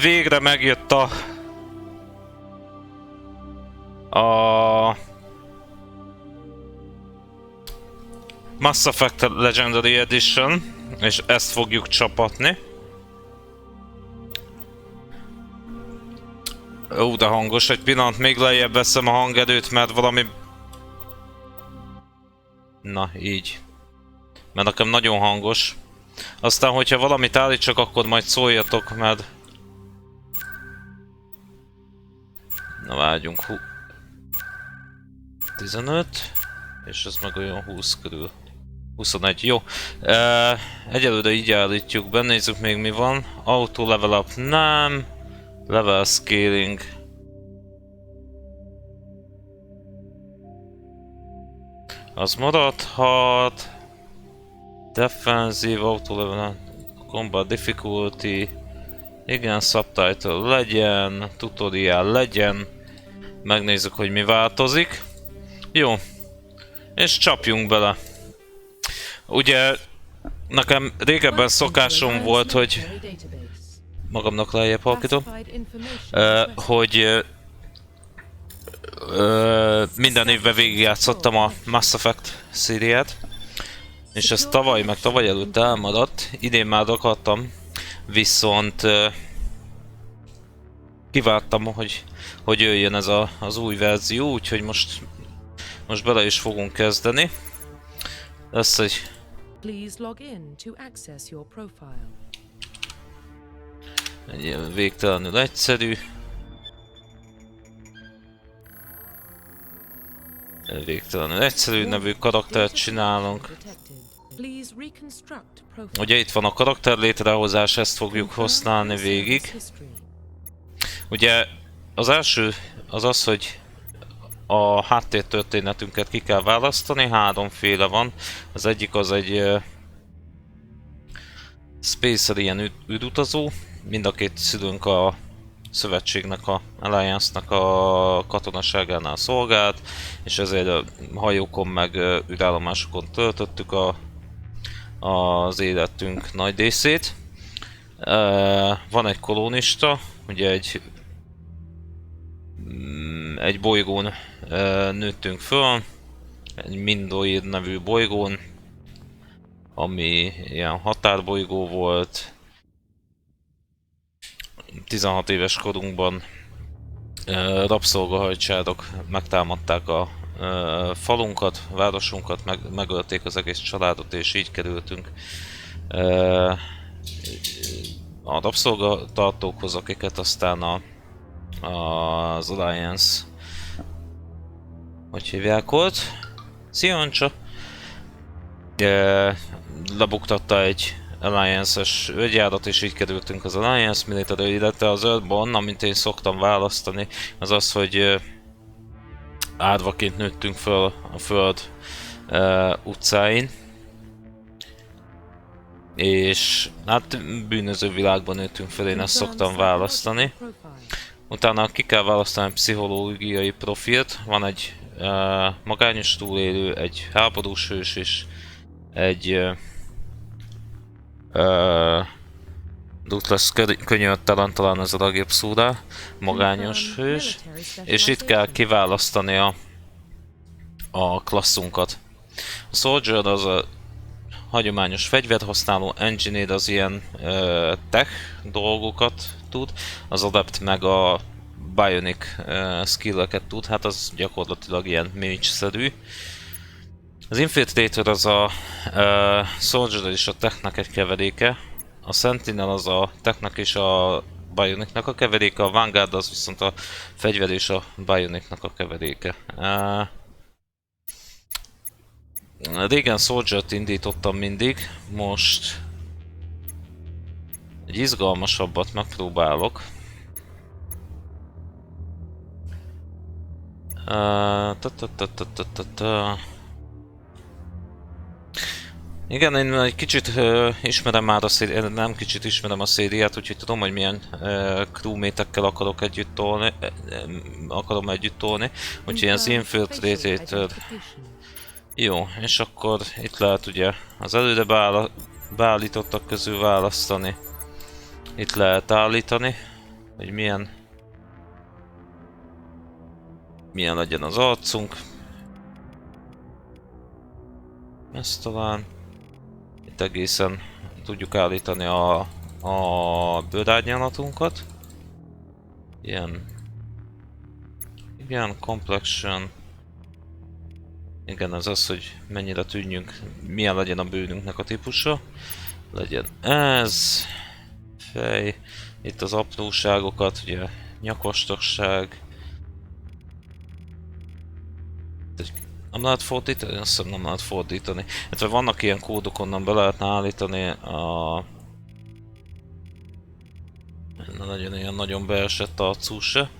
Végre megjött a Mass Effect Legendary Edition, és ezt fogjuk csapatni. Ó, de hangos, egy pillanat, még lejjebb veszem a hangerőt, mert valami... Na, így. Mert nekem nagyon hangos. Aztán, hogyha valamit állítsak, akkor majd szóljatok, mert... Na, várjunk. 15. És ez meg olyan 20 körül. 21, jó. Egyelőre így állítjuk be, nézzük még mi van. Auto level up nem. Level scaling. Az maradhat. Defensive, auto level up. Combat difficulty. Igen, subtitle legyen. Tutorial legyen. Megnézzük, hogy mi változik. Jó. És csapjunk bele. Ugye nekem régebben szokásom volt, hogy magamnak lejjebb halkítom, hogy minden évben végigjátszottam a Mass Effect szériát, és ez tavaly meg tavaly előtt elmaradt, idén már akartam, viszont kivártam, hogy jöjjön ez az új verzió, úgyhogy most bele is fogunk kezdeni. Lesz egy... Egy ilyen végtelenül egyszerű. Végtelenül egyszerű nevű karaktert csinálunk. Ugye itt van a karakter létrehozás, ezt fogjuk használni végig. Ugye az első az, hogy a háttértörténetünket ki kell választani, háromféle van. Az egyik az egy Spacer, ilyen űrutazó. Mind a két szülőnk a szövetségnek, a Alliance-nak a katonaságánál szolgált, és ezért a hajókon meg űrállomásokon töltöttük az életünk nagy részét. Van egy kolónista, ugye egy bolygón nőttünk föl, egy Mindoir nevű bolygón, ami ilyen határbolygó volt. 16 éves korunkban rabszolgahajcsárok megtámadták a falunkat, városunkat, megölték az egész családot, és így kerültünk a rabszolgatartókhoz, akiket aztán az Alliance, hogy hívják ott? Szia, Ancsa! Lebuktatta egy Alliance-es őrjárat, és így kerültünk az Alliance Military, illetve az Earthborn, amit én szoktam választani, az az, hogy árvaként nőttünk föl a Föld utcáin. És hát bűnöző világban nőttünk föl, én ezt szoktam választani. Utána ki kell választani pszichológiai profilt, van egy magányos túlélő, egy háborús hős és egy Douglas könyörtelen, talán ez a legjobb szó rá, magányos hős, és itt kell kiválasztani a klasszunkat. A Soldier az a hagyományos fegyverhasználó, Engineer az ilyen tech dolgokat tud, az Adept meg a Bionic skilleket tud, hát az gyakorlatilag ilyen mage-szerű. Az Infiltrator az a Soldier és a Technek egy keveréke, a Sentinel az a Technek és a Bionicnak a keveréke, a Vanguard az viszont a fegyver és a Bionicnak a keveréke. Régen Soldier-t indítottam mindig, most egy izgalmasabbat megpróbálok. Igen, én egy kicsit ismerem már a szériát, nem kicsit ismerem a szériát, úgyhogy tudom, hogy milyen crewmate-ekkel akarom együtt tolni, úgyhogy az Infiltrator. Jó, és akkor itt lehet ugye az előre beállítottak közül választani. Itt lehet állítani hogy milyen legyen az arcunk. Ezt talán itt egészen tudjuk állítani a bőrárnyalatunkat. Ilyen. Igen, complexion. Igen, ez az, hogy mennyire tűnjünk, milyen legyen a bőrünknek a típusa. Legyen ez. Fej. Itt az apróságokat, ugye nyakvastagság. Nem lehet fordítani? Azt hiszem nem lehet fordítani. Hát vannak ilyen kódok, onnan be lehetne állítani a... Ne legyen ilyen nagyon beesett arcú se.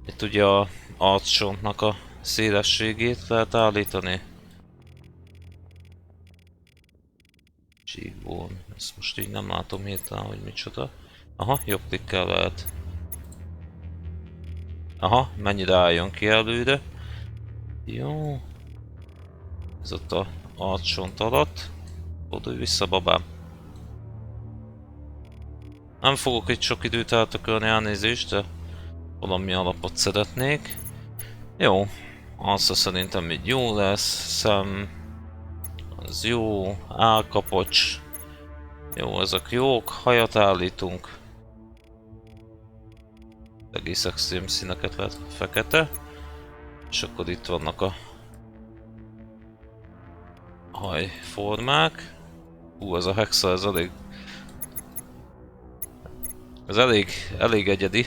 Itt ugye a arccsontnak a szélességét lehet állítani. Cheekbone. Ezt most így nem látom hirtelen, hogy micsoda. Aha, jobb klikkel lehet. Aha, mennyire álljon ki előre. Jó. Ez ott a arccsont alatt. Fordulj vissza, babám. Nem fogok itt sok időt eltökölni, elnézést, de valami alapot szeretnék. Jó. Azt szerintem így jó lesz. Szem. Az jó. Állkapocs. Jó, ezek jók. Hajat állítunk. Egész extrém színeket lehet, fekete. És akkor itt vannak a hajformák. Ez a hexa, ez elég... Ez elég egyedi.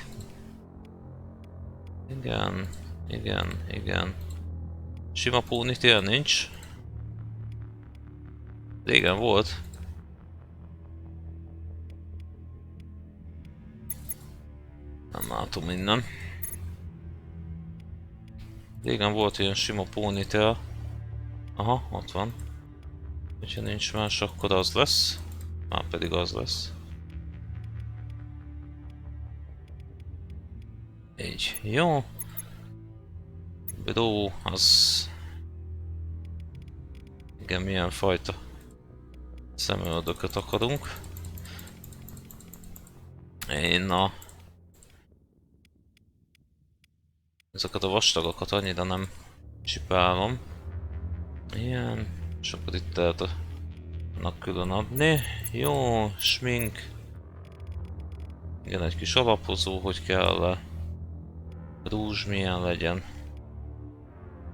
Igen. Sima ponytail nincs. Régen volt. Nem látom innen. Régen volt ilyen sima ponytail. Aha, ott van. Ha nincs más, akkor az lesz. Már pedig az lesz. Így, jó. Bro, az... Igen, milyen fajta szemöldököt akarunk. Én ezeket a vastagakat annyira nem csipálom. Ilyen, és akkor itt lehet annak külön adni. Jó, smink. Igen, egy kis alapozó, hogy kell. Rúzs milyen legyen.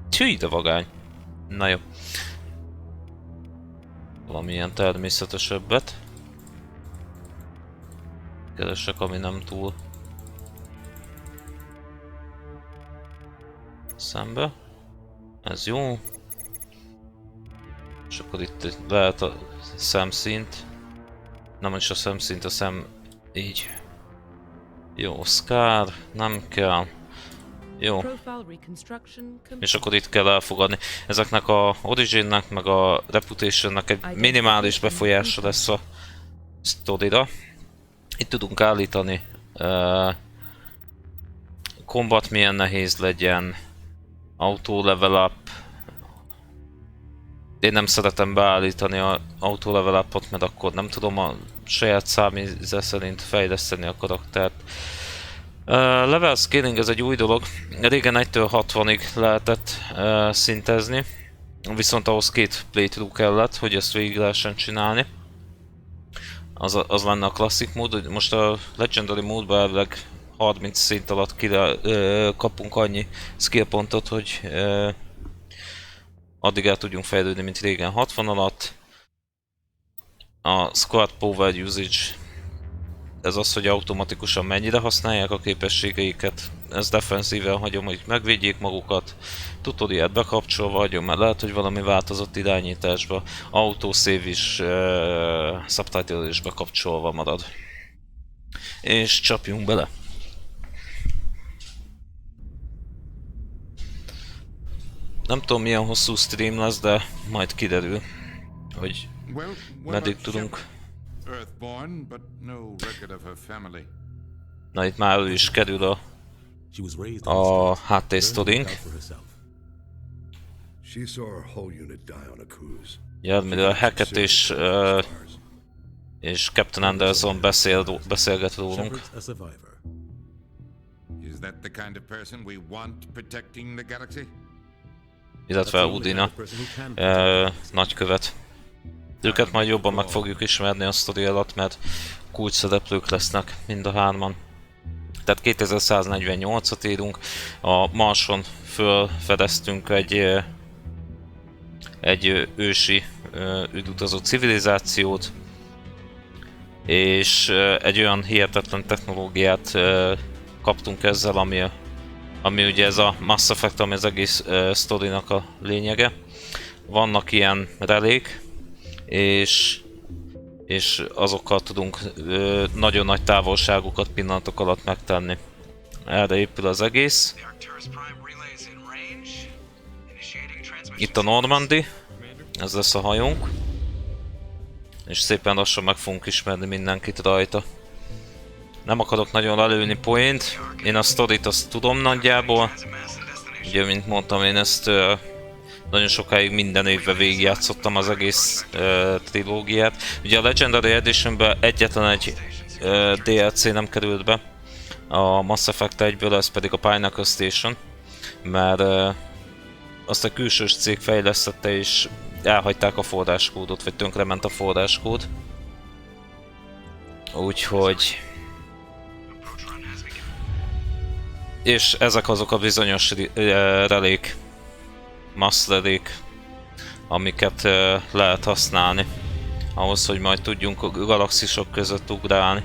Tű, de vagány. Na jó. Valamilyen természetesebbet. Keresek, ami nem túl szembe. Ez jó. És akkor itt lehet a szemszint. Nem is a szemszint, a szem... Így. Jó, scar, nem kell. Jó. És akkor itt kell elfogadni. Ezeknek a Originnek meg a Reputationnek egy minimális befolyása lesz a sztorira. Itt tudunk állítani combat milyen nehéz legyen, auto level up. Én nem szeretem beállítani a auto level upot, mert akkor nem tudom a saját számíze szerint fejleszteni a karaktert. Level scaling ez egy új dolog. Régen 1-től 60-ig lehetett szintezni, viszont ahhoz 2 playthrough kellett, hogy ezt végig lehessen csinálni. Az lenne a klasszik mód, most a Legendary módban elvileg 30 szint alatt kapunk annyi skill pontot, hogy addig el tudjunk fejlődni, mint régen 60 alatt. A Squad Power Usage, ez az, hogy automatikusan mennyire használják a képességeiket. Ez defenzíven hagyom, hogy megvédjék magukat. Tutoriát bekapcsolva hagyom, mert lehet, hogy valami változott irányításba. Autosave is, subtitle is bekapcsolva marad. És csapjunk bele. Nem tudom milyen hosszú stream lesz, de majd kiderül, hogy meddig tudunk. Na itt már elő is kerül a háttérsztorink. Ja, mivel a hacket és és Captain Anderson beszélget rólunk. Shepard's a survivor. Is that the kind of person we want protecting the galaxy? Illetve Udina nagykövet. Őket majd jobban meg fogjuk ismerni a sztori alatt, mert kulcs szereplők lesznek mind a hárman. Tehát 2148-at írunk, a Marson fölfedeztünk egy ősi űrutazó civilizációt, és egy olyan hihetetlen technológiát kaptunk ezzel, ami ugye ez a Mass Effect, ami az egész sztorinak a lényege. Vannak ilyen relék, és azokkal tudunk nagyon nagy távolságokat pillanatok alatt megtenni. Erre épül az egész. Itt a Normandy, ez lesz a hajónk. És szépen lassan meg fogunk ismerni mindenkit rajta. Nem akarok nagyon lelőni poént, én a sztorit azt tudom nagyjából. Ugye, mint mondtam, én ezt nagyon sokáig minden évben végigjátszottam az egész trilógiát. Ugye a Legendary Editionben egyetlen egy DLC nem került be a Mass Effect 1-ből, ez pedig a Pinnacle Station, mert azt a külsős cég fejlesztette és elhagyták a forráskódot, vagy tönkrement a forráskód. Úgyhogy... És ezek azok a bizonyos relék, mass relék, amiket lehet használni ahhoz, hogy majd tudjunk a galaxisok között ugrálni.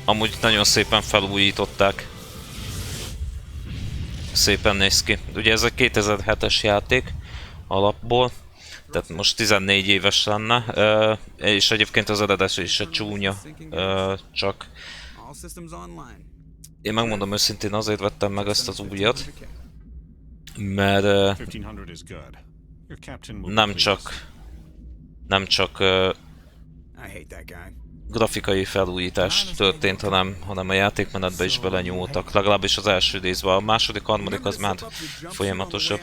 Amúgy nagyon szépen felújították. Szépen néz ki. Ugye ez egy 2007-es játék alapból, tehát most 14 éves lenne, és egyébként az eredet is egy csúnya, csak én megmondom őszintén, azért vettem meg ezt az újat, mert nem csak grafikai felújítás történt, hanem a játékmenetbe is belenyúltak, legalábbis az első részben. A második, harmadik az már folyamatosabb.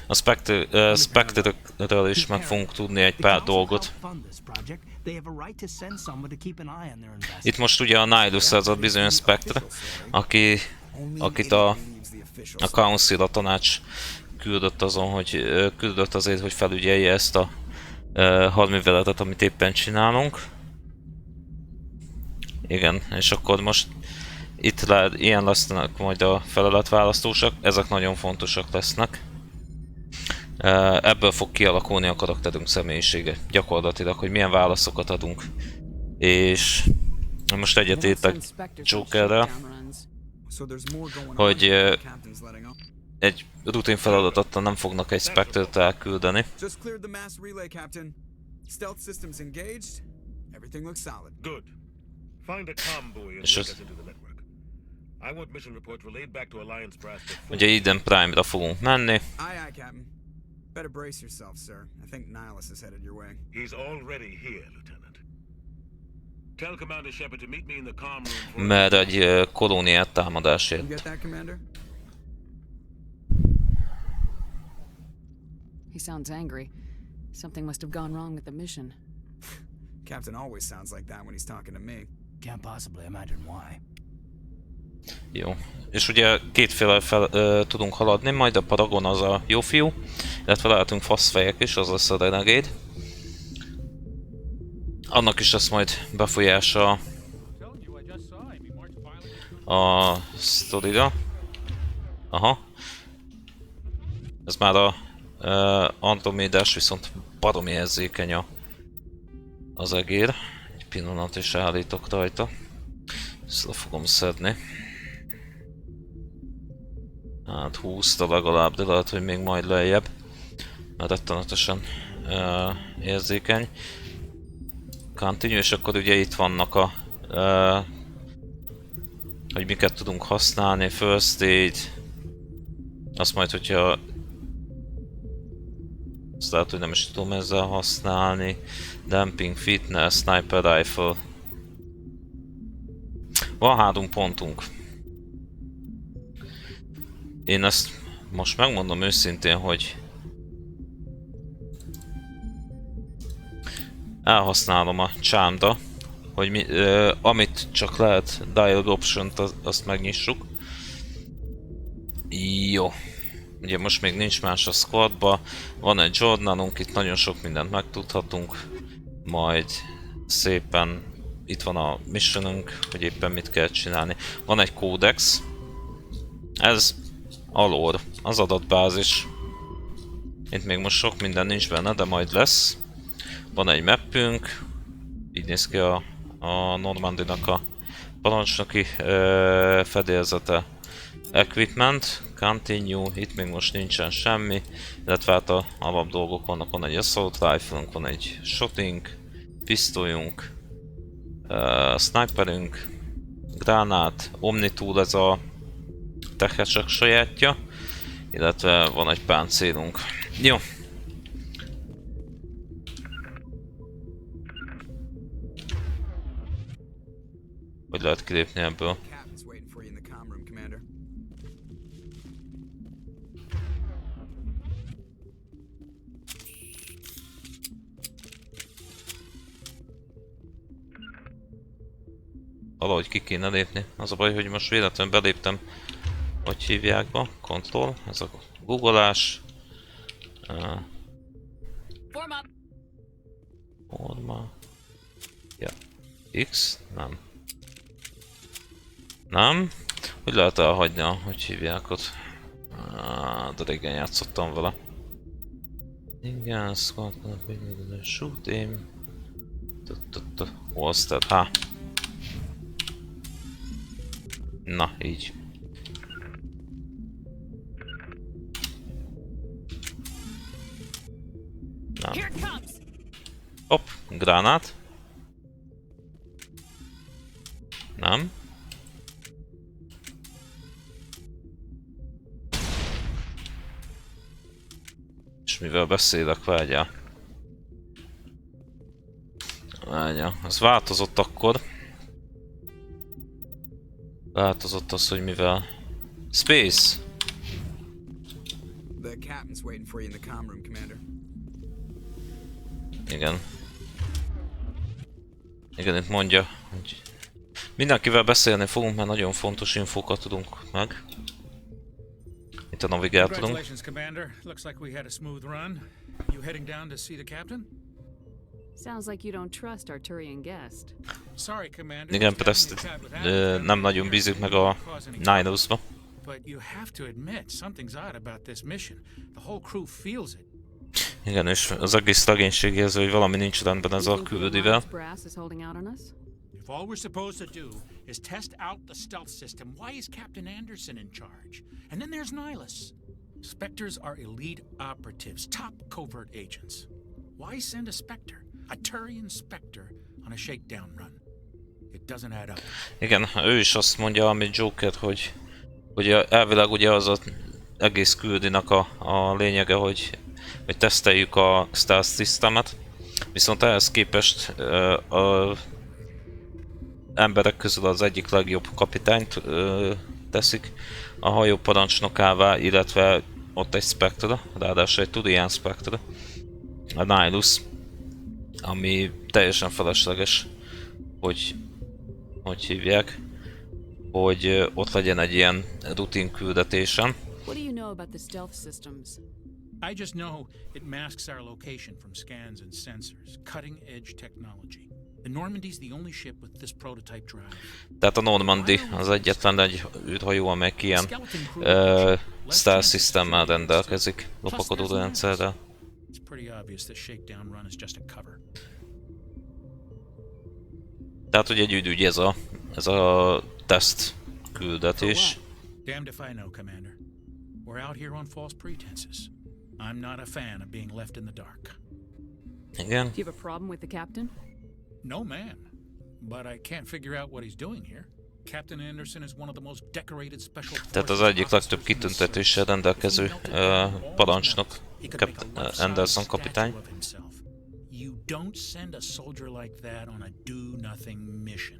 A Spectre-ről is meg fogunk tudni egy pár dolgot. Itt most ugye a Nihilus, ez a bizonyos Spectre, akit a Council, a tanács küldött azért, hogy felügyelje ezt a hadműveletet, amit éppen csinálunk. Igen, és akkor most itt ilyen lesznek majd a feladatválasztósak, ezek nagyon fontosak lesznek. Ebből fog kialakulni a karakterünk személyisége, gyakorlatilag, hogy milyen válaszokat adunk. És most egyetértek Jokerrel, hogy egy rutin feladatot nem fognak egy Spectre-t elküldeni. És ugye Eden Prime-ra fogunk menni. Mert egy kolóniát támadásért. He sounds angry. Something must have gone wrong with the mission. Captain always sounds like that when he's talking to me. Can't possibly imagine why. Jó. És ugye kétféle tudunk haladni, majd a Paragon az a jó fiú, illetve lehetünk faszfejek is, az lesz a Renegade. Annak is lesz majd befolyása a sztorira. Aha. Ez már a Andromédás, viszont baromi érzékeny az egér. Egy pillanat is állítok rajta. Ezt le fogom szedni. Hát 20-ta legalább, de lehet, hogy még majd lejjebb. Mert rettenetesen érzékeny. Continue, és akkor ugye itt vannak a... hogy miket tudunk használni. First aid. Azt majd, hogyha... Azt lehet, hogy nem is tudom ezzel használni. Damping, fitness, sniper rifle. Van 3 pontunk. Én ezt most megmondom őszintén, hogy elhasználom a csámda, hogy amit csak lehet dial option-t azt megnyissuk. Jó. Ugye most még nincs más a squadba, van egy journalunk, itt nagyon sok mindent megtudhatunk, majd szépen itt van a missionünk, hogy éppen mit kell csinálni. Van egy kódex, ez a lore, az adatbázis. Itt még most sok minden nincs benne, de majd lesz. Van egy mappünk, így néz ki a Normandinak a parancsnoki fedélzete. Equipment, continue, itt még most nincsen semmi, illetve hát a alap dolgok vannak, van egy assault rifle-unk, van egy shotting, pisztolyunk, sniperünk, gránát, omnitool, ez a techesek sajátja, illetve van egy páncélunk. Jó. Hogy lehet kilépni ebből? Captain's waiting for you in the comm room, Commander. Valahogy ki kéne lépni. Az a baj, hogy most véletlenül beléptem, hogy hívják be, control, ez a googolás. Forma. Ja. X? Nem. Nem? Hogy lehet elhagyni, hogy hívják ott? De régen játszottam vele. Igen, squadnak, shoot aim. Holster, há. Na, így. Nem. Hopp, gránát. Nem. És mivel beszélek, várjál. Várjál, ez változott akkor. Változott az, hogy mivel... Space! The captain's waiting for you in the comm room, Commander. Igen. Igen, itt mondja, hogy mindenkivel beszélni fogunk, mert nagyon fontos infókat tudunk meg. Itt a navigátorunk. Congratulations, Commander. Looks like we had a smooth run. You heading down to see the captain? Sounds like you don't trust our Turian guest. Sorry, Commander. Igen, Preston, nem nagyon bízik meg a Niners-ba. But you have to admit something's odd about this mission. The whole crew feels it. Igen, és az egész legénység érzi, hogy valami nincs rendben ezzel a küldivel. If all we're supposed to do is test out the stealth system, why is Captain Anderson in charge? And then there's Nihilus. Spectres are elite operatives, top covert agents. Why send a Spectre, a Turian Spectre, on a shakedown run? It doesn't add up. Igen, ő is azt mondja, amit Joker, hogy elvileg ugye az az egész küldinak a lényege, hogy teszteljük a stealth systemet. Viszont ehhez képest a emberek közül az egyik legjobb kapitányt teszik a hajó parancsnokává, illetve ott egy Spectre, ráadásul egy Turian Spectre, a Nihilus, ami teljesen felesleges, hogy hívják, hogy ott legyen egy ilyen rutin küldetésen. What do you know about the stealth systems? I just know it masks our location from scans and sensors. Cutting edge technology. The Normandy's the only ship with this prototype drive. Tehát a Normandy az egyetlen egy űrhajó, amely ilyen stealth systemmel rendelkezik, lopakodó rendszerrel. It's pretty obvious this shakedown run is just a cover. Tehát, hogy egy ügy ez a teszt küldetés. Damned if I know, Commander. We're out here on false pretenses. I'm not a fan of being left in the dark. Igen. Do you have a problem with the captain? No, man. But I can't figure out what he's doing here. Captain Anderson is one of the most decorated special forces. Tehát az egyik legtöbb kitüntetéssel rendelkező parancsnok, Anderson kapitány. You don't send a soldier like that on a do-nothing mission.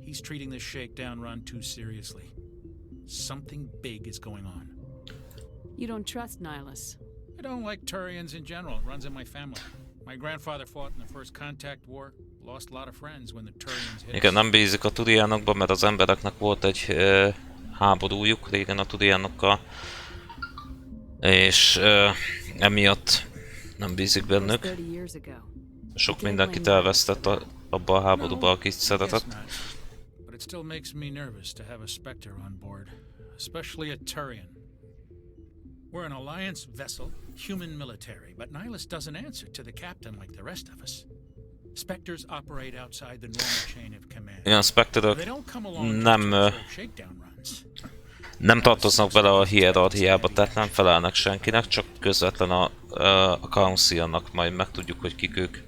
He's treating this shakedown run too seriously. Something big is going on. You don't trust Nihilus. I don't like Turians in general. It runs in my family. My grandfather fought in the First Contact War. Lost a lot of friends when the Turians hit Igen, us. nem bízik a Turianokba, mert az embereknek volt egy háborújuk régen a Turianokkal. És emiatt nem bízik That was bennük. 30 years ago. Sok mindenkit elvesztett abba a háborúba, akit I guess szeretett. not. But it still makes me nervous to have a Spectre on board, especially a Turian. We're an Alliance vessel, human military, but Nihilus doesn't answer to the captain like the rest of us. Spectres operate outside the normal chain of command. Igen, Spectre-ök They don't come along just nem, to observe shakedown runs. nem tartoznak bele a hierarchiába, tehát nem felelnek senkinek, csak közvetlen a Councilnak, majd megtudjuk, hogy kik ők.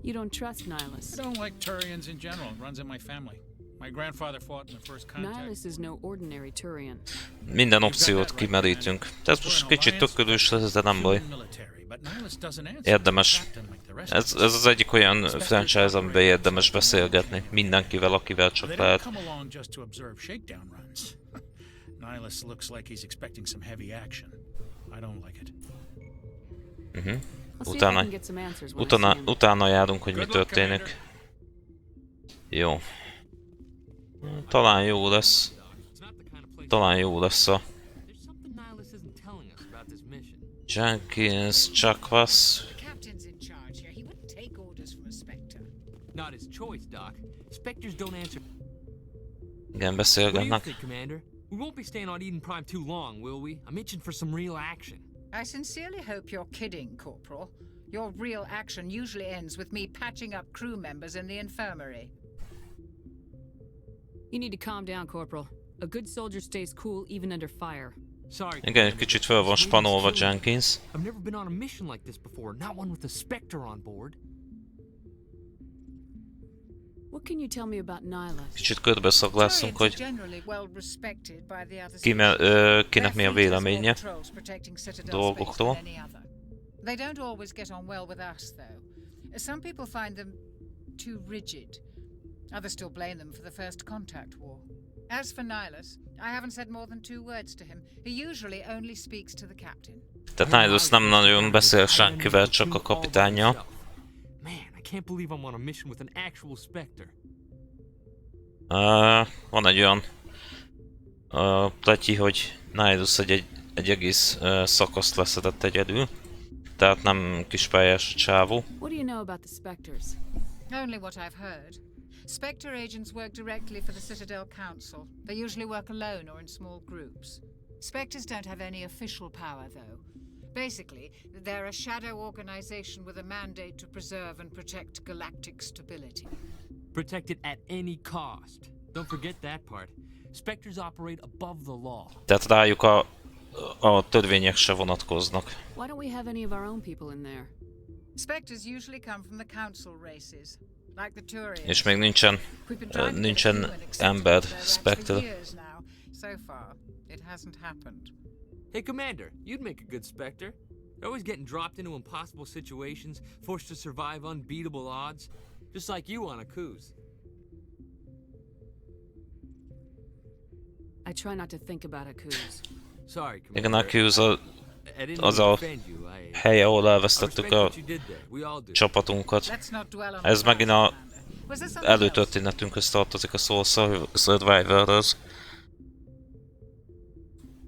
You don't trust Nihilus. I don't like Turians in general. It runs in my family. My grandfather fought in the First Contact. Nihilus is no ordinary Turian. Minden opciót kimerítünk. Tehát most kicsit tökölős lesz, de nem baj. Érdemes. Ez az egyik olyan franchise, amiben érdemes beszélgetni. Mindenkivel, akivel csak lehet. Nihilus looks like he's expecting some heavy action. I don't like it. I'll see if I Utána, can get some answers when I see him. utána járunk, hogy mi történik. Jó. Talán jó lesz. Talán jó lesz a Jenkins, Chakwas. The captain's in charge here. He wouldn't take orders from a Spectre. Not his choice, Doc. Spectres don't answer. Igen, What do you beszélgetnek. think, Commander? We won't be staying on Eden Prime too long, will we? I'm itching for some real action. I sincerely hope you're kidding, Corporal. Your real action usually ends with me patching up crew members in the infirmary. You need to calm down, Corporal. A good soldier stays cool even under fire. Sorry. Igen, egy kicsit fel van spanolva Jenkins. I've never been on a mission like this before, not one with a Spectre on board. What can you tell me about Nihilus? Kicsit körbeszaglászunk, Turians hogy are generally well respected by the other kinek mi a véleménye dolgokról. They don't always get on well with us, though. Some people find them too rigid. Others still blame them for the First Contact War. As for Nihilus, I haven't said more than 2 words to him. He usually only speaks to the captain. Tehát Nihilus nem nagyon beszél senkivel, csak a kapitánnyal. Man, I can't believe I'm on a mission with an actual Spectre. Van egy olyan pletyi, hogy Nihilus egy egész szakaszt leszedett egyedül. Tehát nem kispályás csávó. What do you know about the Spectres? Only what I've heard. Spectre agents work directly for the Citadel Council. They usually work alone or in small groups. Spectres don't have any official power, though. Basically, they're a shadow organization with a mandate to preserve and protect galactic stability. Protect it at any cost. Don't forget that part. Spectres operate above the law. Tehát rájuk a törvények se vonatkoznak. Why don't we have any of our own people in there? Spectres usually come from the Council races, like the Turians. És még nincsen We've been trying to get nincsen a human accepted ember, to their ranks Spectre. for years now. So far, it hasn't happened. Hey, Commander, you'd make a good Spectre. You're always getting dropped into impossible situations, forced to survive unbeatable odds, just like you on a cruise. I try not to think about a cruise. Sorry, Igen, Commander. Accuse I didn't az mean a to offend you. I hely, ahol respect elvesztettük a what you did there. We all do. csapatunkat. Let's not dwell on Ez the megint past, a Commander. Was there something else? előtörténetünkhöz tartozik, a Soul Survivorhoz.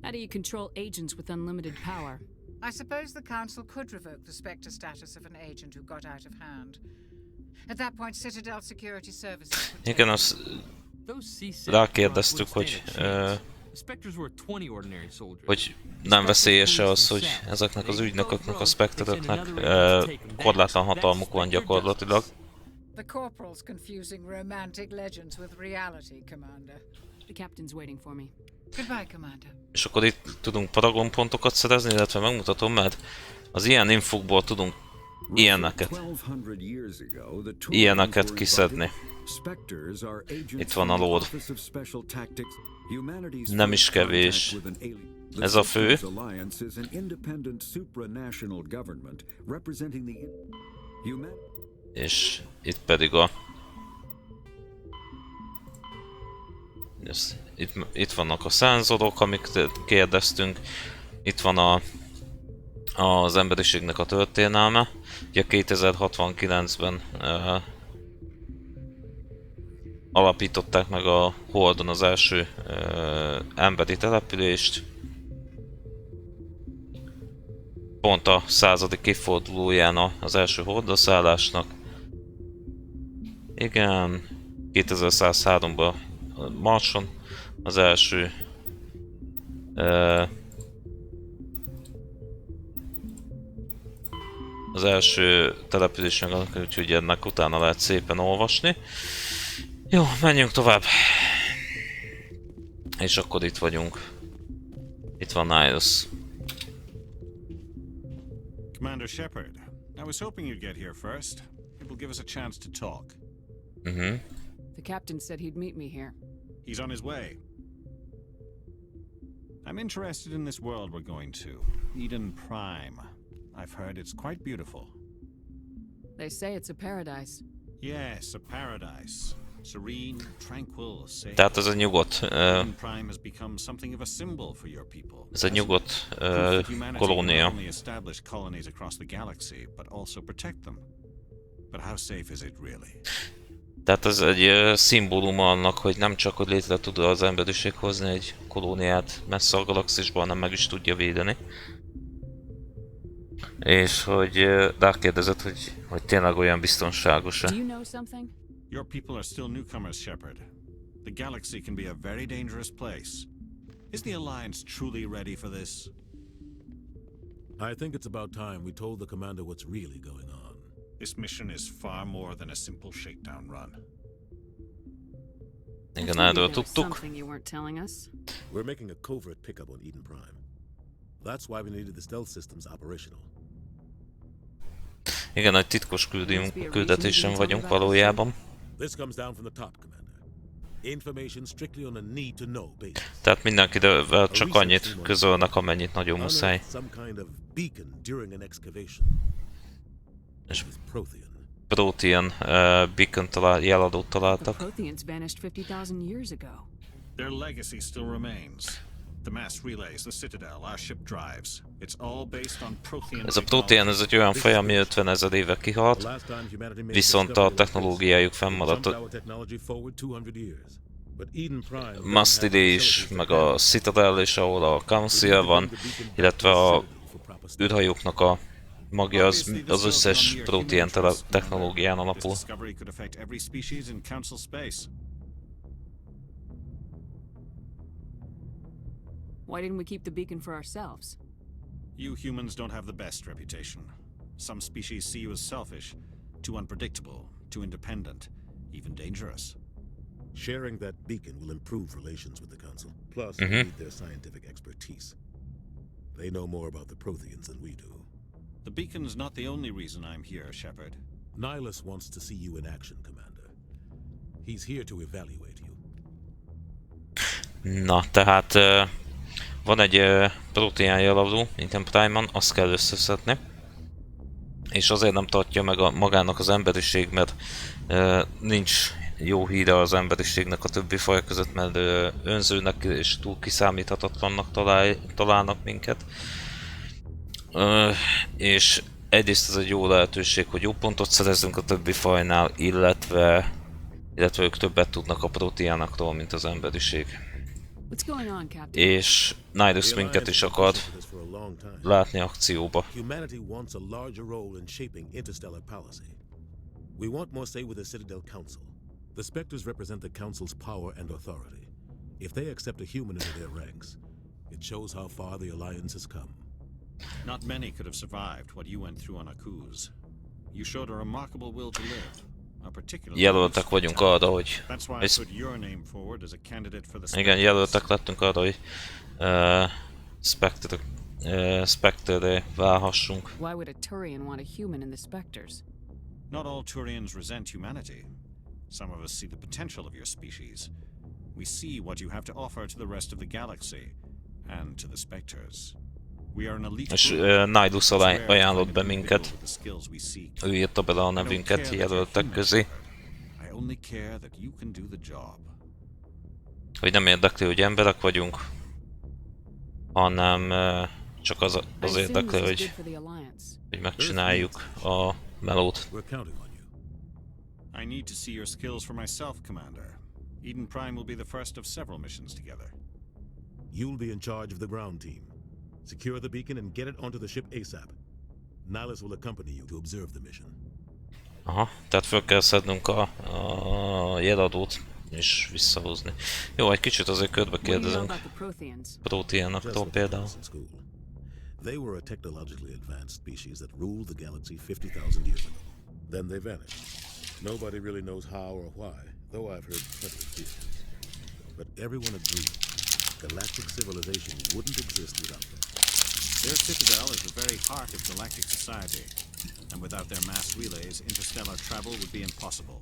How do you control agents with unlimited power? I suppose the Council could revoke the Spectre status of an agent who got out of hand. At that point, Citadel Security Services would take Igen, azt Those C-sec rákérdeztük, would hogy, stand a chance. The Spectres were 20 ordinary soldiers. hogy nem veszélyes-e az, hogy ezeknek az ügynököknek, a Spectre-öknek korlátlan hatalmuk van gyakorlatilag. The Corporal's confusing romantic legends with reality, Commander. The captain's waiting for me. Goodbye, Commander. És akkor itt tudunk Paragon pontokat szerezni, illetve megmutatom, mert az ilyen infokból tudunk ilyeneket kiszedni. Itt van a lód. Nem is kevés. Ez a fő. És itt pedig a Itt vannak a szenzorok, amiket kérdeztünk. Itt van az emberiségnek a történelme. Ugye 2069-ben alapították meg a Holdon az első emberi települést. Pont a 100. évfordulóján az első hordaszállásnak. Igen, 2103-ban Marson az első település meg, úgyhogy ennek utána lehet szépen olvasni. Jó, menjünk tovább. És akkor itt vagyunk. Itt van Nihilus. Commander Shepard, I was hoping you'd get here first. It will give us a chance to talk. The captain said he'd meet me here. He's on his way. I'm interested in this world we're going to. Eden Prime. I've heard it's quite beautiful. They say it's a paradise. Yes, a paradise. Serene, tranquil, safe. Tehát ez a nyugodt, Eden Prime has become something of a symbol for your people. ez a nyugodt Proof that humanity can kolónia. not only establish colonies across the galaxy, but also protect them. But how safe is it really? Tehát ez egy szimbólum annak, hogy nem csak hogy létre tud az emberiség hozni egy kolóniát messze a galaxisban, hanem meg is tudja védeni. És hogy rákérdezett, hogy tényleg olyan biztonságos-e. Do you know something? Your people are still newcomers, Shepard. The galaxy can be a very dangerous place. Is the Alliance truly ready for this? I think it's about time we told the commander what's really going on. This mission is far more than a simple shakedown run. Igen, Maybe erről there was tudtuk. something you weren't telling us. We're making a covert pickup on Eden Prime. That's why we needed the stealth systems operational. Igen, egy titkos küldetésen vagyunk valójában. This comes down from the top, Commander. Information strictly on a need-to-know basis. Tehát mindenkivel csak annyit közölnek, amennyit nagyon muszáj. Unearthed some kind of beacon during an excavation. És It was Prothean. Protean beacon jeladót The találtak. Protheans vanished 50,000 years ago. Their legacy still remains. The mass relays, the Citadel, our ship drives. It's all based on Prothean Ez a Protean, ez egy olyan faj, ami 50 000 éve The kihalt, last time humanity made viszont a discovery like technológiájuk this, fennmaradt. jumped our technology forward 200 years. But Eden Prime doesn't Mastid have the is, facilities meg to a Citadel is, ahol a Council van, illetve a űrhajóknak a magja az összes Protean technológián This alapul. discovery could affect every species in Council space. Why didn't we keep the beacon for ourselves? You humans don't have the best reputation. Some species see you as selfish, too unpredictable, too independent, even dangerous. Sharing that beacon will improve relations with the Council. Plus, we need their scientific expertise. They know more about the Protheans than we do. The beacon's not the only reason I'm here, Shepard. Nihilus wants to see you in action, Commander. He's here to evaluate you. Na, tehát van egy Protean jeladó, Eden Prime-on, azt kell összeszedni. És azért nem tartja meg magának az emberiség, mert nincs jó híre az emberiségnek a többi faj között, mert önzőnek és túl kiszámíthatatlannak találnak minket. És egyrészt ez egy jó lehetőség, hogy jó pontot szerezzünk a többi fajnál, illetve ők többet tudnak a Proteanaktól, mint az emberiség. What's going on, Captain? És Nihilus minket is akar For a long time. látni akcióba. Humanity wants a larger role in shaping interstellar policy. We want more say with the Citadel Council. The Spectres represent the Council's power and authority. If they accept a human into their ranks, it shows how far the Alliance has come. Not many could have survived what you went through on Akuz. You showed a remarkable will to live. A particularly Jelöltek vagyunk arra, hogy... That's why I put your name forward as a candidate for the Igen, Spectres. jelöltek lettünk arra, hogy Spectre-re válhassunk. Why would a Turian want a human in the Spectres? Not all Turians resent humanity. Some of us see the potential of your species. We see what you have to offer to the rest of the galaxy and to the Spectres. We are an elite És group. Nihilus It's rare to ajánlott find be an minket. individual with the skills we seek. Ő írta bele a nevünket jelöltek közé. I only care that you can do the job. hogy nem érdekli, hogy emberek vagyunk, hanem csak az I assume érdekli, this is good hogy for the Alliance. megcsináljuk a melót. We're counting on you. I need to see your skills for myself, Commander. Eden Prime will be the first of several missions together. You'll be in charge of the ground team. Secure the beacon and get it onto the ship ASAP. Nihilus will accompany you to observe the mission. Aha, tehát föl kell szednünk a jeladót és visszahozni. Jó, egy kicsit azért körbe What do you know kérdezünk. about the Protheans? Proteanaktól Just like például. in school. They were a technologically advanced species that ruled the galaxy 50,000 years ago. Then they vanished. Nobody really knows how or why, though I've heard plenty of theories. But everyone agreed galactic civilization wouldn't exist without them. Their citadel is the very heart of galactic society, and without their mass relays, interstellar travel would be impossible.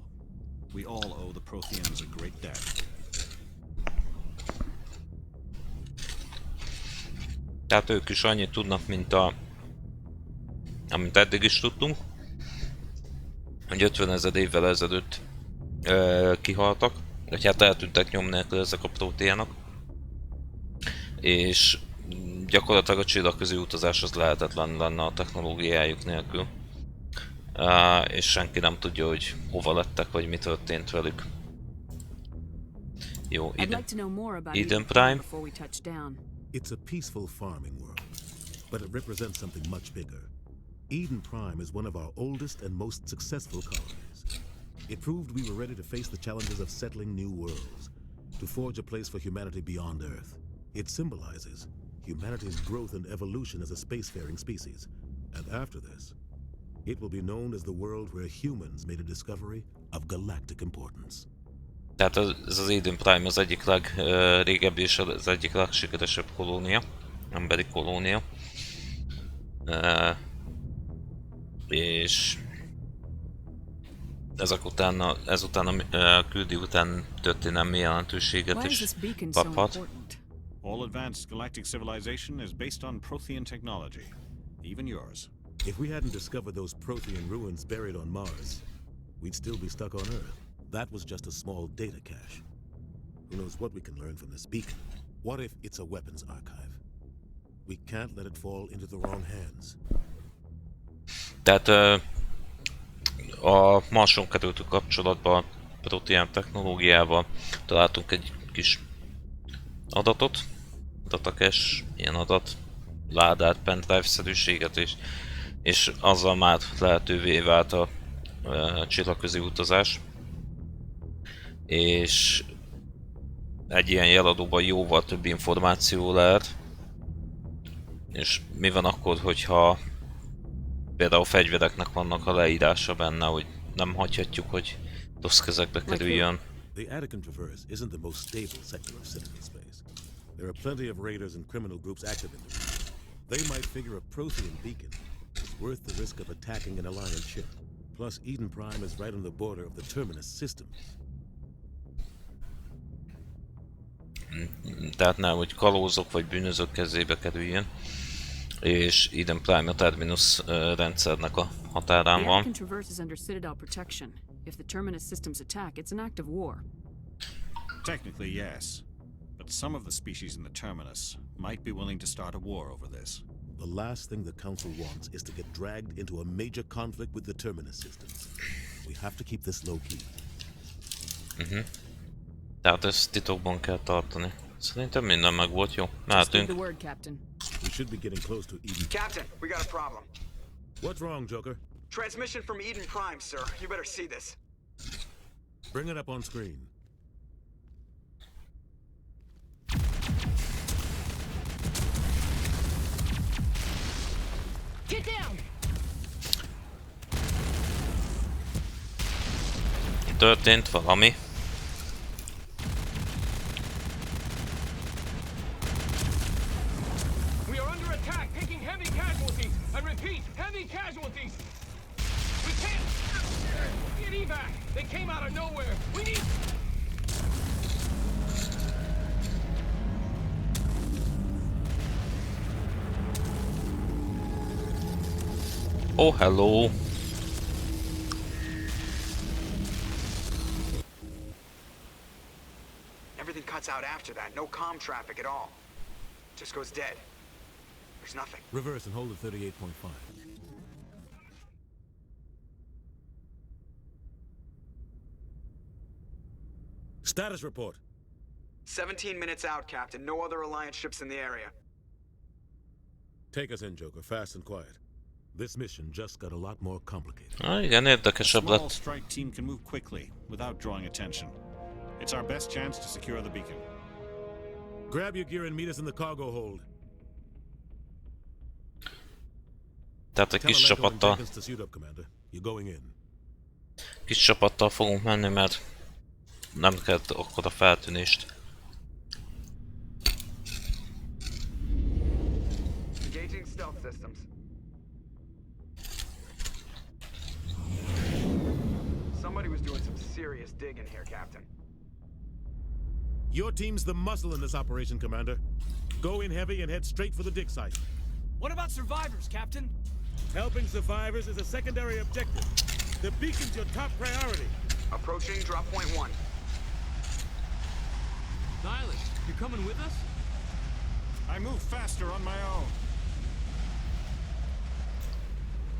We all owe the Protheans a great debt. Tehát ők is annyit tudnak, amit eddig is tudtunk, hogy 50 000 évvel ezelőtt kihaltak, vagy hát eltűntek nyom nélkül ezek a proteánok, és gyakorlatilag a csillagközi utazás az lehetetlen lenne a technológiájuk nélkül, és senki nem tudja, hogy hova lettek, vagy mi történt velük. Jó, I'd like to know more about Eden Prime. before we touch down. It's a peaceful farming world, but it represents something much bigger. Eden Prime is one of our oldest and most successful colonies. It proved we were ready to face the challenges of settling new worlds, to forge a place for humanity beyond Earth. It symbolizes humanity's growth and evolution as a spacefaring species. And after this, it will be known as the world where humans made a discovery of galactic importance. Tehát ez az Eden Prime az egyik legrégebbi és az egyik legsikeresebb kolónia, emberi kolónia. És ezután a küldi után történelmi jelentőséget Why is is this beacon so kaphat. important? All advanced galactic civilization is based on Prothean technology, even yours. If we hadn't discovered those Prothean ruins buried on Mars, we'd still be stuck on Earth. That was just a small data cache. Who knows what we can learn from this beacon? What if it's a weapons archive? We can't let it fall into the wrong hands. Tehát a Marson kerültünk kapcsolatba a Protean technológiával, találtunk egy kis adatot, datacache, ilyen adat, ládát, pendrive-szerűséget, és azzal már lehetővé vált a csillagközi utazás. És egy ilyen jeladóban jóval több információ lehet. És mi van akkor, hogyha például fegyvereknek vannak a leírása benne, hogy nem hagyhatjuk, hogy rossz kezekbe kerüljön. The Attican Traverse isn't the most stable sector of Citizen space. There are plenty of raiders and criminal groups active in the region. They might figure a Prothean beacon is worth the risk of attacking an Alliance ship. Plus, Eden Prime is right on the border of the Terminus system. Tehát nehogy kalózok vagy bűnözők kezébe kerüljön. És Eden Prime a Terminus rendszernek a határán The van. Attican Traverse is under Citadel protection. If the Terminus systems attack, it's an act of war. Technically, yes. But some of the species in the Terminus might be willing to start a war over this. The last thing the Council wants is to get dragged into a major conflict with the Terminus systems. We have to keep this low-key. Tehát ezt titokban kell tartani. Szerintem minden meg volt, jó? Just give Mehetünk. the word, Captain. We should be getting close to Eden. Captain, we got a problem. What's wrong, Joker? Transmission from Eden Prime, sir. You better see this. Bring it up on screen. Get down! Történt valami. We are under attack, taking heavy casualties. I repeat, heavy casualties. We can't get evac. They came out of nowhere. We need. Oh, hello. Everything cuts out after that. No comm traffic at all. Just goes dead. There's nothing. Reverse and hold at 38.5. Status report. 17 minutes out, Captain. No other Alliance ships in the area. Take us in, Joker, fast and quiet. This mission just got a lot more complicated. Igen, A érdekesebb small lett. strike team can move quickly without drawing attention. It's our best chance to secure the beacon. Grab your gear and meet us in the cargo hold. Tehát egy Tell kis Aleko and csapattal, Jenkins to suit up, Commander. You're going in. kis csapattal fogunk menni, mert nem kell akkor a feltűnést. Engaging stealth systems. Somebody was doing some serious digging here, Captain. Your team's the muscle in this operation, Commander. Go in heavy and head straight for the dig site. What about survivors, Captain? Helping survivors is a secondary objective. The beacon's your top priority. Approaching drop point 1. Nihilus, you coming with us? I move faster on my own.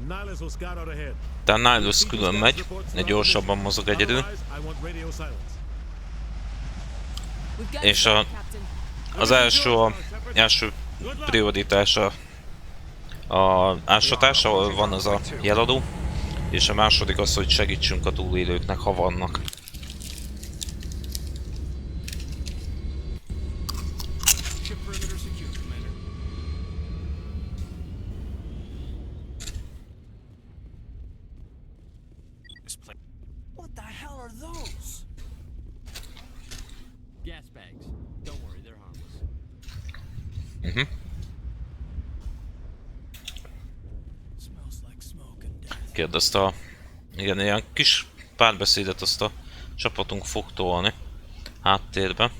Nihilus will scout out ahead. De a Nihilus külön megy, ne gyorsabban mozog egyedül. Otherwise, I want radio silence. És az első prioritása a ásatás, ahol van az a jeladó, és a második az, hogy segítsünk a túlélőknek, ha vannak. Ship perimeter secure, Commander. What the hell are those? Gas bags. Don't worry, they're harmless. Smells like smoke and death. Kérdezte a... Igen, ilyen kis párbeszédet azt a csapatunk fog tolni háttérbe.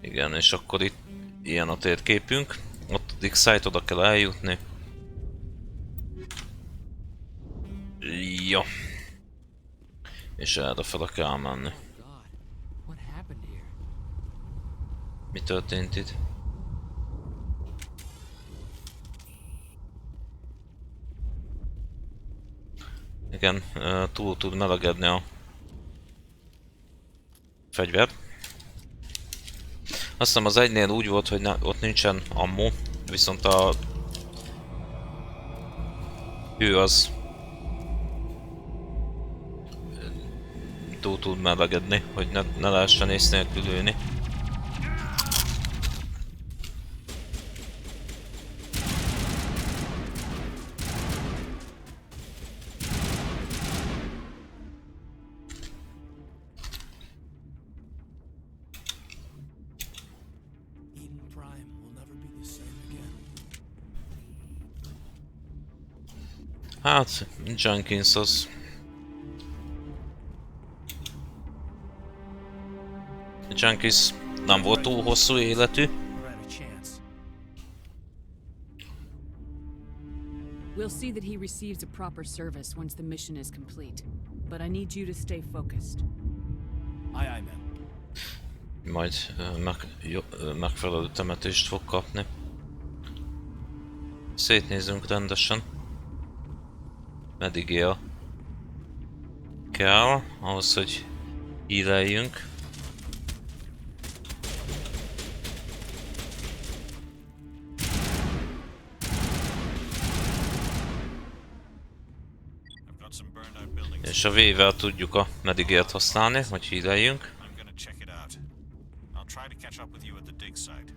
Igen, és akkor itt ilyen a térképünk. Ott a dig site, oda kell eljutni. Jó. És errefele kell menni. God, what happened here? Mi történt itt? Igen, túl tud melegedni a fegyver. Azt hiszem az egynél úgy volt, hogy ott nincsen ammo, viszont a hő az túl tud melegedni, hogy ne lehessen ész nélkül ülni. Eden Prime will never be the same again. Hát, Jenkins az... Jenkins nem volt túl hosszú életű. We're out of chance. We'll see that he receives a proper service once the mission is complete. But I need you to stay focused. Aye, aye, ma'am. Majd megfelelő temetést fog kapni. Szétnézünk rendesen. Meddig él kell, ahhoz, hogy híleljünk. I've got some burned out buildings. És a V-vel tudjuk a medigért használni, hogy híleljünk. I'm gonna check it out. I'll try to catch up with you at the dig site.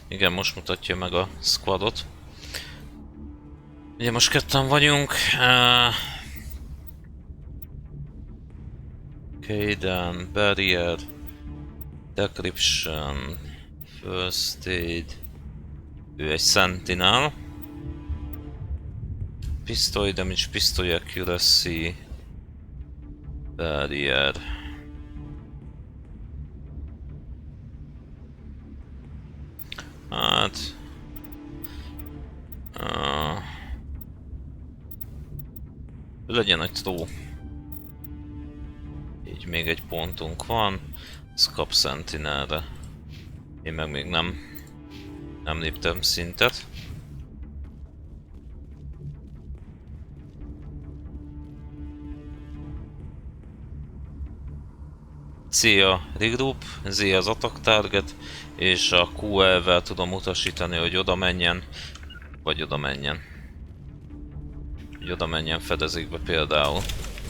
Igen, most mutatja meg a squadot. Ugye most ketten vagyunk. Kaden, Barrier, Decryption, First Aid. Ő egy Sentinel. Pistoly damage, pistoly accuracy. Barrier. Hát... legyen egy tró. Így még egy pontunk van, ez kap Sentinelre. Én meg még nem léptem szintet. C a regroup, Z az attack target, és a QL-vel tudom utasítani, hogy oda menjen, vagy oda menjen. Hogy oda menjen fedezékbe például.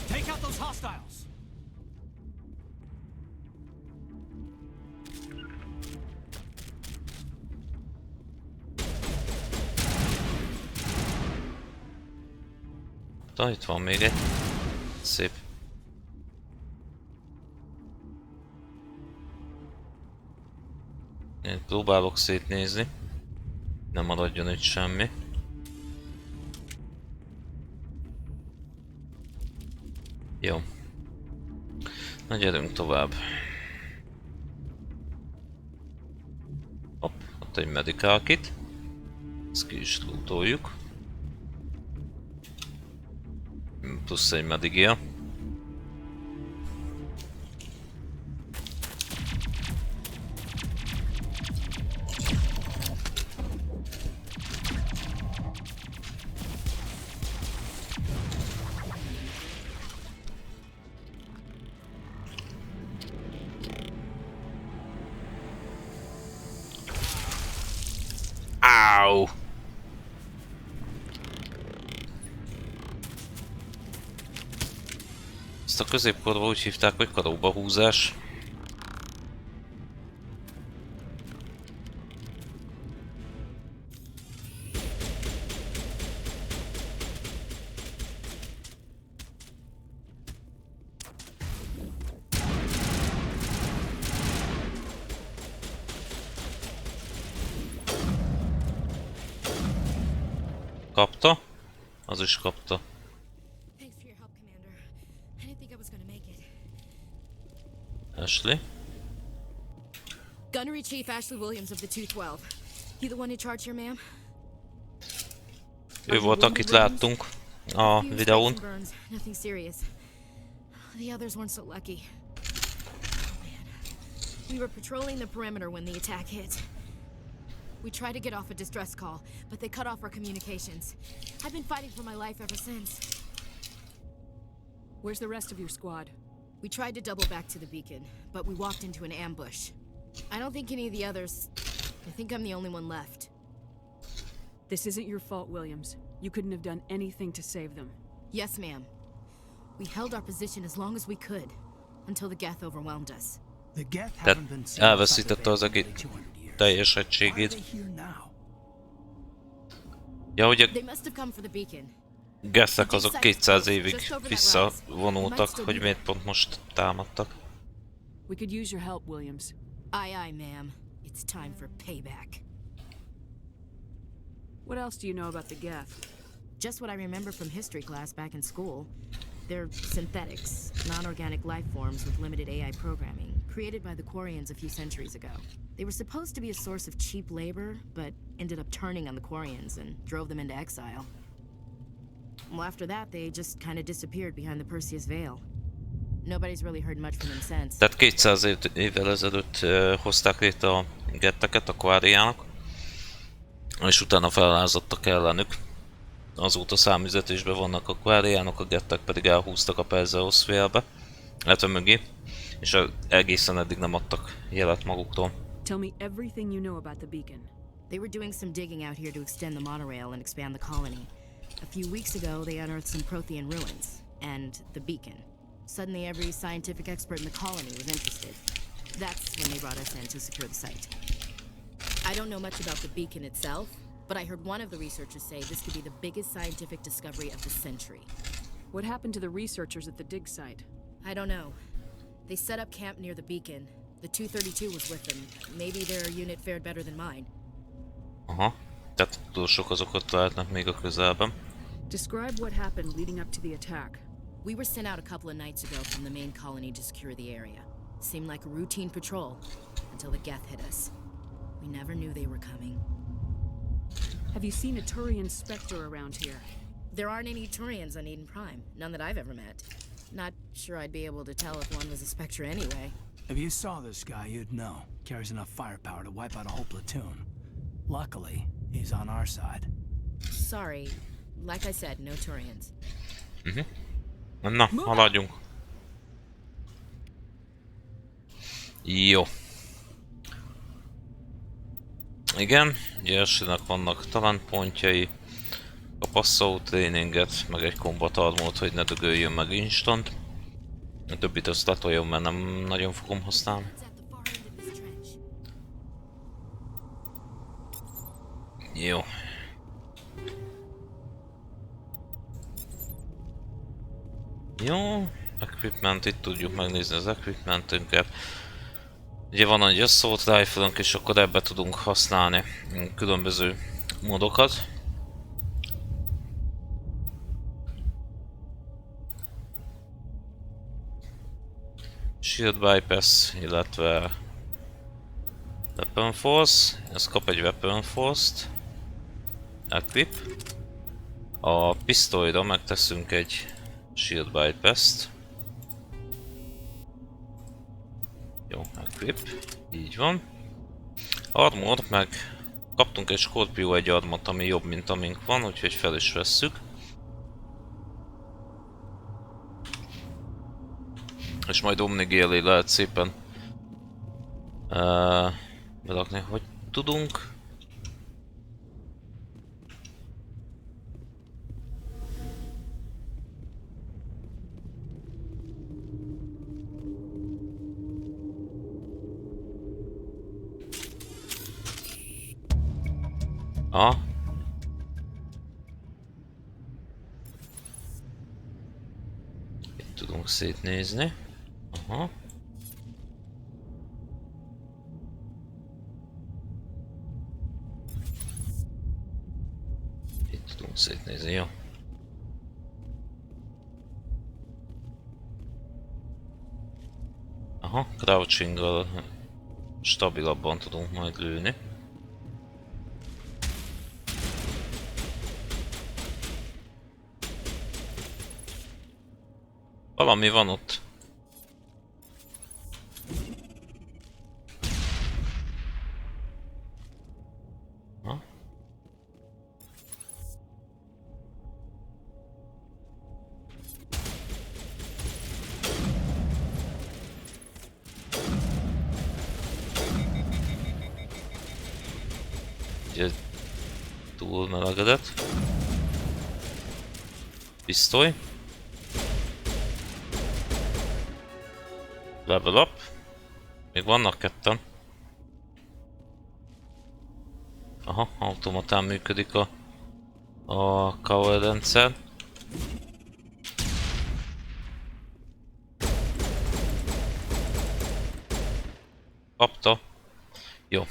Take out those hostiles. Itt van még egy. Szép. Én próbálok szétnézni. Nem maradjon itt semmi. Jó. Na gyerünk tovább. Hopp, ott egy medical kit. Ezt ki is lootoljuk. Plusz egy medigia. Áú! Ezt a középkorban úgy hívták, hogy karóba húzás. Kapta? Az is kapta. Thanks for your help, Commander. I didn't think I was gonna make it. Ashley? Gunnery Chief Ashley Williams of the 212. You the one in charge here, ma'am? Ő volt, akit láttunk a videón. Burns, nothing serious. The others weren't so lucky. Oh man. We were patrolling the perimeter when the attack hit. We tried to get off a distress call, but they cut off our communications. I've been fighting for my life ever since. Where's the rest of your squad? We tried to double back to the beacon, but we walked into an ambush. I don't think any of the others... I think I'm the only one left. This isn't your fault, Williams. You couldn't have done anything to save them. Yes, ma'am. We held our position as long as we could, until the Geth overwhelmed us. The Geth Tehát haven't been seen elveszítette az egész teljes egységét. Ja, hogy a They must have come for the beacon. gethek azok 200 évig visszavonultak, hogy miért pont most támadtak. We could use your help, Williams. Aye, aye, ma'am. It's time for payback. What else do you know about the Geth? Just what I remember from history class back in school. They're synthetics, non-organic life forms with limited AI programming, created by the Quarians a few centuries ago. They were supposed to be a source of cheap labor, but ended up turning on the Quarians and drove them into exile. Well, after that, they just kind of disappeared behind the Perseus Veil. Nobody's really heard much from them since. Tehát 200 évvel ezelőtt hozták létre a getteket a Quariának, és utána felázadtak ellenük. Azóta számüzetésben vannak a Quariánok, a gettek pedig elhúztak a Perseus félbe, illetve mögé, és egészen eddig nem adtak jelet maguktól. Tell me everything you know about the beacon. They were doing some digging out here to extend the monorail and expand the colony. A few weeks ago, they unearthed some Prothean ruins, and the beacon. Suddenly, every scientific expert in the colony was interested. That's when they brought us in to secure the site. I don't know much about the beacon itself, but I heard one of the researchers say this could be the biggest scientific discovery of the century. What happened to the researchers at the dig site? I don't know. They set up camp near the beacon. The 232 was with them. Maybe their unit fared better than mine. Aha, tehát tudósok azok ott lehetnek még a közelben. Describe what happened leading up to the attack. We were sent out a couple of nights ago from the main colony to secure the area. Seemed like a routine patrol until the Geth hit us. We never knew they were coming. Have you seen a Turian Spectre around here? There aren't any Turians on Eden Prime. None that I've ever met. Not sure I'd be able to tell if one was a Spectre anyway. If you saw this guy, you'd know. Carries enough firepower to wipe out a whole platoon. Luckily, he's on our side. Sorry. Like I said, no Turians. Na, haladjunk. Jó. Igen, ugye elsőnek vannak talentpontjai. A passzoló tréninget, meg egy combat armort, hogy ne dögöljön meg instant. A többit azt letoljon, mert nem nagyon fogom használni. Jó. Jó, equipment, itt tudjuk megnézni az equipmentünket. Ugye van egy assault rifle-ünk, és akkor ebbe tudunk használni különböző módokat. Shield bypass, illetve Weapon Force, ez kap egy Weapon Force-t. Equip. A pisztolyra megteszünk egy Shield bypass-t. Jó, equip. Így van. Armor, meg kaptunk egy Scorpio egy armort, ami jobb, mint amink van, úgyhogy fel is vesszük. És majd Omnigélé lehet szépen berakni, hogy tudunk. Itt tudunk szétnézni. Aha. Itt tudunk szétnézni, jó. Aha, crouchinggal stabilabban tudunk majd lőni. Valami van ott. Ha? Ugye túl melegedett. Pisztoly. Level up. Még vannak ketten. Aha, automatán működik a cover rendszer. Kapta. Jó.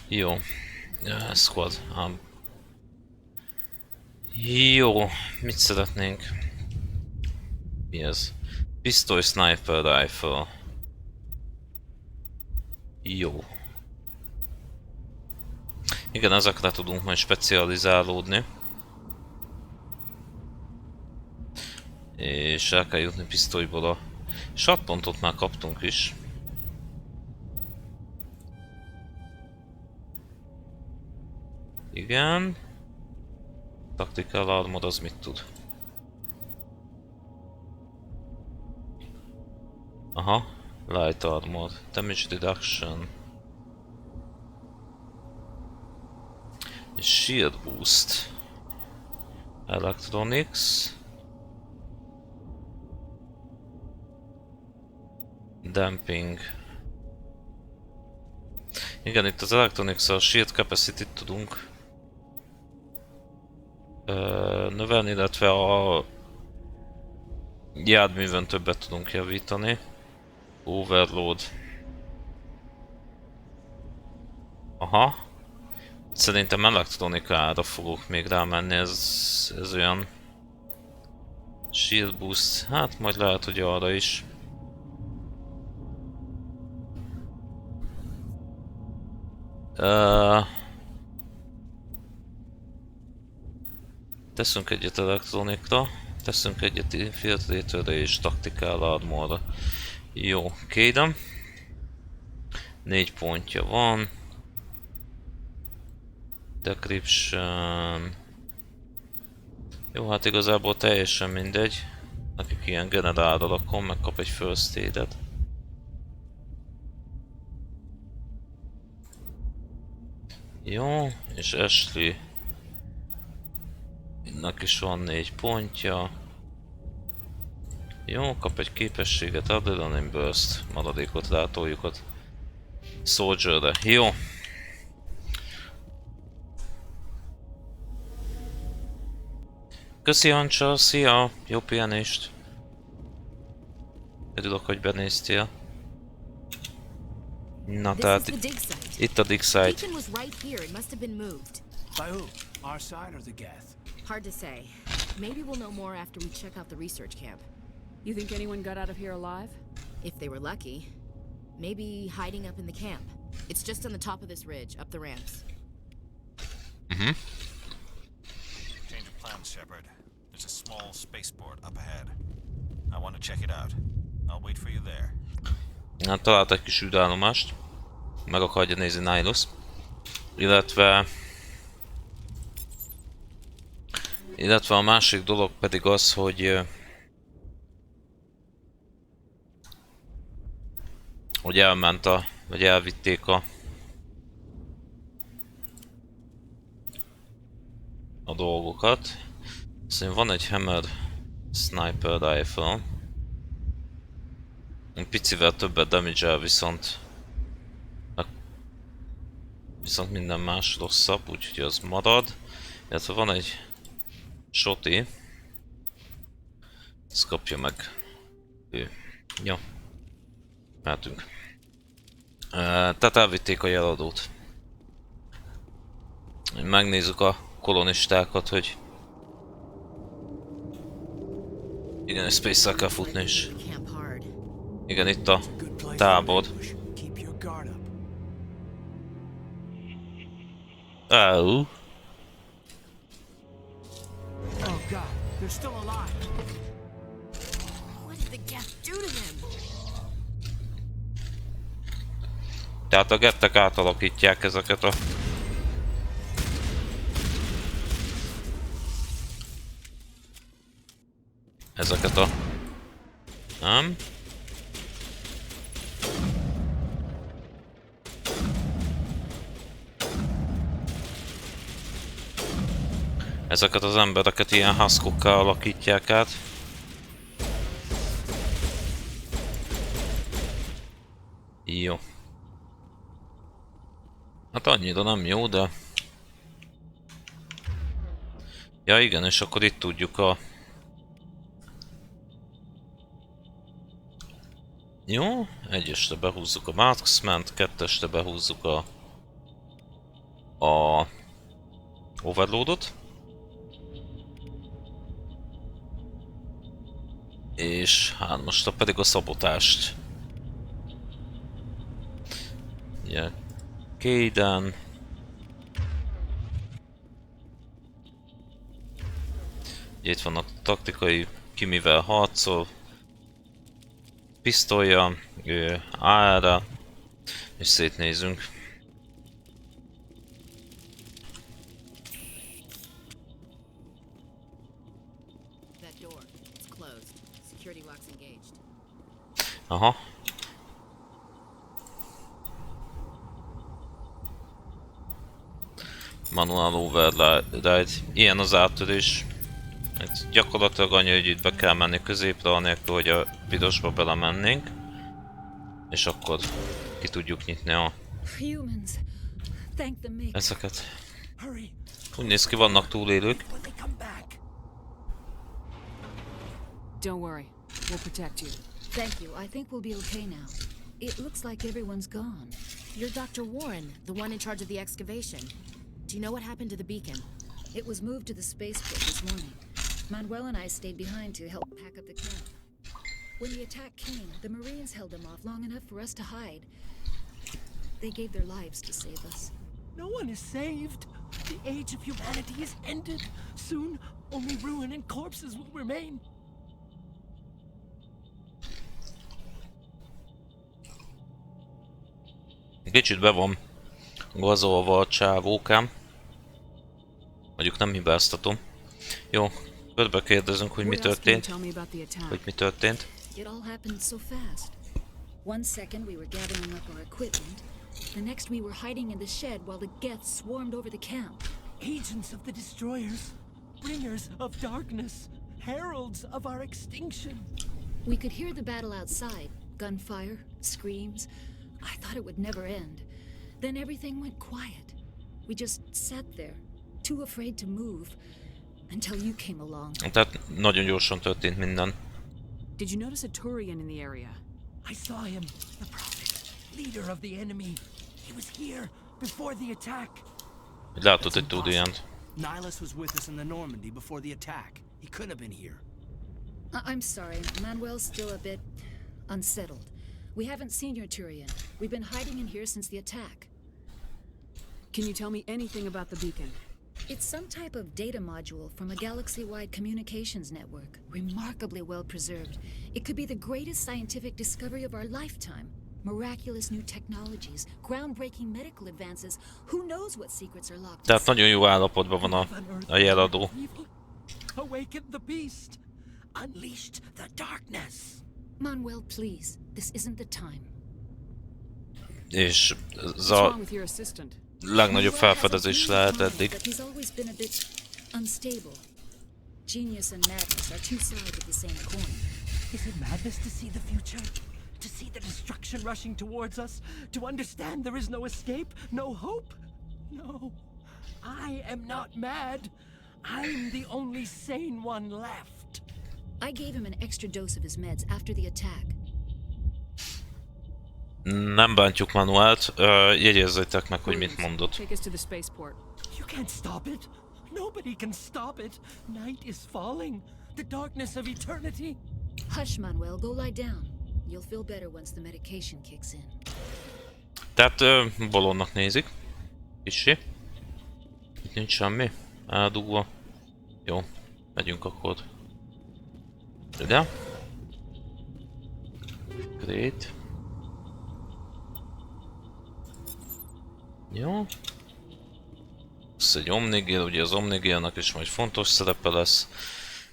Jó. Squad. Jó. Mit szeretnénk? Mi ez? Pisztoly sniper rifle. Jó. Igen, ezekre tudunk majd specializálódni. És el kell jutni pisztolyból a shotpontot már kaptunk is. Igen. Tactical armor az mit tud? Aha, light armor, damage reduction. Shield boost. Electronics. Damping. Igen, itt az Electronics-a Shield Capacity-t tudunk növelni, illetve a járművön többet tudunk javítani. Overload. Aha. Szerintem elektronikára fogok még rámenni, ez olyan Shield Boost, hát majd lehet, hogy arra is. Teszünk egyet elektronikra, teszünk egyet infiltrétőre és taktikál armorra. Jó, Kaden. 4 pontja van. Decryption. Jó, hát igazából teljesen mindegy. Akik ilyen generállalakon megkap egy first aid-et. Jó, és Ashley. Ennek is van 4 pontja. Jó, kap egy képességet, Adrenaline Burst, maradékot rátoljuk a Soldierre. Jó. Köszi Ancsa, szia! Jó pihenést! Örülök, hogy benéztél. Na tehát itt a dig site. Beacon was right here. It must have been moved. By who? Our side or the Geth? Hard to say. Maybe we'll know more after we check out the research camp. You think anyone got out of here alive? If they were lucky. Maybe hiding up in the camp. It's just on the top of this ridge, up the ramps. Change of plans, Shepard. There's a small spaceport up ahead. I want to check it out. I'll wait for you there. Hát talált egy kis űrállomást. Meg akarja nézni Nihilus. Illetve a másik dolog pedig az, hogy elment vagy elvitték a dolgokat. Szóval van egy Hammer Sniper Rifle. Egy picivel többet damage-el, viszont minden más rosszabb, úgyhogy az marad. Illetve van egy shoti. Ezt kapja meg ő. Jó. Mehetünk. Tehát elvitték a jeladót. Megnézzük a kolonistákat, hogy igen, space-szel kell futni is. Igen, itt a tábor. Oh. Oh God, they're still alive. What did the Geth do to them? Tehát a gettek átalakítják ezeket a... Nem? Ezeket az embereket ilyen huskokkal alakítják át. Jó. Hát annyira nem jó, de... Ja igen, és akkor itt tudjuk a... Jó, egyesre behúzzuk a Marksman-t, kettesre behúzzuk a Overloadot. És hármasra pedig a szabotást. Ugye, Kaden. Itt van a taktikai, ki mivel harcol. Pisztolya, AR-ra, és szétnézünk. Aha. Manual override. Ilyen az áttörés. Hát gyakorlatilag annyi, hogy itt be kell menni középre, anélkül, hogy a pirosba belemennénk. És akkor ki tudjuk nyitni a... ezeket. Úgy néz ki, vannak túlélők. Don't worry, we'll protect you. Thank you. I think we'll be okay now. It looks like everyone's gone. You're Dr. Warren, the one in charge of the excavation. Do you know what happened to the beacon? It was moved to the spaceport this morning. Manuel and I stayed behind to help pack up the camp. When the attack came, the Marines held them off long enough for us to hide. They gave their lives to save us. No one is saved. The age of humanity is ended. Soon, Only ruin and corpses will remain. Kicsit be van gazolva a csávókám. Mondjuk nem hibáztatom. Jó, körbe kérdezünk, hogy mi történt. Hogy mi történt. It all happened so fast. One second we were gathering up our equipment. The next we were hiding in the shed while the Geth swarmed over the camp. Agents of the destroyers, bringers of darkness, heralds of our extinction. We could hear the battle outside. Gunfire, screams. I thought it would never end. Then everything went quiet. We just sat there, too afraid to move, until you came along. Tehát nagyon gyorsan történt minden. Did you notice a Turian in the area? I saw him, the prophet, leader of the enemy. He was here before the attack. Látott egy Turiant. Nihilus was with us in the Normandy before the attack. He couldn't have been here. I'm sorry, Manuel's still a bit unsettled. We haven't seen your Turian. We've been hiding in here since the attack. Can you tell me anything about the beacon? It's some type of data module from a galaxy-wide communications network. Remarkably well preserved. It could be the greatest scientific discovery of our lifetime. Miraculous new technologies, groundbreaking medical advances. Who knows what secrets are locked? Tehát nagyon jó állapotban van a jeladó. Awakened the beast. Unleashed the darkness. Manuel, please. This isn't the time. És ez a legnagyobb felfedezés lehet eddig. He's always been a bit unstable. Genius and madness are two sides of the same coin. Is it madness to see the future? To see the destruction rushing towards us? To understand there is no escape? No hope? No. I am not mad. I'm the only sane one left. I gave him an extra dose of his meds after the attack. Nem bántjuk Manuelt, jegyezzétek meg, hogy mit mondott. You can't stop it. Nobody can stop it. Night is falling. The darkness of eternity. Hush, Manuel. Go lie down. You'll feel better once the medication kicks in. Tehát bolondnak nézik. Kissé. Itt nincs semmi. Eldugva. Jó. Megyünk akkor. Ide. Great. Jó. Ez egy Omnigél, ugye az Omnigélnak is majd fontos szerepe lesz.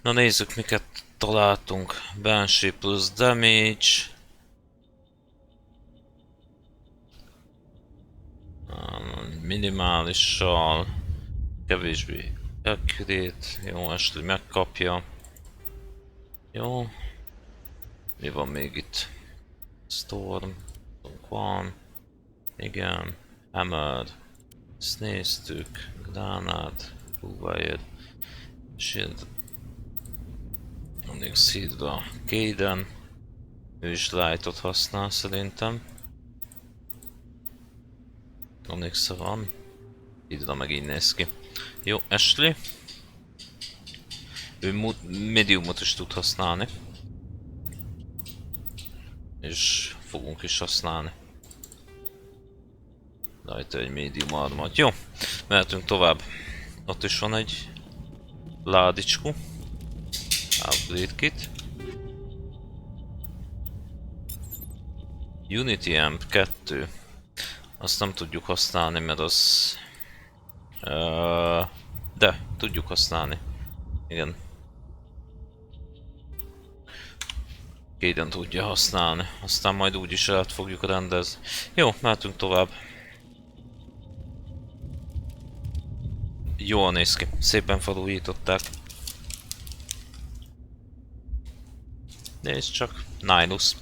Na nézzük, miket találtunk. Banshee plusz damage. Minimálissal. Kevésbé accurate. Jó, Ashley megkapja. Jó. Mi van még itt? Storm. Van. Igen. Hammered. Ezt néztük. Granát. Búvájed. Shield. Onyx Hydra. Kaden. Ő is lightot használ szerintem. Onyx van. Hydra meg így néz ki. Jó, Ashley. Ő mediumot is tud használni. És fogunk is használni. Rajta egy medium armat. Jó, mehetünk tovább. Ott is van egy ládicskú. Upgrade kit. Unity Amp 2. Azt nem tudjuk használni, mert az... de, tudjuk használni. Igen. Kaden tudja használni. Aztán majd úgyis át fogjuk rendezni. Jó, mehetünk tovább. Jól néz ki. Szépen felújították. Nézd csak. Nihilus.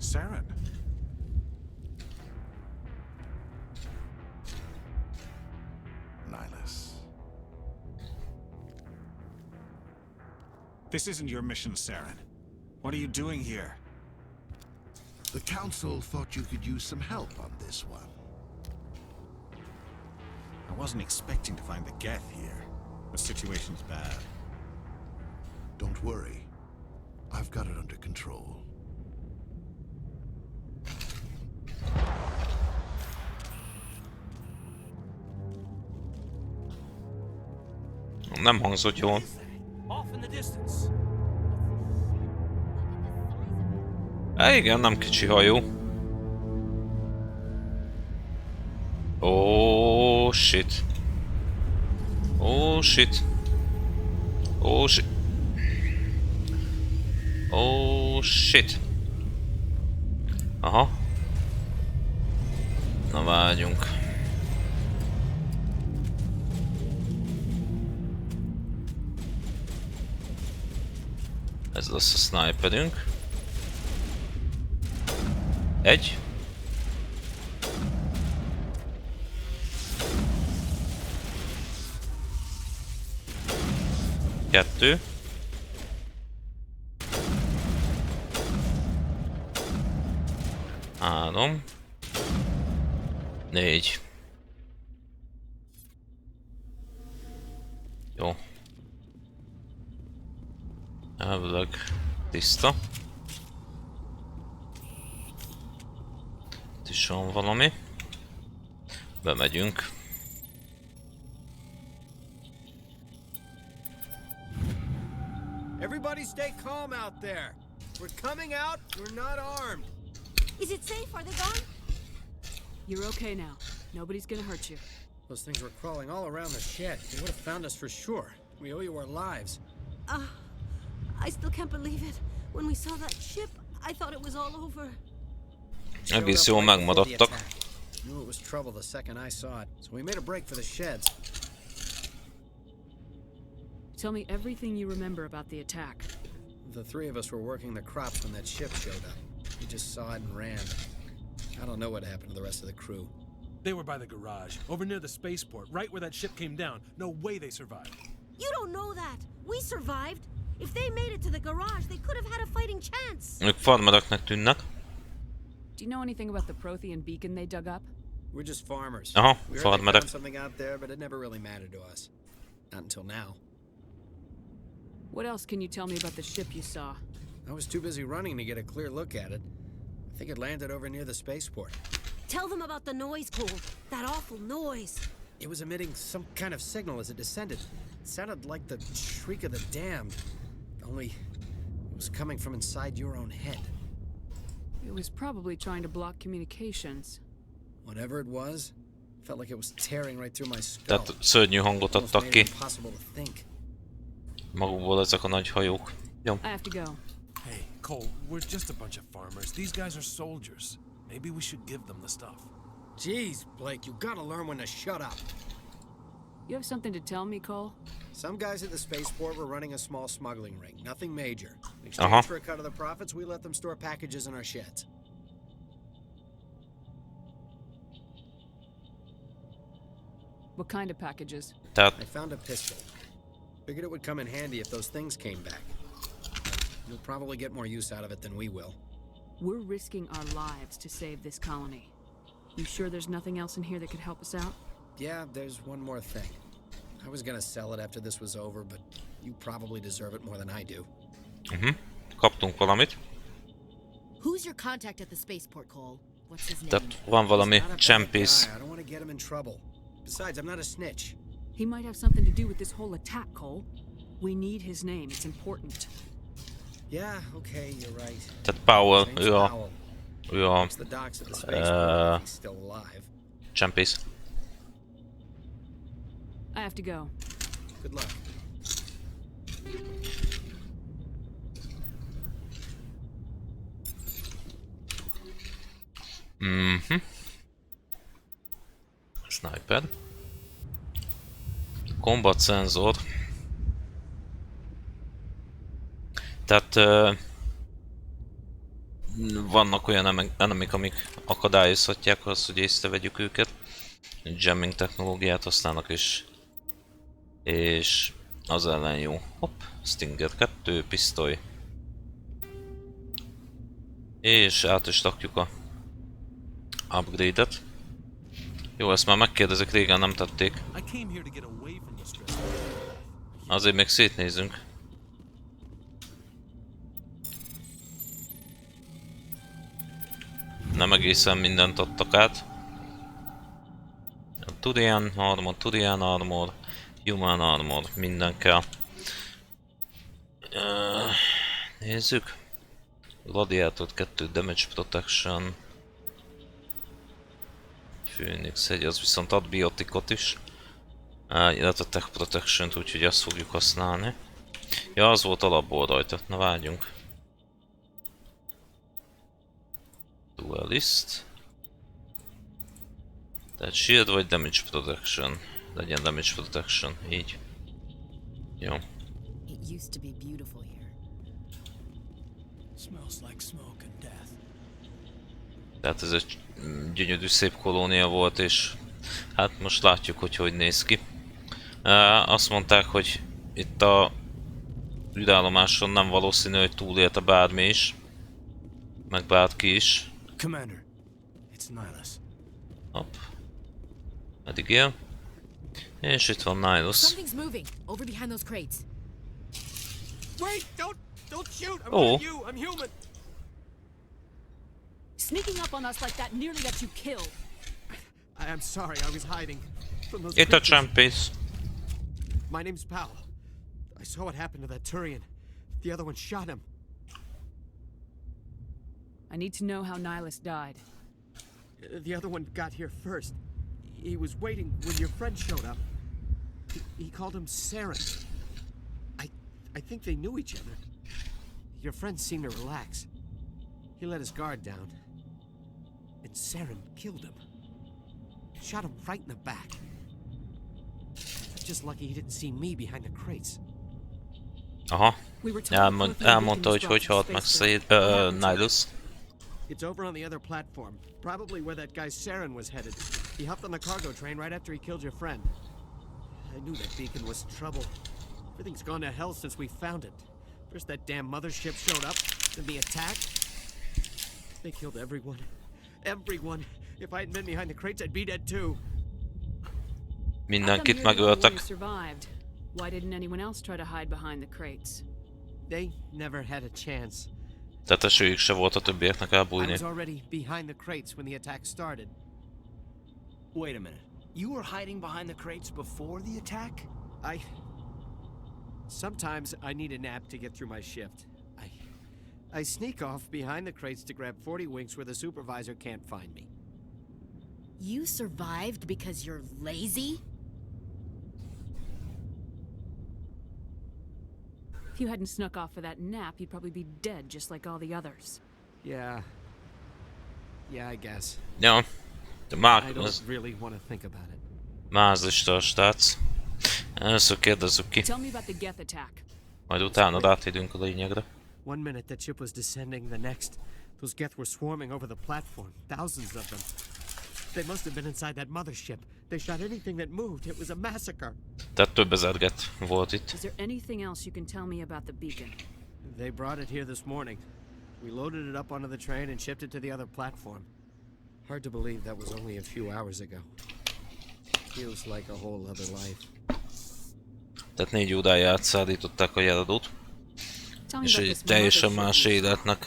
Saren. Nihilus. This isn't your mission, Saren. What are you doing here? The Council thought you could use some help on this one. I wasn't expecting to find the Geth here. The situation's bad. Don't worry. I've got it under control. Nem hangzott jól. Igen, nem kicsi hajó. Oh shit. Oh shit. Oh shit. Oh shit. Aha. Na vágyunk. Ez lesz a sniperünk. Egy. Kettő. Három. Négy. Jó. Elvileg tiszta. Itt is van valami. Bemegyünk. Everybody stay calm out there. We're coming out, we're not armed. Is it safe? Are they gone? You're okay now. Nobody's gonna hurt you. Those things were crawling all around the shed. They would have found us for sure. We owe you our lives. I still can't believe it. When we saw that ship, I thought it was all over. Egész jól megmaradtak. Knew it was trouble the second I saw it, so we made a break for the sheds. Tell me everything you remember about the attack. The three of us were working the crops when that ship showed up. We just saw it and ran. I don't know what happened to the rest of the crew. They were by the garage, over near the spaceport, right where that ship came down. No way they survived. You don't know that. We survived. If they made it to the garage, they could have had a fighting chance. Ők farmeraknak tűnnek. Do you know anything about the Prothean beacon they dug up? We're just farmers. Aha, We heard they farmerek. found something out there, but it never really mattered to us. Not until now. What else can you tell me about the ship you saw? I was too busy running to get a clear look at it. I think it landed over near the spaceport. Tell them about the noise, Cole. That awful noise. It was emitting some kind of signal as it descended. It sounded like the shriek of the damned. Only it was coming from inside your own head. It was probably trying to block communications. Whatever it was, felt like it was tearing right through my skull. Tehát szörnyű hangot Almost adtak made ki. it impossible to think. Magukból ezek a nagy hajók. Jó. I have to go. Hey, Cole, we're just a bunch of farmers. These guys are soldiers. Maybe we should give them the stuff. Jeez, Blake, you gotta learn when to shut up. You have something to tell me, Cole? Some guys at the spaceport were running a small smuggling ring, nothing major. In exchange for a cut of the profits, we let them store packages in our sheds. What kind of packages? I found a pistol. Figured it would come in handy if those things came back. You'll probably get more use out of it than we will. We're risking our lives to save this colony. You sure there's nothing else in here that could help us out? Yeah, there's one more thing. I was gonna sell it after this was over, but you probably deserve it more than I do. Kaptunk valamit. Who's your contact at the spaceport, Cole? What's his name? Tehát van valami He's not a bad csempész. guy. I don't want to get him in trouble. Besides, I'm not a snitch. He might have something to do with this whole attack, Cole. We need his name. It's important. Yeah, okay, you're right. Tehát Powell, His name's ő a... Powell. Ő a... It's the docks at the spaceport. He's still alive. Csempész. I have to go. Good luck. Sniper. Combat szenzor. Tehát vannak olyan enemik, amik akadályozhatják azt, hogy észrevegyük őket. Jamming technológiát használnak és az ellen jó. Hopp, Stinger 2, pisztoly. És át is rakjuk a upgrade-et. Jó, ezt már megkérdezek, régen nem tették. Azért még szétnézünk. Nem egészen mindent adtak át. Turian armor. Human armor, minden kell. Nézzük. Gladiator 2 damage protection. Phoenix 1, az viszont ad biotikot is. Illetve tech protection-t, úgyhogy azt fogjuk használni. Ja, az volt alapból rajta, na vágyjunk. Duelist. Tehát shield vagy damage protection. Legyen damage protection, így. Jó. It used to be beautiful here. Smells like smoke and death. Tehát ez egy gyönyörű szép kolónia volt, és hát most látjuk, hogy hogy néz ki. Azt mondták, hogy itt a űrállomáson nem valószínű, hogy túlélte bármi is. Meg bárki is. Commander, it's Nihilus. Hopp. Eddig él. És itt van Nihilus. Something's moving over behind those crates. Wait! Don't shoot! I'm Oh. not you. I'm human. Sneaking up on us like that nearly got you killed. I'm sorry. I was hiding from those Itt a creatures. csempész. My name's Powell. I saw what happened to that Turian. The other one shot him. I need to know how Nihilus died. The other one got here first. He was waiting when your friend showed up. He called him Saren. I think they knew each other. Your friend seemed to relax. He let his guard down. And Saren killed him. Shot him right in the back. Just lucky he didn't see me behind the crates. Aha. Elmondta, hogy halt meg Nihilus. It's over on the other platform, probably where that guy Saren was headed. He hopped on the cargo train right after he killed your friend. I knew that beacon was trouble. Everything's gone to hell since we found it. First that damn mothership showed up, then the attack. They killed everyone. Everyone. If I hadn't been behind the crates, I'd be dead too. Mindenkit megöltek. Survived. Why didn't anyone else try to hide behind the crates? They never had a chance. Tehát esélyük se volt a többieknek I elbújni. was already behind the crates when the attack started. Wait a minute. You were hiding behind the crates before the attack? Sometimes I need a nap to get through my shift. I sneak off behind the crates to grab 40 winks where the supervisor can't find me. You survived because you're lazy? If you hadn't snuck off for that nap, you'd probably be dead just like all the others. Yeah, I guess. Ja. De I már don't really want to think about it. mázlista a stác. Először kérdezzük ki. Tell me about the Geth attack. Majd utána átérünk a lényegre. One minute that ship was descending, the next, those Geth were swarming over the platform. Thousands of them. They must have been inside that mothership. They shot anything that moved. It was a massacre. Tehát több ezer Geth volt itt. Is there anything else you can tell me about the beacon? They brought it here this morning. We loaded it up onto the train and shipped it to the other platform. Hard to believe that was only a few hours ago. Feels like a whole other life. Tehát 4 órája átszállították a járadót. És egy teljesen más életnek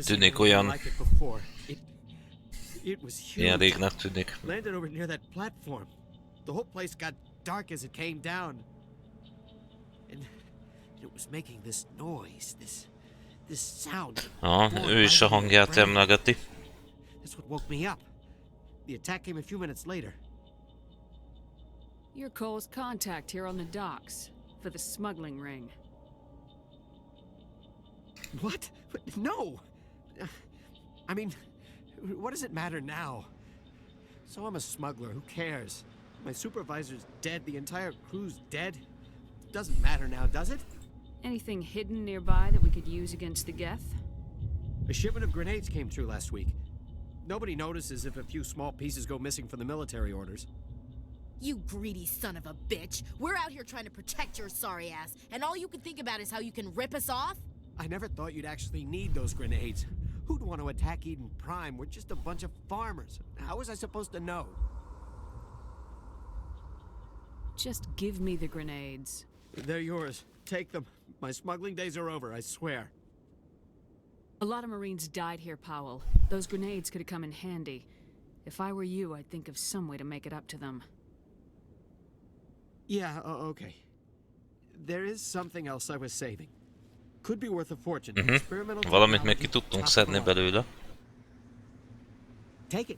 tűnik, olyan ilyen régnek tűnik. Landed over near that platform. The whole place got dark as it came down. And it was making this noise, this sound. Ő is a hangját emlegeti. That's what woke me up. The attack came a few minutes later. You're Cole's contact here on the docks for the smuggling ring. What? No! I mean, what does it matter now? So I'm a smuggler, who cares? My supervisor's dead, the entire crew's dead. Doesn't matter now, does it? Anything hidden nearby that we could use against the Geth? A shipment of grenades came through last week. Nobody notices if a few small pieces go missing from the military orders. You greedy son of a bitch! We're out here trying to protect your sorry ass, and all you can think about is how you can rip us off? I never thought you'd actually need those grenades. Who'd want to attack Eden Prime? We're just a bunch of farmers. How was I supposed to know? Just give me the grenades. They're yours. Take them. My smuggling days are over, I swear. A lot of Marines died here, Powell. Those grenades could have come in handy. If I were you, I'd think of some way to make it up to them. Yeah, okay. There is something else I was saving. Could be worth a fortune. Experimental Valamit még ki technology, tudtunk top szedni of the line. belőle. Take it.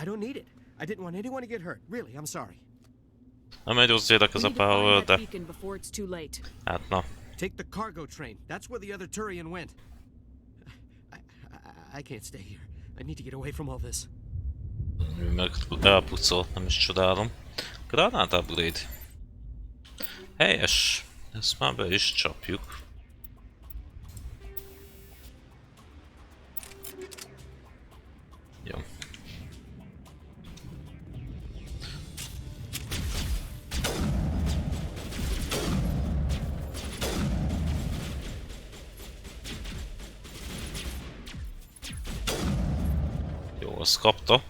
I don't need it. I didn't want anyone to get hurt. Really, I'm sorry. Nem egy rossz gyerek ez a Power, de... Hát na. Take the cargo train. That's where the other Turian went. I can't stay here. I need to get away from all this. Meg elpucolt, nem is csodálom. Granát upgrade. Helyes. Ezt már be is csapjuk. Jó. Jó, azt kapta.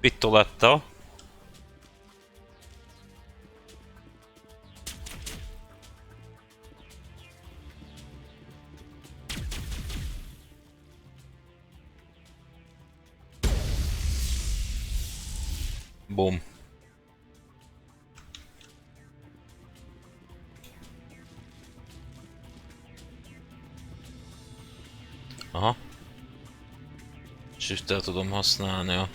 Pittoletta. Boom. Aha. Shift-tel tudom használni a...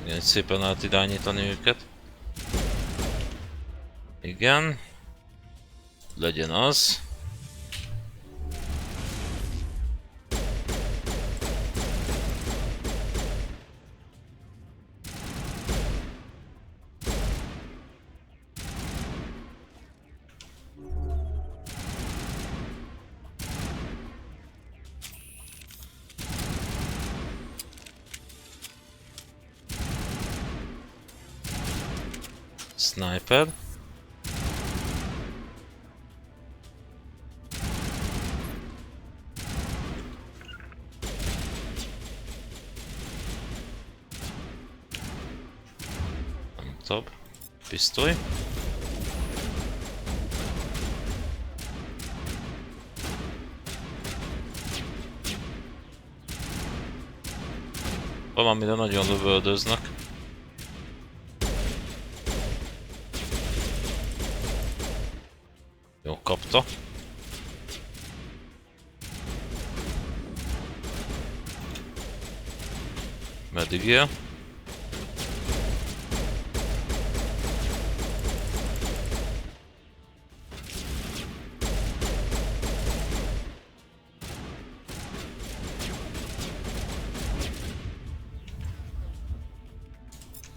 Igen, szépen lehet irányítani őket. Igen. Legyen az. Sniper. Nem tudom. Pisztoly. Valamire nagyon lövöldöznek. Jó, kapta. Meddig él?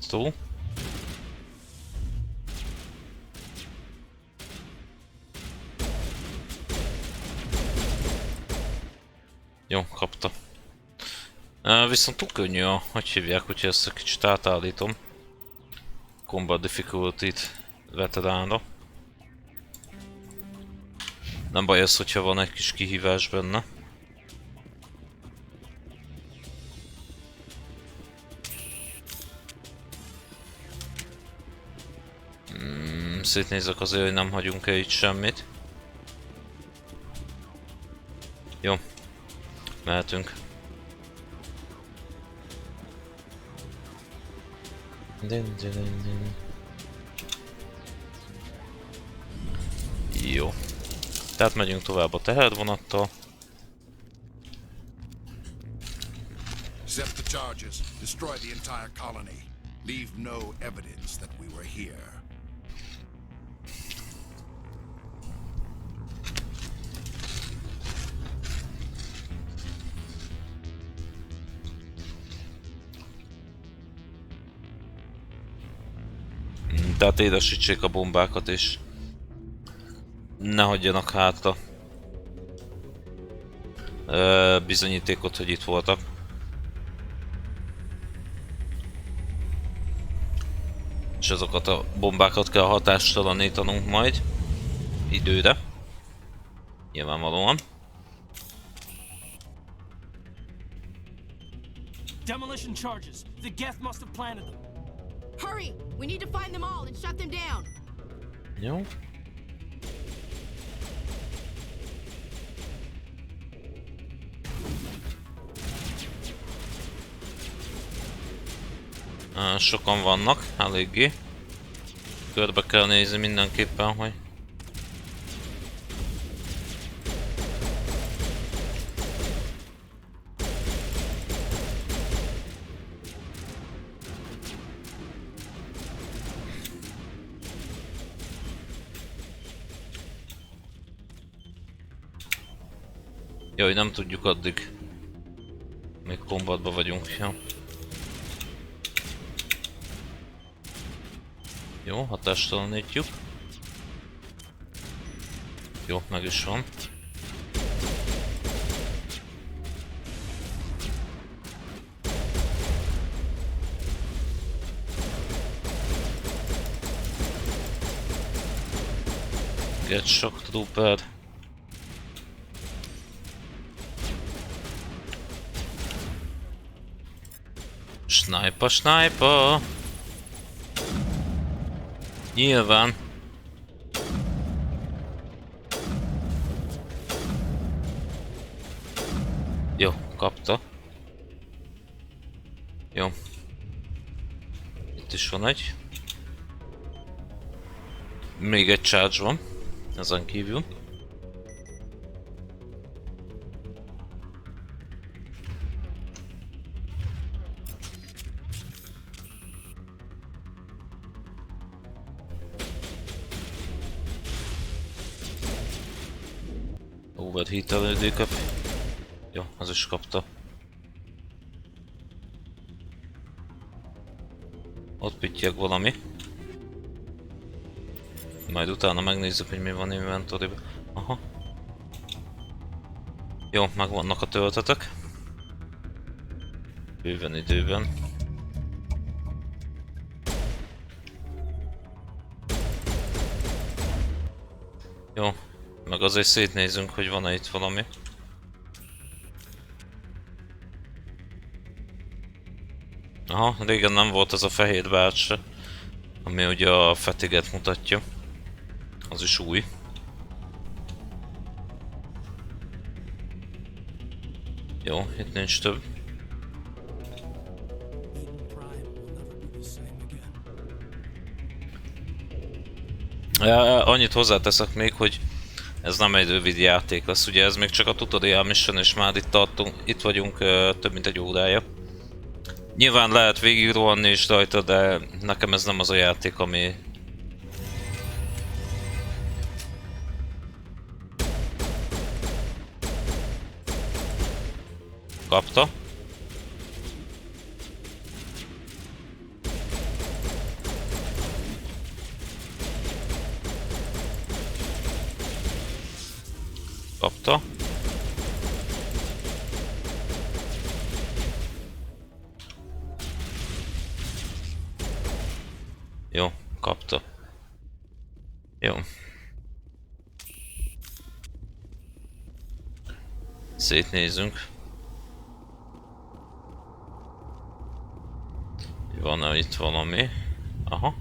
Túl. Jó, kapta. Viszont túl könnyű a... Hogy hívják, hogyha ezt a kicsit átállítom. Combat difficulty-t veteránra. Nem baj ez, hogyha van egy kis kihívás benne. Szétnézek azért, hogy nem hagyunk el itt semmit. Jó. Mehetünk. Jó. Tehát megyünk tovább a tehervonattal. Set the charges. Destroy the entire colony. Leave no evidence that we were here. Tehát édesítsék a bombákat és ne hagyjanak hátra bizonyítékot, hogy itt voltak. És azokat a bombákat kell hatástalanítanunk majd időre. Nyilvánvalóan. Demolition charges. The Geth must have planted them. Hurry! We need to find them all and shut them down. Jó. Sokan vannak, eléggé. Körbe kell nézni mindenképpen, hogy... Jaj, nem tudjuk addig. Még kombatban vagyunk, ja. Jó, hatástalanítjuk. Jó, meg is van. Get shock trooper. Sniper, sniper! Nyilván. Jó, kapta. Jó. Itt is van egy. Még egy charge van. Ezen kívül. Overheat-elődő kap. Jó, az is kapta. Ott pittyeg valami. Majd utána megnézzük, hogy mi van inventory-ban. Aha. Jó, megvannak a töltetek. Bőven időben. Jó. Meg azért szétnézünk, hogy van-e itt valami. Aha, régen nem volt az a fehér bács, ami ugye a fetiget mutatja. Az is új. Jó, itt nincs több. Annyit hozzáteszek még, hogy ez nem egy rövid játék lesz, ugye ez még csak a tutorial mission, és már itt tartunk, itt vagyunk több mint egy órája. Nyilván lehet végig rohanni is rajta, de nekem ez nem az a játék, ami... Kapta. Kapta. Jó, kapta. Jó. Szétnézzünk. Van-e itt valami? Aha.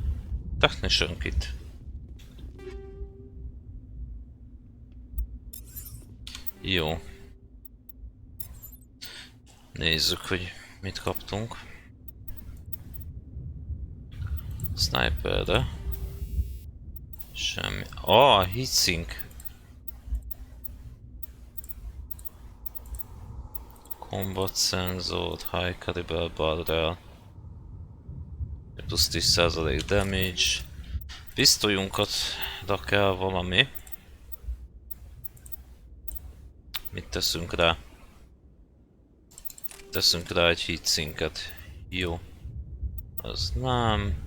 Technician kit. Jó. Nézzük, hogy mit kaptunk. Sniperre. Semmi. Heatsink. Combat sensor, high caliber barrel. Plusz 10% damage. Pisztolyunkat kell valami. Mit teszünk rá? Teszünk rá egy heatsinket. Jó. Az nem.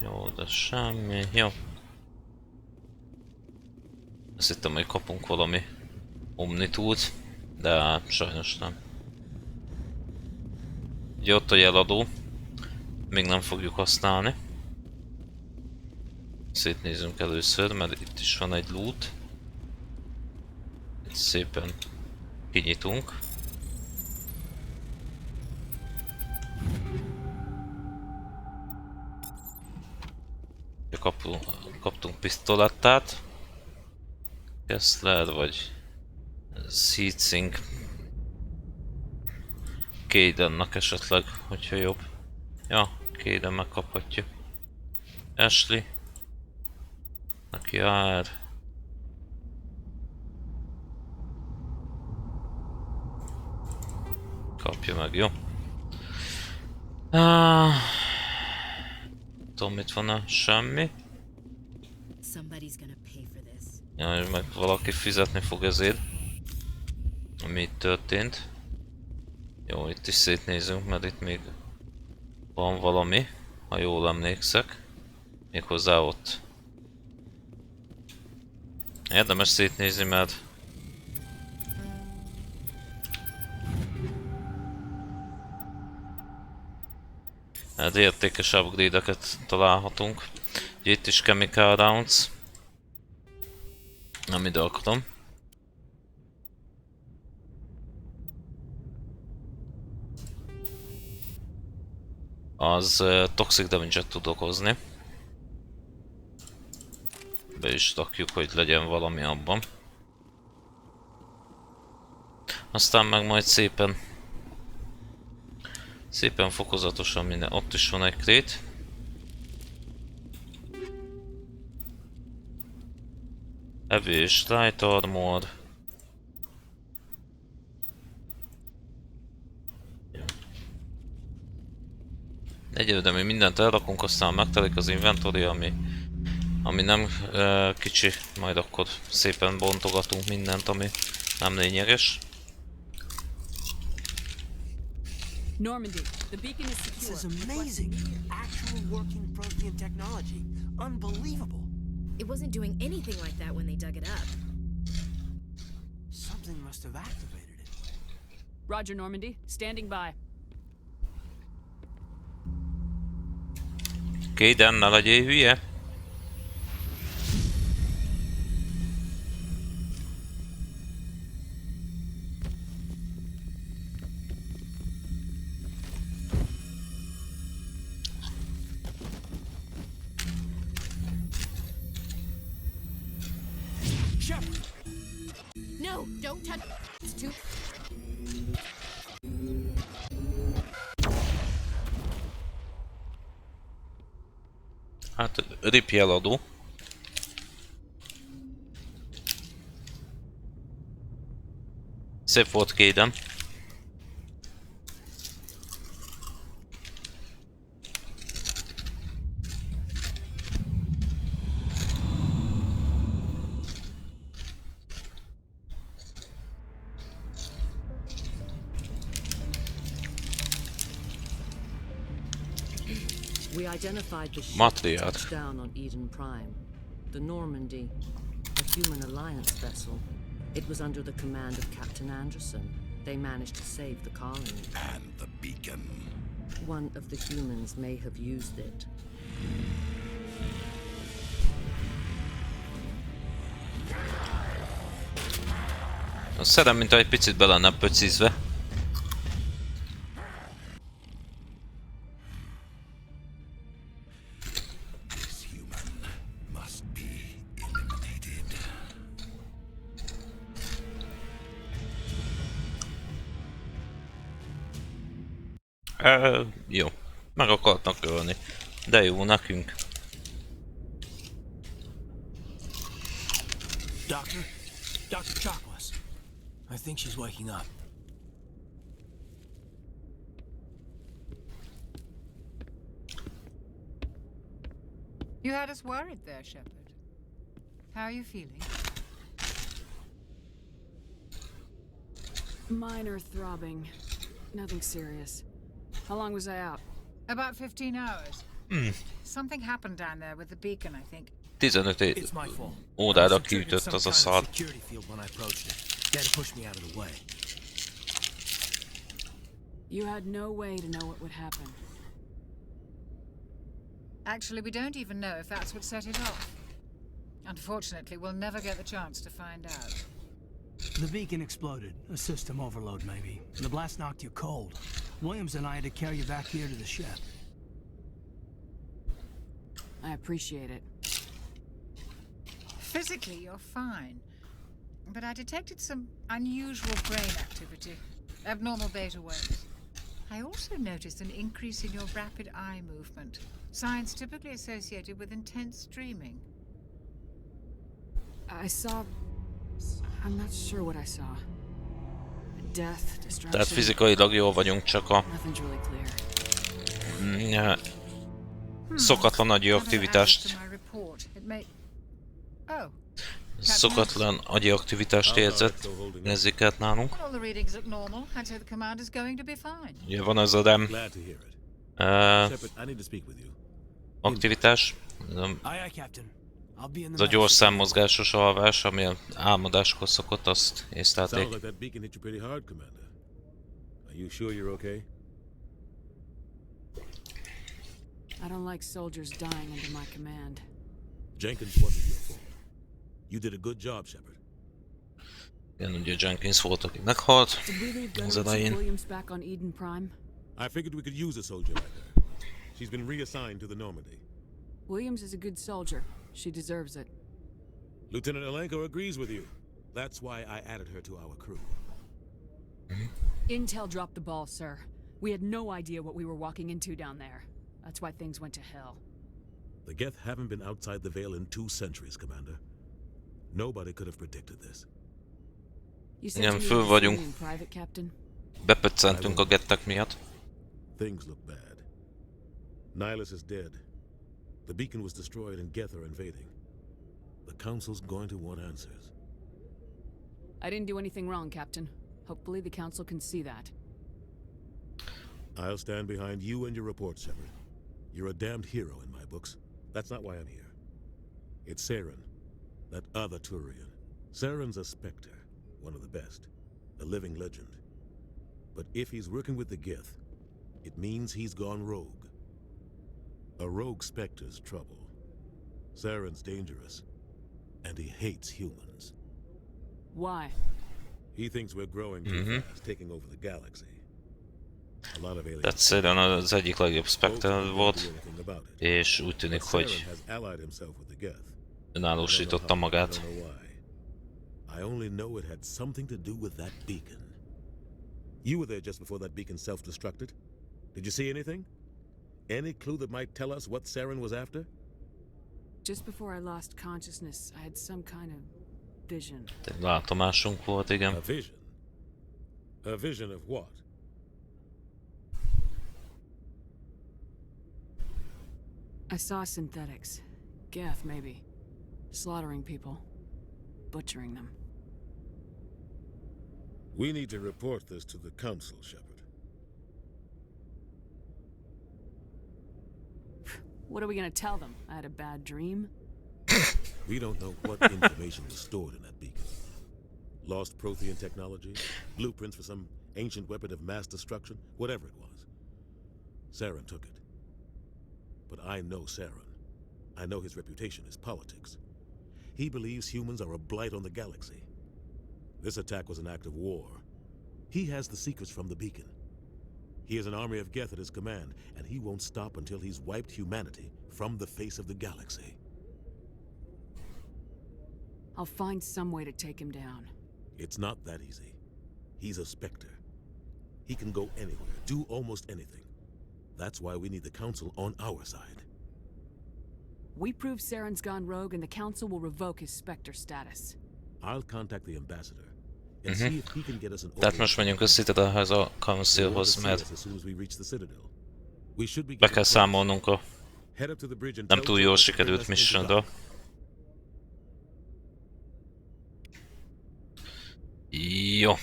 Jó, de semmi. Jó. Azt hittem, hogy kapunk valami omnitúlt, de sajnos nem. Ugye ott a jeladó. Még nem fogjuk használni. Szétnézünk először, mert itt is van egy loot. Itt szépen kinyitunk. Kaptunk pisztolettát. Kessler vagy Seatsink. Kaidennak esetleg, hogyha jobb. Ja, Kaiden megkaphatja. Ashley. Neki jár. Kapja meg, jó? Tudom, mit van-e? Semmi. Ja, és meg valaki fizetni fog ezért. Ami itt történt. Jó, itt is szétnézünk, mert itt még van valami, ha jól emlékszek. Méghozzá ott. Érdemes szétnézni, mert értékes upgrade-eket találhatunk. Ugye itt is chemical rounds. Nem ide akarom. Az toxic damage-et tud okozni. Be is rakjuk, hogy legyen valami abban. Aztán meg majd szépen fokozatosan minden. Ott is van egy crate. Heavy és light armor. Egyelőre mi mindent elrakunk, aztán megtelik az inventory, ami nem kicsi, majd akkor szépen bontogatunk mindent, ami nem lényeges. Normandy, the beacon is secure. This is amazing. Actual working Prothean technology. Unbelievable. It wasn't doing anything like that when they dug it up. Something must have activated it. Roger, Normandy. Standing by. Kaiden, ne legyél hülye! No, don't touch. It's too. Hát, rip jeladó. Szép volt Kaiden. We identified the ship Matriarch. touched down on Eden Prime. The Normandy, a human alliance vessel. It was under the command of Captain Anderson. They managed to save the colony. And the beacon. One of the humans may have used it. A szerem, mint egy picit be lenne pöcizve. Jó. Meg akartak ölni. De jó nekünk. Doctor? Dr. Chakwas. I think she's waking up. You had us worried there, Shepard. How are you feeling? Minor throbbing. Nothing serious. How long was I out? About 15 hours. Something happened down there with the beacon, I think. 15 órára kiütött az a szar. You had no way to know what would happen. Actually, we don't even know if that's what set it off. Unfortunately, we'll never get the chance to find out. The beacon exploded. A system overload, maybe. The blast knocked you cold. Williams and I had to carry you back here to the ship. I appreciate it. Physically, you're fine. But I detected some unusual brain activity. Abnormal beta waves. I also noticed an increase in your rapid eye movement. Signs typically associated with intense dreaming. I saw... I'm not sure what I saw. Death, destruction... Tehát fizikailag jól vagyunk, csak a... Nothing's really Ja, clear. szokatlan agyi aktivitást... Szokatlan agyi aktivitást érzek át nálunk. Ugye van az a REM aktivitás, ez a gyors számmozgásos alvás, ami a álmodáskor szokott, azt észlelték. I don't like soldiers dying under my command. Jenkins wasn't your fault. You did a good job, Shepard. Igen, ugye Jenkins volt, aki meghalt az elején. Williams back on Eden Prime? I figured we could use a soldier like her. She's been reassigned to the Normandy. Williams is a good soldier. She deserves it. Lieutenant Alenko agrees with you. That's why I added her to our crew. Intel dropped the ball, sir. We had no idea what we were walking into down there. That's why things went to hell. The Geth haven't been outside the Veil in 2 centuries, Commander. Nobody could have predicted this. Igen, föl vagyunk. Bepöccentünk a gettek miatt. Things look bad. Nihilus is dead. The beacon was destroyed and Geth are invading. The Council's going to want answers. I didn't do anything wrong, Captain. Hopefully the Council can see that. I'll stand behind you and your report, Shepard. You're a damned hero in my books. That's not why I'm here. It's Saren, that other Turian. Saren's a Spectre, one of the best, a living legend. But if he's working with the Geth, it means he's gone rogue. A rogue Spectre's trouble. Saren's dangerous, and he hates humans. Why? He thinks we're growing too fast, taking over the galaxy. Tehát Saren az egyik legjobb Spectre volt, és úgy tűnik, hogy önállósította magát. I only know it had something to do with that beacon. You were there just before that beacon self-destructed. Did you see anything? Any clue that might tell us what Saren was after? Just before I lost consciousness, I had some kind of vision. Egy látomásunk volt, igen. A vision? A vision of what? I saw synthetics. Geth, maybe. Slaughtering people. Butchering them. We need to report this to the Council, Shepard. What are we gonna tell them? I had a bad dream? We don't know what information was stored in that beacon. Lost Prothean technology? Blueprints for some ancient weapon of mass destruction? Whatever it was. Saren took it. But I know Saren. I know his reputation is politics. He believes humans are a blight on the galaxy. This attack was an act of war. He has the secrets from the beacon. He has an army of Geth at his command, and he won't stop until he's wiped humanity from the face of the galaxy. I'll find some way to take him down. It's not that easy. He's a Spectre. He can go anywhere, do almost anything. That's why we need the Council on our side. We prove Saren's gone rogue and the Council will revoke his Spectre status. I'll contact the ambassador and see if he can get us an Tehát most menjünk a Citadelhez, a Councilhoz, mert be kell számolnunk a nem túl jól sikerült missionről. Jó.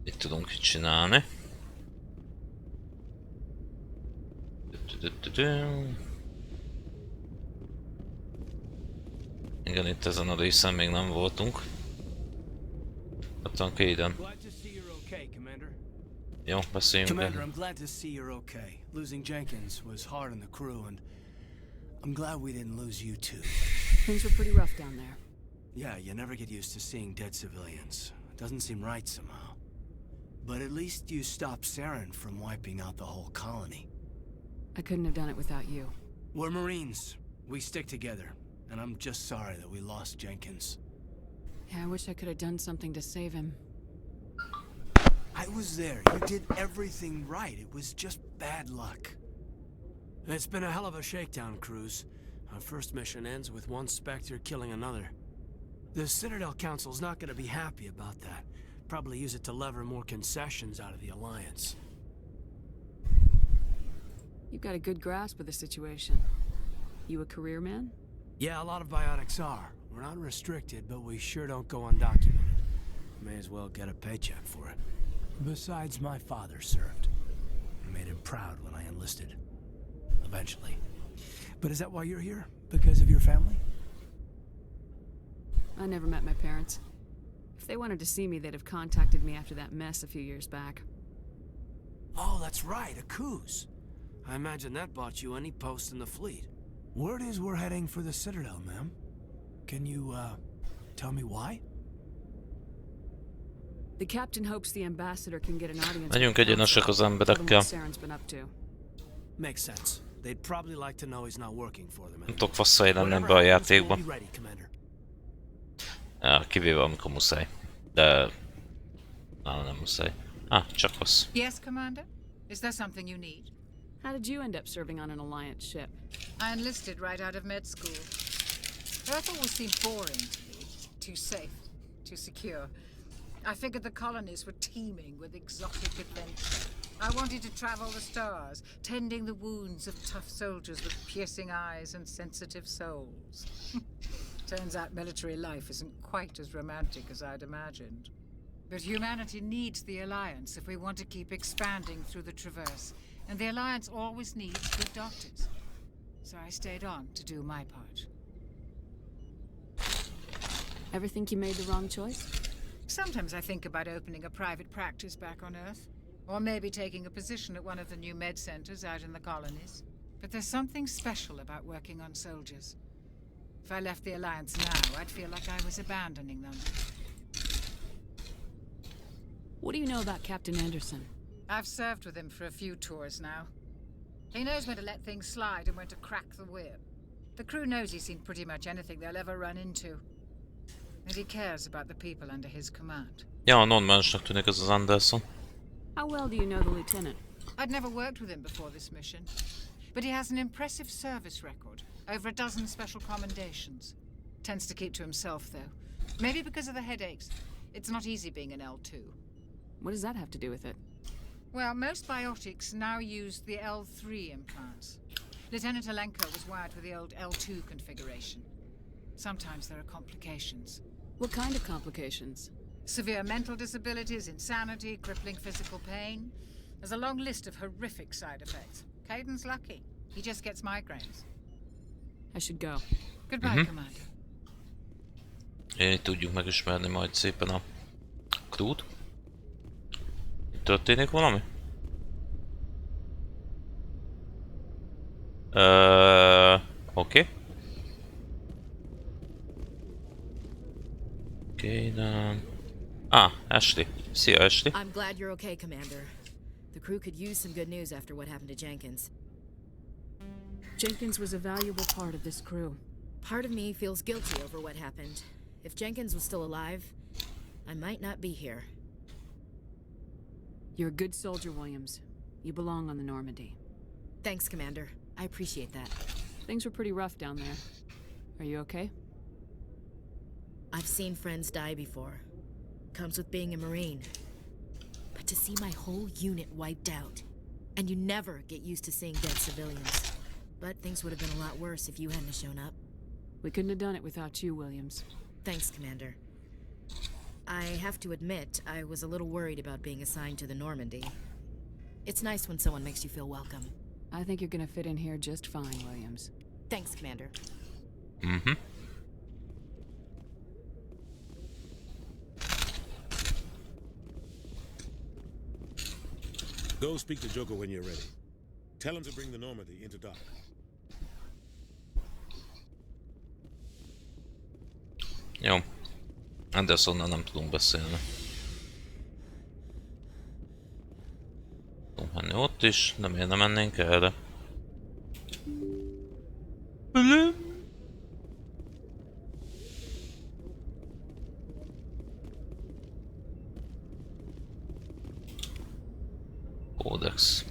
Mit tudunk itt csinálni? Igen, itt ezen a részen még nem voltunk. Ott van Kaden. Jó, beszéljünk Commander, el. I'm glad to see you're okay. Losing Jenkins was hard on the crew, and I'm glad we didn't lose you too. Things were pretty rough down there. Yeah, you never get used to seeing dead civilians. It doesn't seem right somehow. But at least you stopped Saren from wiping out the whole colony. I couldn't have done it without you. We're Marines. We stick together. And I'm just sorry that we lost Jenkins. Yeah, I wish I could have done something to save him. I was there. You did everything right. It was just bad luck. It's been a hell of a shakedown, Cruz. Our first mission ends with one Spectre killing another. The Citadel Council's not gonna be happy about that. Probably use it to lever more concessions out of the Alliance. You've got a good grasp of the situation. You a career man? Yeah, a lot of biotics are. We're not restricted, but we sure don't go undocumented. May as well get a paycheck for it. Besides, my father served. I made him proud when I enlisted. Eventually. But is that why you're here? Because of your family? I never met my parents. If they wanted to see me, they'd have contacted me after that mess a few years back. Oh, that's right, a cruise. I imagine that bought you any post in the fleet. Word is we're heading for the Citadel, ma'am. Can you, tell me why? The captain hopes the ambassador can get an audience. Legyünk egyenesek az emberekkel. Saren's been up to. Makes sense. They'd probably like to know he's not working for them. Nem tudok vasszai lenni ebbe a játékban. Ja, kivéve amikor muszáj. De... nálam nem muszáj. Csak vassz. Yes, Commander? Is there something you need? How did you end up serving on an Alliance ship? I enlisted right out of med school. Earth always seemed boring to me. Too safe, too secure. I figured the colonies were teeming with exotic adventure. I wanted to travel the stars, tending the wounds of tough soldiers with piercing eyes and sensitive souls. Turns out military life isn't quite as romantic as I'd imagined. But humanity needs the Alliance if we want to keep expanding through the Traverse. And the Alliance always needs good doctors. So I stayed on to do my part. Ever think you made the wrong choice? Sometimes I think about opening a private practice back on Earth. Or maybe taking a position at one of the new med centers out in the colonies. But there's something special about working on soldiers. If I left the Alliance now, I'd feel like I was abandoning them. What do you know about Captain Anderson? I've served with him for a few tours now. He knows when to let things slide and when to crack the whip. The crew knows he's seen pretty much anything they'll ever run into. And he cares about the people under his command. Ja, non-mensnek tűnik ez az Anderson. How well do you know the lieutenant? I'd never worked with him before this mission. But he has an impressive service record. Over a dozen special commendations. Tends to keep to himself, though. Maybe because of the headaches. It's not easy being an L2. What does that have to do with it? Well, most biotics now use the L3 implants. Lieutenant Alenko was wired with the old L2 configuration. Sometimes there are complications. What kind of complications? Severe mental disabilities, insanity, crippling physical pain. There's a long list of horrific side effects. Caden's lucky. He just gets migraines. I should go. Goodbye, Commander. Így tudjuk megismerni majd szépen a crewt. Történik valami? Oké. Kaden. Ashley. Szia, Ashley. I'm glad you're okay, Commander. The crew could use some good news after what happened to Jenkins. Jenkins was a valuable part of this crew. Part of me feels guilty over what happened. If Jenkins was still alive, I might not be here. You're a good soldier, Williams. You belong on the Normandy. Thanks, Commander. I appreciate that. Things were pretty rough down there. Are you okay? I've seen friends die before. Comes with being a Marine. But to see my whole unit wiped out, and you never get used to seeing dead civilians. But things would have been a lot worse if you hadn't shown up. We couldn't have done it without you, Williams. Thanks, Commander. I have to admit, I was a little worried about being assigned to the Normandy. It's nice when someone makes you feel welcome. I think you're gonna fit in here just fine, Williams. Thanks, Commander. Go speak to Joker when you're ready. Tell him to bring the Normandy into dock. Jó. Andersonnal nem tudunk beszélni. Tudunk menni ott is, de miért nem mennénk erre? Kódex.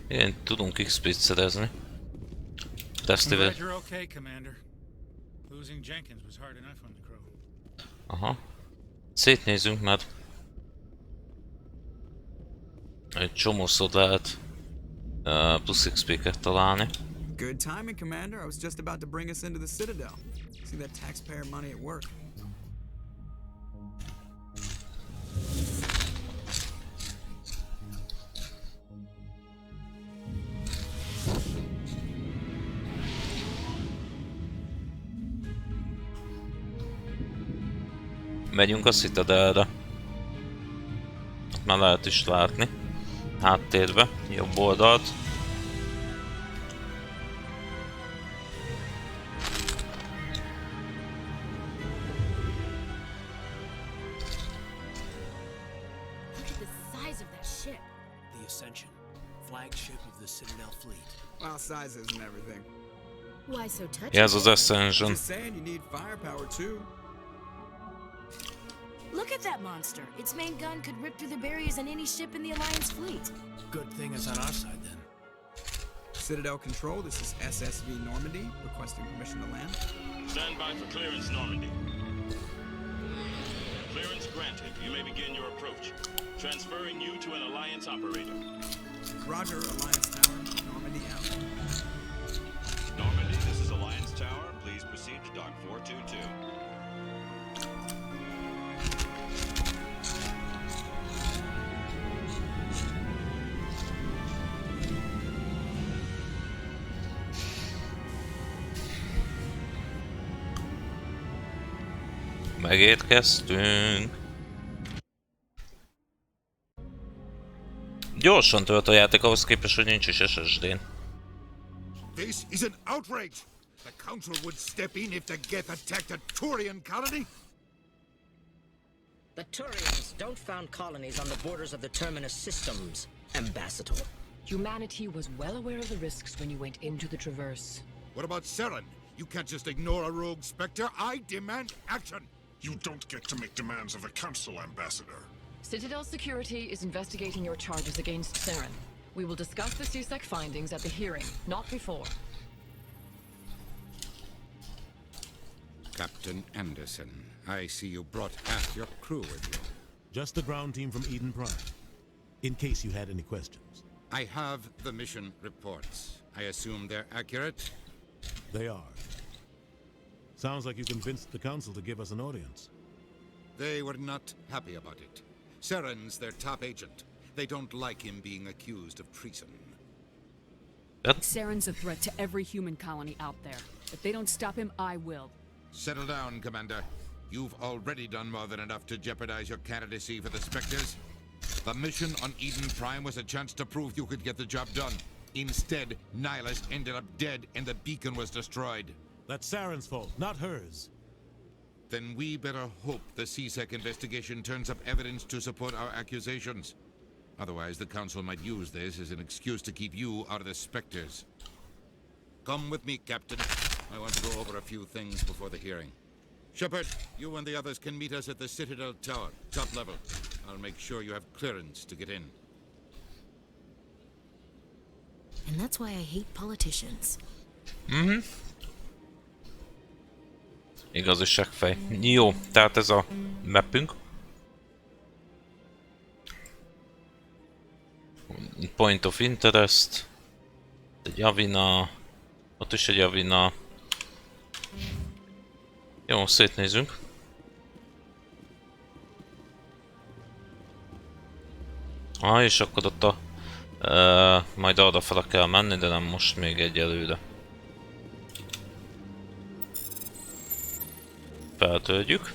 Igen, tudunk XP-t szerezni. I'm Tesztivel. glad you're okay, Commander. Losing Jenkins was hard enough on the crew. Aha. Szétnézünk, mert egy csomószor lehet plusz XP-ket találni. Good timing, Commander. I was just about to bring us into the Citadel. See that taxpayer money at work. Megyünk a Citadelre. Ott már lehet is látni. Háttérbe, jobb oldalt. The Ascension, flagship of the Citadel fleet. Well, size isn't everything. Why so touchy? Ez az Ascension. Just saying, you need firepower too. Look at that monster. Its main gun could rip through the barriers in any ship in the Alliance fleet. Good thing it's on our side then. Citadel Control, this is SSV Normandy, requesting permission to land. Stand by for clearance, Normandy. Clearance granted. You may begin your approach. Transferring you to an Alliance operator. Roger, Alliance Tower, Normandy out. Normandy, this is Alliance Tower. Please proceed to Dock 422. Megérkeztünk. Gyorsan tölt a játék ahhoz képest, hogy nincs is SSD-n. This is an outrage! The Council would step in if the Geth attacked a Turian colony? The Turians don't found colonies on the borders of the Terminus systems, Ambassador. Humanity was well aware of the risks when you went into the Traverse. What about Seren? You can't just ignore a rogue Spectre. I demand action! You don't get to make demands of the Council, Ambassador. Citadel Security is investigating your charges against Saren. We will discuss the CSEC findings at the hearing, not before. Captain Anderson, I see you brought half your crew with you. Just the ground team from Eden Prime, in case you had any questions. I have the mission reports. I assume they're accurate? They are. Sounds like you convinced the Council to give us an audience. They were not happy about it. Seren's their top agent. They don't like him being accused of treason. Saren's a threat to every human colony out there. If they don't stop him, I will. Settle down, Commander. You've already done more than enough to jeopardize your candidacy for the Spectres. The mission on Eden Prime was a chance to prove you could get the job done. Instead, Nihilus ended up dead and the beacon was destroyed. That's Saren's fault, not hers. Then we better hope the CSEC investigation turns up evidence to support our accusations. Otherwise, the Council might use this as an excuse to keep you out of the Spectres. Come with me, Captain. I want to go over a few things before the hearing. Shepard, you and the others can meet us at the Citadel Tower, top level. I'll make sure you have clearance to get in. And that's why I hate politicians. Igazi seggfej. Jó, tehát ez a mapünk. Point of interest. Egy Javina. Ott is egy Javina. Jó, szétnézünk. És akkor ott a... majd arrafele kell menni, de nem most még egyelőre. Feltöltjük.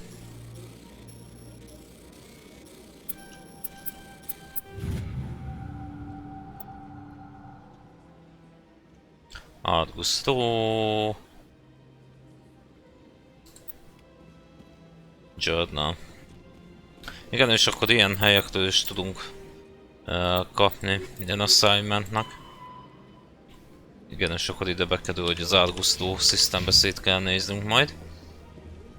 Augusto. Journal. Igen, és akkor ilyen helyektől is tudunk kapni ilyen assignmentnak. Igen, és akkor ide bekerül, hogy az Augusto Systembe szét kell néznünk majd.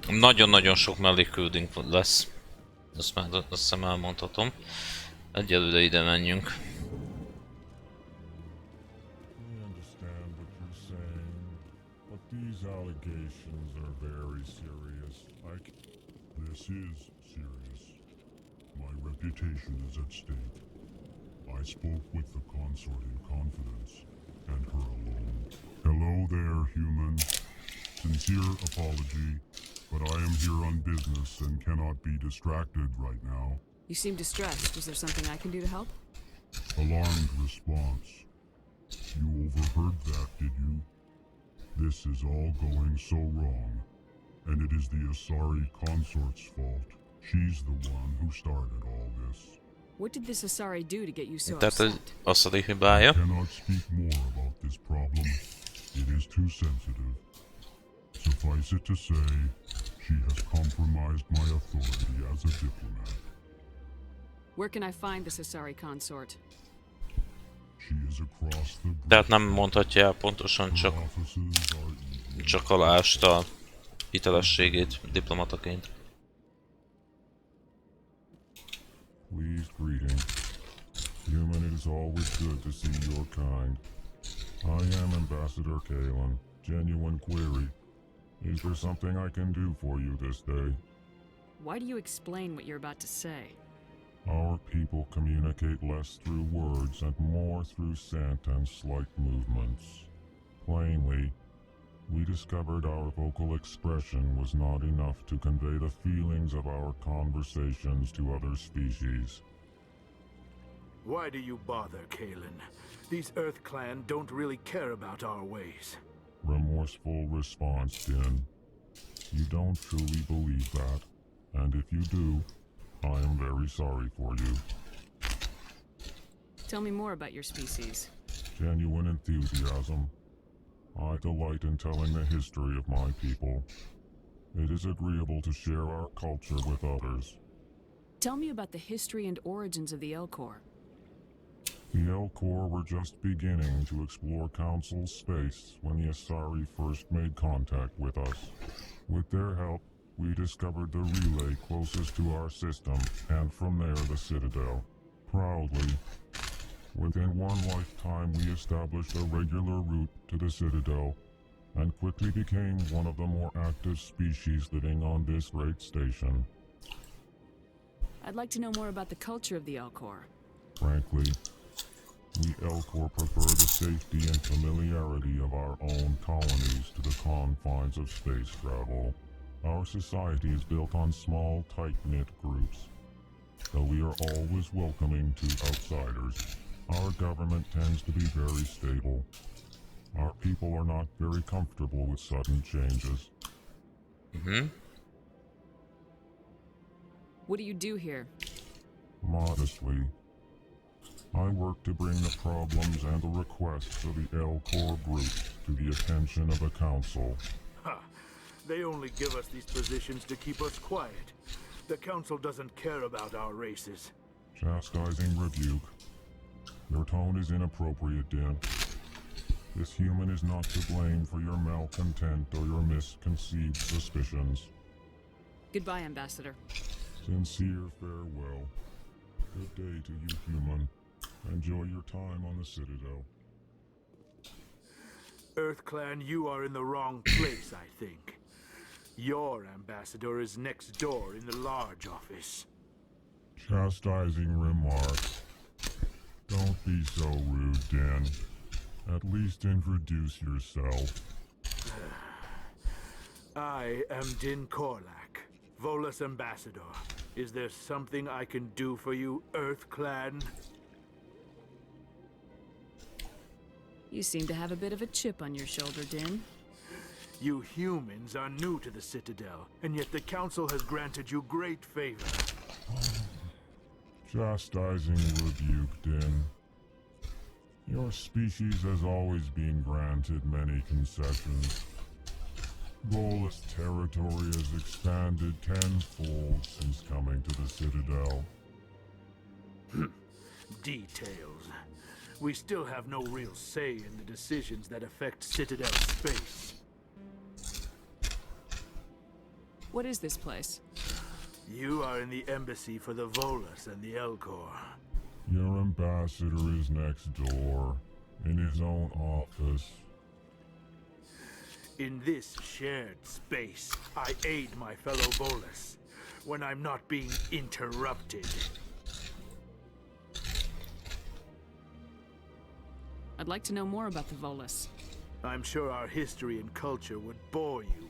Nagyon-nagyon sok melléküldünk lesz. Azt már azt hiszem elmondhatom. Egyelőre ide menjünk. These allegations are very serious. This is serious. My reputation is at stake. I spoke with the consort in confidence, and her alone. Hello there, human. Sincere apology, but I am here on business and cannot be distracted right now. You seem distressed. Was there something I can do to help? Alarmed response. You overheard that, did you? This is all going so wrong, and it is the Asari consort's fault. She's the one who started all this. What did this Asari do to get you so Tehát upset? Asari hibája. I cannot speak more about this problem. It is too sensitive. Suffice it to say, she has compromised my authority as a diplomat. Where can I find this Asari consort? She is across the bridge. Tehát nem mondhatja el pontosan, csak aláásta hitelességét diplomataként. Please greeting. Human, it is always good to see your kind. I am Ambassador Kalen. Genuine query. Is there something I can do for you this day? Why do you explain what you're about to say? Our people communicate less through words and more through scent and slight movements. Plainly, we discovered our vocal expression was not enough to convey the feelings of our conversations to other species. Why do you bother, Kalen? These Earth Clan don't really care about our ways. Remorseful response, Din. You don't truly believe that, and if you do, I am very sorry for you. Tell me more about your species. Genuine enthusiasm. I delight in telling the history of my people. It is agreeable to share our culture with others. Tell me about the history and origins of the Elcor. The Elcor were just beginning to explore Council space when the Asari first made contact with us. With their help, we discovered the relay closest to our system, and from there the Citadel. Proudly, within one lifetime we established a regular route to the Citadel, and quickly became one of the more active species living on this great station. I'd like to know more about the culture of the Elcor. Frankly, we Elcor prefer the safety and familiarity of our own colonies to the confines of space travel. Our society is built on small, tight-knit groups. Though we are always welcoming to outsiders, our government tends to be very stable. Our people are not very comfortable with sudden changes. What do you do here? Modestly, I work to bring the problems and the requests of the Elcor group to the attention of the Council. Ha! They only give us these positions to keep us quiet. The Council doesn't care about our races. Chastising rebuke. Your tone is inappropriate, Din. This human is not to blame for your malcontent or your misconceived suspicions. Goodbye, Ambassador. Sincere farewell. Good day to you, human. Enjoy your time on the Citadel. Earth Clan, you are in the wrong place, I think. Your ambassador is next door in the large office. Chastising remark. Don't be so rude, Din. At least introduce yourself. I am Din Korlak, Volus ambassador. Is there something I can do for you, Earth Clan? You seem to have a bit of a chip on your shoulder, Din. You humans are new to the Citadel, and yet the Council has granted you great favor. Chastising rebuke, Din. Your species has always been granted many concessions. Volus territory has expanded tenfold since coming to the Citadel. Details. We still have no real say in the decisions that affect Citadel space. What is this place? You are in the embassy for the Volus and the Elcor. Your ambassador is next door, in his own office. In this shared space, I aid my fellow Volus when I'm not being interrupted. I'd like to know more about the Volus. I'm sure our history and culture would bore you,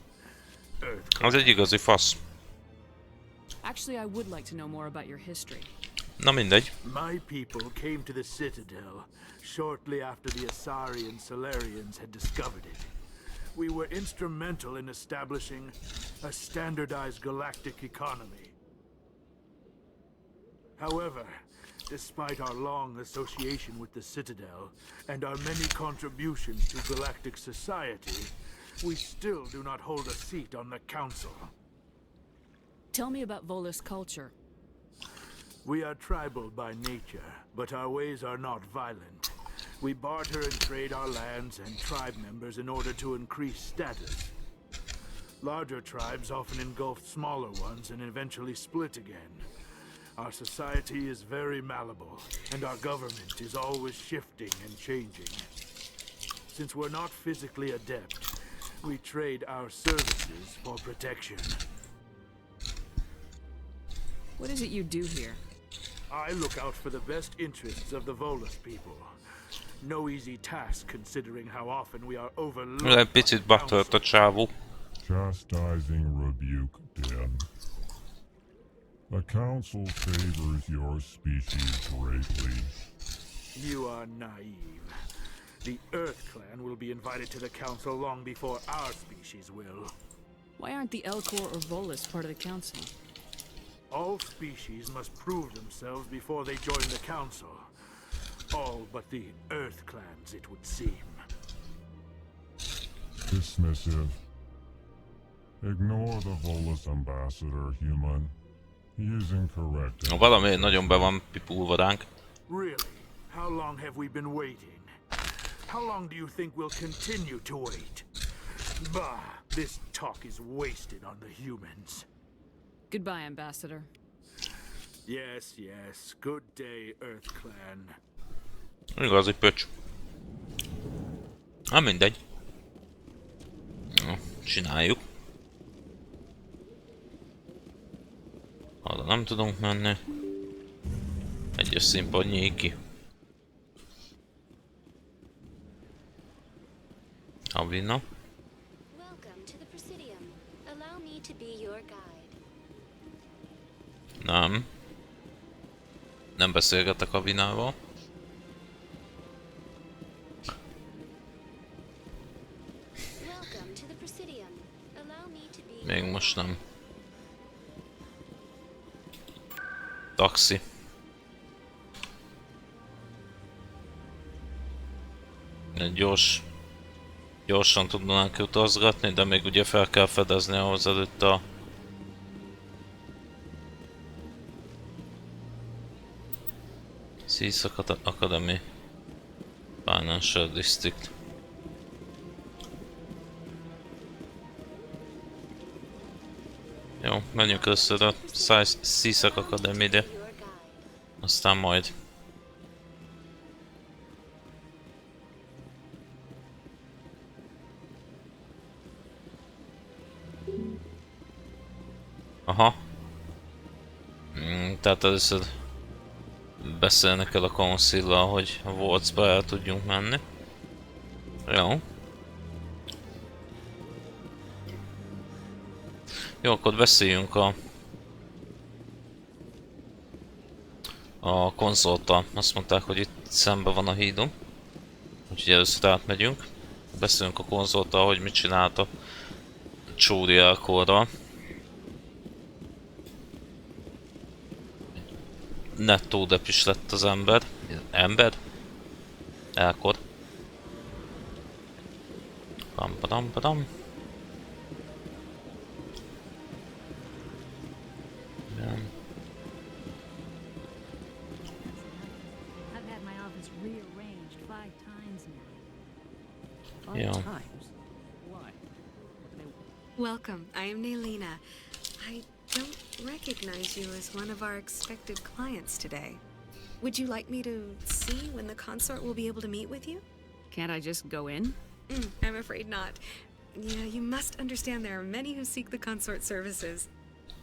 Earth. Az egy igazi fasz. Actually, I would like to know more about your history. Na mindegy. My people came to the Citadel shortly after the Asari and Solarians had discovered it. We were instrumental in establishing a standardized galactic economy. However, despite our long association with the Citadel and our many contributions to galactic society, we still do not hold a seat on the Council. Tell me about Volus culture. We are tribal by nature, but our ways are not violent. We barter and trade our lands and tribe members in order to increase status. Larger tribes often engulf smaller ones and eventually split again. Our society is very malleable, and our government is always shifting and changing. Since we're not physically adept, we trade our services for protection. What is it you do here? I look out for the best interests of the Volus people. No easy task considering how often we are overlooked. Egy picit baktört a csávó. Chastising rebuke, Dan. The Council favors your species greatly. You are naive. The Earth Clan will be invited to the Council long before our species will. Why aren't the Elcor or Volus part of the Council? All species must prove themselves before they join the Council. All but the Earth Clans, it would seem. Dismissive. Ignore the Volus ambassador, human. He is incorrect. Valamiért nagyon be van pipulva ránk. Really? How long have we been waiting? How long do you think we'll continue to wait? Bah, this talk is wasted on the humans. Goodbye, Ambassador. Yes, yes. Good day, Earth Clan. Igazi pöcs. Na mindegy. Na, csináljuk. Arra nem tudunk menni. Egyes színpad nyíj ki. Abina. Nem. Nem beszélgetek Abinával. Még most nem. Taxi. Gyorsan tudnánk utazgatni, de még ugye fel kell fedezni ahhoz előtt a Seasec Academy Financial District. Jó, menjünk össze a Seasec Academy-re. Aztán majd. Aha. Tehát először beszélnek el a Council-lal, hogy a Volcba el tudjunk menni. Jó. Jó, akkor beszéljünk a konzolttal. Azt mondták, hogy itt szembe van a hídon. Úgyhogy először átmegyünk. Beszéljünk a konzolttal, hogy mit csinált a Csúri Elkorral. Nettó depis lett az ember. Elkod. Pam padam padam. Igen. I've had my office rearranged 5 times now. 5 Yeah. times? Why? Welcome. I am Naylina. I don't recognize you as one of our expected clients today. Would you like me to see when the consort will be able to meet with you? Can't I just go in? I'm afraid not. Yeah, you must understand there are many who seek the consort services.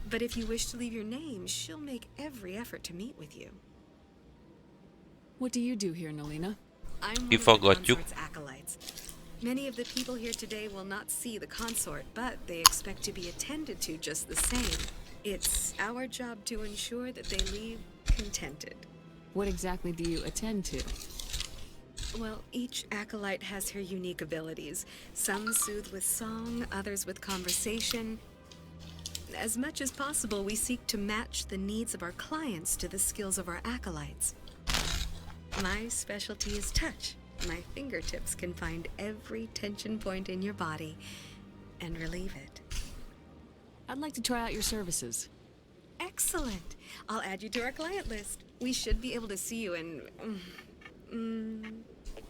But if you wish to leave your name, she'll make every effort to meet with you. What do you do here, Naylina? I'm one of the Kifogatjuk. consort's acolytes. Many of the people here today will not see the consort, but they expect to be attended to just the same. It's our job to ensure that they leave contented. What exactly do you attend to? Well, each acolyte has her unique abilities. Some soothe with song, others with conversation. As much as possible, we seek to match the needs of our clients to the skills of our acolytes. My specialty is touch. My fingertips can find every tension point in your body and relieve it. I'd like to try out your services. Excellent. I'll add you to our client list. We should be able to see you in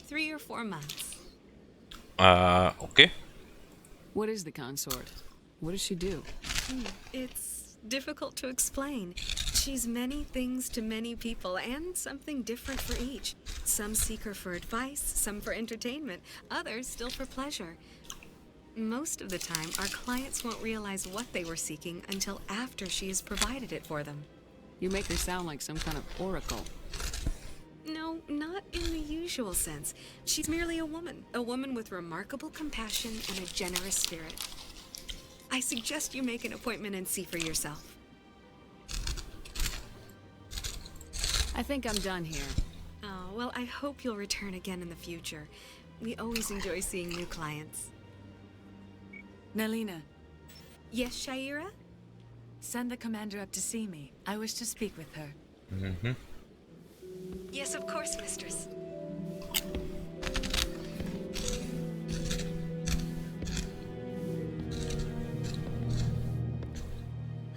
3 or 4 months. Okay. What is the consort? What does she do? It's difficult to explain. She's many things to many people, and something different for each. Some seek her for advice, some for entertainment, others still for pleasure. Most of the time, our clients won't realize what they were seeking until after she has provided it for them. You make her sound like some kind of oracle. No, not in the usual sense. She's merely a woman with remarkable compassion and a generous spirit. I suggest you make an appointment and see for yourself. I think I'm done here. Oh, well, I hope you'll return again in the future. We always enjoy seeing new clients. Naylina, Yes, Shaira? send the commander up to see me. I wish to speak with her. Mm-hmm. Yes, of course, mistress.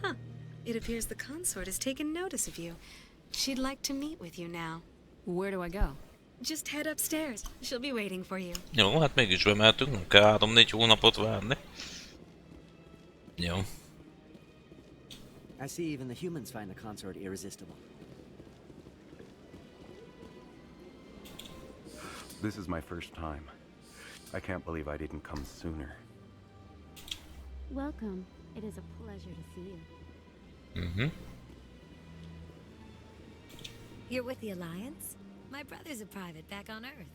Huh. It appears the consort has taken notice of you. She'd like to meet with you now. Where do I go? Just head upstairs. She'll be waiting for you. Jó, hát mégis bemehetünk, nem kell 3-4 hónapot várni. Jó. I see even the humans find the consort irresistible. This is my first time. I can't believe I didn't come sooner. Welcome. It is a pleasure to see you. Mm-hmm. You're with the Alliance? My brother's a private back on Earth.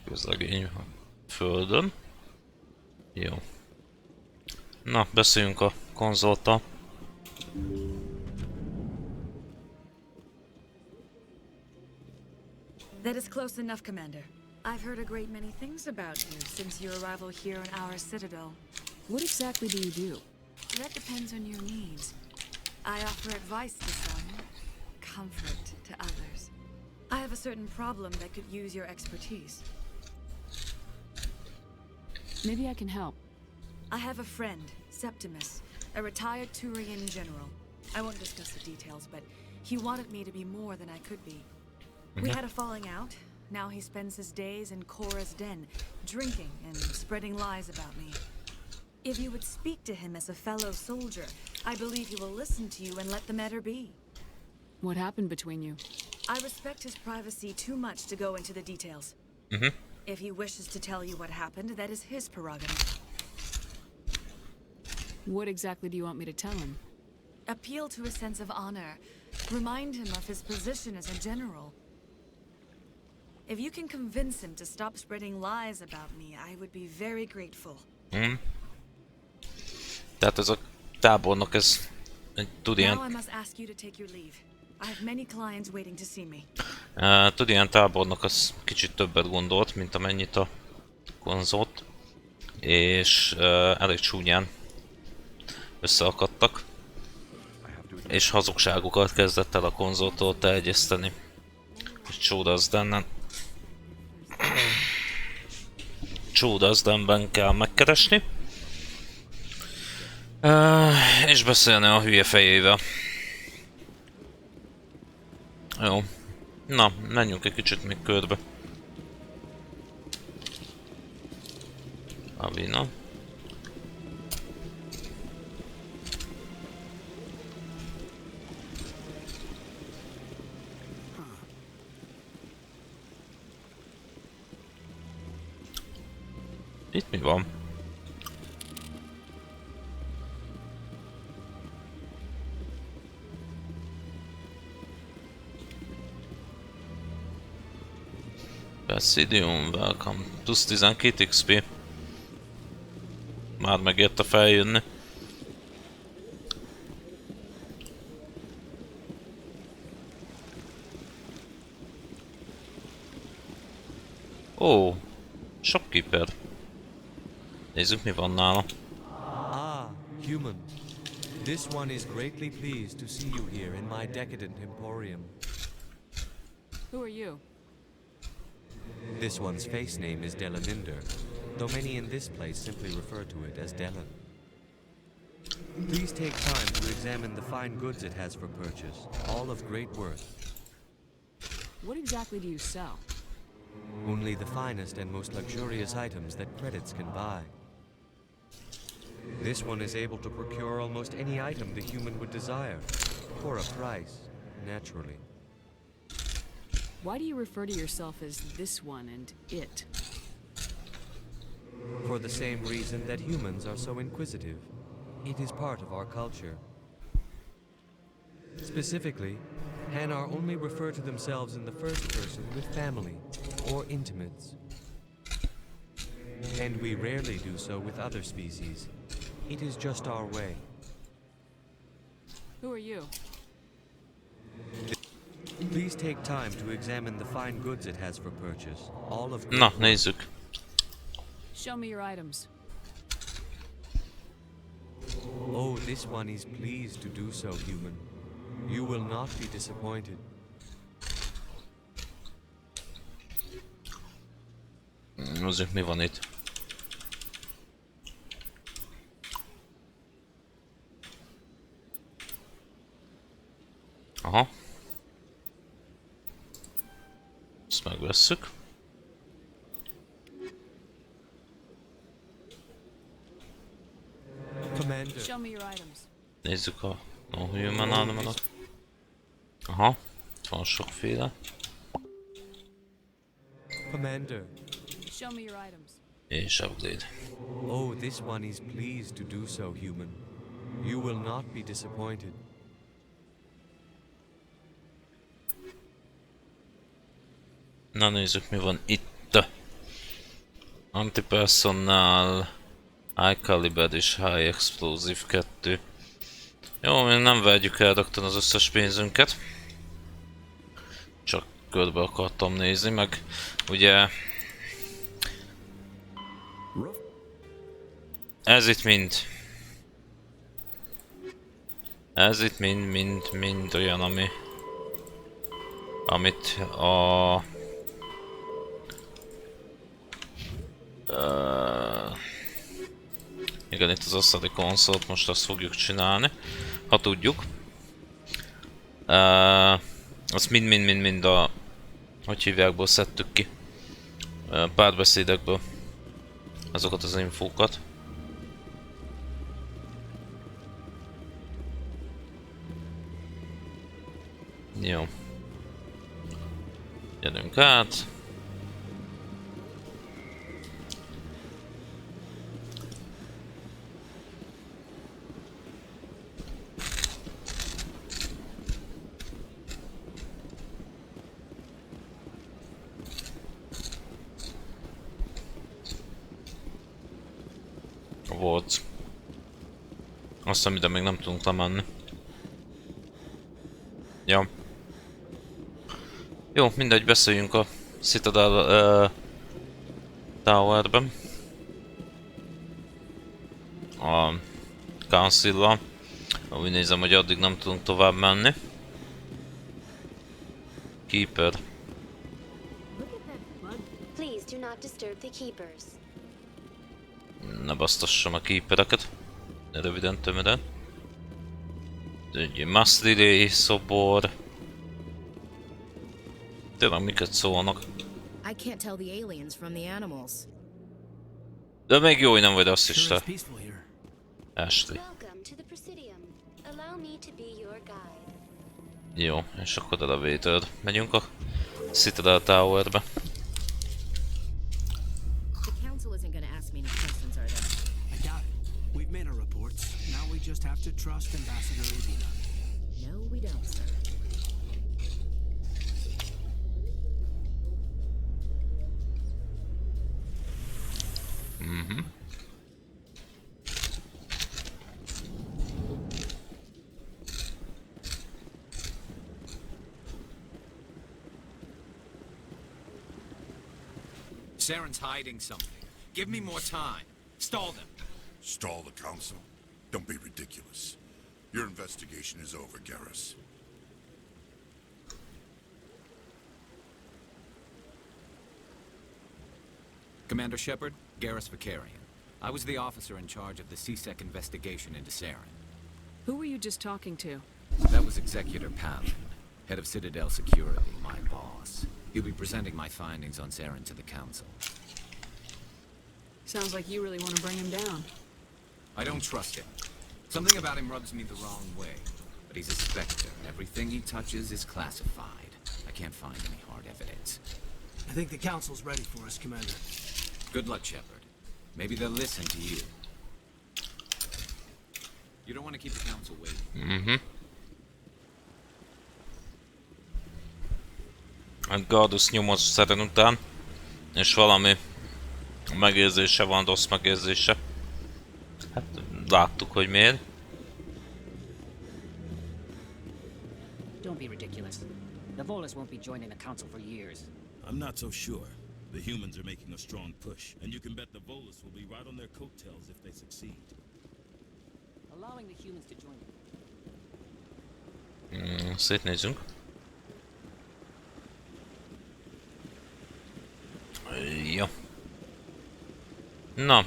Közlegény a Földön. Jó. Na, beszéljünk a konzolttal. That is close enough, Commander. I've heard a great many things about you since your arrival here in our citadel. What exactly do you do? That depends on your needs. I offer advice to some, comfort to others. I have a certain problem that could use your expertise. Maybe I can help. I have a friend, Septimus, a retired Turian general. I won't discuss the details, but he wanted me to be more than I could be. We had a falling out. Now he spends his days in Korra's den, drinking and spreading lies about me. If you would speak to him as a fellow soldier, I believe he will listen to you and let the matter be. What happened between you? I respect his privacy too much to go into the details. Mm-hmm. If he wishes to tell you what happened, that is his prerogative. What exactly do you want me to tell him? Appeal to his sense of honor. Remind him of his position as a general. If you can convince him to stop spreading lies about me, I would be very grateful. Tehát ez a tábornok, ez tud ilyen... Now I must ask you to take your leave. I have many clients waiting to see me. Tud ilyen tábornok, az kicsit többet gondolt, mint amennyit a konzolt. És elég csúnyán összeakadtak. És hazugságokat kezdett el a konzoltól terjeszteni. És csóda az benne. csódaszdenben kell megkeresni. És beszélni a hülye fejével. Jó. Na, menjünk egy kicsit még körbe. Avina. Itt mi van? Basidium, welcome. Plusz 12 XP. Már megérte feljönni. Ó, shopkeeper. Nézzük, mi van nála. Ah, human. This one is greatly pleased to see you here in my decadent emporium. Who are you? This one's face name is Delaninder, though many in this place simply refer to it as Delan. Please take time to examine the fine goods it has for purchase, all of great worth. What exactly do you sell? Only the finest and most luxurious items that credits can buy. This one is able to procure almost any item the human would desire, for a price, naturally. Why do you refer to yourself as this one and it? For the same reason that humans are so inquisitive. It is part of our culture. Specifically, Hanar only refer to themselves in the first person with family or intimates. And we rarely do so with other species. It is just our way. Who are you? Please take time to examine the fine goods it has for purchase. All of Na, nézzük. Show me your items. Oh, this one is pleased to do so, human. You will not be disappointed. Nézzük, mi van itt. Aha. Ezt megvesszük. Show me your items. Nézzük a non-human animalot. Aha, itt van sokféle. Commander. Show me your items. És upgrade. Oh, this one is pleased to do so, human. You will not be disappointed. Na nézzük, mi van itt. Antipersonal, High Caliber és High Explosive 2. Jó, még nem vegyük el rögtön az összes pénzünket. Csak körbe akartam nézni, meg ugye... Ez itt mind. Ez itt mind olyan, amit a... igen, itt az asztali konszolt, most azt fogjuk csinálni, ha tudjuk. Azt mind a... hogy hívjákból szedtük ki. Párbeszédekből. Azokat az infókat. Jó. Gyerünk át. Volt. Azt hiszem, ide még nem tudunk lemenni. Ja. Jó, mindegy, beszéljünk a Citadel Towerben. A Council-lal. Úgy nézem, hogy addig nem tudunk tovább menni. Keeper. Please do not disturb the keepers. Ne basztassam a keepereket. Röviden tömören. Egy mass relay szobor. Tényleg miket szólnak. I can't tell the aliens from the animals. De még jó, hogy nem vagy rasszista. Ashley. Jó, és akkor elevator. Megyünk a Citadel Towerbe. The council isn't gonna ask me any questions, are they? I doubt it. We've made our reports. Now we just have to trust Ambassador Udina. No, we don't, sir. Mhm. Saren's hiding something. Give me more time. Stall them. Stall the council? Don't be ridiculous. Your investigation is over, Garrus. Commander Shepard, Garrus Vicarian. I was the officer in charge of the CSEC investigation into Saren. Who were you just talking to? That was Executor Palin, head of Citadel Security, my boss. He'll be presenting my findings on Saren to the Council. Sounds like you really want to bring him down. I don't trust him. Something about him rubs me the wrong way. But he's a Spectre. Everything he touches is classified. I can't find any hard evidence. I think the council's ready for us, Commander. Good luck, Shepard. Maybe they'll listen to you. You don't want to keep the Council waiting. Mhm. Hát Gardus nyomott Saren után, és valami megérzése van, rossz megérzése. Hát láttuk, hogy miért. Don't be ridiculous. The Volus won't be joining the Council for years. I'm not so sure. The humans are making a strong push, and you can bet the Volus will be right on their coattails if they succeed. Allowing the humans to join Szétnézzünk. Jó. Na.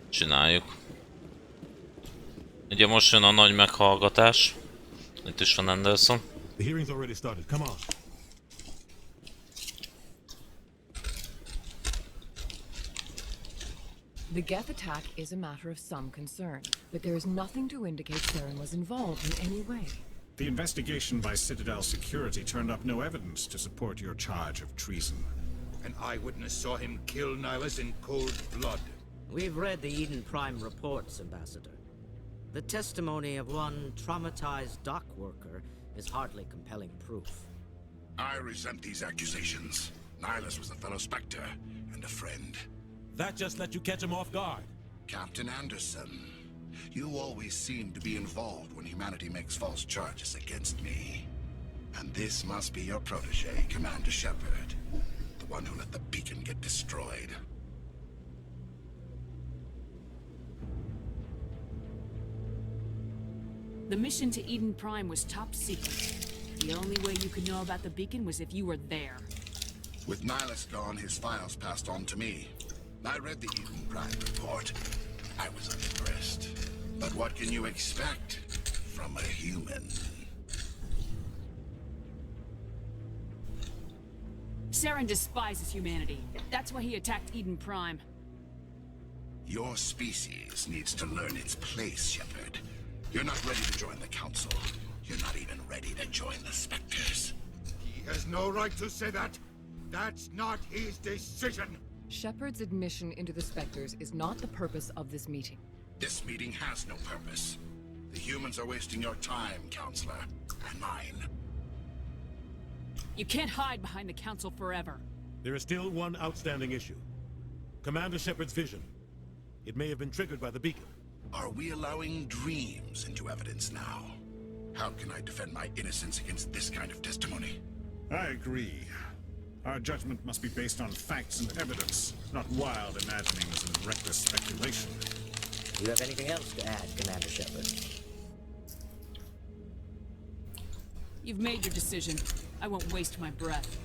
Csináljuk. Ugye most jön a nagy meghallgatás. Itt is van Anderson. The hearing's already started. Come on. The Geth attack is a matter of some concern, but there is nothing to indicate Saren was involved in any way. The investigation by Citadel Security turned up no evidence to support your charge of treason. An eyewitness saw him kill Nihilus in cold blood. We've read the Eden Prime reports, Ambassador. The testimony of one traumatized dock worker is hardly compelling proof. I resent these accusations. Nihilus was a fellow Spectre and a friend. That just let you catch him off guard. Captain Anderson, you always seem to be involved when humanity makes false charges against me. And this must be your protege, Commander Shepard. The one who let the beacon get destroyed. The mission to Eden Prime was top secret. The only way you could know about the beacon was if you were there. With Nihilus gone, his files passed on to me. I read the Eden Prime report. I was unimpressed. But what can you expect from a human? Saren despises humanity. That's why he attacked Eden Prime. Your species needs to learn its place, Shepard. You're not ready to join the Council. You're not even ready to join the Spectres. He has no right to say that. That's not his decision. Shepard's admission into the Spectres is not the purpose of this meeting. This meeting has no purpose. The humans are wasting your time, Counselor, and mine. You can't hide behind the Council forever. There is still one outstanding issue. Commander Shepard's vision. It may have been triggered by the beacon. Are we allowing dreams into evidence now? How can I defend my innocence against this kind of testimony? I agree. Our judgment must be based on facts and evidence, not wild imaginings and reckless speculation. Do you have anything else to add, Commander Shepard? You've made your decision. I won't waste my breath.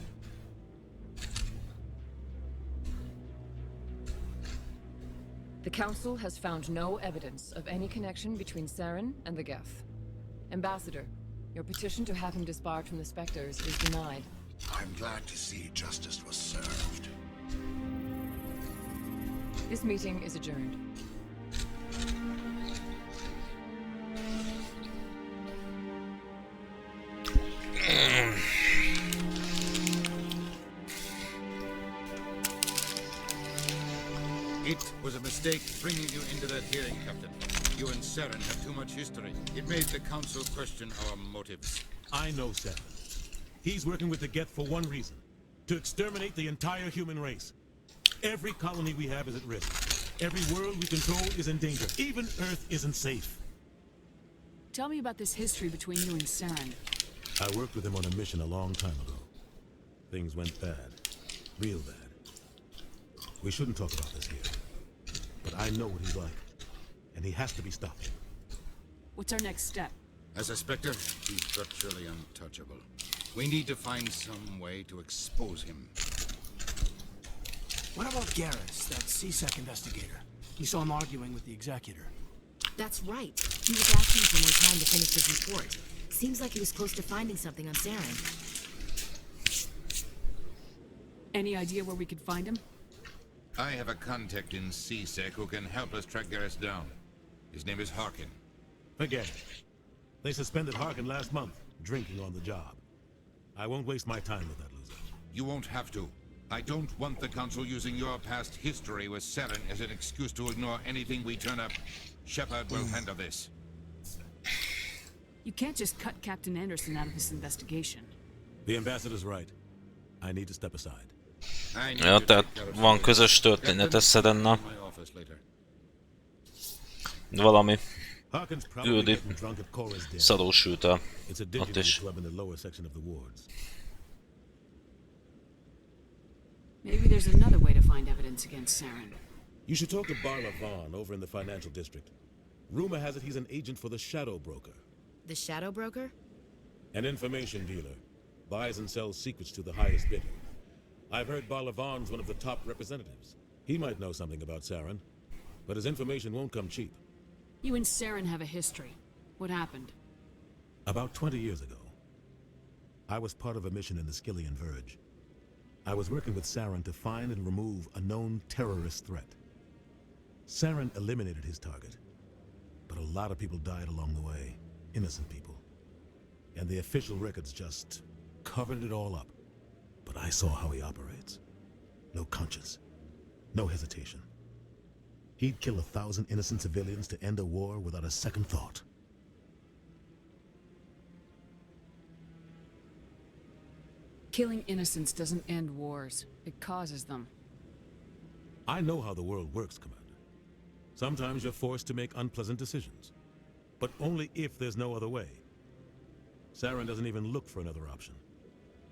The Council has found no evidence of any connection between Saren and the Geth. Ambassador, your petition to have him disbarred from the Spectres is denied. I'm glad to see justice was served. This meeting is adjourned. It was a mistake bringing you into that hearing, Captain. You and Saren have too much history. It made the Council question our motives. I know Saren. He's working with the Geth for one reason. To exterminate the entire human race. Every colony we have is at risk. Every world we control is in danger. Even Earth isn't safe. Tell me about this history between you and Saren. I worked with him on a mission a long time ago. Things went bad. Real bad. We shouldn't talk about this here. But I know what he's like. And he has to be stopped. What's our next step? As a Spectre, he's virtually untouchable. We need to find some way to expose him. What about Garrus, that CSEC investigator? We saw him arguing with the Executor. That's right. He was asking for more time to finish his report. Seems like he was close to finding something on Saren. Any idea where we could find him? I have a contact in CSEC who can help us track Garrus down. His name is Harkin. Forget it. They suspended Harkin last month, drinking on the job. I won't waste my time with that loser. You won't have to. I don't want the Council using your past history with Saren as an excuse to ignore anything we turn up. Shepard will handle this. You can't just cut Captain Anderson out of this investigation. The ambassador's right. I need to step aside. Ja, tehát van közös története Szerennel. Valami küldi szarós ült el ott is. Maybe there's another way to find evidence against Saren. You should talk to Barla Vaughn over in the financial district. Rumor has it he's an agent for the Shadow Broker. The Shadow Broker? An information dealer. Buys and sells secrets to the highest bidder. I've heard Barla Vaughn's one of the top representatives. He might know something about Saren, but his information won't come cheap. You and Saren have a history. What happened? About 20 years ago, I was part of a mission in the Skillian Verge. I was working with Saren to find and remove a known terrorist threat. Saren eliminated his target, but a lot of people died along the way, innocent people. And the official records just covered it all up. But I saw how he operates. No conscience, no hesitation. He'd kill 1,000 innocent civilians to end a war without a second thought. Killing innocents doesn't end wars. It causes them. I know how the world works, Commander. Sometimes you're forced to make unpleasant decisions. But only if there's no other way. Saren doesn't even look for another option.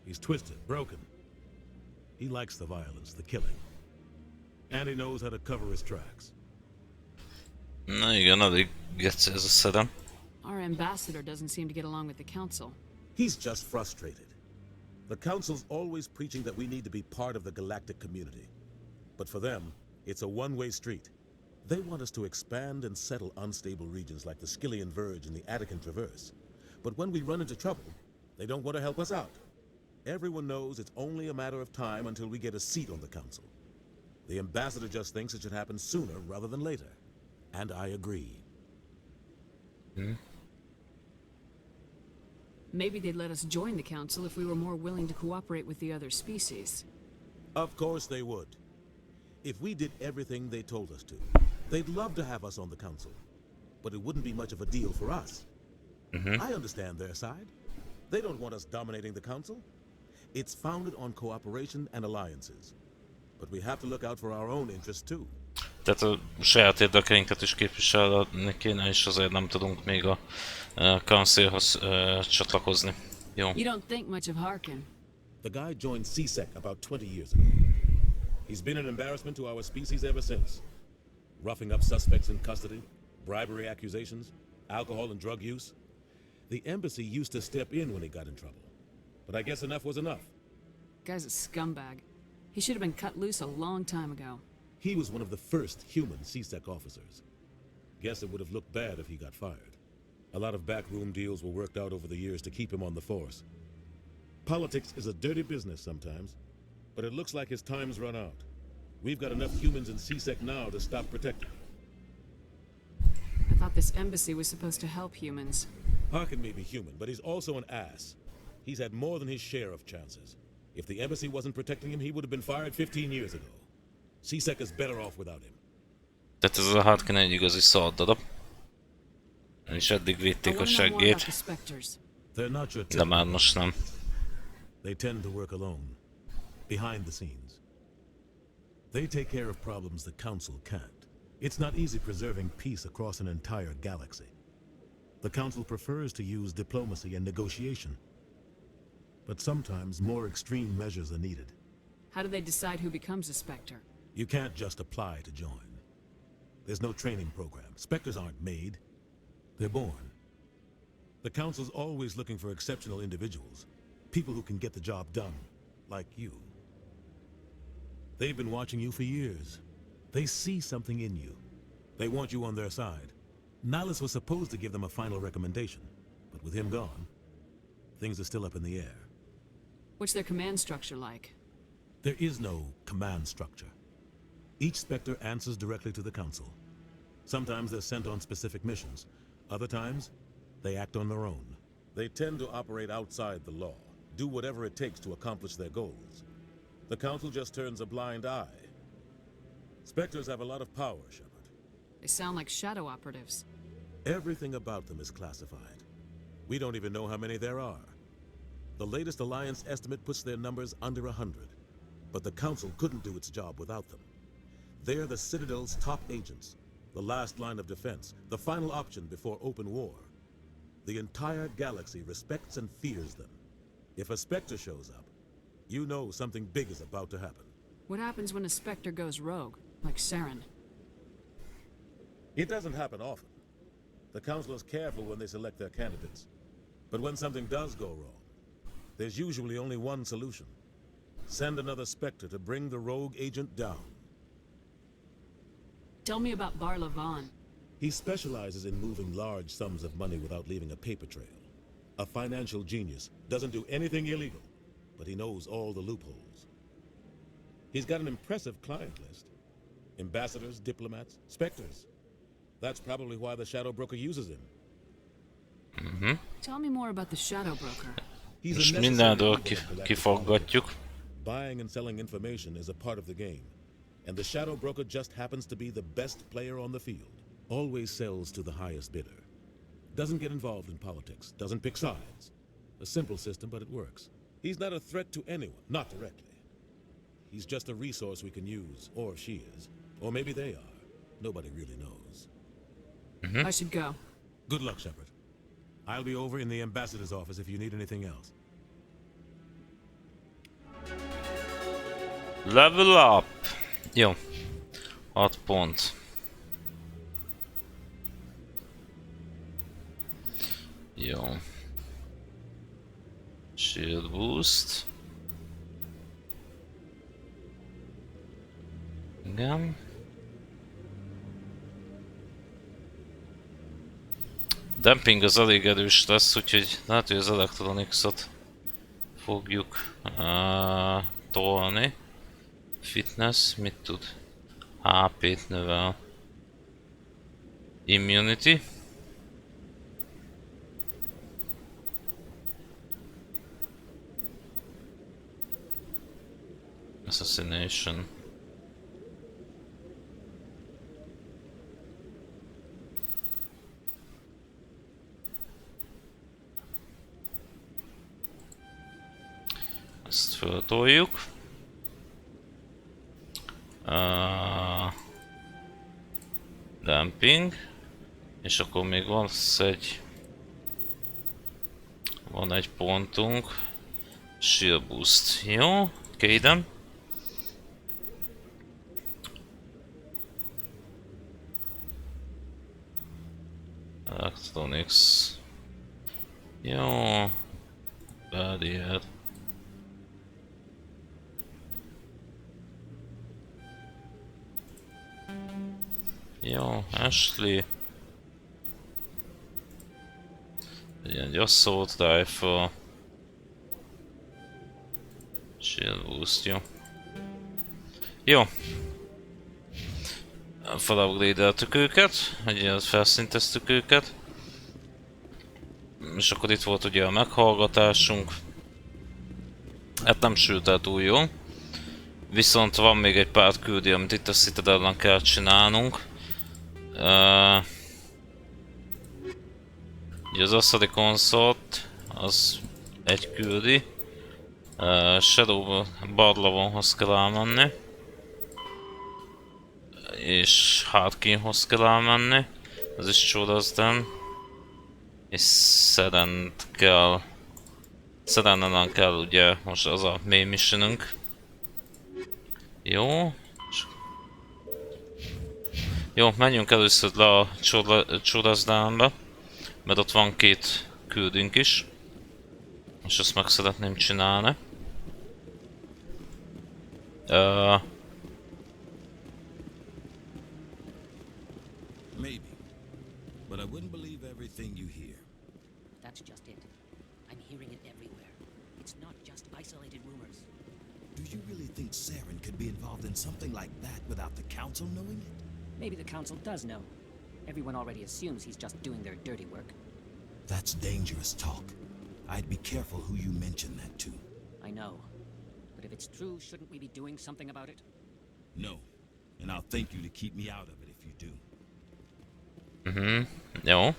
He's twisted, broken. He likes the violence, the killing. And he knows how to cover his tracks. Na igen, elég geci ez a Szeren. Our ambassador doesn't seem to get along with the council. He's just frustrated. The council's always preaching that we need to be part of the galactic community. But for them, it's a one-way street. They want us to expand and settle unstable regions like the Skillian Verge and the Attican Traverse. But when we run into trouble, they don't want to help us out. Everyone knows it's only a matter of time until we get a seat on the council. The ambassador just thinks it should happen sooner rather than later. And I agree. Maybe they'd let us join the council if we were more willing to cooperate with the other species. Of course they would. If we did everything they told us to, they'd love to have us on the council. But it wouldn't be much of a deal for us. I understand their side. They don't want us dominating the council. It's founded on cooperation and alliances. But we have to look out for our own interests too. Tehát a saját érdekeinket is képviselni kéne, és azért nem tudunk még a Councilhoz csatlakozni. Jó. You don't think much of Harkin. The guy joined CSEC about 20 years ago. He's been an embarrassment to our species ever since. Roughing up suspects in custody, bribery accusations, alcohol and drug use. The embassy used to step in when he got in trouble. But I guess enough was enough. Guy's a scumbag. He should have been cut loose a long time ago. He was one of the first human CSEC officers. Guess it would have looked bad if he got fired. A lot of backroom deals were worked out over the years to keep him on the force. Politics is a dirty business sometimes, but it looks like his time's run out. We've got enough humans in CSEC now to stop protecting him. I thought this embassy was supposed to help humans. Harkin may be human, but he's also an ass. He's had more than his share of chances. If the embassy wasn't protecting him, he would have been fired 15 years ago. CSEC is better off without him. Tehát ez a Harkin egy igazi szardarab. És eddig vitték a seggét. De már most nem. They tend to work alone, behind the scenes. They take care of problems the Council can't. It's not easy preserving peace across an entire galaxy. The Council prefers to use diplomacy and negotiation. But sometimes more extreme measures are needed. How do they decide who becomes a Spectre? You can't just apply to join. There's no training program. Spectres aren't made. They're born. The Council's always looking for exceptional individuals. People who can get the job done, like you. They've been watching you for years. They see something in you. They want you on their side. Nihilus was supposed to give them a final recommendation, but with him gone, things are still up in the air. What's their command structure like? There is no command structure. Each Spectre answers directly to the Council. Sometimes they're sent on specific missions. Other times, they act on their own. They tend to operate outside the law, do whatever it takes to accomplish their goals. The Council just turns a blind eye. Spectres have a lot of power, Shepard. They sound like shadow operatives. Everything about them is classified. We don't even know how many there are. The latest Alliance estimate puts their numbers under 100. But the Council couldn't do its job without them. They're the Citadel's top agents, the last line of defense, the final option before open war. The entire galaxy respects and fears them. If a Spectre shows up, you know something big is about to happen. What happens when a Spectre goes rogue, like Saren? It doesn't happen often. The Council is careful when they select their candidates. But when something does go wrong, there's usually only one solution. Send another Spectre to bring the rogue agent down. Tell me about Barla Vaughn. He specializes in moving large sums of money without leaving a paper trail. A financial genius, doesn't do anything illegal, but he knows all the loopholes. He's got an impressive client list. Ambassadors, diplomats, Spectres. That's probably why the Shadow Broker uses him. Tell me more about the Shadow Broker. Most mindenről kifaggatjuk. Buying and selling information is a part of the game, and the Shadow Broker just happens to be the best player on the field. Always sells to the highest bidder. Doesn't get involved in politics, doesn't pick sides. A simple system, but it works. He's not a threat to anyone, not directly. He's just a resource we can use, or she is. Or maybe they are. Nobody really knows. I should go. Good luck, Shepard. I'll be over in the ambassador's office if you need anything else. Level up! Jó. 6 pont. Jó. Shield boost. Igen. Dumping az elég erős lesz, úgyhogy lehet, hogy az Electronics-ot fogjuk tolni. Fitness, mit tud? HP-t növel. Immunity. Assassination. Ezt föltoljuk. Dumping. És akkor még van egy pontunk. Shield boost. Jó, Kaden. Electronics. Jó. Barrier. Jó, Ashley. Egy assault rifle. Shield boost, jó. Jó. Felupgrade-eltük őket, hogy felszinteztük őket. És akkor itt volt ugye a meghallgatásunk. Hát nem sült el túl jó. Viszont van még egy pár küldi, amit itt a Citadel-en kell csinálnunk. Ugye az Assadi Consort, az egy küldi. Shadow Barlavonhoz kell elmenni. És Harkinhoz kell elmenni. Az is csodasztán. És Szerent kell... Szerenen kell ugye most az a main missionünk. Jó. Jó, menjünk először le a Csodasztánba. Mert ott van két küldünk is. És azt meg szeretném csinálni. Maybe. But I wouldn't believe everything you hear. That's just it. I'm hearing it everywhere. It's not just isolated rumors. Do you really think Saren could be involved in something like that without the Council knowing it? Maybe the Council does know. Everyone already assumes he's just doing their dirty work. That's dangerous talk. I'd be careful who you mention that to. I know. But if it's true, shouldn't we be doing something about it? No. And I'll thank you to keep me out of it if you do. Jó.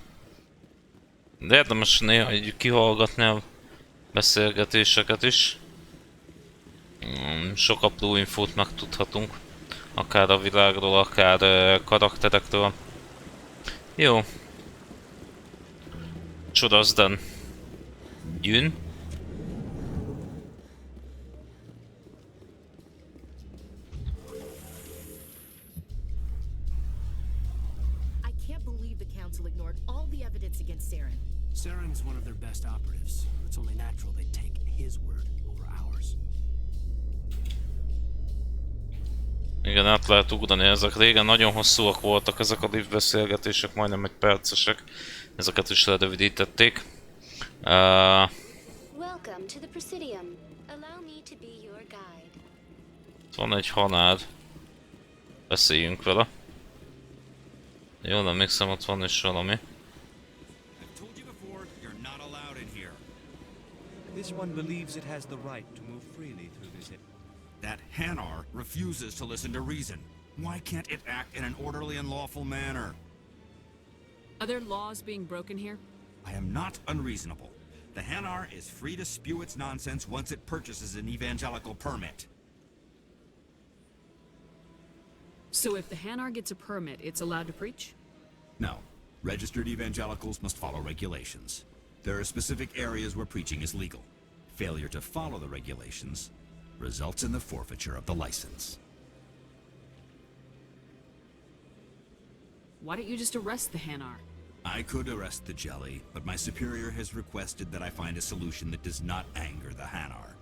De érdemes néha így kihallgatni a beszélgetéseket is. Sok apró infót megtudhatunk. Akár a világról, akár karakterektől. Jó. Csodasztán. Jön. Ignored all the evidence against Saren. Saren's one of their best operatives. It's only natural they take his word over ours. Igen, át lehet ugrani ezek. Régen nagyon hosszúak voltak ezek a live beszélgetések, majdnem egy percesek. Ezeket is lerövidítették. Welcome to the Presidium. Allow me to be your guide. Van egy hanád. Beszéljünk vele. Jól emlékszem, ott van is valami. This one believes it has the right to move freely through this. That Hanar refuses to listen to reason. Why can't it act in an orderly and lawful manner? Are there laws being broken here? I am not unreasonable. The Hanar is free to spew its nonsense once it purchases an evangelical permit. So if the Hanar gets a permit, it's allowed to preach? No. Registered evangelicals must follow regulations. There are specific areas where preaching is legal. Failure to follow the regulations results in the forfeiture of the license. Why don't you just arrest the Hanar? I could arrest the jelly, but my superior has requested that I find a solution that does not anger the Hanar.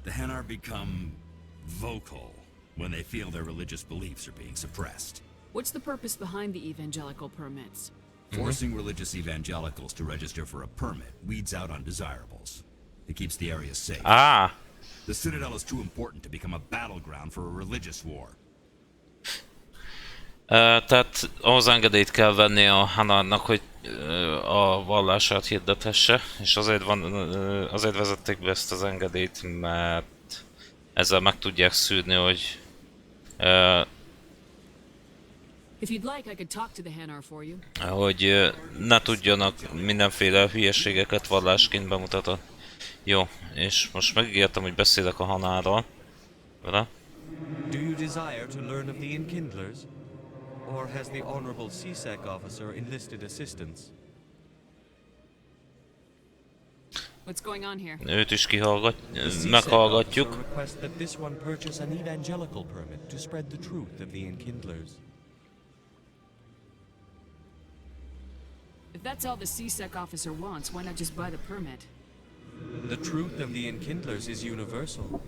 The Hanar become vocal when they feel their religious beliefs are being suppressed. What's the purpose behind the evangelical permits? Forcing religious evangelicals to register for a permit weeds out undesirables. It keeps the area safe. Ah! The Citadel is too important to become a battleground for a religious war. Tehát ahhoz engedélyt kell venni a Hanarnak, hogy a vallását hirdethesse, és azért vezették be ezt az engedélyt, mert ezzel meg tudják szűrni, hogy If you'd like, I could talk to the Hanar for you. hogy ne tudjanak mindenféle hülyeségeket vallásként bemutatni. Jó, és most megígértem, hogy beszélek a Hanarral. Vele? Do you desire to learn of the Enkindlers? Or has the Honorable CSEC officer enlisted assistance? What's going on here? Őt is meghallgatjuk. Request that this one purchase an evangelical permit to spread the truth of the Enkindlers. If that's all the CSEC officer wants, why not just buy the permit? The truth of the Enkindlers is universal.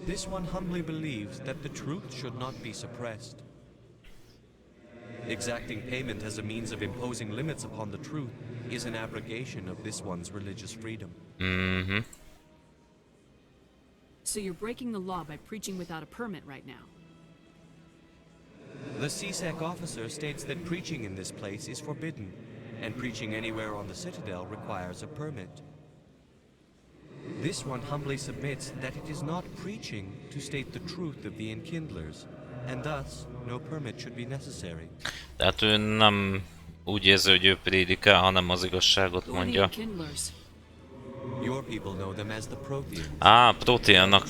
This one humbly believes that the truth should not be suppressed. Exacting payment as a means of imposing limits upon the truth is an abrogation of this one's religious freedom. Mm-hmm. So you're breaking the law by preaching without a permit right now. The CSEC officer states that preaching in this place is forbidden, and preaching anywhere on the Citadel requires a permit. This one humbly submits that it is not preaching to state the truth of the Enkindlers, and thus no permit should be necessary. Tehát ő nem úgy érzi, hogy ő prédikál, hanem az igazságot mondja. Your people know them as the Protheans. Proteának.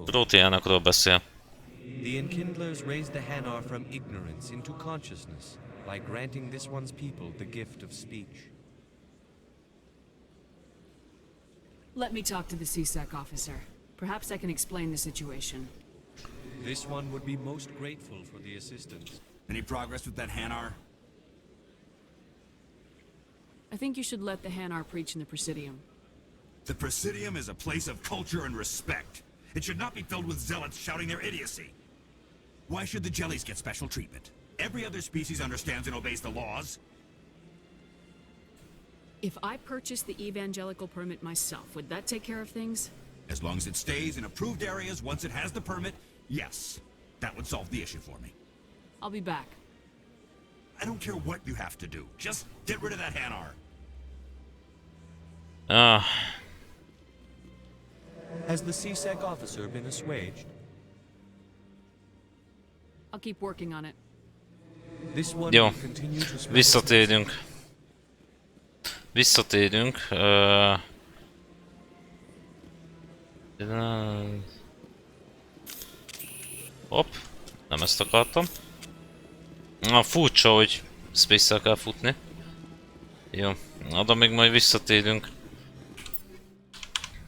Proteánakról beszél. The Enkindlers raised the Hanar from ignorance into consciousness by granting this one's people the gift of speech. Let me talk to the CSEC officer. Perhaps I can explain the situation. This one would be most grateful for the assistance. Any progress with that Hanar? I think you should let the Hanar preach in the Presidium. The Presidium is a place of culture and respect. It should not be filled with zealots shouting their idiocy. Why should the jellies get special treatment? Every other species understands and obeys the laws. If I purchased the evangelical permit myself, would that take care of things? As long as it stays in approved areas once it has the permit, yes. That would solve the issue for me. I'll be back. I don't care what you have to do. Just get rid of that Hanar. Has the CSEC officer been assuaged? I'll keep working on it. This one Jó, will continue to spread visszatérünk. Hopp, nem ezt akartam. Furcsa, hogy space-szel kell futni. Jó, oda még majd visszatérünk.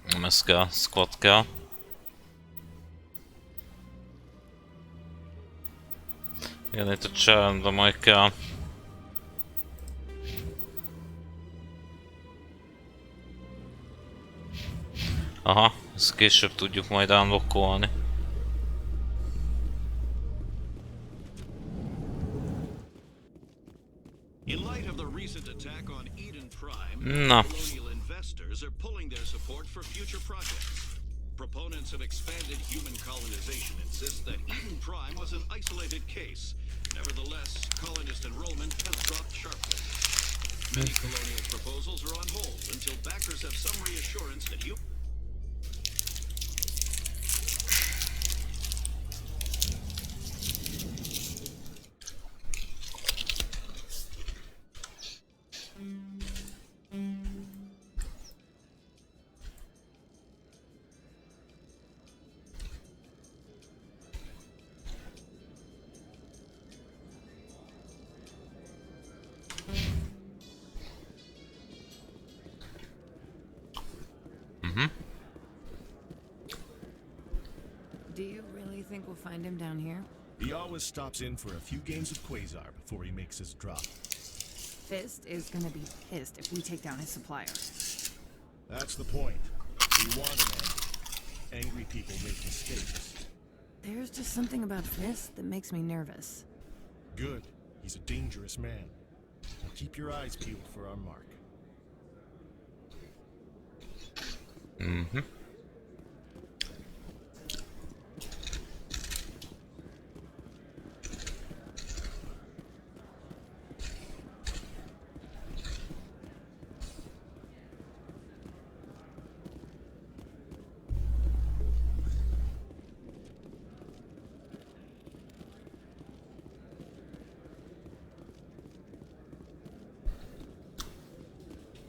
Nem ez kell, squat kell. Igen, itt a charmra majd kell. Aha, ezt később tudjuk majd unlockolni. In light of the recent attack on Eden Prime, Na. colonial investors are pulling their support for future projects. Proponents of expanded human colonization insist that Eden Prime was an isolated case. Nevertheless, colonist enrollment has dropped sharply. Many colonial proposals are on hold until backers have some reassurance that you... Do you really think we'll find him down here? He always stops in for a few games of Quasar before he makes his drop. Fist is gonna be pissed if we take down his supplier. That's the point. We want him angry. Angry people make mistakes. There's just something about Fist that makes me nervous. Good. He's a dangerous man. Now keep your eyes peeled for our mark. Mm-hmm.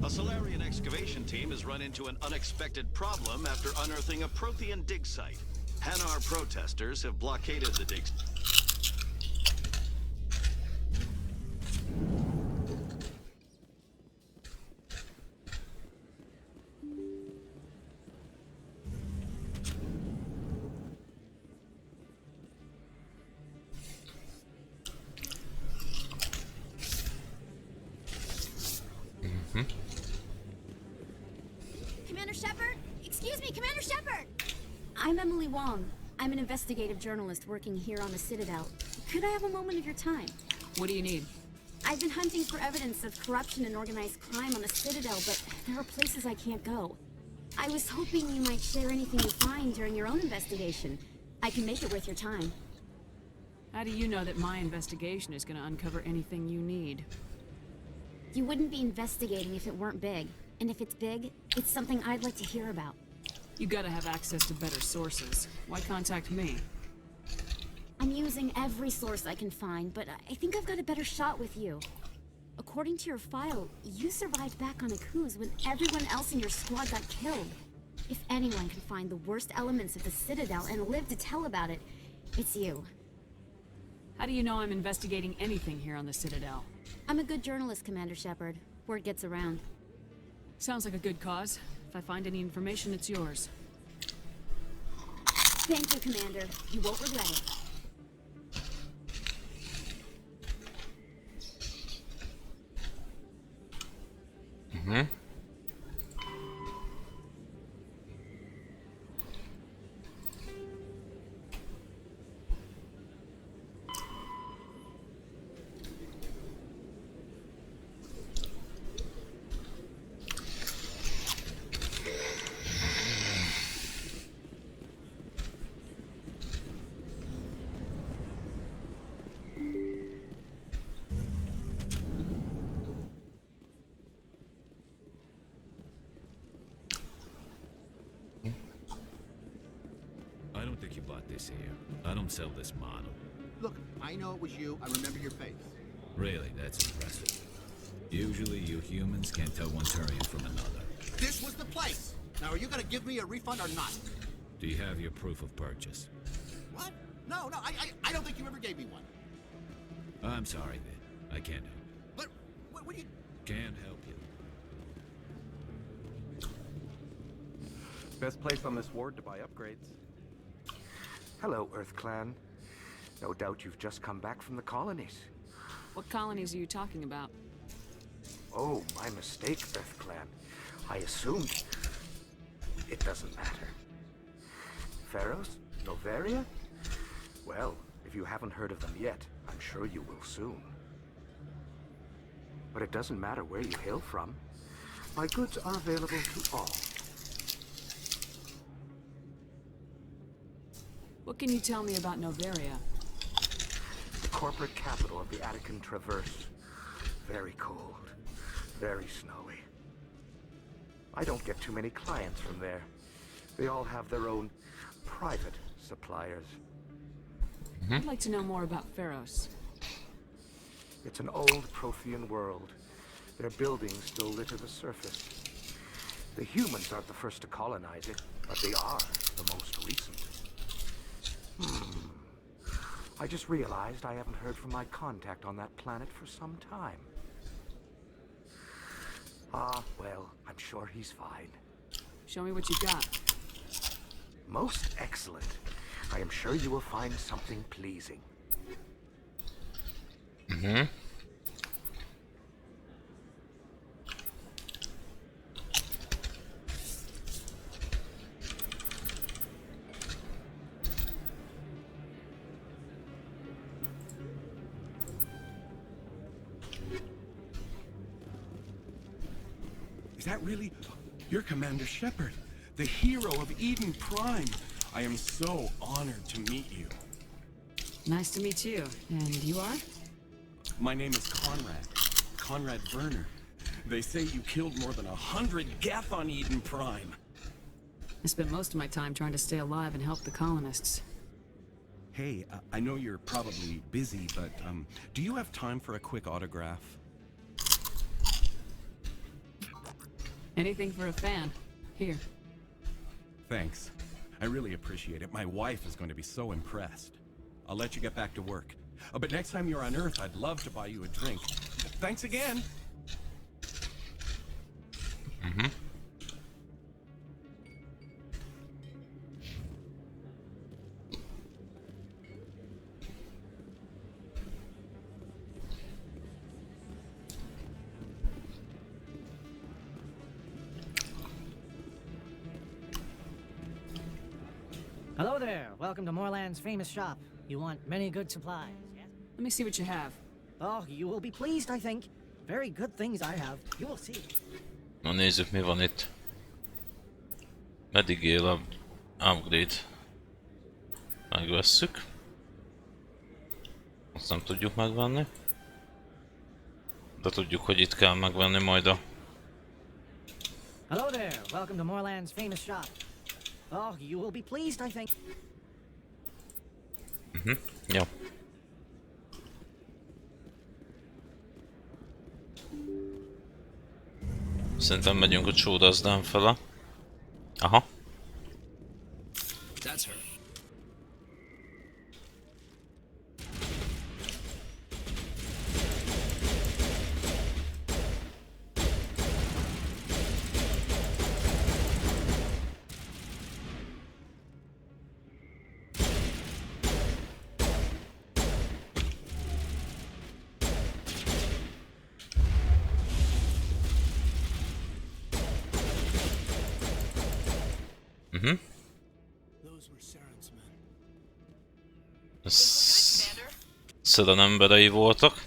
A Solarian excavation team has run into an unexpected problem after unearthing a Prothean dig site. Hanar protesters have blockaded the dig site. Commander Shepard? Excuse me, Commander Shepard! I'm Emily Wong. I'm an investigative journalist working here on the Citadel. Could I have a moment of your time? What do you need? I've been hunting for evidence of corruption and organized crime on the Citadel, but there are places I can't go. I was hoping you might share anything you find during your own investigation. I can make it worth your time. How do you know that my investigation is going to uncover anything you need? You wouldn't be investigating if it weren't big. And if it's big, it's something I'd like to hear about. You gotta have access to better sources. Why contact me? I'm using every source I can find, but I think I've got a better shot with you. According to your file, you survived back on Akuz when everyone else in your squad got killed. If anyone can find the worst elements of the Citadel and live to tell about it, it's you. How do you know I'm investigating anything here on the Citadel? I'm a good journalist, Commander Shepard. Word gets around. Sounds like a good cause. If I find any information, it's yours. Thank you, Commander. You won't regret it. Mhm. I don't think you bought this here. I don't sell this model. Look, I know it was you. I remember your face. Really, that's impressive. Usually you humans can't tell one Turian from another. This was the place. Now, are you gonna give me a refund or not? Do you have your proof of purchase? What? No, I don't think you ever gave me one. I'm sorry, then. I can't help. But, what do you... Can't help you. Best place on this ward to buy upgrades. Hello, Earth Clan. No doubt you've just come back from the colonies. What colonies are you talking about? Oh, my mistake, Earth Clan. I assumed... It doesn't matter. Pharaohs? Noveria? Well, if you haven't heard of them yet, I'm sure you will soon. But it doesn't matter where you hail from. My goods are available to all. What can you tell me about Noveria? The corporate capital of the Attican Traverse. Very cold. Very snowy. I don't get too many clients from there. They all have their own private suppliers. I'd like to know more about Pharos. It's an old Prothean world. Their buildings still litter the surface. The humans aren't the first to colonize it, but they are the most recent. I just realized I haven't heard from my contact on that planet for some time. Ah, well, I'm sure he's fine. Show me what you got. Most excellent. I am sure you will find something pleasing. Mhm. Is that really... You're Commander Shepard, the hero of Eden Prime. I am so honored to meet you. Nice to meet you. And you are? My name is Conrad. Conrad Werner. They say you killed more than 100 Geth on Eden Prime. I spent most of my time trying to stay alive and help the colonists. Hey, I know you're probably busy, but do you have time for a quick autograph? Anything for a fan. Here. Thanks. I really appreciate it. My wife is going to be so impressed. I'll let you get back to work. But next time you're on Earth, I'd love to buy you a drink. Thanks again! Mhm. Hello there. Welcome to Moorland's famous shop. You want many good supplies, yes? Let me see what you have. Oh, you will be pleased, I think. Very good things I have. You will see. Na nézzük, mi van itt. Meddig él a upgrade? Megvesszük. Azt nem tudjuk megvenni. De tudjuk, hogy itt kell megvenni majd a... Hello there. Welcome to Moorland's famous shop. Oh, you will be pleased, I think. Jó. Szerintem megyünk a csódazdán fele. Aha. That's her. Szeden emberei voltak.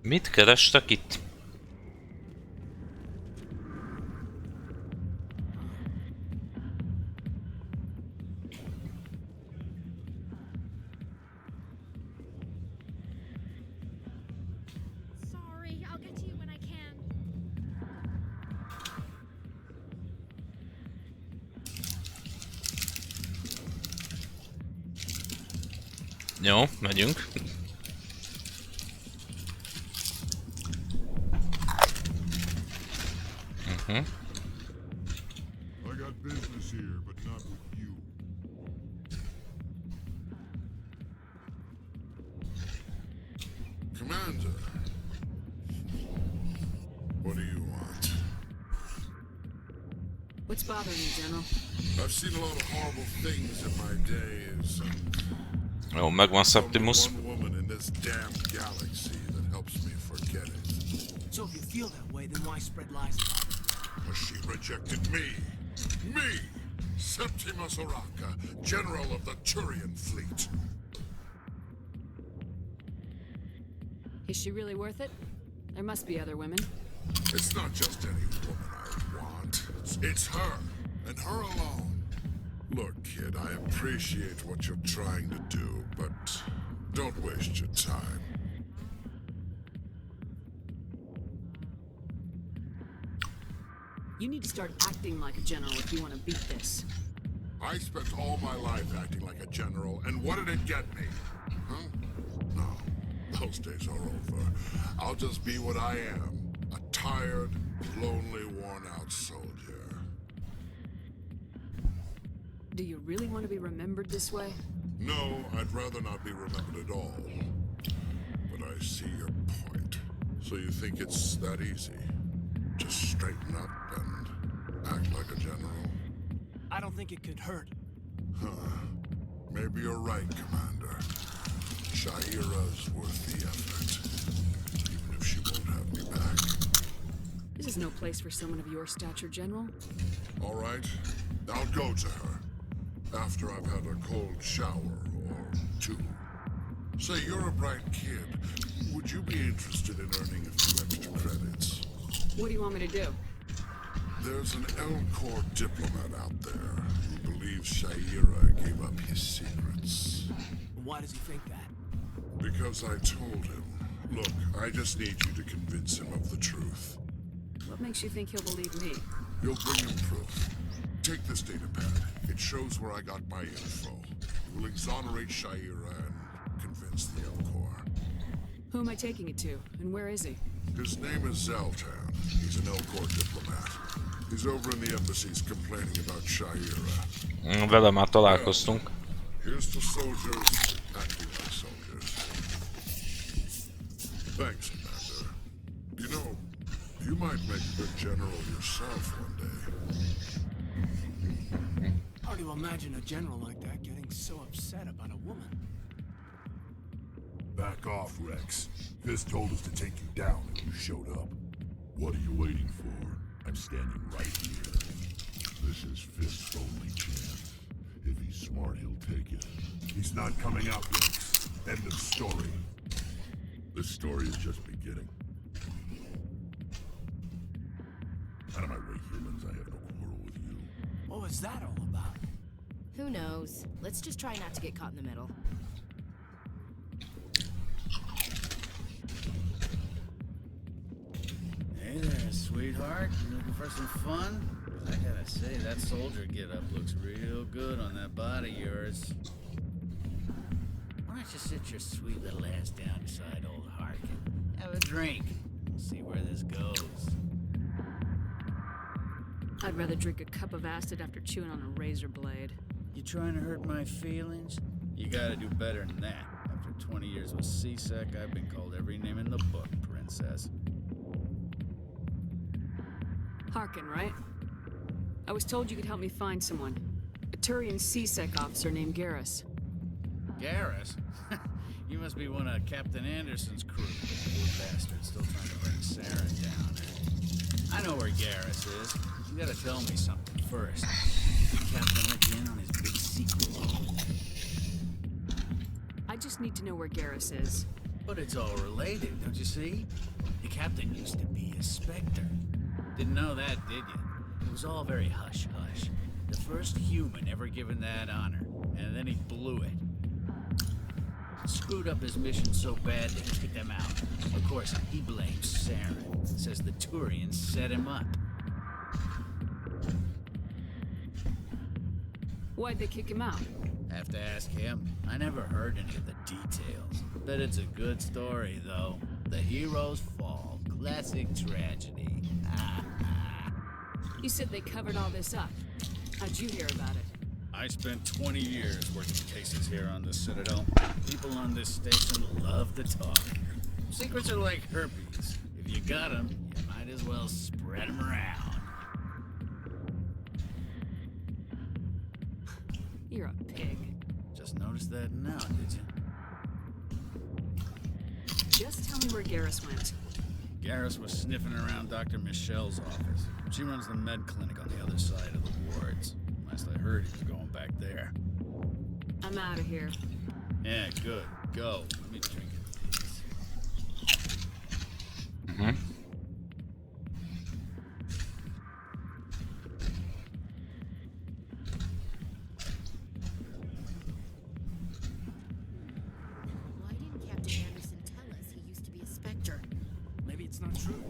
Mit kerestek itt? Sorry, I'll get to you when I can. Jó, megyünk. I got business here, but not with you. Commander, what do you want? What's bothering you, General? I've seen a lot of horrible things in my days, and Jó, megvan Septimus. one woman in this damn galaxy that helps me forget it. So if you feel that way, then why spread lies about it? But she rejected me. Me! Septimus Oraka, General of the Turian Fleet. Is she really worth it? There must be other women. It's not just any woman I want. It's her, and her alone. Look, kid, I appreciate what you're trying to do, but don't waste your time. You need to start acting like a general if you want to beat this. I spent all my life acting like a general, and what did it get me? Huh? No, those days are over. I'll just be what I am, a tired, lonely, worn-out soldier. Do you really want to be remembered this way? No, I'd rather not be remembered at all. But I see your point. So you think it's that easy? Just straighten up and act like a general? I don't think it could hurt. Huh. Maybe you're right, Commander. Shaira's worth the effort. Even if she won't have me back. This is no place for someone of your stature, General. All right, I'll go to her. After I've had a cold shower or two. Say, you're a bright kid. Would you be interested in earning a few extra credits? What do you want me to do? There's an Elcor diplomat out there who believes Shaira gave up his secrets. Why does he think that? Because I told him. Look, I just need you to convince him of the truth. What makes you think he'll believe me? You'll bring him proof. Take this data pad. It shows where I got my info. It will exonerate Shaira and convince the Elcor. Who am I taking it to, and where is he? His name is Zoltan. He's an Elcor diplomat. He's over in the embassies complaining about Shaira. Vele már találkoztunk. Here's to soldiers acting like soldiers. Thanks, Commander. You know, you might make a good general yourself one day. Hard to imagine a general like that getting so upset about a woman. Back off, Rex. Fist told us to take you down and you showed up. What are you waiting for? I'm standing right here. This is Fist's only chance. If he's smart, he'll take it. He's not coming out yet. End of story. The story is just beginning. Out of my way, humans. I have no quarrel with you. What was that all about? Who knows? Let's just try not to get caught in the middle. Hey there, sweetheart. You looking for some fun? 'Cause I gotta say, that soldier get-up looks real good on that body of yours. Why don't you sit your sweet little ass down beside old Harkin? Have a drink. We'll see where this goes. I'd rather drink a cup of acid after chewing on a razor blade. You trying to hurt my feelings? You gotta do better than that. After 20 years with C-Sec, I've been called every name in the book, princess. Harkin, right? I was told you could help me find someone. A Turian C-Sec officer named Garrus. Garrus? You must be one of Captain Anderson's crew. Poor bastard, still trying to bring Saren down. I know where Garrus is. You gotta tell me something first. The captain let you in on his big secret. I just need to know where Garrus is. But it's all related, don't you see? The captain used to be a Spectre. Didn't know that, did you? It was all very hush-hush. The first human ever given that honor, and then he blew it. Screwed up his mission so bad that he kicked him out. Of course, he blames Saren. Says the Turians set him up. Why'd they kick him out? Have to ask him. I never heard any of the details. Bet it's a good story, though. The heroes fall. Classic tragedy. You said they covered all this up. How'd you hear about it? I spent 20 years working cases here on the Citadel. People on this station love to talk. Secrets are like herpes. If you got them, you might as well spread them around. You're a pig. Just noticed that now, did you? Just tell me where Garrus went. Garrus was sniffing around Dr. Michelle's office. She runs the med clinic on the other side of the wards. Last I heard, he was going back there. I'm out of here. Yeah, good. Go. Let me drink it. Mhm. Why didn't Captain Anderson tell us he used to be a Spectre? Maybe it's not true.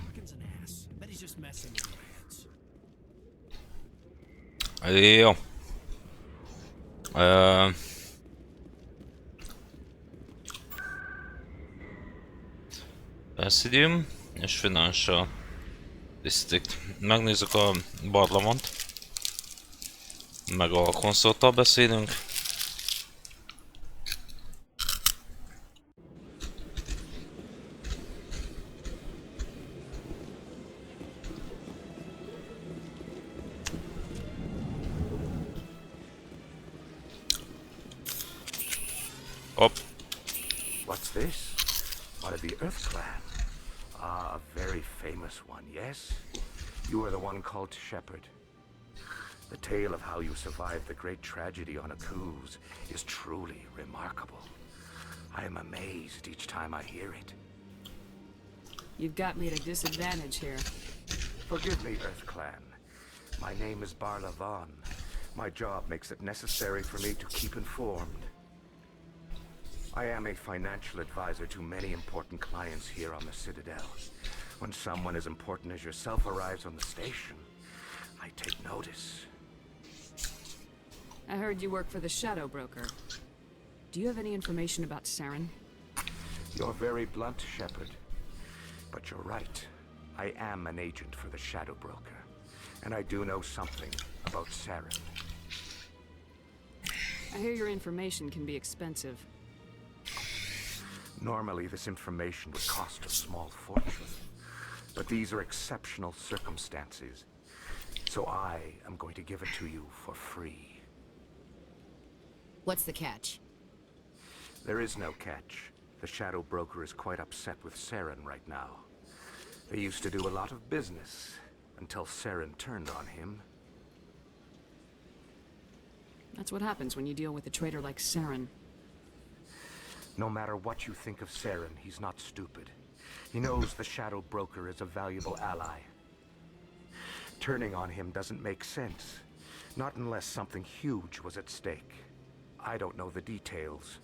Harkin's an ass. Bet he's just messing with your hands. Jó. Presidium és Financial District. Megnézzük a barlamont. Meg a konszolttal beszélünk. Hopp. What's this? One of the Earth Clan. Ah, a very famous one, yes? You are the one called Shepherd. The tale of how you survived the great tragedy on Akuz is truly remarkable. I am amazed each time I hear it. You've got me at a disadvantage here. Forgive me, Earth Clan. My name is Barla Vaughn. My job makes it necessary for me to keep informed. I am a financial advisor to many important clients here on the Citadel. When someone as important as yourself arrives on the station, I take notice. I heard you work for the Shadow Broker. Do you have any information about Saren? You're very blunt, Shepard. But you're right. I am an agent for the Shadow Broker. And I do know something about Saren. I hear your information can be expensive. Normally, this information would cost a small fortune. But these are exceptional circumstances. So I am going to give it to you for free. What's the catch? There is no catch. The Shadow Broker is quite upset with Saren right now. They used to do a lot of business until Saren turned on him. That's what happens when you deal with a traitor like Saren. No matter what you think of Saren, he's not stupid. He knows the Shadow Broker is a valuable ally. Turning on him doesn't make sense. Not unless something huge was at stake. I don't know the details,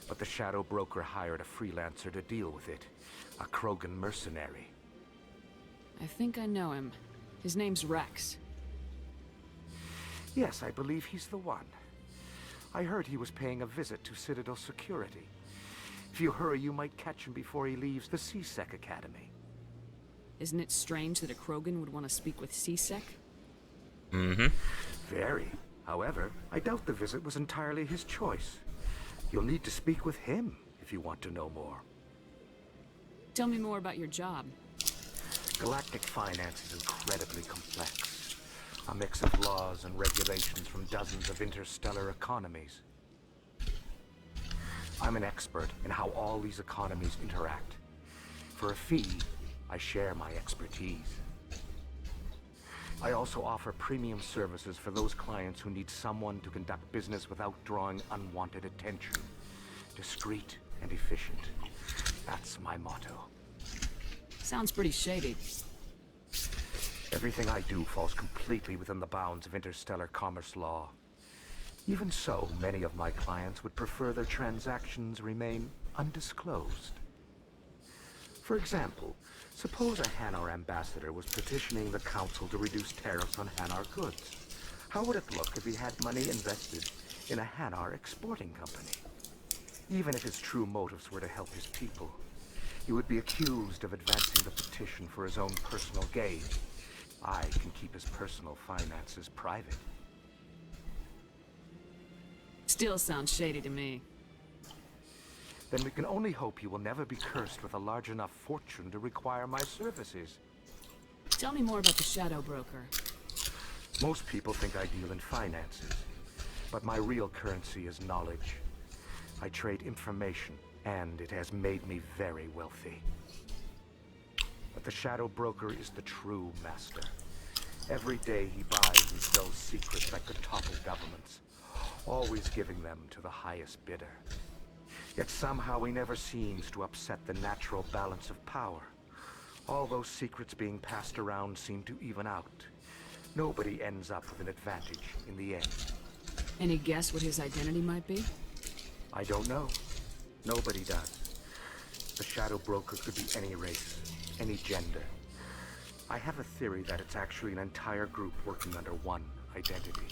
but the Shadow Broker hired a freelancer to deal with it. A Krogan mercenary. I think I know him. His name's Rex. Yes, I believe he's the one. I heard he was paying a visit to Citadel security. If you hurry, you might catch him before he leaves the C-Sec Academy. Isn't it strange that a Krogan would want to speak with C-Sec? Mm-hmm. Very. However, I doubt the visit was entirely his choice. You'll need to speak with him if you want to know more. Tell me more about your job. Galactic finance is incredibly complex. A mix of laws and regulations from dozens of interstellar economies. I'm an expert in how all these economies interact. For a fee, I share my expertise. I also offer premium services for those clients who need someone to conduct business without drawing unwanted attention. Discreet and efficient. That's my motto. Sounds pretty shady. Everything I do falls completely within the bounds of interstellar commerce law. Even so, many of my clients would prefer their transactions remain undisclosed. For example, suppose a Hanar ambassador was petitioning the Council to reduce tariffs on Hanar goods. How would it look if he had money invested in a Hanar exporting company? Even if his true motives were to help his people, he would be accused of advancing the petition for his own personal gain. I can keep his personal finances private. Still sounds shady to me. Then we can only hope you will never be cursed with a large enough fortune to require my services. Tell me more about the Shadow Broker. Most people think I deal in finances, but my real currency is knowledge. I trade information, and it has made me very wealthy. But the Shadow Broker is the true master. Every day he buys and sells secrets that could topple governments, always giving them to the highest bidder. Yet somehow he never seems to upset the natural balance of power. All those secrets being passed around seem to even out. Nobody ends up with an advantage in the end. Any guess what his identity might be? I don't know. Nobody does. The Shadow Broker could be any race, any gender. I have a theory that it's actually an entire group working under one identity.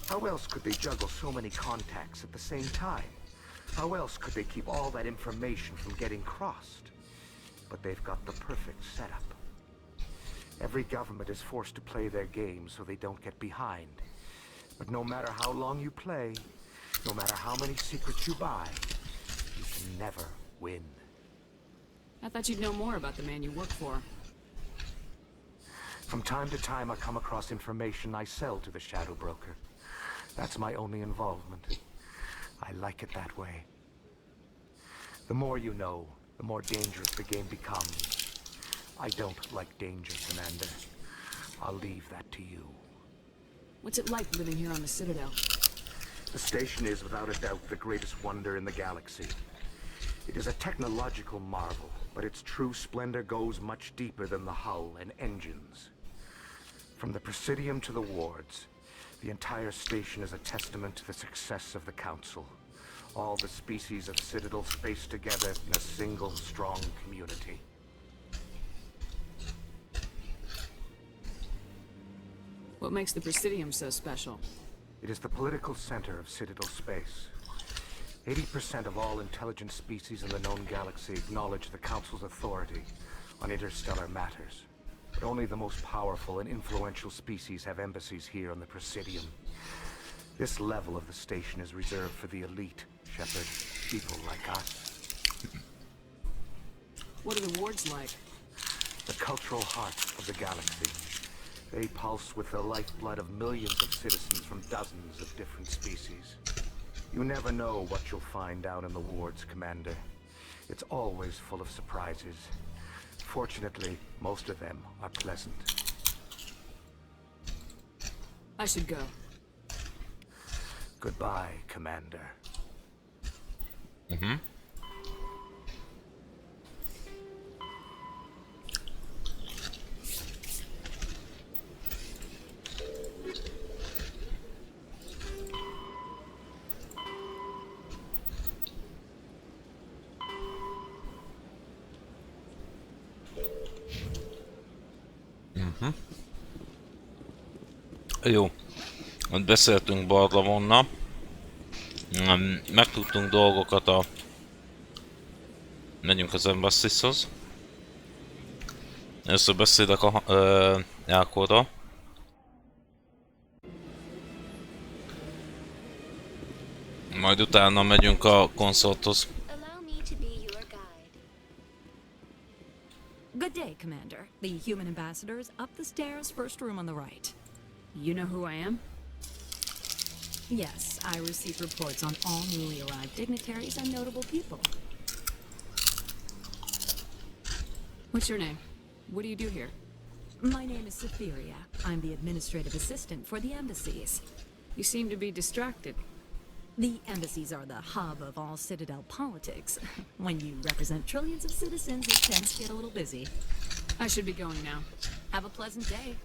How else could they juggle so many contacts at the same time? How else could they keep all that information from getting crossed? But they've got the perfect setup. Every government is forced to play their game so they don't get behind. But no matter how long you play, no matter how many secrets you buy, you can never win. I thought you'd know more about the man you work for. From time to time, I come across information I sell to the Shadow Broker. That's my only involvement. I like it that way. The more you know, the more dangerous the game becomes. I don't like danger, Commander. I'll leave that to you. What's it like living here on the Citadel? The station is, without a doubt, the greatest wonder in the galaxy. It is a technological marvel, but its true splendor goes much deeper than the hull and engines. From the Presidium to the wards, the entire station is a testament to the success of the Council. All the species of Citadel spaced together in a single, strong community. What makes the Presidium so special? It is the political center of Citadel space. 80% of all intelligent species in the known galaxy acknowledge the Council's authority on interstellar matters. But only the most powerful and influential species have embassies here on the Presidium. This level of the station is reserved for the elite, Shepard. People like us. What are the wards like? The cultural heart of the galaxy. They pulse with the lifeblood of millions of citizens from dozens of different species. You never know what you'll find down in the wards, Commander. It's always full of surprises. Fortunately, most of them are pleasant. I should go. Goodbye, Commander. Jó. Ott beszéltünk Barlavonnal. Megtudtunk dolgokat a... Megyünk az Embassyshoz. Először beszélek a Elkorral. Majd utána megyünk a konszolthoz. Good day, Commander. The human ambassador is up the stairs, first room on the right. You know who I am? Yes, I receive reports on all newly arrived dignitaries and notable people. What's your name? What do you do here? My name is Cytheria. I'm the administrative assistant for the embassies. You seem to be distracted. The embassies are the hub of all Citadel politics. When you represent trillions of citizens, it tends to get a little busy. I should be going now. Have a pleasant day.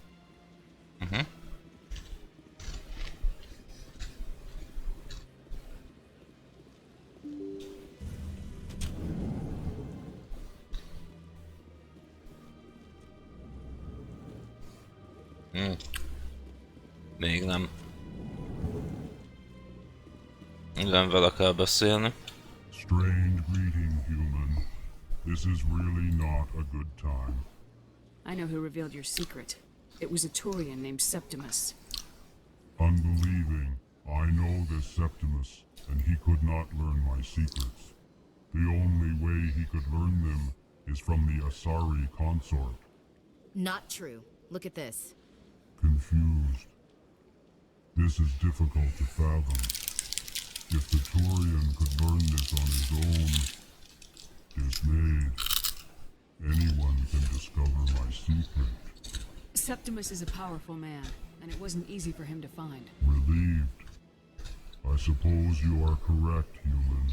Még nem. Nem vele kell beszélni. Strange greeting, human. This is really not a good time. I know who revealed your secret. It was a Turian named Septimus. Unbelieving, I know this Septimus, and he could not learn my secrets. The only way he could learn them is from the Asari consort. Not true. Look at this. Confused. This is difficult to fathom. If the Turian could learn this on his own, dismayed, anyone can discover my secret. Septimus is a powerful man, and it wasn't easy for him to find. Relieved. I suppose you are correct, human.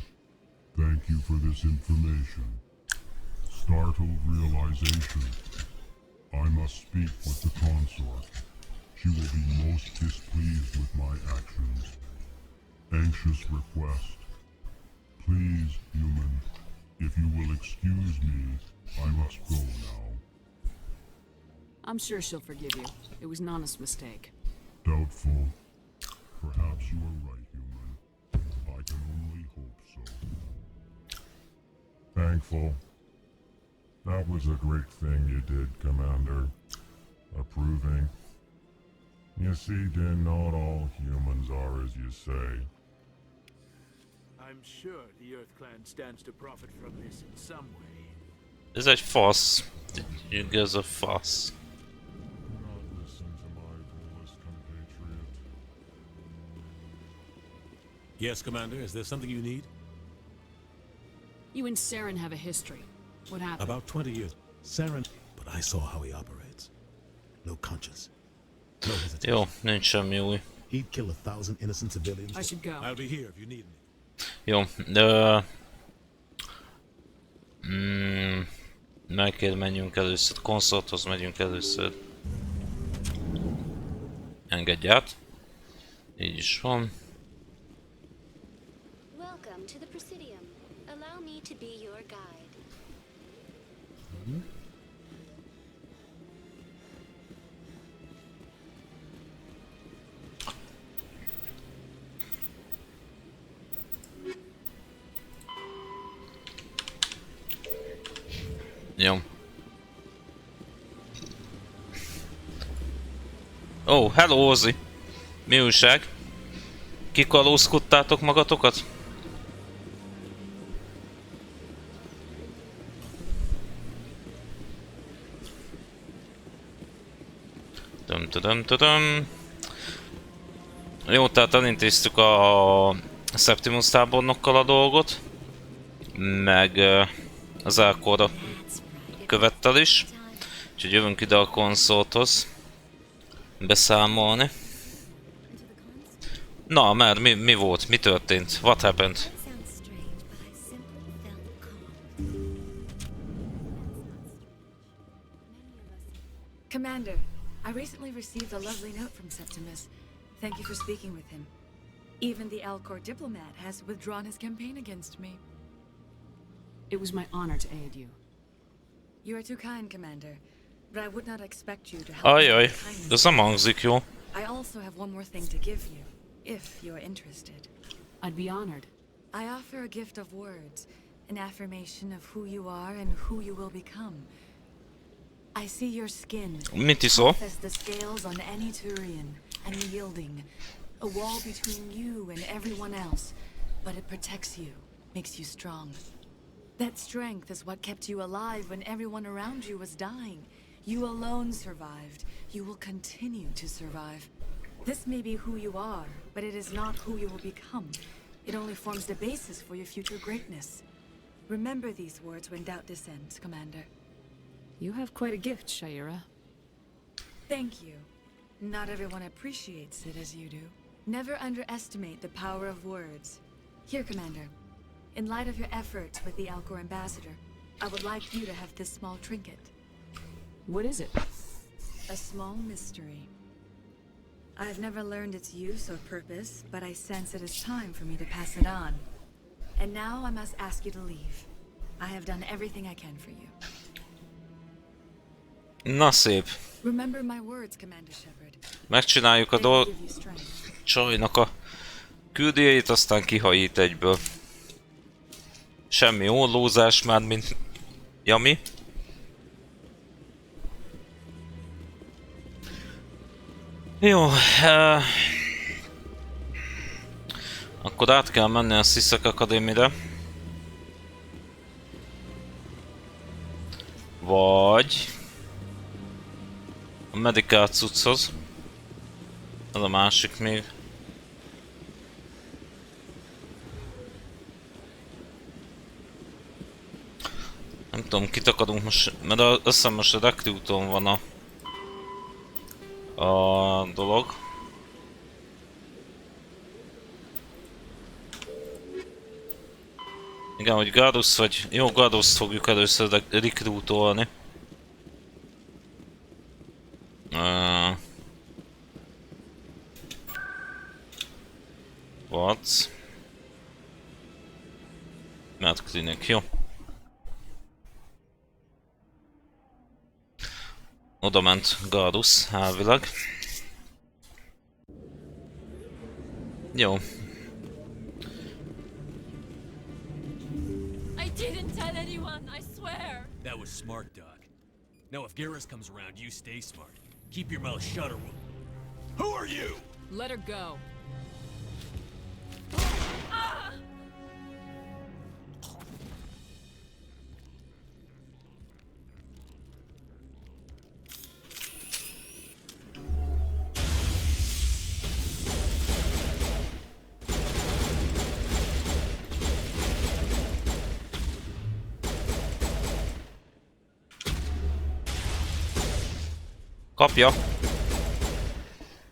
Thank you for this information. Startled realization. I must speak with the consort. She will be most displeased with my actions. Anxious request. Please, human, if you will excuse me, I must go now. I'm sure she'll forgive you. It was an honest mistake. Doubtful. Perhaps you are right, human. I can only hope so. Thankful. That was a great thing you did, Commander. Approving. You see, Din, not all humans are as you say. I'm sure the Earth Clan stands to profit from this in some way. Ez egy fasz. Ez a fasz. Not listen to my Volus compatriot. Yes, Commander, is there something you need? You and Saren have a history. What happened? About 20 years. Saren... But I saw how he operates. No conscience. No hesitation. Jó, nincs semmi új. He'd kill 1,000 innocent civilians. I should go. I'll be here if you need me. Jó, de... meg kell menjünk először. Konszolthoz megyünk először. Engedj át. Így is van. Welcome to the Presidium. Allow me to be your guide. Jó. Oh, hello Ozzy! Mi újság? Kikalózkodtátok magatokat? Töm. Jó, tehát elintéztük a Septimus tábornokkal a dolgot. Meg az Elkorra követtel is. Úgyhogy jövünk ide a konszolthoz beszámolni. Na, mert mi volt? Mi történt? What happened? Sounds strange, but I simply felt calm. Commander, I recently received a lovely note from Septimus. Thank you for speaking with him. Even the Alcor diplomat has withdrawn his campaign against me. It was my honor to aid you. You are too kind, Commander, but I would not expect you to help me Ajaj, with kindness. ez nem hangzik jó. I also have one more thing to give you, if you're interested. I'd be honored. I offer a gift of words, an affirmation of who you are and who you will become. I see your skin, Mit iszol? tough as the scales on any Turian, unyielding, a wall between you and everyone else, but it protects you, makes you strong. That strength is what kept you alive when everyone around you was dying. You alone survived. You will continue to survive. This may be who you are, but it is not who you will become. It only forms the basis for your future greatness. Remember these words when doubt descends, Commander. You have quite a gift, Shaira. Thank you. Not everyone appreciates it as you do. Never underestimate the power of words. Here, Commander. In light of your efforts with the Alcor ambassador, I would like you to have this small trinket. What is it? A small mystery. I've never learned its use or purpose, but I sense it is time for me to pass it on. And now I must ask you to leave. I have done everything I can for you. Na szép. Remember my words, Commander Shepard. Megcsináljuk a They will give you strength. csajnak a küldőjét, aztán kihajít egyből. Semmi ollózás már, mint Yami. Jó, akkor át kell menni a Sziszek Akadémire. Vagy a Medical cucchoz. Az a másik még. Nem tudom, kit akarunk most, mert azt hiszem most a Recruiton van a dolog. Igen, hogy Garus vagy... Jó, Garust fogjuk először recruitolni. What? Mert klinik, jó. Oda ment Garus, elvileg. Jó. I didn't tell anyone, I swear. That was smart, Doc. Now if Garrus comes around, you stay smart. Keep your mouth shut or we'll... Who are you? Let her go. Ah! Kapja!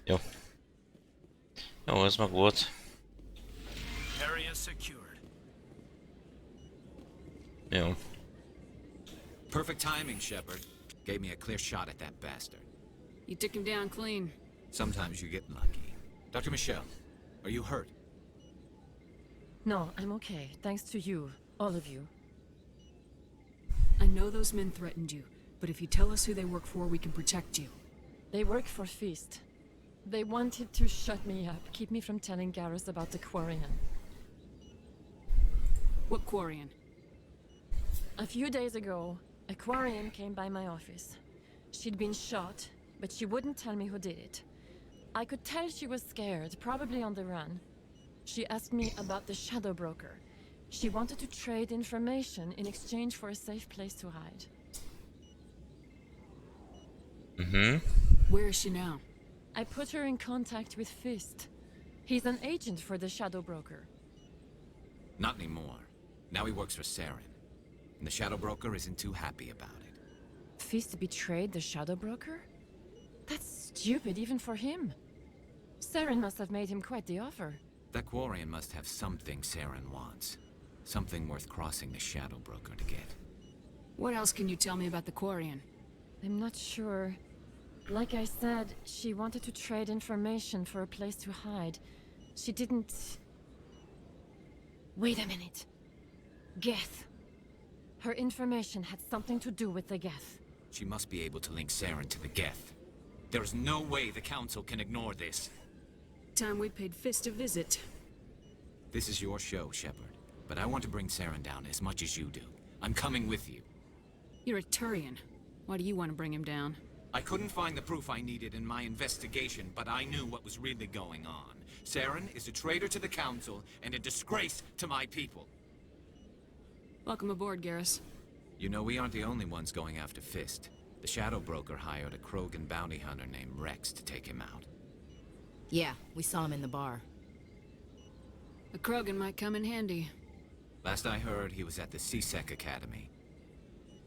Jó. Jó, ez meg volt. Area secured. Jó. Perfect timing, Shepard. Gave me a clear shot at that bastard. You took him down clean. Sometimes you get lucky. Dr. Michelle, are you hurt? No, I'm okay. Thanks to you. All of you. I know those men threatened you, but if you tell us who they work for, we can protect you. They work for Feast. They wanted to shut me up, keep me from telling Garrus about the Quarian. What Quarian? A few days ago, a Quarian came by my office. She'd been shot, but she wouldn't tell me who did it. I could tell she was scared, probably on the run. She asked me about the Shadow Broker. She wanted to trade information in exchange for a safe place to hide. Mm-hmm. Where is she now? I put her in contact with Fist. He's an agent for the Shadow Broker. Not anymore. Now he works for Saren. And the Shadow Broker isn't too happy about it. Fist betrayed the Shadow Broker? That's stupid even for him. Saren must have made him quite the offer. That Quarian must have something Saren wants. Something worth crossing the Shadow Broker to get. What else can you tell me about the Quarian? I'm not sure. Like I said, she wanted to trade information for a place to hide. She didn't... Wait a minute. Geth. Her information had something to do with the Geth. She must be able to link Saren to the Geth. There is no way the Council can ignore this. Time we paid Fist a visit. This is your show, Shepard. But I want to bring Saren down as much as you do. I'm coming with you. You're a Turian. Why do you want to bring him down? I couldn't find the proof I needed in my investigation, but I knew what was really going on. Saren is a traitor to the Council and a disgrace to my people. Welcome aboard, Garrus. You know, we aren't the only ones going after Fist. The Shadow Broker hired a Krogan bounty hunter named Rex to take him out. Yeah, we saw him in the bar. A Krogan might come in handy. Last I heard, he was at the CSEC Academy.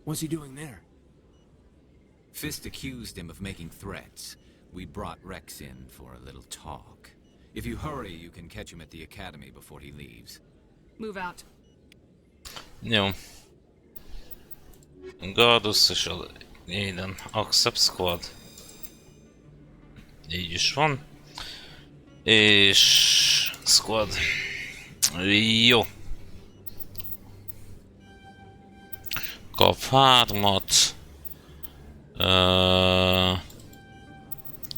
What's he doing there? Fist accused him of making threats. We brought Rex in for a little talk. If you hurry, you can catch him at the Academy before he leaves. Move out. Jó. Gardos és a Aiden Accept Squad. Így is van. És... Squad. Jó. Kap 3-at.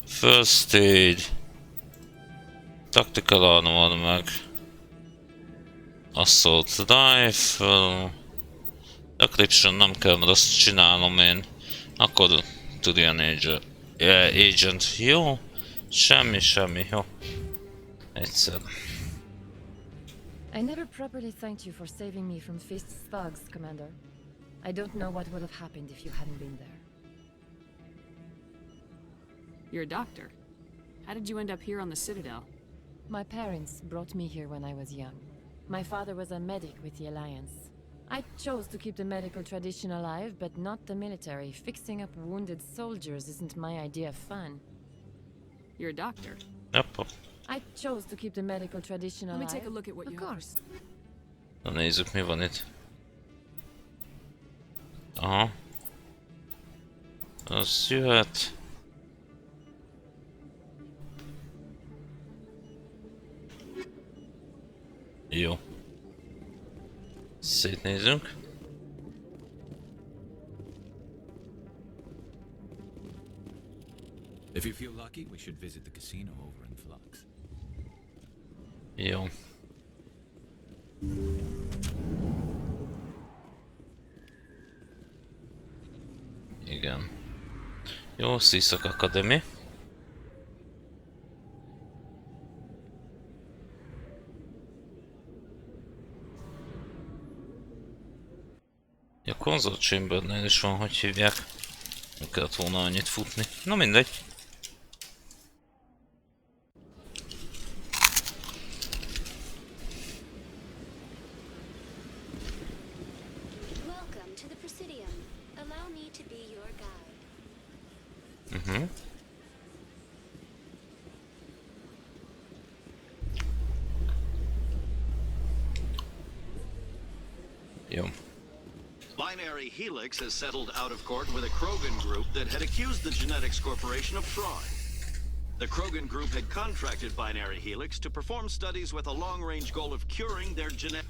First aid. Tactical armor meg. Assault rifle. Decryption nem kell, mert azt csinálom én. Akkor Turian Agent. Jó. Semmi, jó. Egyszer. I never properly thanked you for saving me from Fist's thugs, Commander. I don't know what would have happened if you hadn't been there. You're a doctor. How did you end up here on the Citadel? My parents brought me here when I was young. My father was a medic with the Alliance. I chose to keep the medical tradition alive, but not the military. Fixing up wounded soldiers isn't my idea of fun. You're a doctor. Yep. I chose to keep the medical tradition alive. Let me take a look at what you have. Of course. Na nézzük, mi van itt. Aha. Az jöhet. Jó. Szétnézzünk. If you feel lucky, we should visit the casino over in Flux. Jó. Igen. Jó, CSEC Academy. A Console Chambernél is van, hogy hívják. Nem kellett volna annyit futni. Na mindegy. Welcome to the Presidium. Allow me to be your guide. Jó. Binary Helix has settled out of court with a Krogan group that had accused the Genetics Corporation of fraud. The Krogan group had contracted Binary Helix to perform studies with a long-range goal of curing their genetic...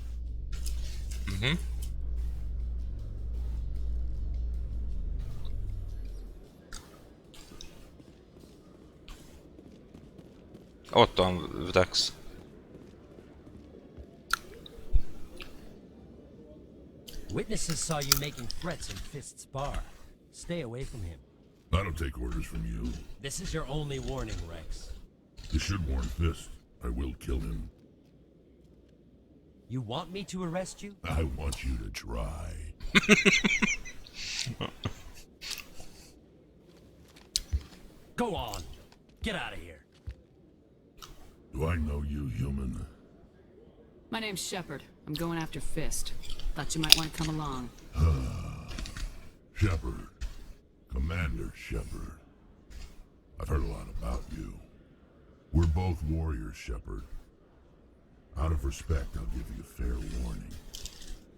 Ott van Rex. Witnesses saw you making threats in Fist's bar. Stay away from him. I don't take orders from you. This is your only warning, Rex. You should warn Fist. I will kill him. You want me to arrest you? I want you to try. Go on. Get out of here. Do I know you, human? My name's Shepard. I'm going after Fist. Thought you might want to come along. Shepard. Commander Shepard. I've heard a lot about you. We're both warriors, Shepard. Out of respect, I'll give you a fair warning.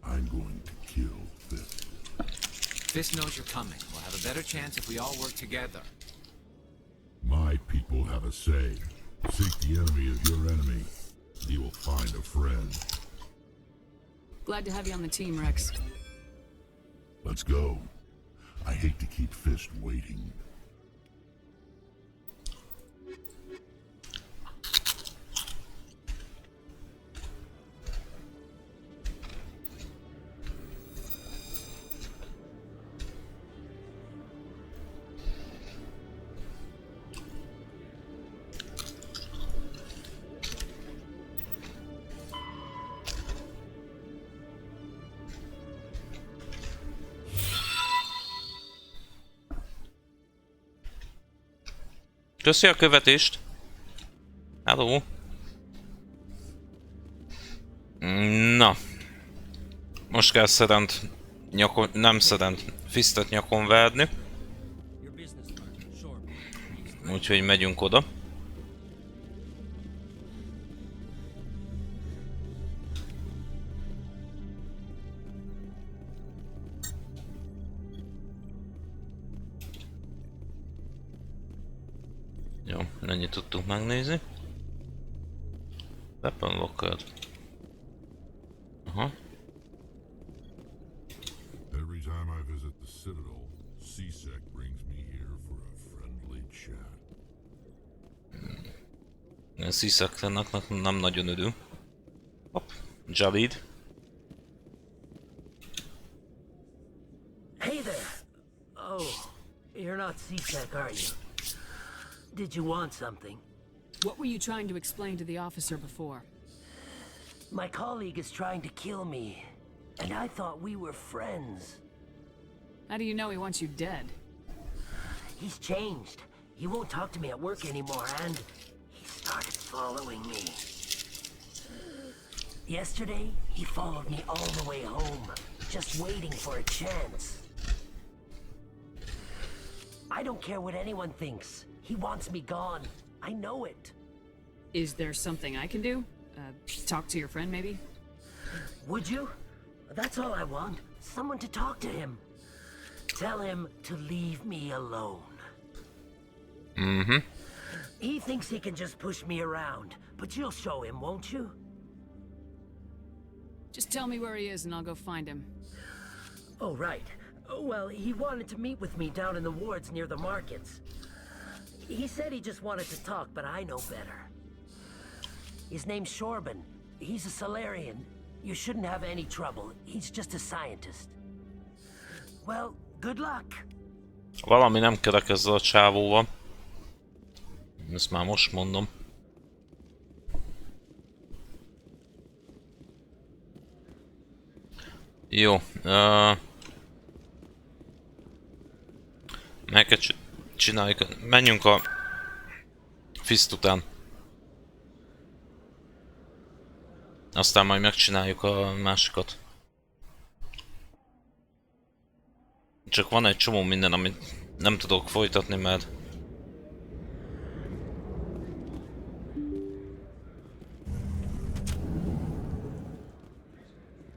I'm going to kill Fist. Fist knows you're coming. We'll have a better chance if we all work together. My people have a say. Seek the enemy of your enemy. You will find a friend. Glad to have you on the team, Rex. Let's go. I hate to keep Fist waiting. Köszi a követést! Hello! Na. Most kell Szedent nyakon... nem Szedent. Fistet nyakon verni. Úgyhogy megyünk oda. Jó, ennyit tudtunk megnézni. Weapon locker. Aha. Every time I visit the Citadel, C-Sec brings me here for a friendly chat. A C-Secnek nem nagyon örül. Hopp, Javid. Hey there! Oh, you're not C-Sec, are you? Did you want something? What were you trying to explain to the officer before? My colleague is trying to kill me, and I thought we were friends. How do you know he wants you dead? He's changed. He won't talk to me at work anymore, and he started following me. Yesterday, he followed me all the way home, just waiting for a chance. I don't care what anyone thinks. He wants me gone. I know it. Is there something I can do? Talk to your friend, maybe? Would you? That's all I want. Someone to talk to him. Tell him to leave me alone. Mm-hmm. He thinks he can just push me around, but you'll show him, won't you? Just tell me where he is and I'll go find him. Oh, right. Well, he wanted to meet with me down in the wards near the markets. He said he just wanted to talk, but I know better. His name's Shorban. He's a Solarian. You shouldn't have any trouble. He's just a scientist. Well, good luck. Valami nem kerek ezzel a csávóval. Ezt már most mondom. Jó. Meg kell csináljuk. Menjünk a Fist után. Aztán majd megcsináljuk a másikat. Csak van egy csomó minden, amit nem tudok folytatni, mert...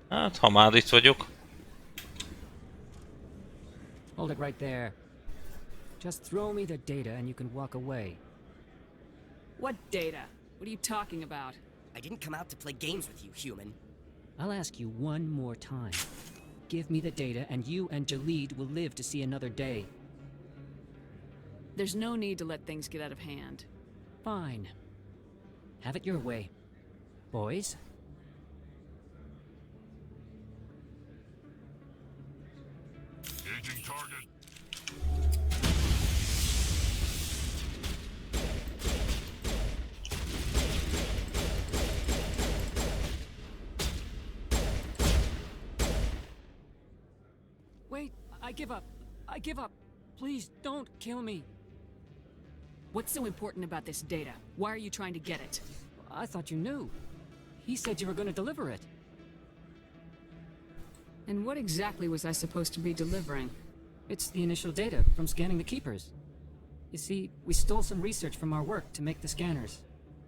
Hát, ha már itt vagyok. Hold it right there. Just throw me the data and you can walk away. What data? What are you talking about? I didn't come out to play games with you, human. I'll ask you one more time. Give me the data and you and Jalid will live to see another day. There's no need to let things get out of hand. Fine. Have it your way. Boys? Engaging target. Wait, I give up. I give up. Please don't kill me. What's so important about this data? Why are you trying to get it? I thought you knew. He said you were going to deliver it. And what exactly was I supposed to be delivering? It's the initial data from scanning the Keepers. You see, we stole some research from our work to make the scanners.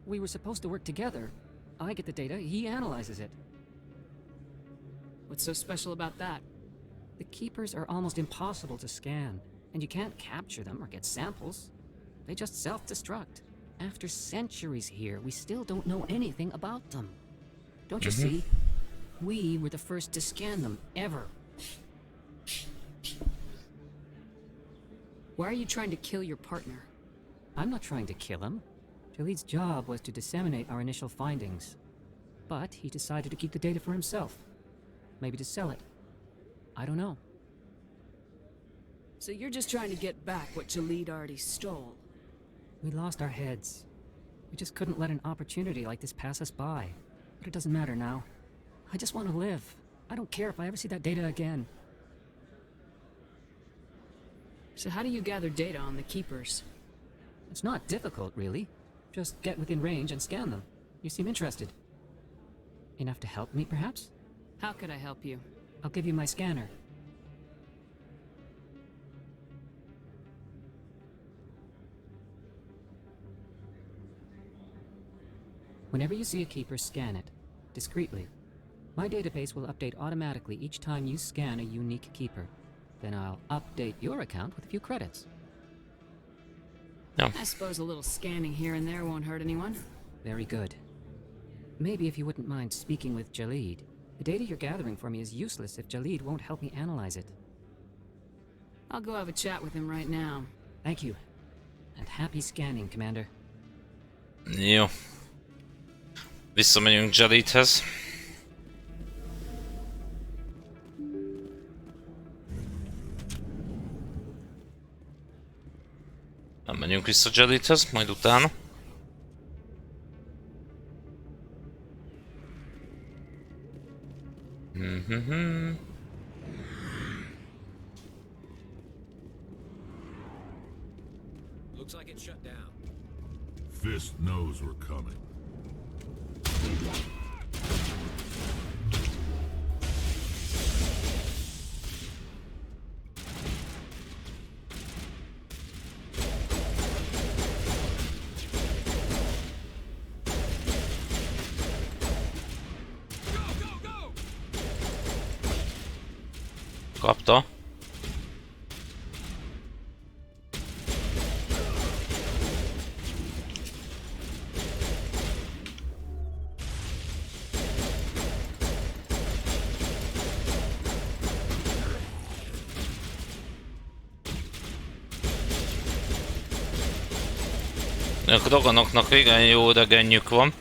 We were supposed to work together. I get the data, he analyzes it. What's so special about that? The Keepers are almost impossible to scan, and you can't capture them or get samples. They just self-destruct. After centuries here, we still don't know anything about them. Don't you see? We were the first to scan them, ever. Why are you trying to kill your partner? I'm not trying to kill him. Jaleed's job was to disseminate our initial findings. But he decided to keep the data for himself. Maybe to sell it. I don't know. So you're just trying to get back what Jaleed already stole? We lost our heads. We just couldn't let an opportunity like this pass us by. But it doesn't matter now. I just want to live. I don't care if I ever see that data again. So how do you gather data on the Keepers? It's not difficult, really. Just get within range and scan them. You seem interested. Enough to help me, perhaps? How could I help you? I'll give you my scanner. Whenever you see a Keeper, scan it. Discreetly. My database will update automatically each time you scan a unique Keeper. Then I'll update your account with a few credits. No. I suppose a little scanning here and there won't hurt anyone. Very good. Maybe if you wouldn't mind speaking with Jaleed. The data you're gathering for me is useless if Jaleed won't help me analyze it. I'll go have a chat with him right now. Thank you. And happy scanning, Commander. Jó. Visszamegyünk Jaleedhez. Nem menjünk vissza Jaleedhez, majd utána. Looks like it's shut down. Fist knows we're coming. Kapta. A dragonoknak igen jó regenjük van.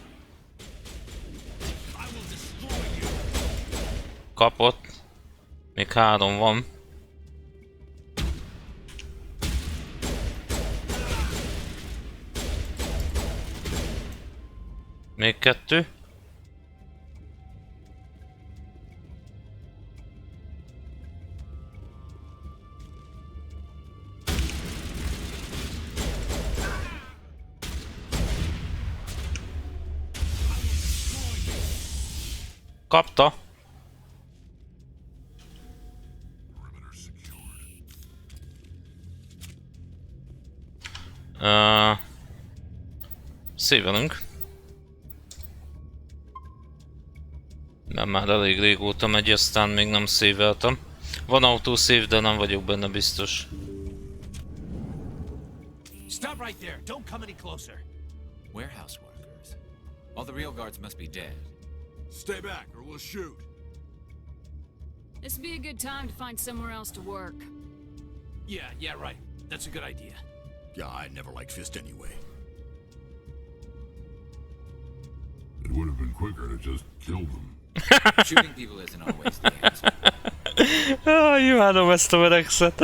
Kapott. Még 3 van. Még 2. Kapta. Szévelünk. Nem, már elég régóta megy, aztán még nem széveltem. Van autószév, de nem vagyok benne biztos. Stop right there. Don't come any closer. Warehouse workers. All the real guards must be dead. Stay back or we'll shoot. This would be a good time to find somewhere else to work. Yeah, right. That's a good idea. Yeah, I never liked Fist anyway. It would have been quicker to just kill them. Shooting people isn't always the answer. Imádom ezt a verekszet.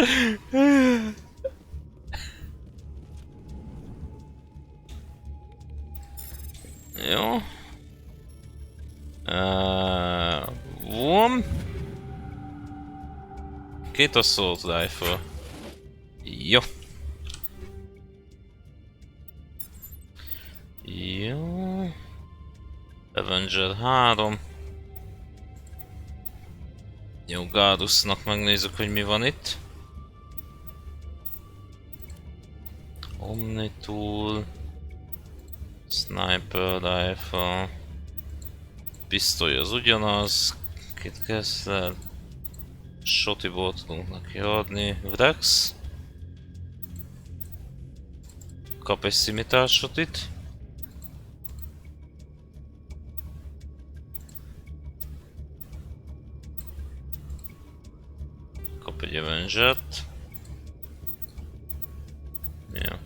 Jó. Van. 2 assault rifle. Jó. Jó. Avenger 3. Jó, Gardusnak megnézzük, hogy mi van itt. Omnitool. Sniper rifle. Pisztoly az ugyanaz. Két keszlet. Shotiból tudunk neki adni. Vrex. Kap egy scimitar shotit. Kap egy Avengert. Ja.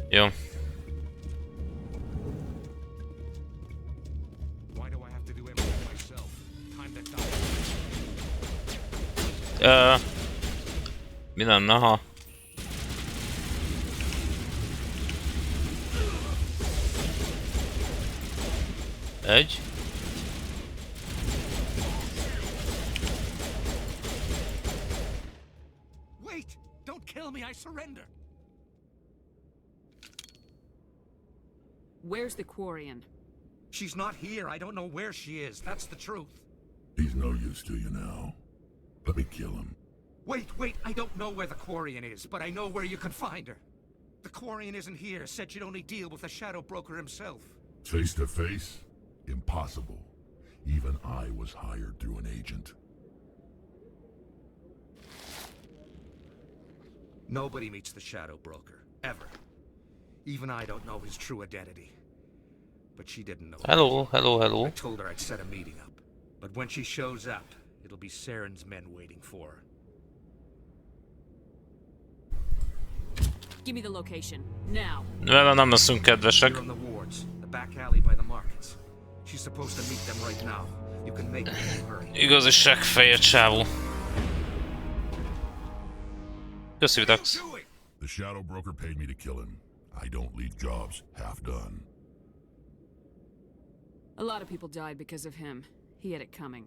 Jó. Mi lenne, ha? Egy. Wait! Don't kill me, I surrender! Where's the Quarian? She's not here. I don't know where she is. That's the truth. He's no use to you now. Let me kill him. Wait, I don't know where the Quarian is, but I know where you can find her. The Quarian isn't here, said she'd only deal with the Shadow Broker himself. Face to face? Impossible. Even I was hired through an agent. Nobody meets the Shadow Broker, ever. Even I don't know his true identity. But she didn't know. Hello. I told her I'd set a meeting up. But when she shows up, it'll be Saren's men waiting for her. Give me the location, now. Vele nem leszünk kedvesek. You're on the wards, the back alley by the markets. She's supposed to meet them right now. You can make it if you hurry. Igazi seggfehér csávó. Köszi, Vitax. The Shadow Broker paid me to kill him. I don't leave jobs half done. A lot of people died because of him. He had it coming.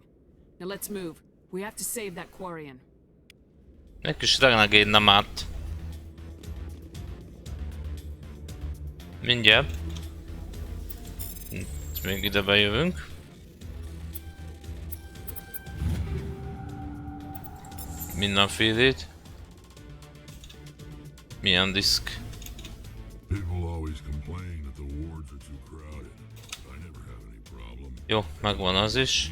Now let's move. We have to save that Quarian. Egy kis renegade nem árt. Mindjárt. Még ide bejövünk. Mindenfélét. Milyen diszk? Jó, megvan az is.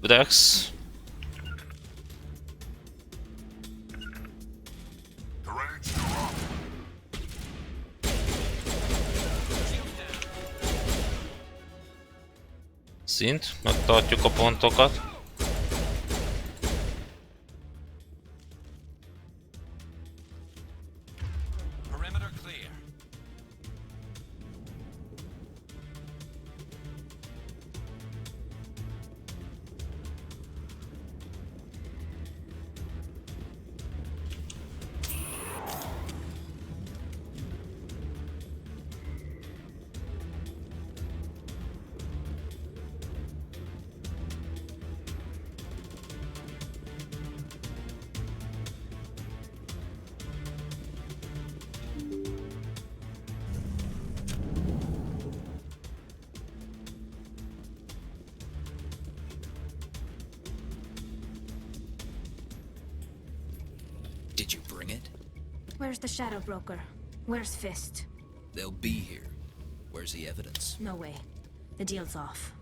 Rex. Szint, megtartjuk a pontokat. Did you bring it? Where's the Shadow Broker? Where's Fist? They'll be here. Where's the evidence? No way. The deal's off.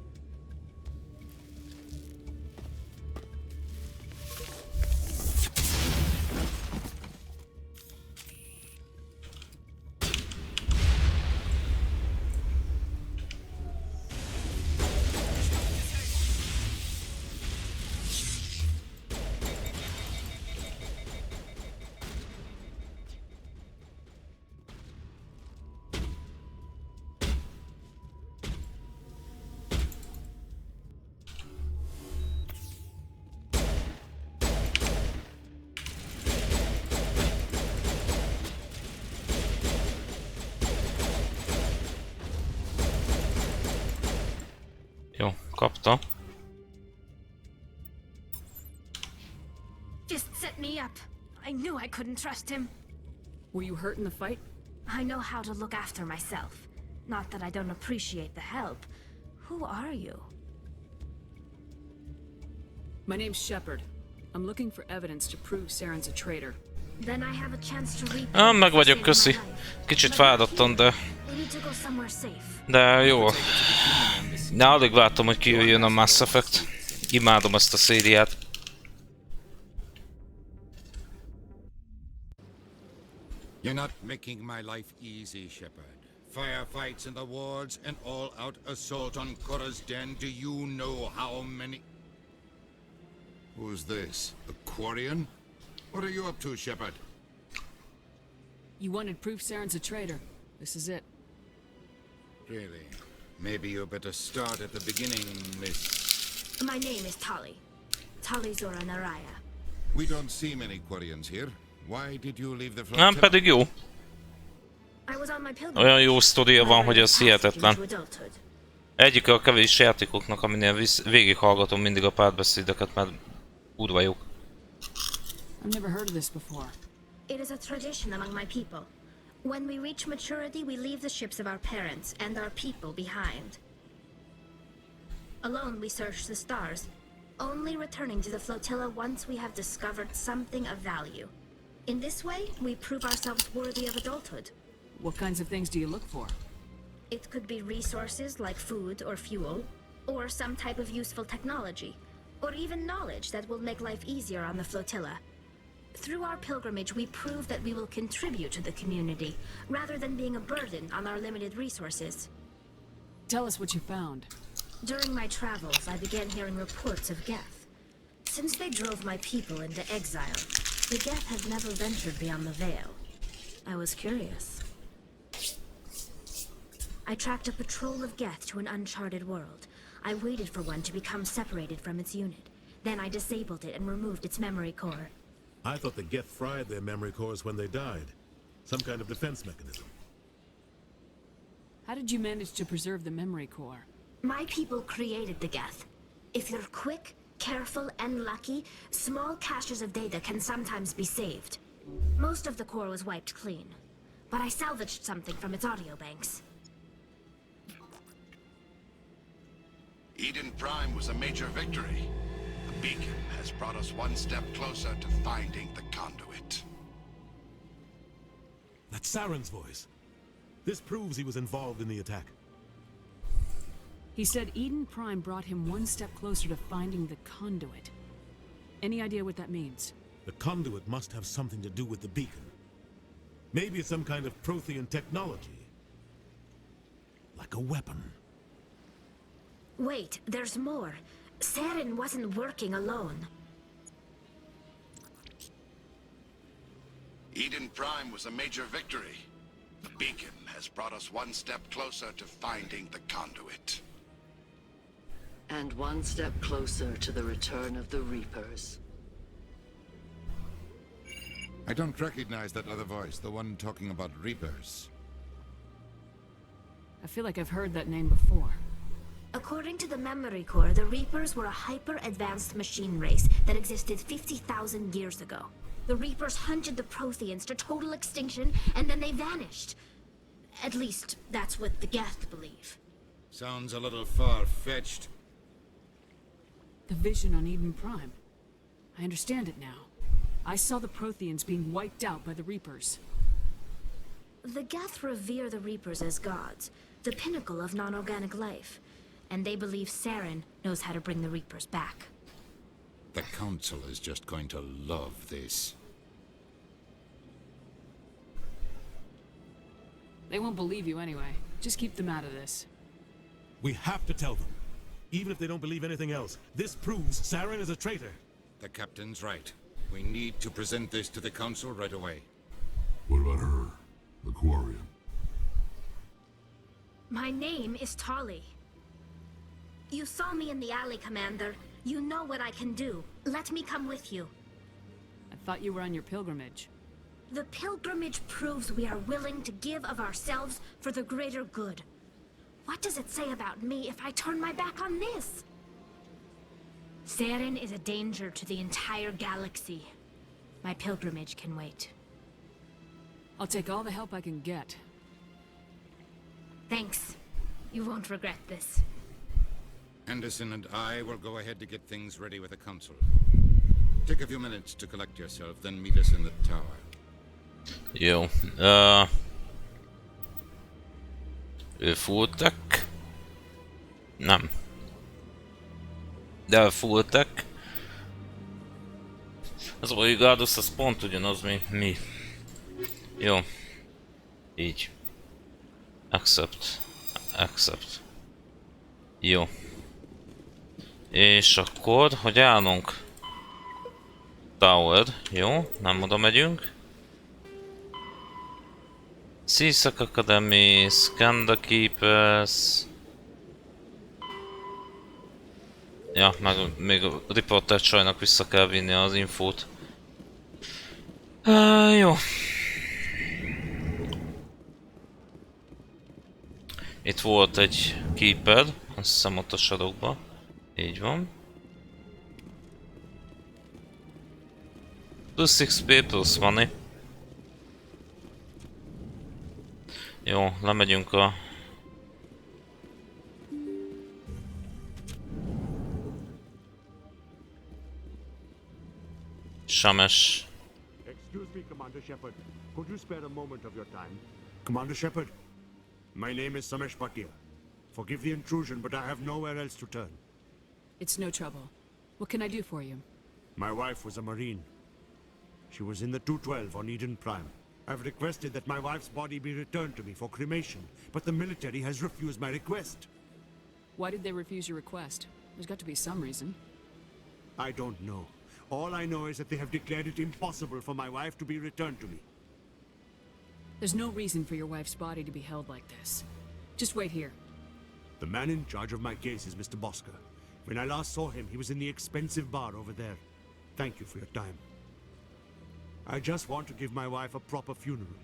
kapta. Just set me up. I knew I couldn't trust him. Were you hurt in the fight? I know how to look after myself. Not that I don't appreciate the help. Who are you? My name's Shepard. I'm looking for evidence to prove Saren's a traitor. Then I have a chance to reap. Meg vagyok, köszi. Kicsit fáradtam, de... We need to go somewhere safe. De jó. De alig vártam, hogy kijöjjön a Mass Effect. Imádom ezt a szériát. You're not making my life easy, Shepard. Firefights in the wards, an all-out assault on Korra's den. Do you know how many... Who's this? A Quarian? What are you up to, Shepard? You wanted proof Saren's a traitor. This is it. Really? Maybe you better start at the beginning, Miss... My name is Tali. Tali Zora Naraya. We don't see many Quarians here. Why did you leave the Nem, flotilla? pedig jó. I was on my pilgrimage. Olyan jó sztoria van, hogy ez hihetetlen. Egyik a kevés játékoknak, aminél végighallgatom mindig a párbeszédeket, mert kurva jók. I've never heard of this before. It is a tradition among my people. When we reach maturity, we leave the ships of our parents and our people behind. Alone, we search the stars, only returning to the flotilla once we have discovered something of value. In this way, we prove ourselves worthy of adulthood. What kinds of things do you look for? It could be resources like food or fuel, or some type of useful technology, or even knowledge that will make life easier on the flotilla. Through our pilgrimage, we prove that we will contribute to the community, rather than being a burden on our limited resources. Tell us what you found. During my travels, I began hearing reports of Geth. Since they drove my people into exile, the Geth have never ventured beyond the Veil. I was curious. I tracked a patrol of Geth to an uncharted world. I waited for one to become separated from its unit. Then I disabled it and removed its memory core. I thought the Geth fried their memory cores when they died. Some kind of defense mechanism. How did you manage to preserve the memory core? My people created the Geth. If you're quick, careful, and lucky, small caches of data can sometimes be saved. Most of the core was wiped clean, but I salvaged something from its audio banks. Eden Prime was a major victory. The beacon has brought us one step closer to finding the conduit. That's Saren's voice. This proves he was involved in the attack. He said Eden Prime brought him one step closer to finding the conduit. Any idea what that means? The conduit must have something to do with the beacon. Maybe it's some kind of Prothean technology. Like a weapon. Wait, there's more. Saren wasn't working alone. Eden Prime was a major victory. The beacon has brought us one step closer to finding the conduit. And one step closer to the return of the Reapers. I don't recognize that other voice, the one talking about Reapers. I feel like I've heard that name before. According to the memory core, the Reapers were a hyper-advanced machine race that existed 50,000 years ago. The Reapers hunted the Protheans to total extinction, and then they vanished. At least, that's what the Geth believe. Sounds a little far-fetched. The vision on Eden Prime. I understand it now. I saw the Protheans being wiped out by the Reapers. The Geth revere the Reapers as gods, the pinnacle of non-organic life. And they believe Saren knows how to bring the Reapers back. The Council is just going to love this. They won't believe you anyway. Just keep them out of this. We have to tell them. Even if they don't believe anything else, this proves Saren is a traitor. The Captain's right. We need to present this to the Council right away. What about her? The Quarian? My name is Tali. You saw me in the alley, Commander. You know what I can do. Let me come with you. I thought you were on your pilgrimage. The pilgrimage proves we are willing to give of ourselves for the greater good. What does it say about me if I turn my back on this? Saren is a danger to the entire galaxy. My pilgrimage can wait. I'll take all the help I can get. Thanks. You won't regret this. Anderson and I will go ahead to get things ready with the council. Take a few minutes to collect yourself, then meet us in the tower. Jó. Ő full tech? Nem. De full tech. Az a Bodyguardos, az pont ugyanaz, mint mi. Jó. Így. Accept. Accept. Jó. És akkor, hogy állunk? Tower. Jó, nem oda megyünk. CSEC Academy, Scan the Keepers. Ja, meg még a Reporter csajnak vissza kell vinni az infót. Jó. Itt volt egy Keeper, azt hiszem ott a sarokban. Így van. Plus XP, plusz money. Jó, lemegyünk a... Sames. Excuse me, Commander Shepard. Could you spare a moment of your time? Commander Shepard, my name is Samesh Patia. Forgive the intrusion, but I have nowhere else to turn. It's no trouble. What can I do for you? My wife was a Marine. She was in the 212 on Eden Prime. I've requested that my wife's body be returned to me for cremation, but the military has refused my request. Why did they refuse your request? There's got to be some reason. I don't know. All I know is that they have declared it impossible for my wife to be returned to me. There's no reason for your wife's body to be held like this. Just wait here. The man in charge of my case is Mr. Bosker. When I last saw him, he was in the expensive bar over there. Thank you for your time. I just want to give my wife a proper funeral,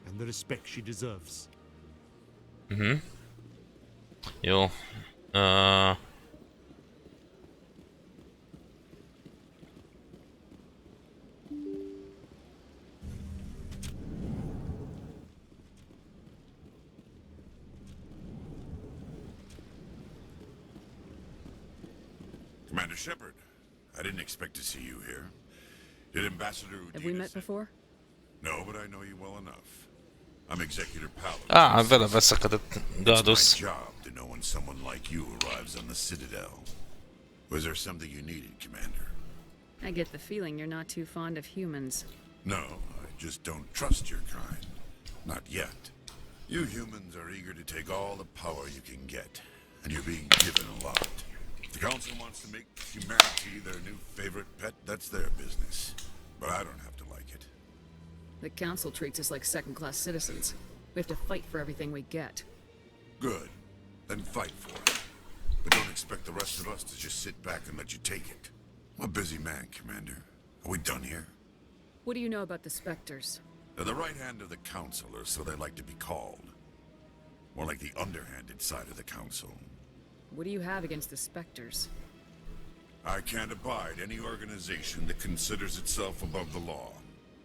and the respect she deserves. Jó. Commander Shepard, I didn't expect to see you here. Did Ambassador Udina Have we met before? No, but I know you well enough. I'm Executor Paladin. Vele veszekedett Gardos. It's my job to know when someone like you arrives on the Citadel. Was there something you needed, Commander? I get the feeling you're not too fond of humans. No, I just don't trust your kind. Not yet. You humans are eager to take all the power you can get, and you're being given a lot. If the Council wants to make humanity their new favorite pet, that's their business. But I don't have to like it. The Council treats us like second-class citizens. We have to fight for everything we get. Good. Then fight for it. But don't expect the rest of us to just sit back and let you take it. I'm a busy man, Commander. Are we done here? What do you know about the Spectres? They're the right hand of the Council, or so they like to be called. More like the underhanded side of the Council. What do you have against the Spectres? I can't abide any organization that considers itself above the law.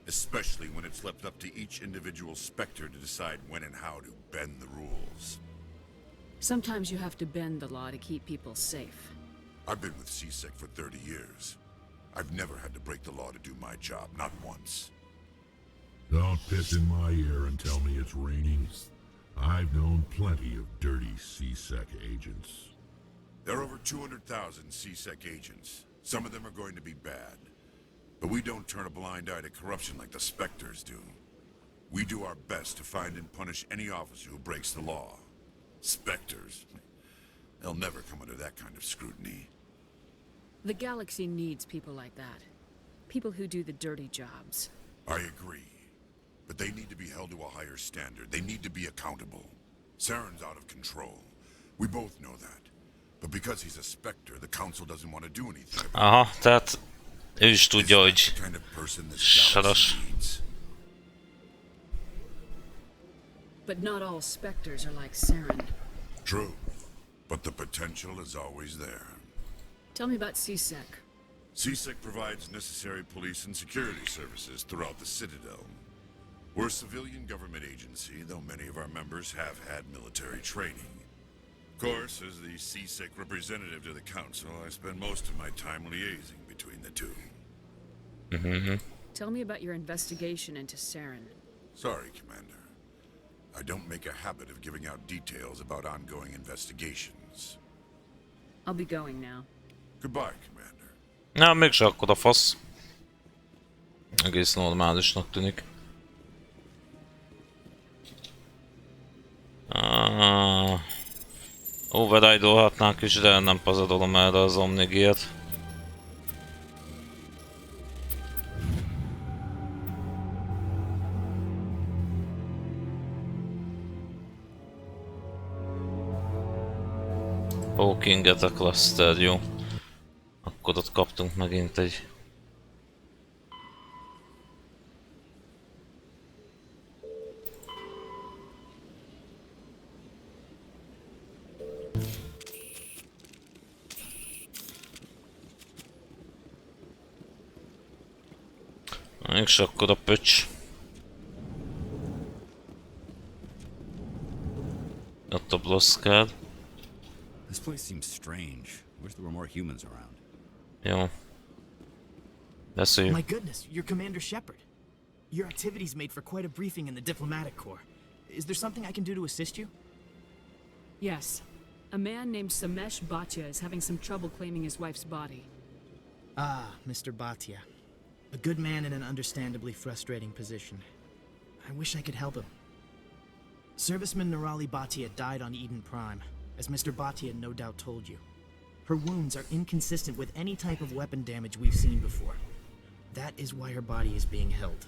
Especially when it's left up to each individual Spectre to decide when and how to bend the rules. Sometimes you have to bend the law to keep people safe. I've been with CSEC for 30 years. I've never had to break the law to do my job, not once. Don't piss in my ear and tell me it's raining. I've known plenty of dirty CSEC agents. There are over 200,000 CSEC agents. Some of them are going to be bad. But we don't turn a blind eye to corruption like the Spectres do. We do our best to find and punish any officer who breaks the law. Spectres? They'll never come under that kind of scrutiny. The galaxy needs people like that. People who do the dirty jobs. I agree. But they need to be held to a higher standard. They need to be accountable. Saren's out of control. We both know that. But because he's a Spectre, the Council doesn't want to do anything about Aha, tehát ő is tudja, hogy saras. But not all Spectres are like Saren. True. But the potential is always there. Tell me about CSEC. CSEC provides necessary police and security services throughout the Citadel. We're a civilian government agency, though many of our members have had military training. Of course, as the CSEC representative to the Council, I spend most of my time liaising between the two. Tell me about your investigation into Saren. Sorry, Commander. I don't make a habit of giving out details about ongoing investigations. I'll be going now. Goodbye, Commander. Na, mégse akkor a fasz. Egész normálisnak tűnik. Override-olhatnánk is, de nem pazarolom erre az Omnigiet. Hawkinget a cluster, jó. Akkor ott kaptunk megint egy... Mégse akkor a pöcs. Ott a bloszkád. This place seems strange. Wish there were more humans around. Jó. Beszéljünk. My goodness, you're Commander Shepard. Your activities made for quite a briefing in the diplomatic corps. Is there something I can do to assist you? Yes. A man named Samesh Bhatia is having some trouble claiming his wife's body. Ah, Mr. Bhatia. A good man in an understandably frustrating position. I wish I could help him. Serviceman Nirali Bhatia died on Eden Prime, as Mr. Bhatia no doubt told you. Her wounds are inconsistent with any type of weapon damage we've seen before. That is why her body is being held.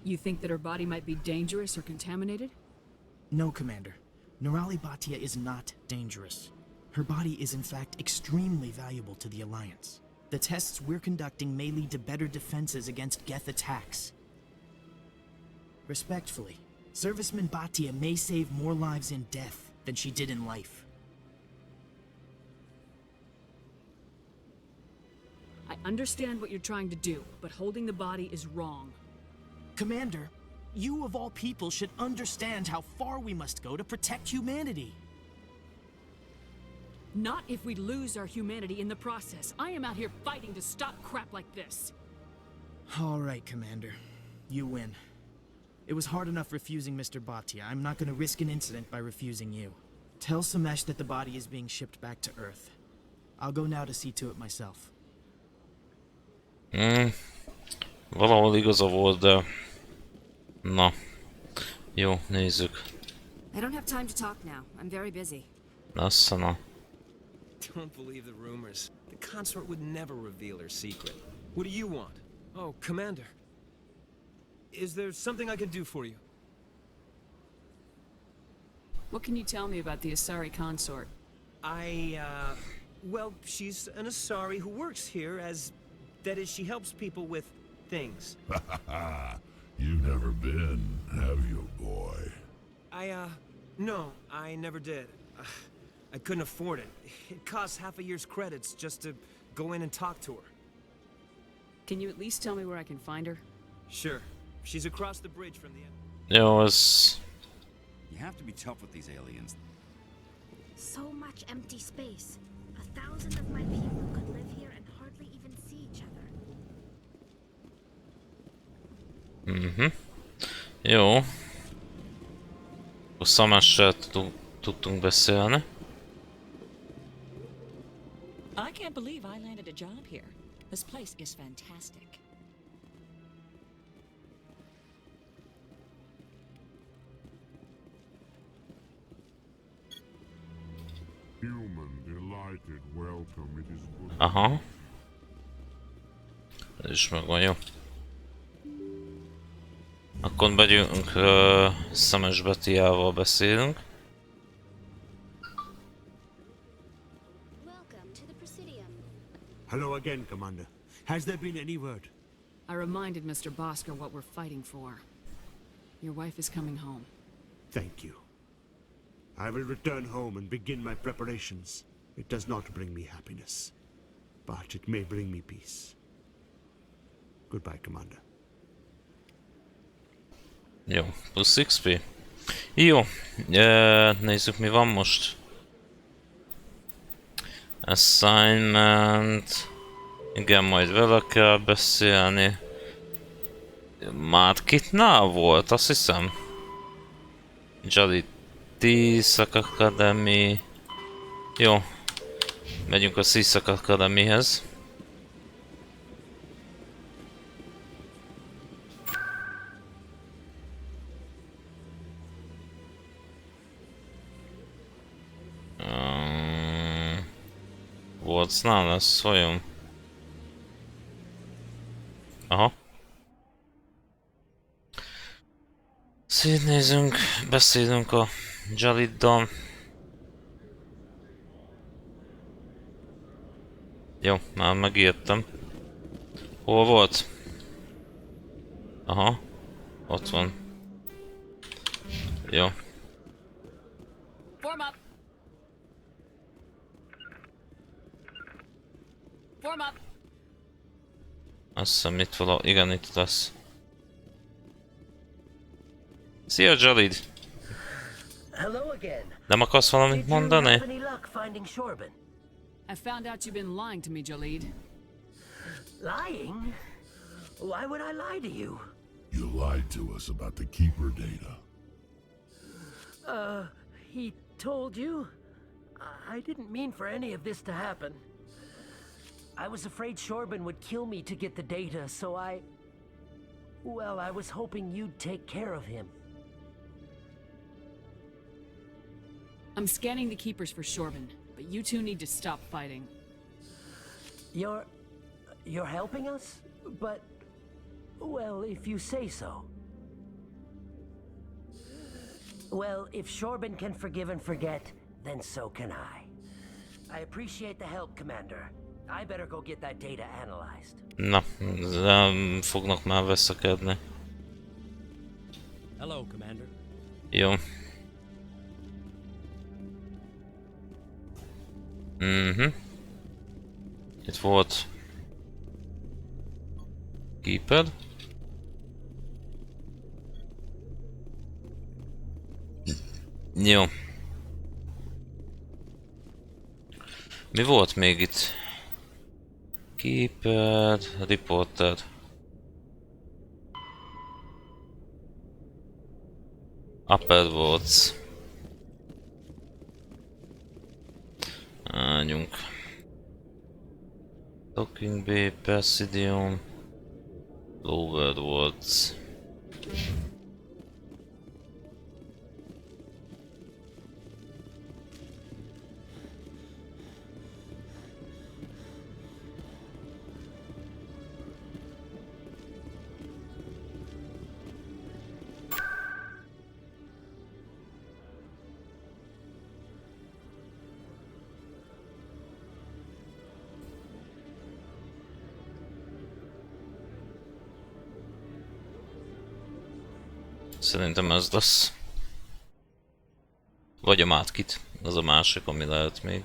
You think that her body might be dangerous or contaminated? No, Commander. Nirali Bhatia is not dangerous. Her body is in fact extremely valuable to the Alliance. The tests we're conducting may lead to better defenses against Geth attacks. Respectfully, Serviceman Bhatia may save more lives in death than she did in life. I understand what you're trying to do, but holding the body is wrong. Commander, you of all people should understand how far we must go to protect humanity. Not if we lose our humanity in the process. I am out here fighting to stop crap like this. All right, Commander. You win. It was hard enough refusing Mr. Bhatia. I'm not going to risk an incident by refusing you. Tell Samesh that the body is being shipped back to Earth. I'll go now to see to it myself. Valahol igaza volt, de... Na. Jó, nézzük. I don't have time to talk now. I'm very busy. Assza na. Don't believe the rumors. The consort would never reveal her secret. What do you want? Oh, Commander. Is there something I can do for you? What can you tell me about the Asari consort? Well, she's an Asari who works here as... That is, she helps people with things. You've never been, have you, boy? No, I never did. I couldn't afford it. It costs half a year's credits just to go in and talk to her. Can you at least tell me where I can find her? Sure. She's across the bridge from the end. Jó, ez... You have to be tough with these aliens. So much empty space. 1,000 of my people could live here and hardly even see each other. Jó. Akkor Samessel tudtunk beszélni. I can't believe I landed a job here. This place is fantastic. Human, delighted, welcome, it is good. Aha. Ez is megvan, jó. Akkor megyünk Szemes Betiával beszélünk. Hello again, Commander. Has there been any word? I reminded Mr. Bosker what we're fighting for. Your wife is coming home. Thank you. I will return home and begin my preparations. It does not bring me happiness, but it may bring me peace. Goodbye, Commander. Jó, plusz XP. Jó, nézzük mi van most. Assignment. Igen, majd vele kell beszélni. Márkitnál volt, azt hiszem. Jolly T-Szak Academy. Jó. Megyünk a C-Szak Academyhez. Wolcnál lesz, vajon? Aha. Szétnézünk, beszélünk a Jaliddal. Jó, már megijedtem. Hol volt? Aha. Ott van. Jó. Form up. Form up. Azt hiszem itt valahol, igen, itt lesz. Szia, Jalid! Hello again. Nem akarsz valamit mondani? Have any luck finding Shorben? I found out you've been lying to me, Jalid. Lying? Why would I lie to you? You lied to us about the Keeper data. He told you? I didn't mean for any of this to happen. I was afraid Shorben would kill me to get the data, so well, I was hoping you'd take care of him. I'm scanning the keepers for Shorben, but you two need to stop fighting. You're helping us? But, well, if you say so. Well, if Shorben can forgive and forget, then so can I. I appreciate the help, Commander. I better go get that data analyzed. Na, nem fognak már veszekedni. Hello, Commander. Jó. Itt volt Keeper. Jó. Mi volt még itt? Keeper, Reporter. Upper Words. Álljunk. Talking Bay, Presidium, Lower Words. Szerintem ez lesz. Vagy a mátkit, az a másik, ami lehet még.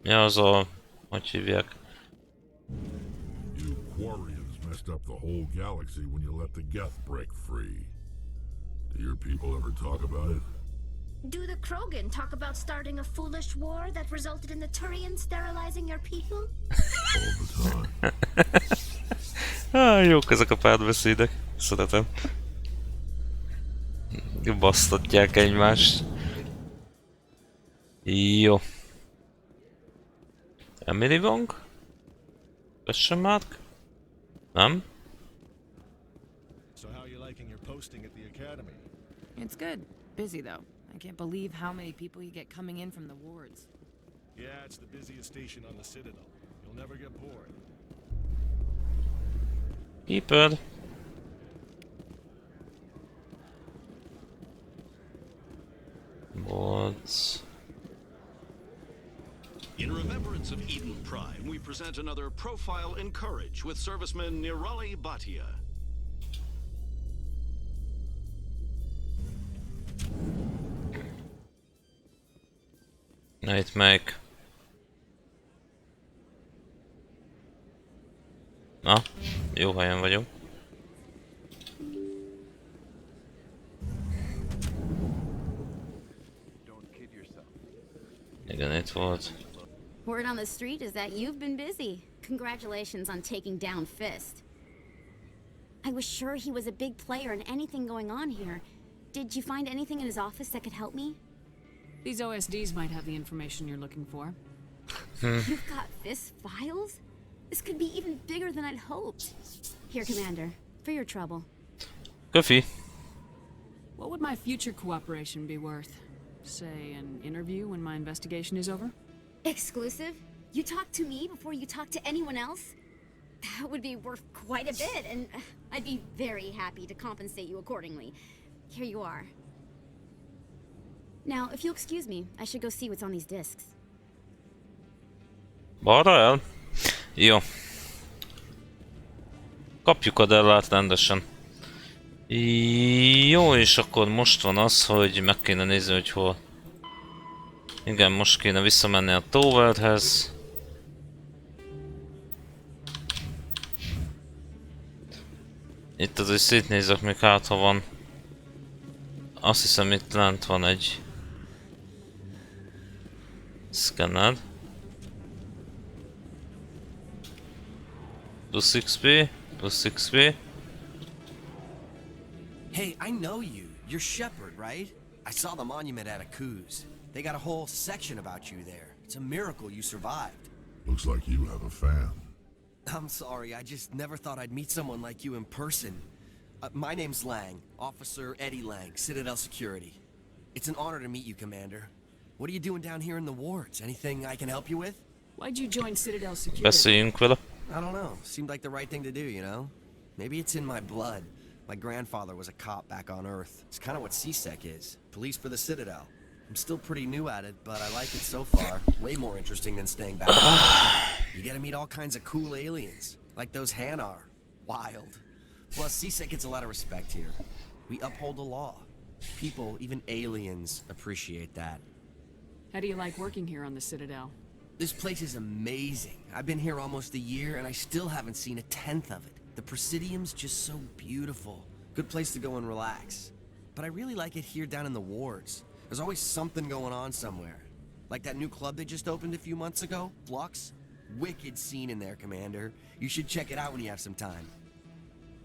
Ja, az a... hogy hívják? Quarians messed up the whole galaxy when you let the Geth break free. Do your people ever talk about it? Do the Krogan talk about starting a foolish war that resulted in the Turians sterilizing your people? All the time. Jók ezek a párbeszédek. Szeretem. Basztatják egymást. Jó. Emily Wong? Question mark? Nem? So how are you liking your posting at the academy? It's good. Busy though. I can't believe how many people you get coming in from the wards. Yeah, it's the busiest station on the Citadel. You'll never get bored. Keeper. Evidence. In remembrance of Eden Prime, we present another profile in courage with serviceman Nirali Bhatia. Na itt meg. Na, jó helyen vagyunk. Igen, itt volt. Word on the street is that you've been busy. Congratulations on taking down Fist. I was sure he was a big player in anything going on here. Did you find anything in his office that could help me? These OSDs might have the information you're looking for. You've got Fist files? This could be even bigger than I'd hoped. Here, Commander, for your trouble. Coffee. What would my future cooperation be worth? Say, an interview when my investigation is over? Exclusive? You talk to me before you talk to anyone else? That would be worth quite a bit, and I'd be very happy to compensate you accordingly. Here you are. Now, if you'll excuse me, I should go see what's on these discs. Balra el? Jó. Kapjuk a Dellát rendesen. Jó, és akkor most van az, hogy meg kéne nézni, hogy hol. Igen, most kéne visszamenni a Towerhez. Itt azért szétnézek még hát, ha van. Azt hiszem itt lent van egy szkenner. Plus XP, plus XP. Hey, I know you. You're Shepard, right? I saw the monument at Akuz. They got a whole section about you there. It's a miracle you survived. Looks like you have a fan. I'm sorry, I just never thought I'd meet someone like you in person. My name's Lang, Officer Eddie Lang, Citadel Security. It's an honor to meet you, Commander. What are you doing down here in the wards? Anything I can help you with? Why'd you join Citadel Security? Beszéljünk vele. I don't know. Seemed like the right thing to do, you know? Maybe it's in my blood. My grandfather was a cop back on Earth. It's kind of what CSEC is. Police for the Citadel. I'm still pretty new at it, but I like it so far. Way more interesting than staying back home. You get to meet all kinds of cool aliens, like those Hanar. Wild. Plus, CSEC gets a lot of respect here. We uphold the law. People, even aliens, appreciate that. How do you like working here on the Citadel? This place is amazing. I've been here almost a year, and I still haven't seen a tenth of it. The Presidium's just so beautiful. Good place to go and relax. But I really like it here down in the wards. There's always something going on somewhere. Like that new club they just opened a few months ago, Flux. Wicked scene in there, Commander. You should check it out when you have some time.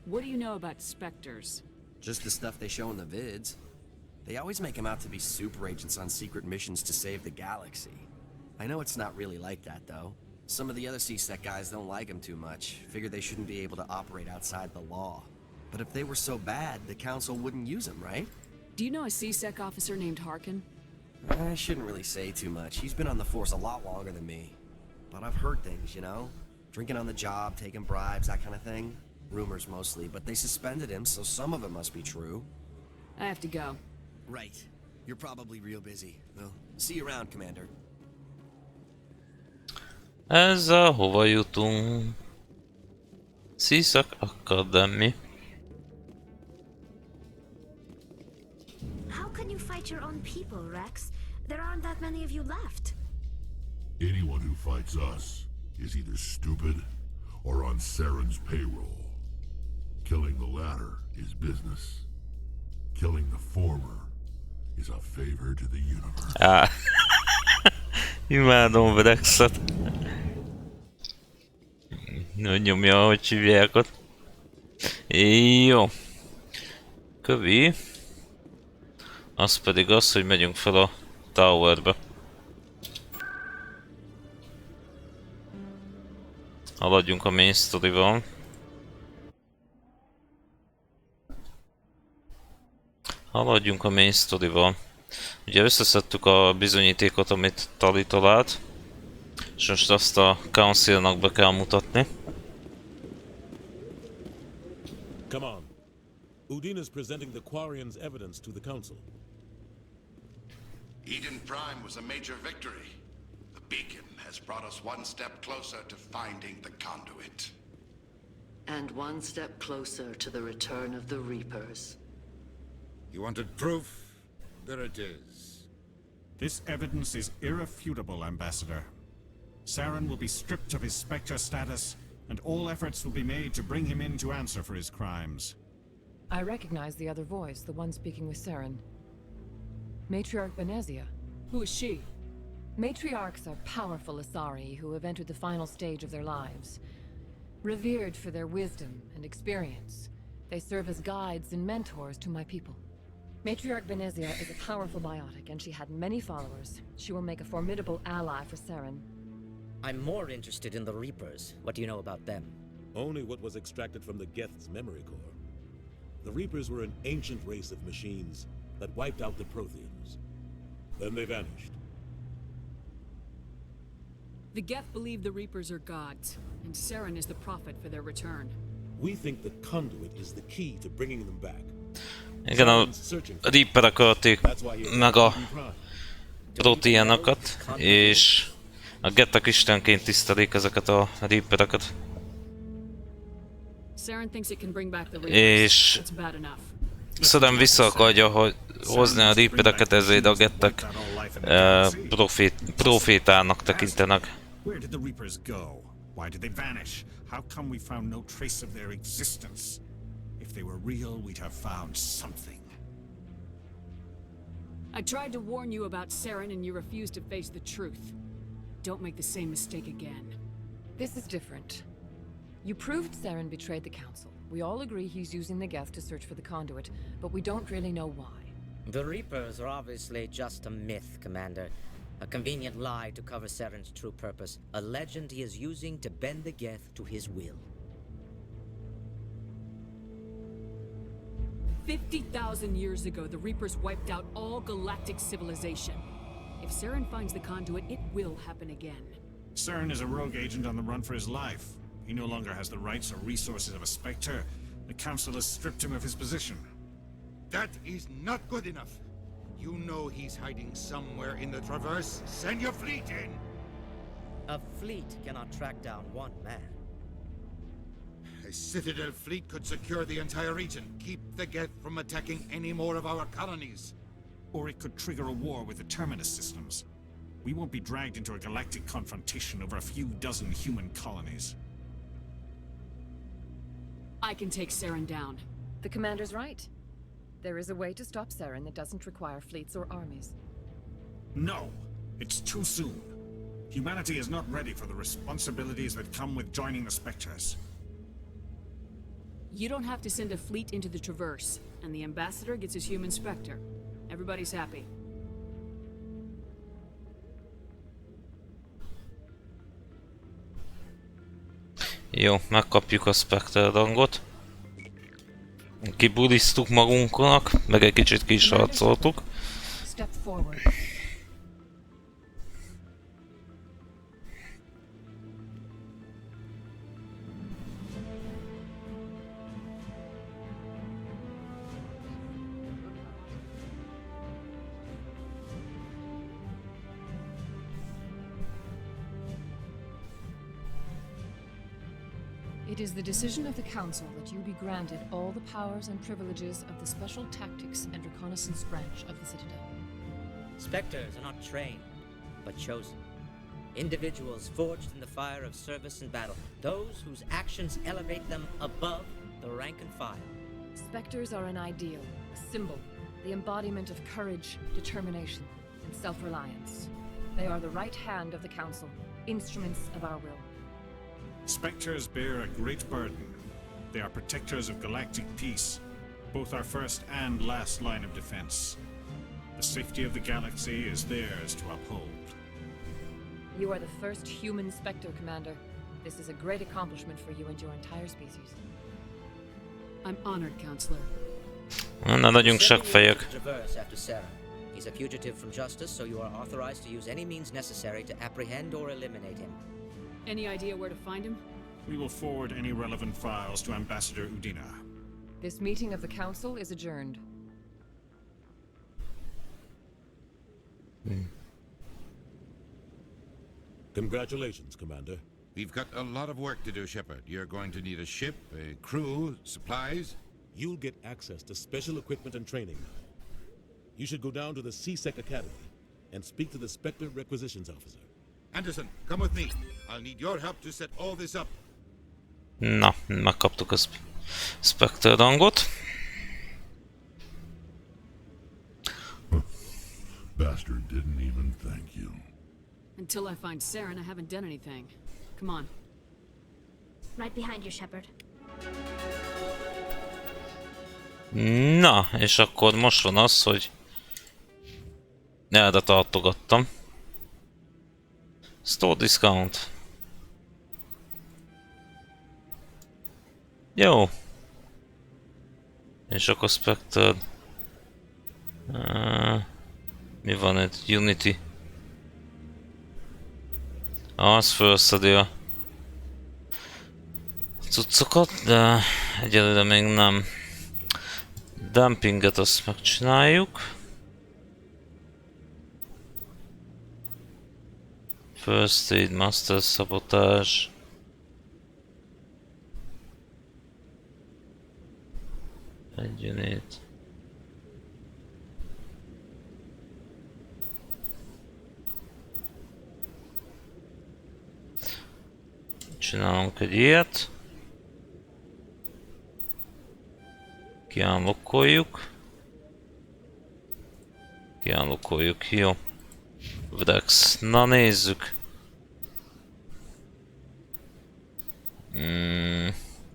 What do you know about Spectres? Just the stuff they show in the vids. They always make them out to be super agents on secret missions to save the galaxy. I know it's not really like that, though. Some of the other CSEC guys don't like them too much. Figure they shouldn't be able to operate outside the law. But if they were so bad, the Council wouldn't use them, right? Do you know a CSEC officer named Harkin? I shouldn't really say too much. He's been on the force a lot longer than me. But I've heard things, you know? Drinking on the job, taking bribes, that kind of thing. Rumors mostly, but they suspended him, so some of it must be true. I have to go. Right. You're probably real busy. Well, see you around, Commander. Ezzel hova jutunk? CSEC Academy. How can you fight your own people, Rex? There aren't that many of you left. Anyone who fights us is either stupid or on Saren's payroll. Killing the latter is business. Killing the former is a favor to the universe. Imádom Rexet. Hogy nyomja, ahogy hívják ott. Jó. Kövi. Az pedig az, hogy megyünk fel a Towerbe. Haladjunk a main story-val. Haladjunk a main story-val. Ugye összeszedtük a bizonyítékot, amit Tali talált. És most azt a Councilnak be kell mutatni. Come on. Udine is presenting the Quarian's evidence to the Council. Eden Prime was a major victory. The beacon has brought us one step closer to finding the conduit. And one step closer to the return of the Reapers. You wanted proof? There it is. This evidence is irrefutable, Ambassador. Saren will be stripped of his Spectre status, and all efforts will be made to bring him in to answer for his crimes. I recognize the other voice, the one speaking with Saren. Matriarch Benezia. Who is she? Matriarchs are powerful Asari who have entered the final stage of their lives. Revered for their wisdom and experience, they serve as guides and mentors to my people. Matriarch Benezia is a powerful biotic, and she had many followers. She will make a formidable ally for Saren. I'm more interested in the Reapers. What do you know about them? Only what was extracted from the Geth's memory core. The Reapers were an ancient race of machines that wiped out the Protheans. Then they vanished. The Geth believe the Reapers are gods, and Saren is the prophet for their return. We think the conduit is the key to bringing them back. Igen, a Reaperek ölték meg a Protheanokat, és a Gethek istenként tisztelik ezeket a Reapereket. Saren thinks it can bring back the Reapers. És It's bad enough. Saren vissza akarja hozni a Reapereket, ezért a Gethek profétának tekintenek. Where did the Reapers go? Why did they vanish? How come we found no trace of their existence? If they were real, we'd have found something. I tried to warn you about Saren and you refused to face the truth. Don't make the same mistake again. This is different. You proved Saren betrayed the Council. We all agree he's using the Geth to search for the conduit, but we don't really know why. The Reapers are obviously just a myth, Commander. A convenient lie to cover Saren's true purpose. A legend he is using to bend the Geth to his will. 50,000 years ago, the Reapers wiped out all galactic civilization. If Saren finds the conduit, it will happen again. Saren is a rogue agent on the run for his life. He no longer has the rights or resources of a Spectre. The Council has stripped him of his position. That is not good enough. You know he's hiding somewhere in the Traverse. Send your fleet in! A fleet cannot track down one man. A Citadel fleet could secure the entire region. Keep the Geth from attacking any more of our colonies. Or it could trigger a war with the Terminus systems. We won't be dragged into a galactic confrontation over a few dozen human colonies. I can take Saren down. The Commander's right. There is a way to stop Saren that doesn't require fleets or armies. No! It's too soon. Humanity is not ready for the responsibilities that come with joining the Spectres. You don't have to send a fleet into the Traverse, and the Ambassador gets his human Spectre. Everybody's happy. Jó, megkapjuk a Spectre rangot. Kibulisztuk magunknak, meg egy kicsit ki is harcoltuk. Step forward. It is the decision of the Council that you be granted all the powers and privileges of the Special Tactics and Reconnaissance branch of the Citadel. Spectres are not trained, but chosen. Individuals forged in the fire of service and battle. Those whose actions elevate them above the rank and file. Spectres are an ideal, a symbol, the embodiment of courage, determination, and self-reliance. They are the right hand of the Council, instruments of our will. Spectres bear a great burden. They are protectors of galactic peace, both our first and last line of defense. The safety of the galaxy is theirs to uphold. You are the first human Spectre, Commander. This is a great accomplishment for you and your entire species. I'm honored, Counselor. Na, legyünk seggfejek. He's a fugitive from justice, so you are authorized to use any means necessary to apprehend or eliminate him. Any idea where to find him? We will forward any relevant files to Ambassador Udina. This meeting of the Council is adjourned. Congratulations, Commander. We've got a lot of work to do, Shepard. You're going to need a ship, a crew, supplies. You'll get access to special equipment and training now. You should go down to the CSEC Academy and speak to the Spectre Requisitions Officer. Anderson, come with me. I'll need your help to set all this up. Na, megkaptuk a Spectre rangot. Bastard didn't even thank you. Until I find Saren, I haven't done anything. Come on. Right behind you, Shepard. Na, és akkor most van az, hogy erre tartogattam. Store discount. Jó. És akkor Spectre. Mi van itt? Unity. Az felszedi a cuccokat, de egyelőre még nem. Dumpinget azt megcsináljuk. First Aid, Master Sabotage. Egy unit. Csinálunk egy ilyet. Kiállokkoljuk. Kiállokkoljuk, jó. Vrex. Na nézzük.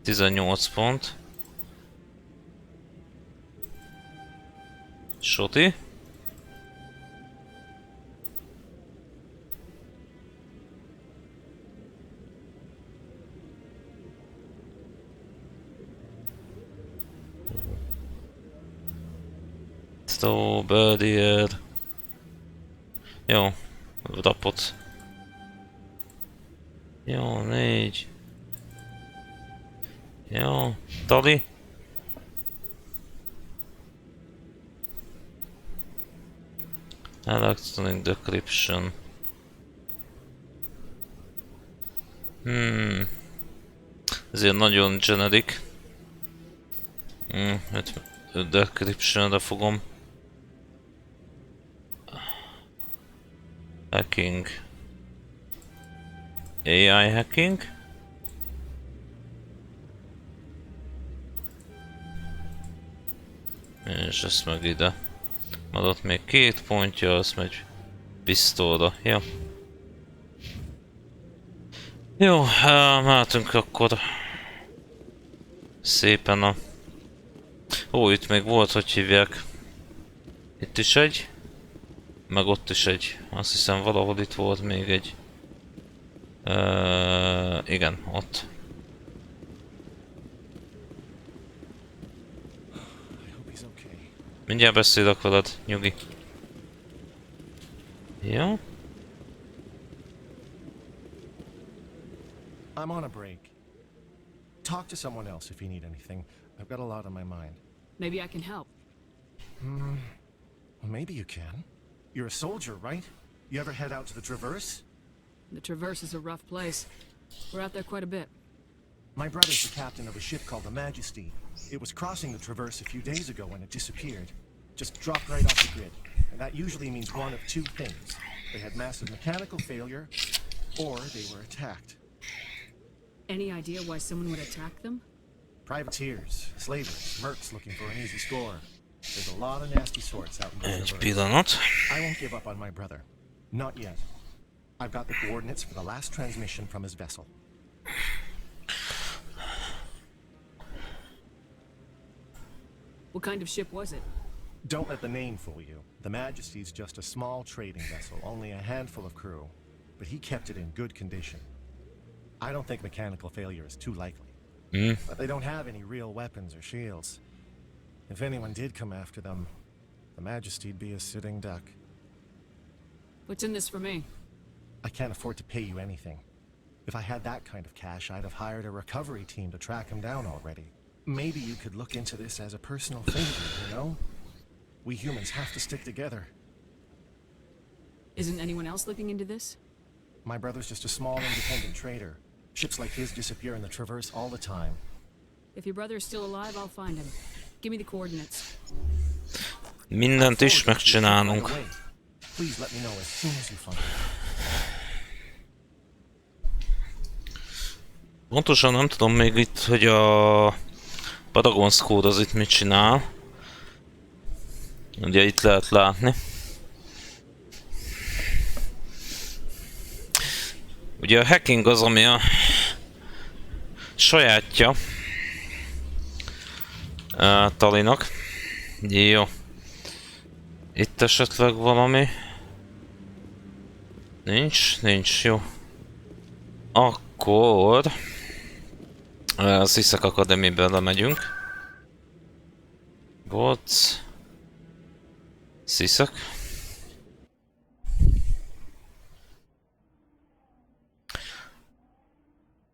18 pont. Soti. Birdier. Jó, rapot. Jó, 4. Jó, Tali. Electronic decryption. Ezért nagyon generic. Decryptionre fogom. Hacking. AI hacking. És ezt meg ide. Adott még 2 pontja, az megy pisztolra. Jó. Jó, mehetünk akkor szépen a... Ó, itt még volt, hogy hívják. Itt is egy. Meg ott is egy. Azt hiszem valahol itt volt még egy. Igen, ott. Mindjárt beszélek veled, nyugi. Jó. I'm on a break. Talk to someone else if you need anything. I've got a lot on my mind. Maybe I can help. Well, maybe you can. You're a soldier, right? You ever head out to the Traverse? The Traverse is a rough place. We're out there quite a bit. My brother's the captain of a ship called the Majesty. It was crossing the Traverse a few days ago when it disappeared. Just dropped right off the grid. And that usually means one of two things. They had massive mechanical failure, or they were attacked. Any idea why someone would attack them? Privateers, slavers, mercs looking for an easy score. There's a lot of nasty sorts out in the Egy Traverse. pillanat. I won't give up on my brother. Not yet. I've got the coordinates for the last transmission from his vessel. What kind of ship was it? Don't let the name fool you. The Majesty's just a small trading vessel, only a handful of crew. But he kept it in good condition. I don't think mechanical failure is too likely. But they don't have any real weapons or shields. If anyone did come after them, the Majesty'd be a sitting duck. What's in this for me? I can't afford to pay you anything. If I had that kind of cash, I'd have hired a recovery team to track him down already. Maybe you could look into this as a personal favor, you know? We humans have to stick together. Isn't anyone else looking into this? My brother's just a small independent trader. Ships like his disappear in the Traverse all the time. If your brother is still alive, I'll find him. Give me the coordinates. Mindent is megcsinálunk. Please let me know as soon as you find him. Pontosan nem tudom még itt, hogy a Paragon's Code az itt mit csinál. Ugye itt lehet látni. Ugye a hacking az, ami a sajátja Talinak. Jó. Itt esetleg valami. Nincs, jó. Akkor a Sziszek Akadémiába lemegyünk. Bots. Sziszek.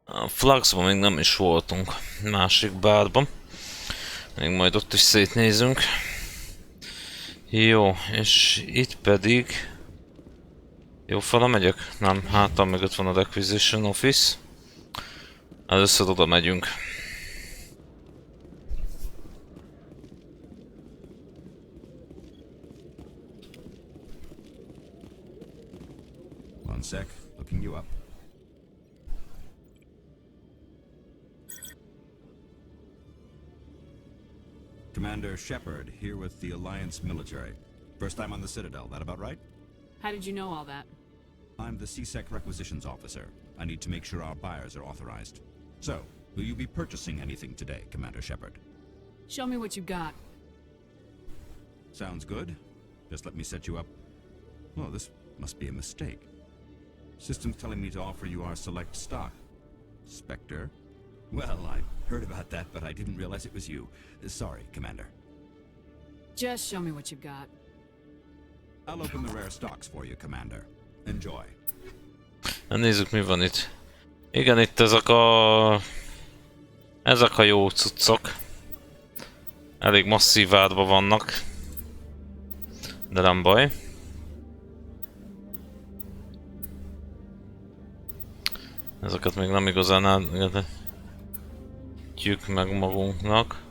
A Fluxban még nem is voltunk. Másik bárban. Még majd ott is szétnézünk. Jó, és itt pedig... Jó fele megyek? Nem, hátam mögött van a Requisition Office. Először oda megyünk. One sec, looking you up. Commander Shepard, here with the Alliance military. First time on the Citadel, that about right? How did you know all that? I'm the CSEC Requisitions Officer. I need to make sure our buyers are authorized. So, will you be purchasing anything today, Commander Shepard? Show me what you got. Sounds good. Just let me set you up. Oh, this must be a mistake. System's telling me to offer you our select stock. Spectre? Well, I heard about that, but I didn't realize it was you. Sorry, Commander. Just show me what you've got. I'll open the rare stocks for you, Commander. Enjoy. Na nézzük, mi van itt. Igen, itt ezek a jó cuccok. Elég masszív árban vannak. De nem baj. Ezeket még nem igazán átgyük meg magunknak.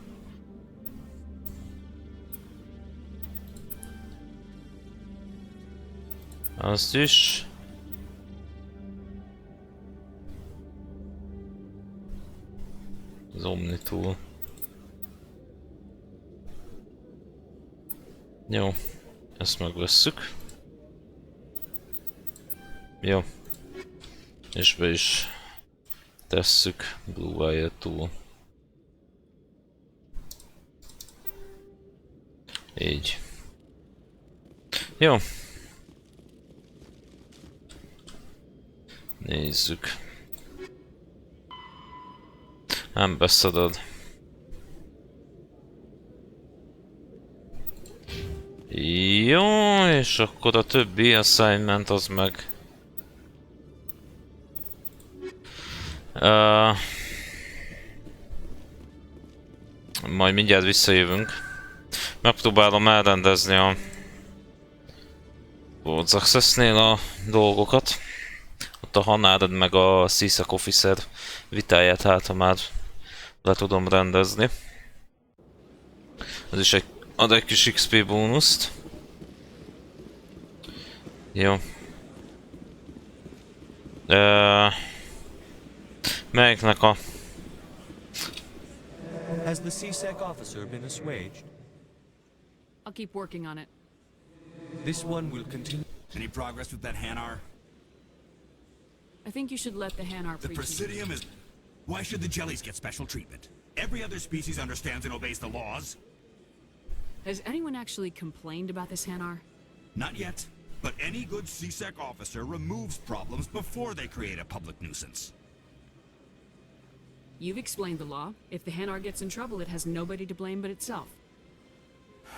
Azt is. Az Omnitool. Jó. Ezt megvesszük. Jó. És be is tesszük Blue Wire Tool. Így. Jó. Nézzük. Nem beszeded. Jó, és akkor a többi assignment az meg... majd mindjárt visszajövünk. Megpróbálom elrendezni a Board Access-nél a dolgokat. Ott a Hanáred meg a CSEC Officer vitáját hát, ha már le tudom rendezni. Ez is ad egy kis XP bónuszt. Jó. Melyiknek a... Has the CSEC officer been assuaged? I'll keep working on it. This one will continue. Any progress with that Hanar? I think you should let the Hanar The preach. Presidium is... Why should the Jellies get special treatment? Every other species understands and obeys the laws. Has anyone actually complained about this Hanar? Not yet. But any good CSEC officer removes problems before they create a public nuisance. You've explained the law. If the Hanar gets in trouble, it has nobody to blame but itself.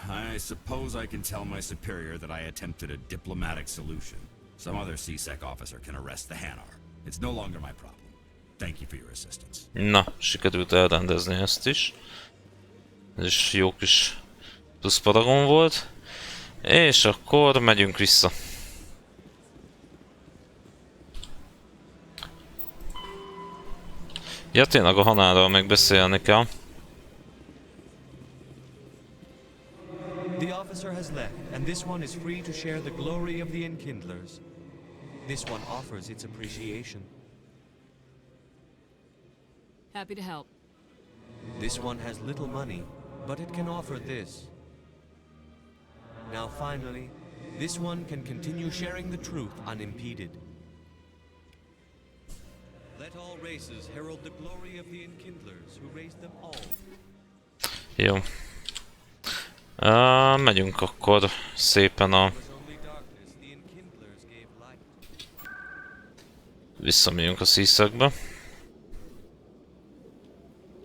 I suppose I can tell my superior that I attempted a diplomatic solution. Some other CSEC officer can arrest the Hanar. It's no longer my problem. Thank you for your assistance. Na, sikerült elrendezni ezt is. Ez is jó kis plusz paragon volt. És akkor megyünk vissza. Ja, tényleg a Hanárral még beszélni kell. The officer has left, and this one is free to share the glory of the Enkindlers. This one offers its appreciation. Happy to help. This one has little money, but it can offer this. Now finally, this one can continue sharing the truth unimpeded. Let all races herald the glory of the Enkindlers who raised them all. Jó. Megyünk akkor szépen a... Visszamegyünk a szíszekbe.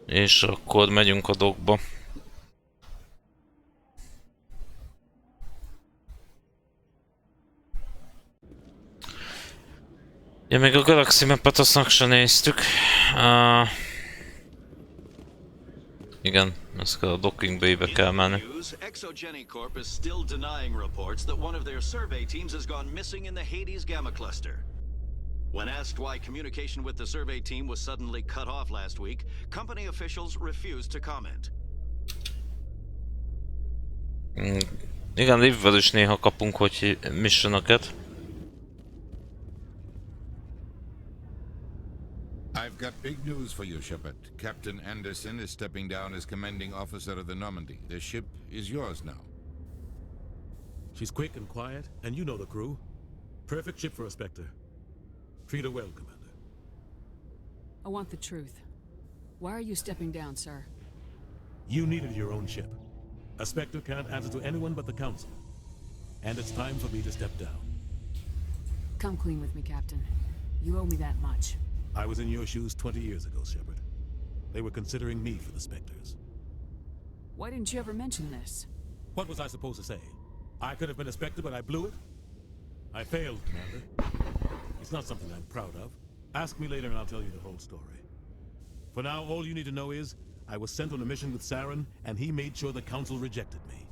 És akkor megyünk a dokba. Ja, még a Galaxy Map-et azt sem néztük. Igen, ezt kell a Docking Bay-be kell menni. Exogeny Corp is still denying reports that one of their survey teams has gone missing in the Hades Gamma Cluster. When asked why communication with the survey team was suddenly cut off last week, company officials refused to comment. Igen, Livvel is néha kapunk, hogy missionokat. I've got big news for you, Shepard. Captain Anderson is stepping down as commanding officer of the Normandy. The ship is yours now. She's quick and quiet, and you know the crew. Perfect ship for a Spectre. Treat her well, Commander. I want the truth. Why are you stepping down, sir? You needed your own ship. A Spectre can't answer to anyone but the Council. And it's time for me to step down. Come clean with me, Captain. You owe me that much. I was in your shoes 20 years ago, Shepard. They were considering me for the Spectres. Why didn't you ever mention this? What was I supposed to say? I could have been a Spectre, but I blew it? I failed, Commander. It's not something I'm proud of. Ask me later and I'll tell you the whole story. For now, all you need to know is, I was sent on a mission with Saren, and he made sure the Council rejected me.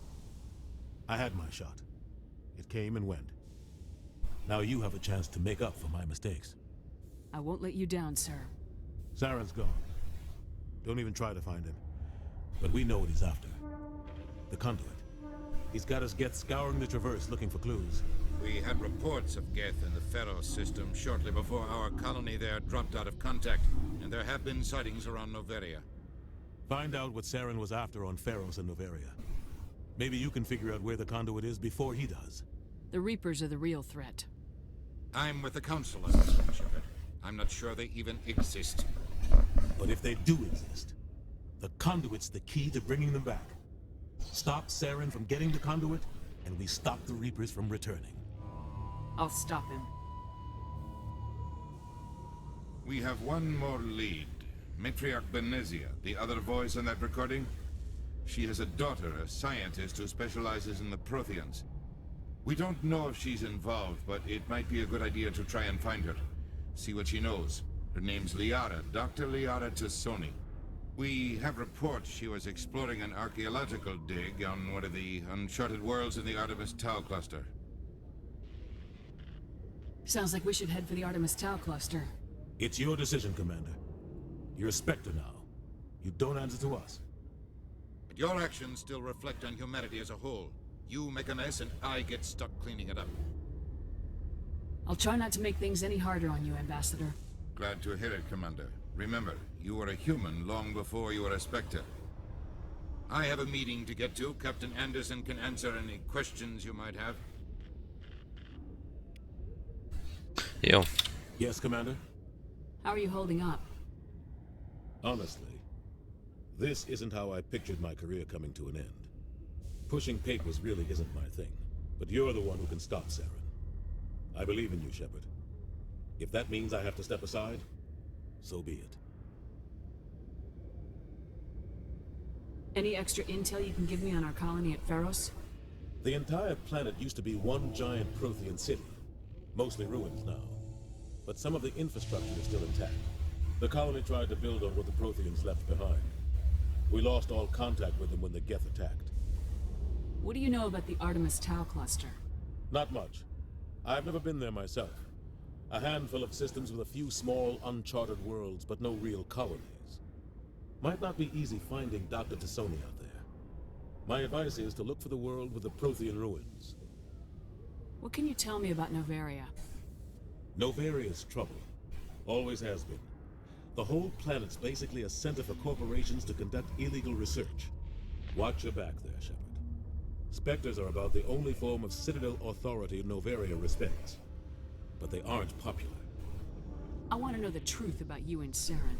I had my shot. It came and went. Now you have a chance to make up for my mistakes. I won't let you down, sir. Saren's gone. Don't even try to find him. But we know what he's after. The conduit. He's got us Geth scouring the Traverse looking for clues. We had reports of Geth in the Pharos system shortly before our colony there dropped out of contact, and there have been sightings around Noveria. Find out what Saren was after on Pharos and Noveria. Maybe you can figure out where the conduit is before he does. The Reapers are the real threat. I'm with the Council on this one, Shepard. I'm not sure they even exist. But if they do exist, the conduit's the key to bringing them back. Stop Saren from getting the conduit, and we stop the Reapers from returning. I'll stop him. We have one more lead. Matriarch Benezia, the other voice in that recording. She has a daughter, a scientist who specializes in the Protheans. We don't know if she's involved, but it might be a good idea to try and find her. See what she knows. Her name's Liara, Dr. Liara Tassoni. We have reports she was exploring an archaeological dig on one of the uncharted worlds in the Artemis Tau cluster. Sounds like we should head for the Artemis Tau cluster. It's your decision, Commander. You're a Spectre now. You don't answer to us. But your actions still reflect on humanity as a whole. You make a mess and I get stuck cleaning it up. I'll try not to make things any harder on you, Ambassador. Glad to hear it, Commander. Remember, you were a human long before you were a Spectre. I have a meeting to get to. Captain Anderson can answer any questions you might have. Yo. Yes, Commander? How are you holding up? Honestly, this isn't how I pictured my career coming to an end. Pushing papers really isn't my thing, but you're the one who can stop Saren. I believe in you, Shepard. If that means I have to step aside, so be it. Any extra intel you can give me on our colony at Pharos? The entire planet used to be one giant Prothean city. Mostly ruins now. But some of the infrastructure is still intact. The colony tried to build on what the Protheans left behind. We lost all contact with them when the Geth attacked. What do you know about the Artemis Tau cluster? Not much. I've never been there myself. A handful of systems with a few small, uncharted worlds, but no real colonies. Might not be easy finding Dr. Tassoni out there. My advice is to look for the world with the Prothean ruins. What can you tell me about Novaria? Novaria's trouble. Always has been. The whole planet's basically a center for corporations to conduct illegal research. Watch your back there, Shepard. Spectres are about the only form of Citadel authority Novaria respects. But they aren't popular. I want to know the truth about you and Saren.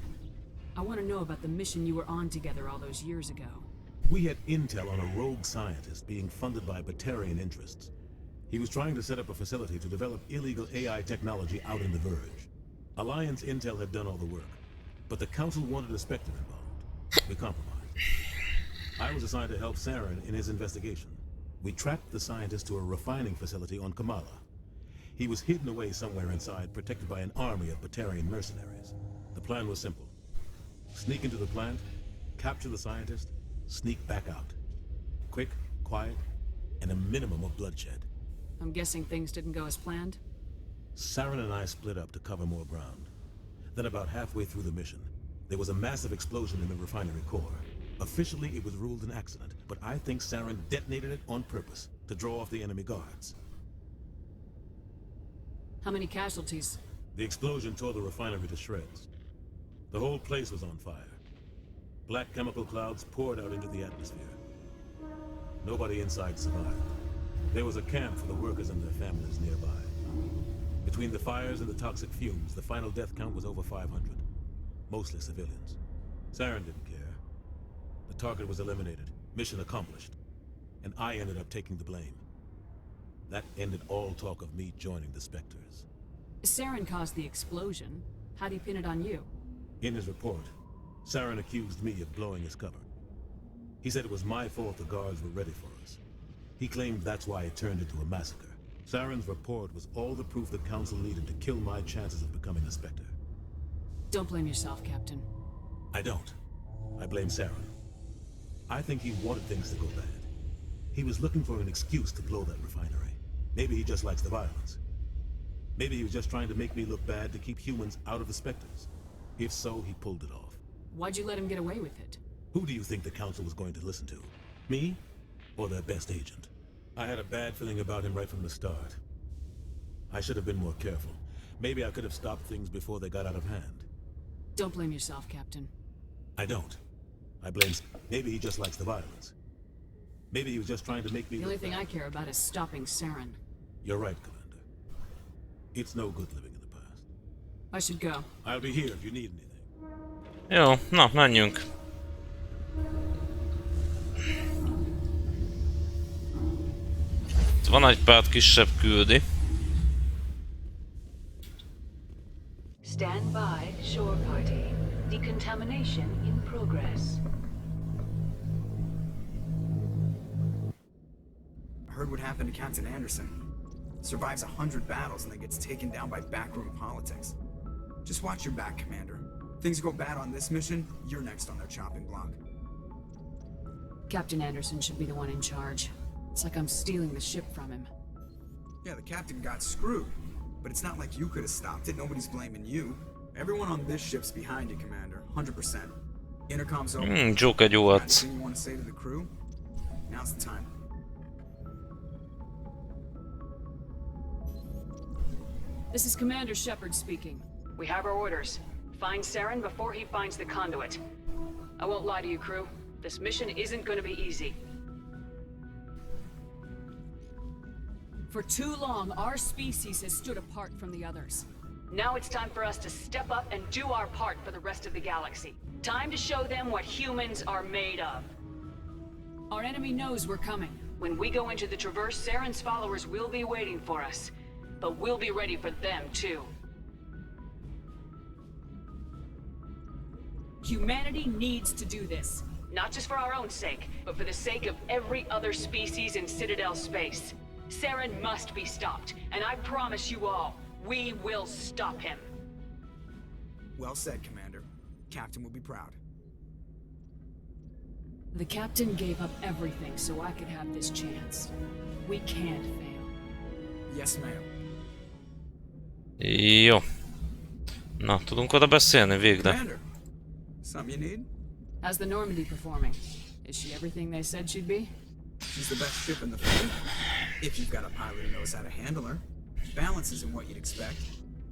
I want to know about the mission you were on together all those years ago. We had intel on a rogue scientist being funded by Batarian interests. He was trying to set up a facility to develop illegal AI technology out in the Verge. Alliance intel had done all the work, but the Council wanted a Spectre involved. We compromised. I was assigned to help Saren in his investigation. We tracked the scientist to a refining facility on Kamala. He was hidden away somewhere inside, protected by an army of Batarian mercenaries. The plan was simple. Sneak into the plant, capture the scientist, sneak back out. Quick, quiet, and a minimum of bloodshed. I'm guessing things didn't go as planned? Saren and I split up to cover more ground. Then about halfway through the mission, there was a massive explosion in the refinery core. Officially, it was ruled an accident, but I think Saren detonated it on purpose to draw off the enemy guards. How many casualties? The explosion tore the refinery to shreds. The whole place was on fire. Black chemical clouds poured out into the atmosphere. Nobody inside survived. There was a camp for the workers and their families nearby. Between the fires and the toxic fumes, the final death count was over 500. Mostly civilians. Saren didn't care. The target was eliminated, mission accomplished. And I ended up taking the blame. That ended all talk of me joining the Spectres. Saren caused the explosion. How'd he pin it on you? In his report, Saren accused me of blowing his cover. He said it was my fault the guards were ready for us. He claimed that's why it turned into a massacre. Saren's report was all the proof the Council needed to kill my chances of becoming a Spectre. Don't blame yourself, Captain. I don't. I blame Saren. I think he wanted things to go bad. He was looking for an excuse to blow that refinery. Maybe he just likes the violence. Maybe he was just trying to make me look bad to keep humans out of the Spectres. If so, he pulled it off. Why'd you let him get away with it? Who do you think the Council was going to listen to? Me? Or their best agent? I had a bad feeling about him right from the start. I should have been more careful. Maybe I could have stopped things before they got out of hand. Don't blame yourself, Captain. I don't. I blame... Maybe he just likes the violence. Maybe he was just trying to make me... The only thing I care about is stopping Saren. You're right, Commander. It's no good living in the past. I should go. I'll be here if you need anything. Jó, na, menjünk. Itt van egy pár kisebb küldi. Stand by, shore party. Decontamination in progress. I heard what happened to Captain Anderson. Survives 100 battles and then gets taken down by backroom politics. Just watch your back, Commander. Things go bad on this mission, you're next on their chopping block. Captain Anderson should be the one in charge. It's like I'm stealing the ship from him. Yeah, the captain got screwed. But it's not like you could have stopped it. Nobody's blaming you. Everyone on this ship's behind you, Commander. 100%. Intercom's open. Joke egy jó arc. Anything you want to say to the crew? Now's the time. This is Commander Shepard speaking. We have our orders. Find Saren before he finds the conduit. I won't lie to you, crew. This mission isn't going to be easy. For too long, our species has stood apart from the others. Now it's time for us to step up and do our part for the rest of the galaxy. Time to show them what humans are made of. Our enemy knows we're coming. When we go into the Traverse, Saren's followers will be waiting for us. But we'll be ready for them, too. Humanity needs to do this. Not just for our own sake, but for the sake of every other species in Citadel space. Saren must be stopped, and I promise you all, we will stop him. Well said, Commander. Captain will be proud. The Captain gave up everything so I could have this chance. We can't fail. Yes, ma'am. Jó. Na, tudunk oda beszélni végre? Commander, something you need? How's the Normandy performing? Is she everything they said she'd be? She's the best ship in the fleet. If you've got a pilot who knows how to handle her. Balance isn't what you'd expect.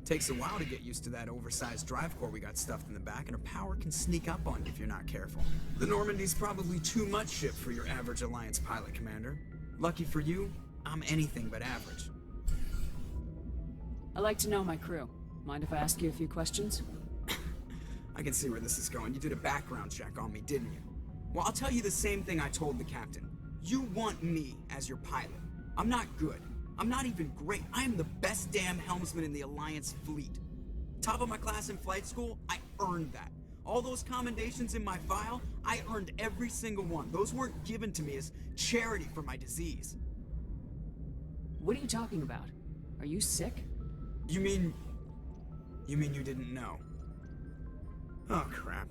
Takes a while to get used to that oversized drive core we got stuffed in the back, and her power can sneak up on you if you're not careful. The Normandy's probably too much ship for your average Alliance pilot, Commander. Lucky for you, I'm anything but average. I like to know my crew. Mind if I ask you a few questions? I can see where this is going. You did a background check on me, didn't you? Well, I'll tell you the same thing I told the captain. You want me as your pilot. I'm not good. I'm not even great. I am the best damn helmsman in the Alliance fleet. Top of my class in flight school, I earned that. All those commendations in my file, I earned every single one. Those weren't given to me as charity for my disease. What are you talking about? Are you sick? You mean you didn't know? Oh, crap.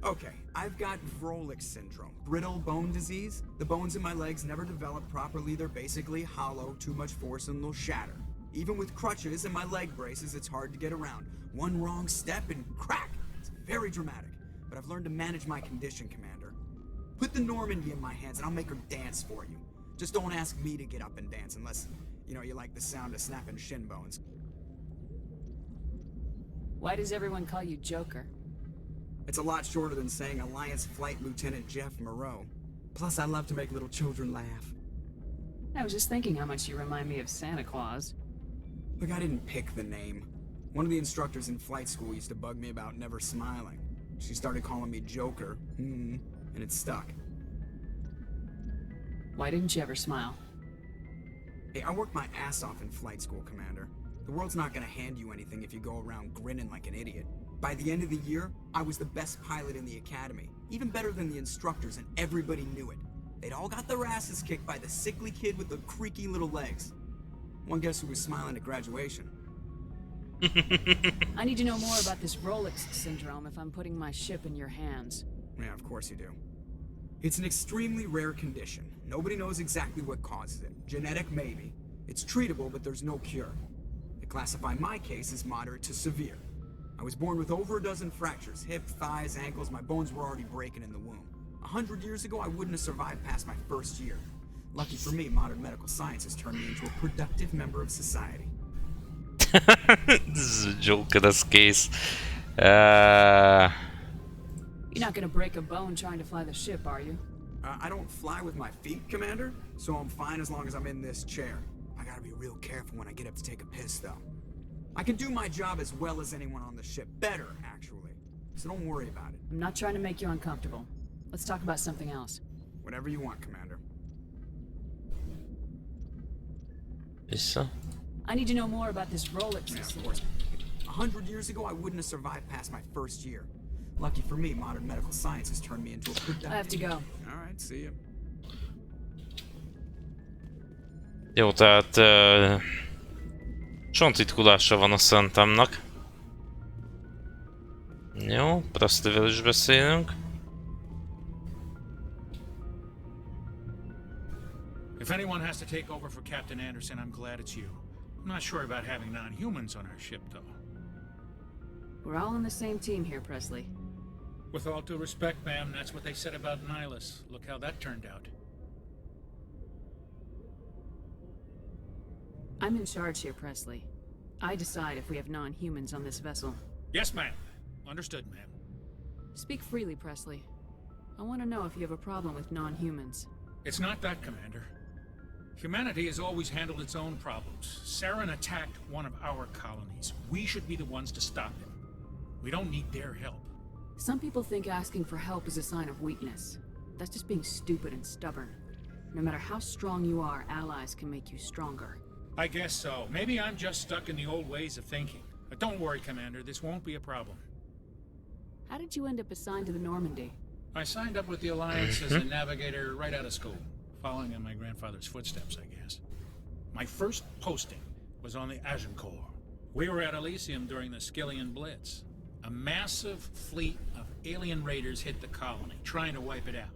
Okay, I've got Vrolich syndrome, brittle bone disease. The bones in my legs never develop properly. They're basically hollow, too much force and they'll shatter. Even with crutches and my leg braces, it's hard to get around. One wrong step and crack! It's very dramatic, but I've learned to manage my condition, Commander. Put the Normandy in my hands and I'll make her dance for you. Just don't ask me to get up and dance unless, you like the sound of snapping shin bones. Why does everyone call you Joker? It's a lot shorter than saying Alliance Flight Lieutenant Jeff Moreau. Plus, I love to make little children laugh. I was just thinking how much you remind me of Santa Claus. Look, I didn't pick the name. One of the instructors in flight school used to bug me about never smiling. She started calling me Joker, and it stuck. Why didn't you ever smile? Hey, I worked my ass off in flight school, Commander. The world's not gonna hand you anything if you go around grinning like an idiot. By the end of the year, I was the best pilot in the academy, even better than the instructors, and everybody knew it. They'd all got their asses kicked by the sickly kid with the creaky little legs. One guess who was smiling at graduation? I need to know more about this Vrolich syndrome if I'm putting my ship in your hands. Yeah, of course you do. It's an extremely rare condition. Nobody knows exactly what causes it. Genetic, maybe. It's treatable, but there's no cure. They classify my case as moderate to severe. I was born with over a dozen fractures, hip, thighs, ankles. My bones were already breaking in the womb. 100 years ago, I wouldn't have survived past my first year. Lucky for me, modern medical science has turned me into a productive member of society. This is a joke, that's case. You're not gonna break a bone trying to fly the ship, are you? I don't fly with my feet, Commander, so I'm fine as long as I'm in this chair. I gotta be real careful when I get up to take a piss, though. I can do my job as well as anyone on the ship. Better, actually. So don't worry about it. I'm not trying to make you uncomfortable. Let's talk about something else. Whatever you want, Commander. Vissza. I need to know more about this Vrolich Yeah, of course. 100 years ago, I wouldn't have survived past my first year. Lucky for me, modern medical science has turned me into a productive... I have to go. Alright, see you. Jó, tehát csontitkulása van a szentemnek. Jó, Presleyvel is beszélünk. If anyone has to take over for Captain Anderson, I'm glad it's you. I'm not sure about having non-humans on our ship, though. We're all on the same team here, Presley. With all due respect, ma'am, that's what they said about Nihilus. Look how that turned out. I'm in charge here, Presley. I decide if we have non-humans on this vessel. Yes, ma'am. Understood, ma'am. Speak freely, Presley. I want to know if you have a problem with non-humans. It's not that, Commander. Humanity has always handled its own problems. Saren attacked one of our colonies. We should be the ones to stop him. We don't need their help. Some people think asking for help is a sign of weakness. That's just being stupid and stubborn. No matter how strong you are, allies can make you stronger. I guess so. Maybe I'm just stuck in the old ways of thinking. But don't worry, Commander. This won't be a problem. How did you end up assigned to the Normandy? I signed up with the Alliance as a navigator right out of school, following in my grandfather's footsteps, I guess. My first posting was on the Agincourt. We were at Elysium during the Skillian Blitz. A massive fleet of alien raiders hit the colony, trying to wipe it out.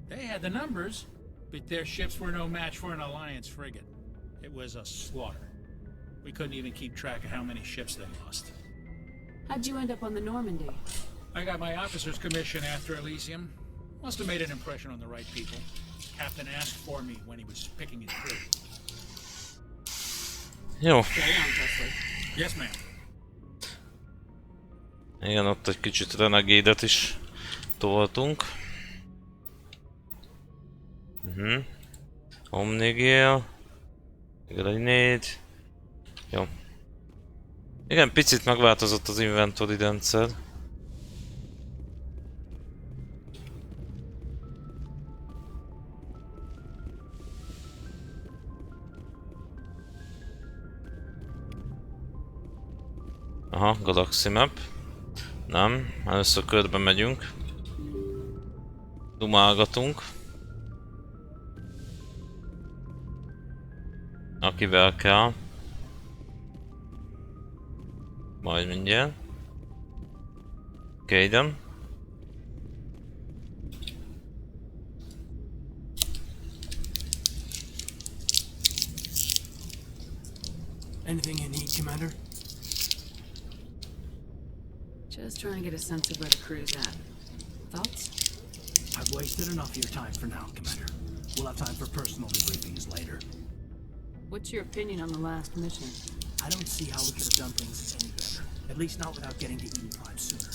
They had the numbers, but their ships were no match for an Alliance frigate. It was a slaughter. We couldn't even keep track of how many ships they lost. How'd you end up on the Normandy? I got my officer's commission after Elysium. Must have made an impression on the right people. Captain asked for me when he was picking his crew. Jó. Yes, ma'am. Igen, ott egy kicsit renegédet is toltunk. Omnigél. Grenade. Jó. Igen, picit megváltozott az inventory rendszer. Aha, Galaxy Map. Nem, először körbe megyünk. Dumálgatunk. Akivel kell. Majd mindjárt. Caden. Anything you need, Commander? Just trying to get a sense of where the crew's at. Thoughts? I've wasted enough of your time for now, Commander. We'll have time for personal debriefings later. What's your opinion on the last mission? I don't see how we could have done things any better. At least not without getting to Eden Prime sooner.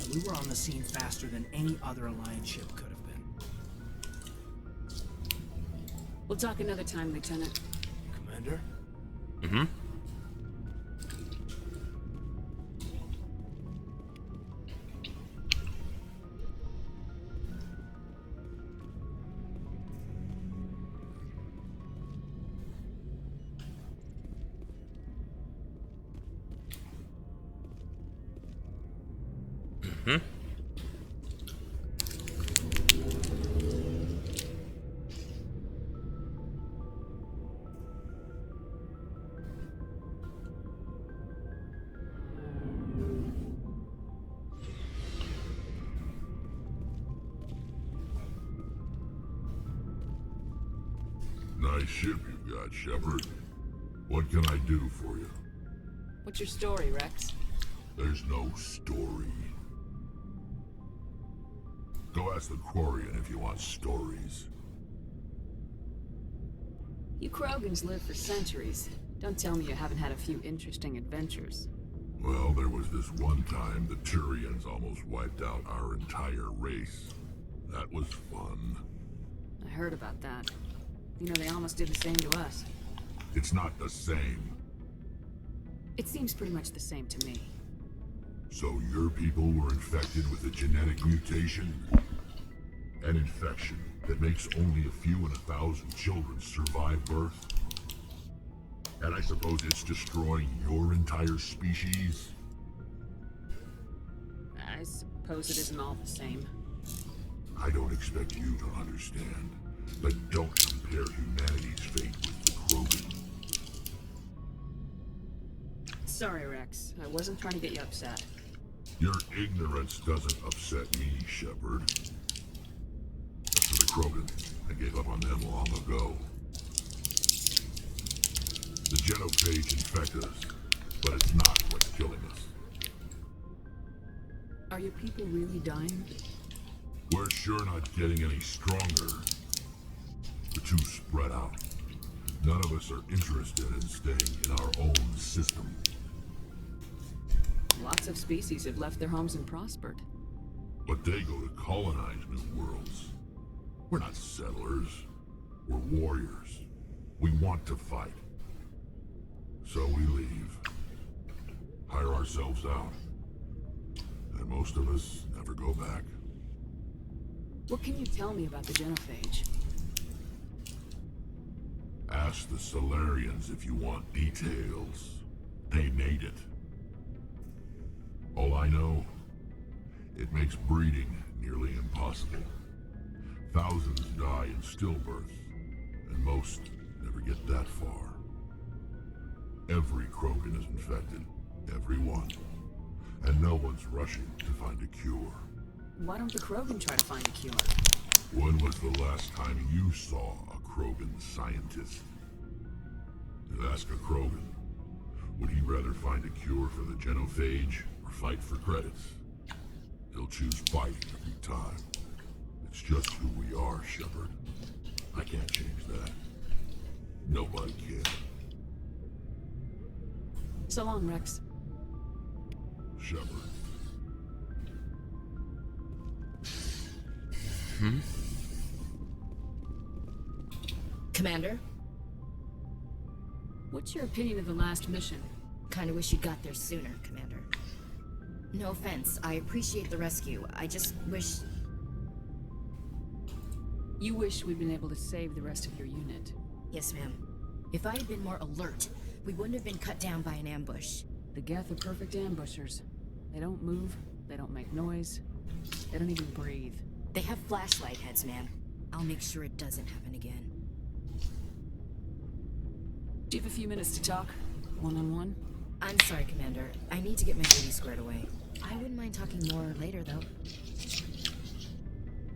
And we were on the scene faster than any other Alliance ship could have been. We'll talk another time, Lieutenant. Commander? Mhm. Mhm. Nice ship you got, Shepard. What can I do for you? What's your story, Rex? There's no story. Go ask the Quarian if you want stories. You Krogans lived for centuries. Don't tell me you haven't had a few interesting adventures. Well, there was this one time the Turians almost wiped out our entire race. That was fun. I heard about that. You know, they almost did the same to us. It's not the same. It seems pretty much the same to me. So your people were infected with a genetic mutation? An infection that makes only a few in 1,000 children survive birth? And I suppose it's destroying your entire species? I suppose it isn't all the same. I don't expect you to understand, but don't compare humanity's fate with the Krogan. Sorry, Rex. I wasn't trying to get you upset. Your ignorance doesn't upset me, Shepard. As for the Krogan, I gave up on them long ago. The genophage infect us, but it's not what's killing us. Are your people really dying? We're sure not getting any stronger. We're too spread out. None of us are interested in staying in our own system. Lots of species have left their homes and prospered. But they go to colonize new worlds. We're not settlers. We're warriors. We want to fight. So we leave. Hire ourselves out. And most of us never go back. What can you tell me about the genophage? Ask the Solarians if you want details. They made it. All I know, it makes breeding nearly impossible. Thousands die in stillbirth, and most never get that far. Every Krogan is infected, every one. And no one's rushing to find a cure. Why don't the Krogan try to find a cure? When was the last time you saw a Krogan scientist? Ask a Krogan. Would he rather find a cure for the genophage or fight for credits? He'll choose fight every time. It's just who we are, Shepard. I can't change that. Nobody can. So long, Rex. Shepard. Commander? What's your opinion of the last mission? Kinda wish you got there sooner, Commander. No offense, I appreciate the rescue. I just wish... You wish we'd been able to save the rest of your unit. Yes, ma'am. If I had been more alert, we wouldn't have been cut down by an ambush. The Geth are perfect ambushers. They don't move, they don't make noise, they don't even breathe. They have flashlight heads, ma'am. I'll make sure it doesn't happen again. Do you have a few minutes to talk? One-on-one? I'm sorry, Commander. I need to get my duties squared away. I wouldn't mind talking more later, though.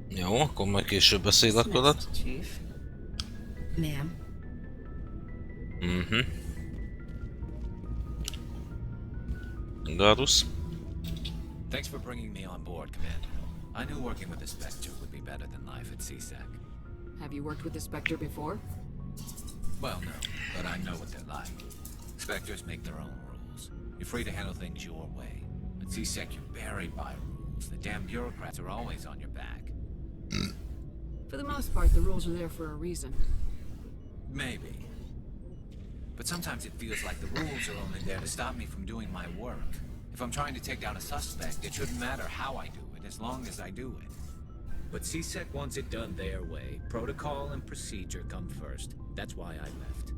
Jó, akkor majd később beszélek veled. Chief. Ma'am. Garus. Thanks for bringing me on board, Commander. I knew working with the Spectre would be better than life at CSEC. Have you worked with the Spectre before? Well, no, but I know what they're like. Spectres make their own rules. You're free to handle things your way. At CSEC, you're buried by rules. The damn bureaucrats are always on your back. For the most part, the rules are there for a reason. Maybe. But sometimes it feels like the rules are only there to stop me from doing my work. If I'm trying to take down a suspect, it shouldn't matter how I do it, as long as I do it. But CSEC wants it done their way. Protocol and procedure come first. That's why I left.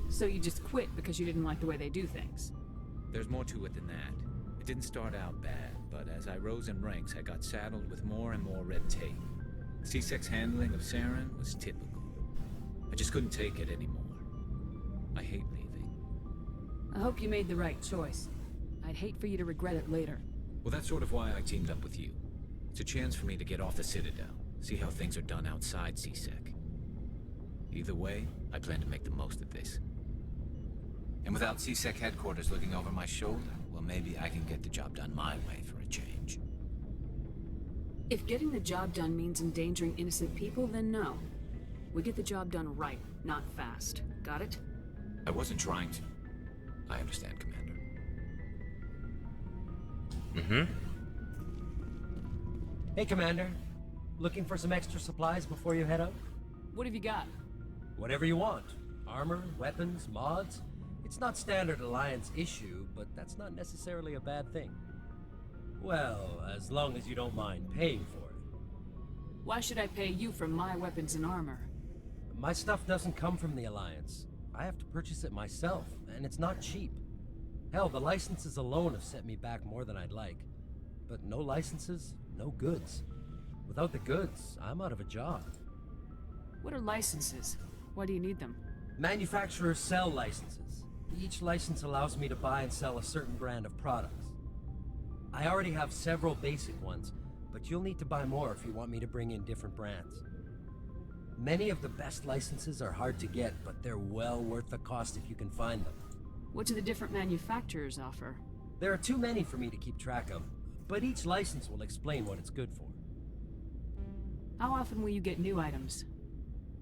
So you just quit because you didn't like the way they do things? There's more to it than that. It didn't start out bad, but as I rose in ranks, I got saddled with more and more red tape. CSEC's handling of Saren was typical. I just couldn't take it anymore. I hate leaving. I hope you made the right choice. I'd hate for you to regret it later. Well, that's sort of why I teamed up with you. It's a chance for me to get off the Citadel, see how things are done outside CSEC. Either way, I plan to make the most of this. And without CSEC headquarters looking over my shoulder, well, maybe I can get the job done my way for a change. If getting the job done means endangering innocent people, then no. We get the job done right, not fast. Got it? I wasn't trying to. I understand, Commander. Hey, Commander. Looking for some extra supplies before you head out? What have you got? Whatever you want. Armor, weapons, mods. It's not standard Alliance issue, but that's not necessarily a bad thing. Well, as long as you don't mind paying for it. Why should I pay you for my weapons and armor? My stuff doesn't come from the Alliance. I have to purchase it myself, and it's not cheap. Hell, the licenses alone have set me back more than I'd like. But no licenses, no goods. Without the goods, I'm out of a job. What are licenses? Why do you need them? Manufacturers sell licenses. Each license allows me to buy and sell a certain brand of products. I already have several basic ones, but you'll need to buy more if you want me to bring in different brands. Many of the best licenses are hard to get, but they're well worth the cost if you can find them. What do the different manufacturers offer? There are too many for me to keep track of, but each license will explain what it's good for. How often will you get new items?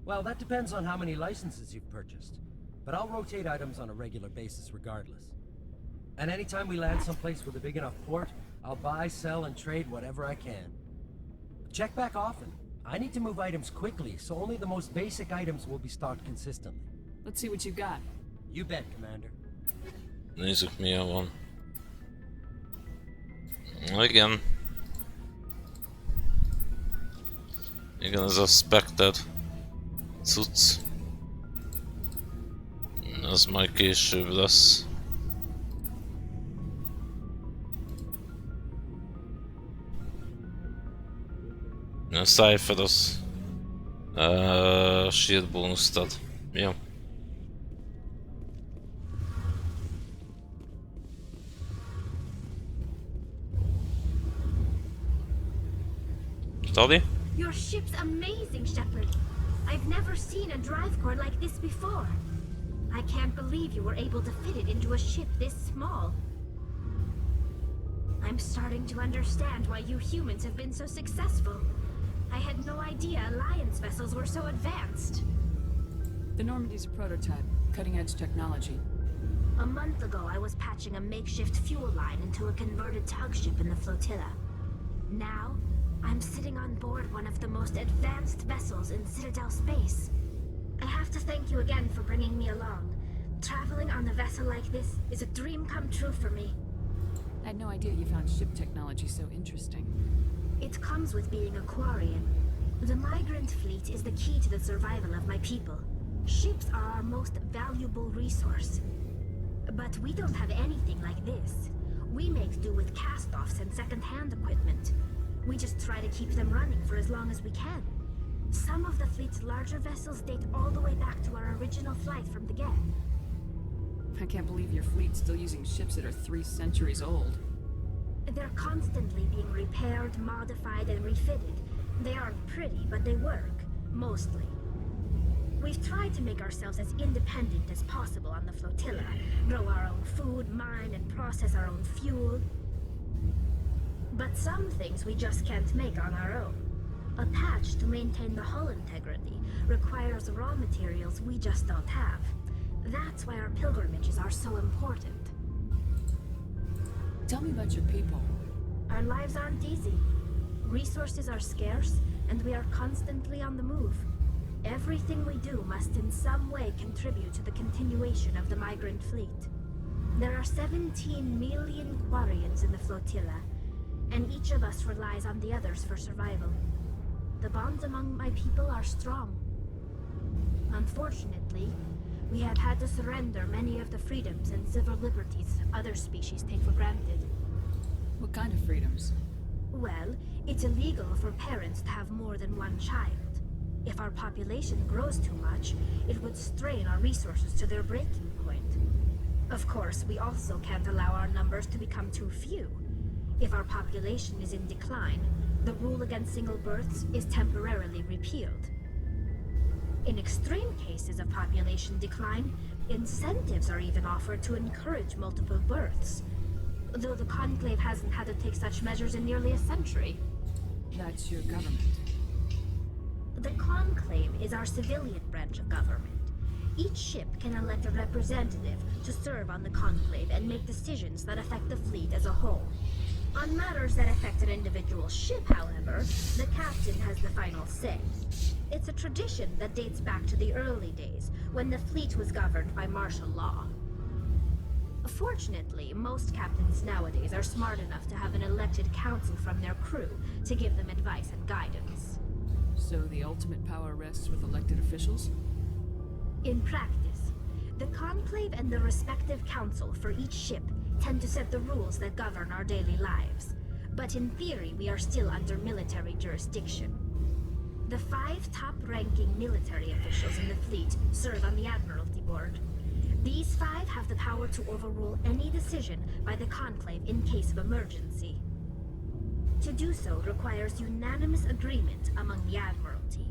Well, that depends on how many licenses you've purchased, but I'll rotate items on a regular basis regardless. And anytime we land someplace with a big enough port, I'll buy, sell, and trade whatever I can. Check back often. I need to move items quickly, so only the most basic items will be stocked consistently. Let's see what you've got. You bet, Commander. Nézzük milyen van. Igen. Igen, ez a Spectre cucc. Az majd később lesz. A Cypher az shield bónuszt ad. Jó. Toddy? Your ship's amazing, Shepard. I've never seen a drive core like this before. I can't believe you were able to fit it into a ship this small. I'm starting to understand why you humans have been so successful. I had no idea Alliance vessels were so advanced. The Normandy's a prototype, cutting-edge technology. A month ago, I was patching a makeshift fuel line into a converted tug ship in the flotilla. Now, I'm sitting on board one of the most advanced vessels in Citadel space. I have to thank you again for bringing me along. Traveling on a vessel like this is a dream come true for me. I had no idea you found ship technology so interesting. It comes with being a Quarian. The migrant fleet is the key to the survival of my people. Ships are our most valuable resource. But we don't have anything like this. We make do with cast-offs and second-hand equipment. We just try to keep them running for as long as we can. Some of the fleet's larger vessels date all the way back to our original flight from the get. I can't believe your fleet's still using ships that are 3 centuries old. They're constantly being repaired, modified, and refitted. They aren't pretty, but they work. Mostly. We've tried to make ourselves as independent as possible on the flotilla. Grow our own food, mine, and process our own fuel. But some things we just can't make on our own. A patch to maintain the hull integrity requires raw materials we just don't have. That's why our pilgrimages are so important. Tell me about your people. Our lives aren't easy. Resources are scarce, and we are constantly on the move. Everything we do must in some way contribute to the continuation of the migrant fleet. There are 17 million Quarians in the flotilla, and each of us relies on the others for survival. The bonds among my people are strong. Unfortunately, we have had to surrender many of the freedoms and civil liberties other species take for granted. What kind of freedoms? Well, it's illegal for parents to have more than one child. If our population grows too much, it would strain our resources to their breaking point. Of course, we also can't allow our numbers to become too few. If our population is in decline, the rule against single births is temporarily repealed. In extreme cases of population decline, incentives are even offered to encourage multiple births, though the Conclave hasn't had to take such measures in nearly a century. That's your government. The Conclave is our civilian branch of government. Each ship can elect a representative to serve on the Conclave and make decisions that affect the fleet as a whole. On matters that affect an individual ship, however, the captain has the final say. It's a tradition that dates back to the early days, when the fleet was governed by martial law. Fortunately, most captains nowadays are smart enough to have an elected council from their crew to give them advice and guidance. So the ultimate power rests with elected officials? In practice, the Conclave and the respective council for each ship tend to set the rules that govern our daily lives. But in theory, we are still under military jurisdiction. The 5 top-ranking military officials in the fleet serve on the Admiralty Board. These 5 have the power to overrule any decision by the Conclave in case of emergency. To do so requires unanimous agreement among the Admiralty,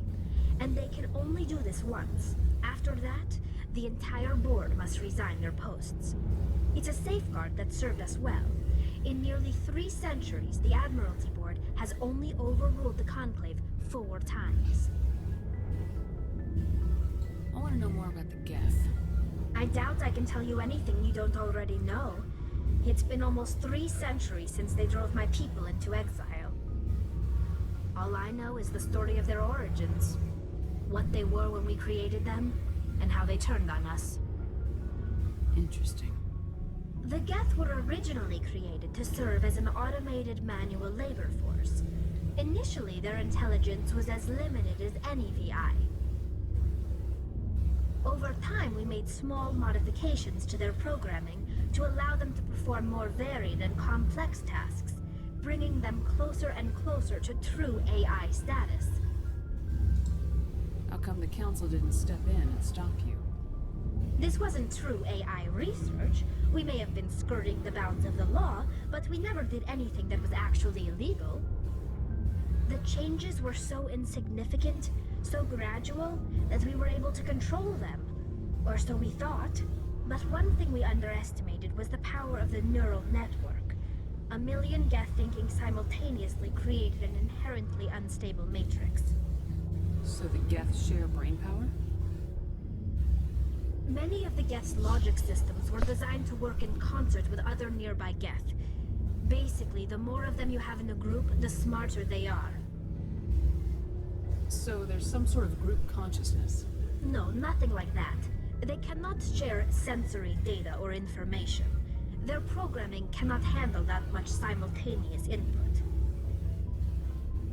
and they can only do this once. After that, the entire board must resign their posts. It's a safeguard that served us well. In nearly 3 centuries, the Admiralty Board has only overruled the Conclave 4 times. I want to know more about the Geth. I doubt I can tell you anything you don't already know. It's been almost 3 centuries since they drove my people into exile. All I know is the story of their origins. What they were when we created them, and how they turned on us. Interesting. The Geth were originally created to serve as an automated manual labor force. Initially, their intelligence was as limited as any VI. Over time, we made small modifications to their programming to allow them to perform more varied and complex tasks, bringing them closer and closer to true AI status. How come the Council didn't step in and stop you? This wasn't true AI research. We may have been skirting the bounds of the law, but we never did anything that was actually illegal. The changes were so insignificant, so gradual, that we were able to control them. Or so we thought. But one thing we underestimated was the power of the neural network. A million Geth thinking simultaneously created an inherently unstable matrix. So the Geth share brain power? Many of the Geth's logic systems were designed to work in concert with other nearby Geth. Basically, the more of them you have in a group, the smarter they are. So there's some sort of group consciousness? No, nothing like that. They cannot share sensory data or information. Their programming cannot handle that much simultaneous input.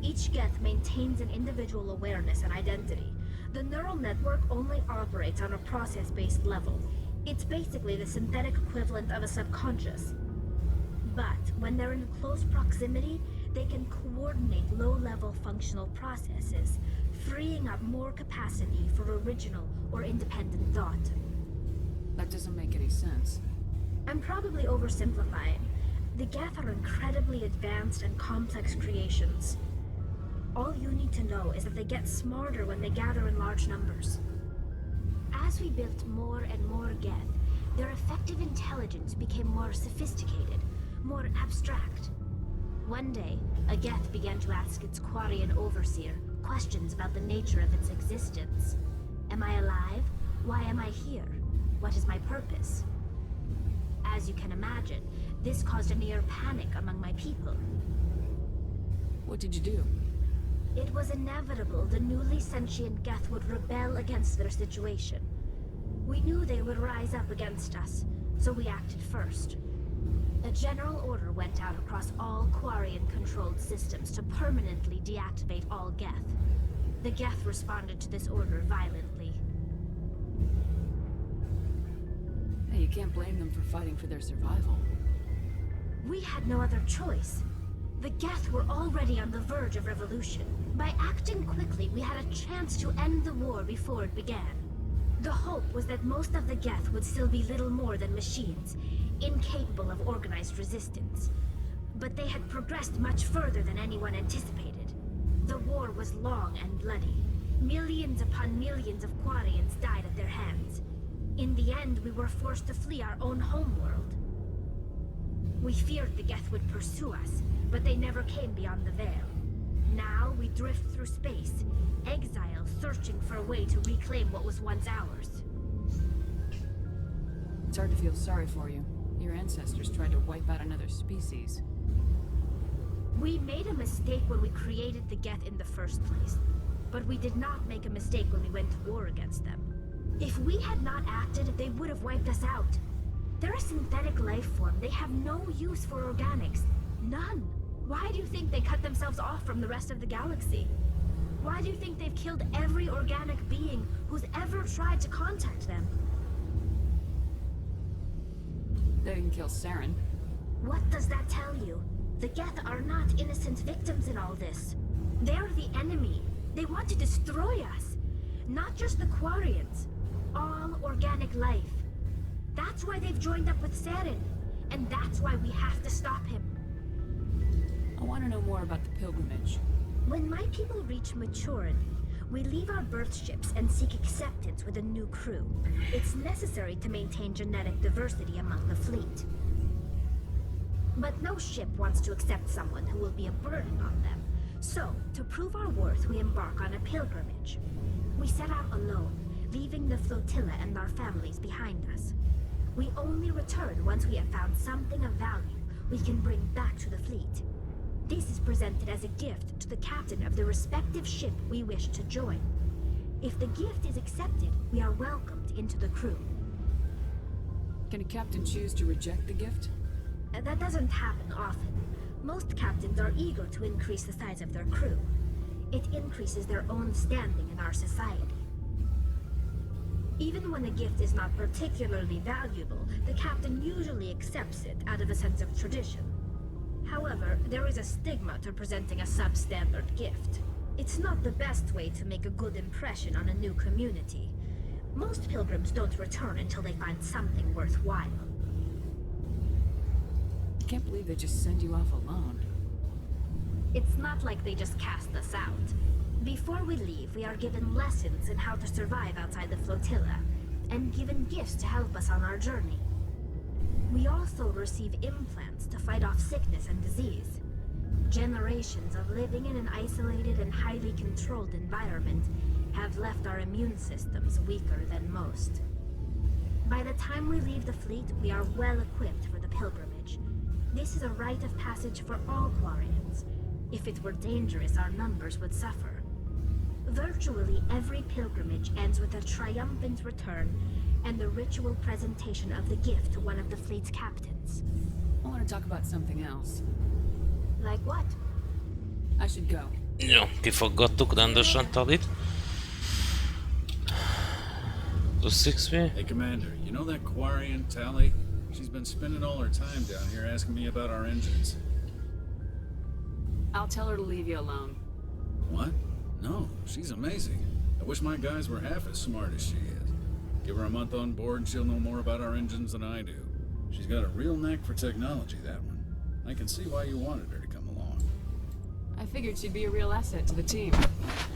Each Geth maintains an individual awareness and identity. The neural network only operates on a process-based level. It's basically the synthetic equivalent of a subconscious. But when they're in close proximity, they can coordinate low-level functional processes, freeing up more capacity for original or independent thought. That doesn't make any sense. I'm probably oversimplifying. The Geth are incredibly advanced and complex creations. All you need to know is that they get smarter when they gather in large numbers. As we built more and more Geth, their effective intelligence became more sophisticated, more abstract. One day, a Geth began to ask its Quarian overseer questions about the nature of its existence. Am I alive? Why am I here? What is my purpose? As you can imagine, this caused a near panic among my people. What did you do? It was inevitable the newly sentient Geth would rebel against their situation. We knew they would rise up against us, so we acted first. A general order went out across all Quarian-controlled systems to permanently deactivate all Geth. The Geth responded to this order violently. Hey, you can't blame them for fighting for their survival. We had no other choice. The Geth were already on the verge of revolution. By acting quickly, we had a chance to end the war before it began. The hope was that most of the Geth would still be little more than machines, incapable of organized resistance. But they had progressed much further than anyone anticipated. The war was long and bloody. Millions upon millions of Quarians died at their hands. In the end, we were forced to flee our own homeworld. We feared the Geth would pursue us, but they never came beyond the veil. Now we drift through space, exile searching for a way to reclaim what was once ours. It's hard to feel sorry for you. Your ancestors tried to wipe out another species. We made a mistake when we created the Geth in the first place, but we did not make a mistake when we went to war against them. If we had not acted, they would have wiped us out. They're a synthetic life form. They have no use for organics. None. Why do you think they cut themselves off from the rest of the galaxy? Why do you think they've killed every organic being who's ever tried to contact them? They didn't kill Saren. What does that tell you? The Geth are not innocent victims in all this. They're the enemy. They want to destroy us. Not just the Quarians. All organic life. That's why they've joined up with Saren. And that's why we have to stop him. I want to know more about the pilgrimage. When my people reach maturity, we leave our birth ships and seek acceptance with a new crew. It's necessary to maintain genetic diversity among the fleet. But no ship wants to accept someone who will be a burden on them. So, to prove our worth, we embark on a pilgrimage. We set out alone, leaving the flotilla and our families behind us. We only return once we have found something of value we can bring back to the fleet. This is presented as a gift to the captain of the respective ship we wish to join. If the gift is accepted, we are welcomed into the crew. Can a captain choose to reject the gift? That doesn't happen often. Most captains are eager to increase the size of their crew. It increases their own standing in our society. Even when a gift is not particularly valuable, the captain usually accepts it out of a sense of tradition. However, there is a stigma to presenting a substandard gift. It's not the best way to make a good impression on a new community. Most pilgrims don't return until they find something worthwhile. I can't believe they just send you off alone. It's not like they just cast us out. Before we leave, we are given lessons in how to survive outside the flotilla. and given gifts to help us on our journey. We also receive implants to fight off sickness and disease. Generations of living in an isolated and highly controlled environment have left our immune systems weaker than most. By the time we leave the fleet, we are well equipped for the pilgrimage. This is a rite of passage for all Quarians. If it were dangerous, our numbers would suffer. Virtually every pilgrimage ends with a triumphant return and the ritual presentation of the gift to one of the fleet's captains. I want to talk about something else. Like what? I should go. Jó, kifaggattuk rendesen Talit. The 6V? Hey, Commander, you know that Quarian, Tally? She's been spending all her time down here asking me about our engines. I'll tell her to leave you alone. What? No, she's amazing. I wish my guys were half as smart as she is. Give her a month on board and she'll know more about our engines than I do. She's got a real knack for technology, that one. I can see why you wanted her to come along. I figured she'd be a real asset to the team.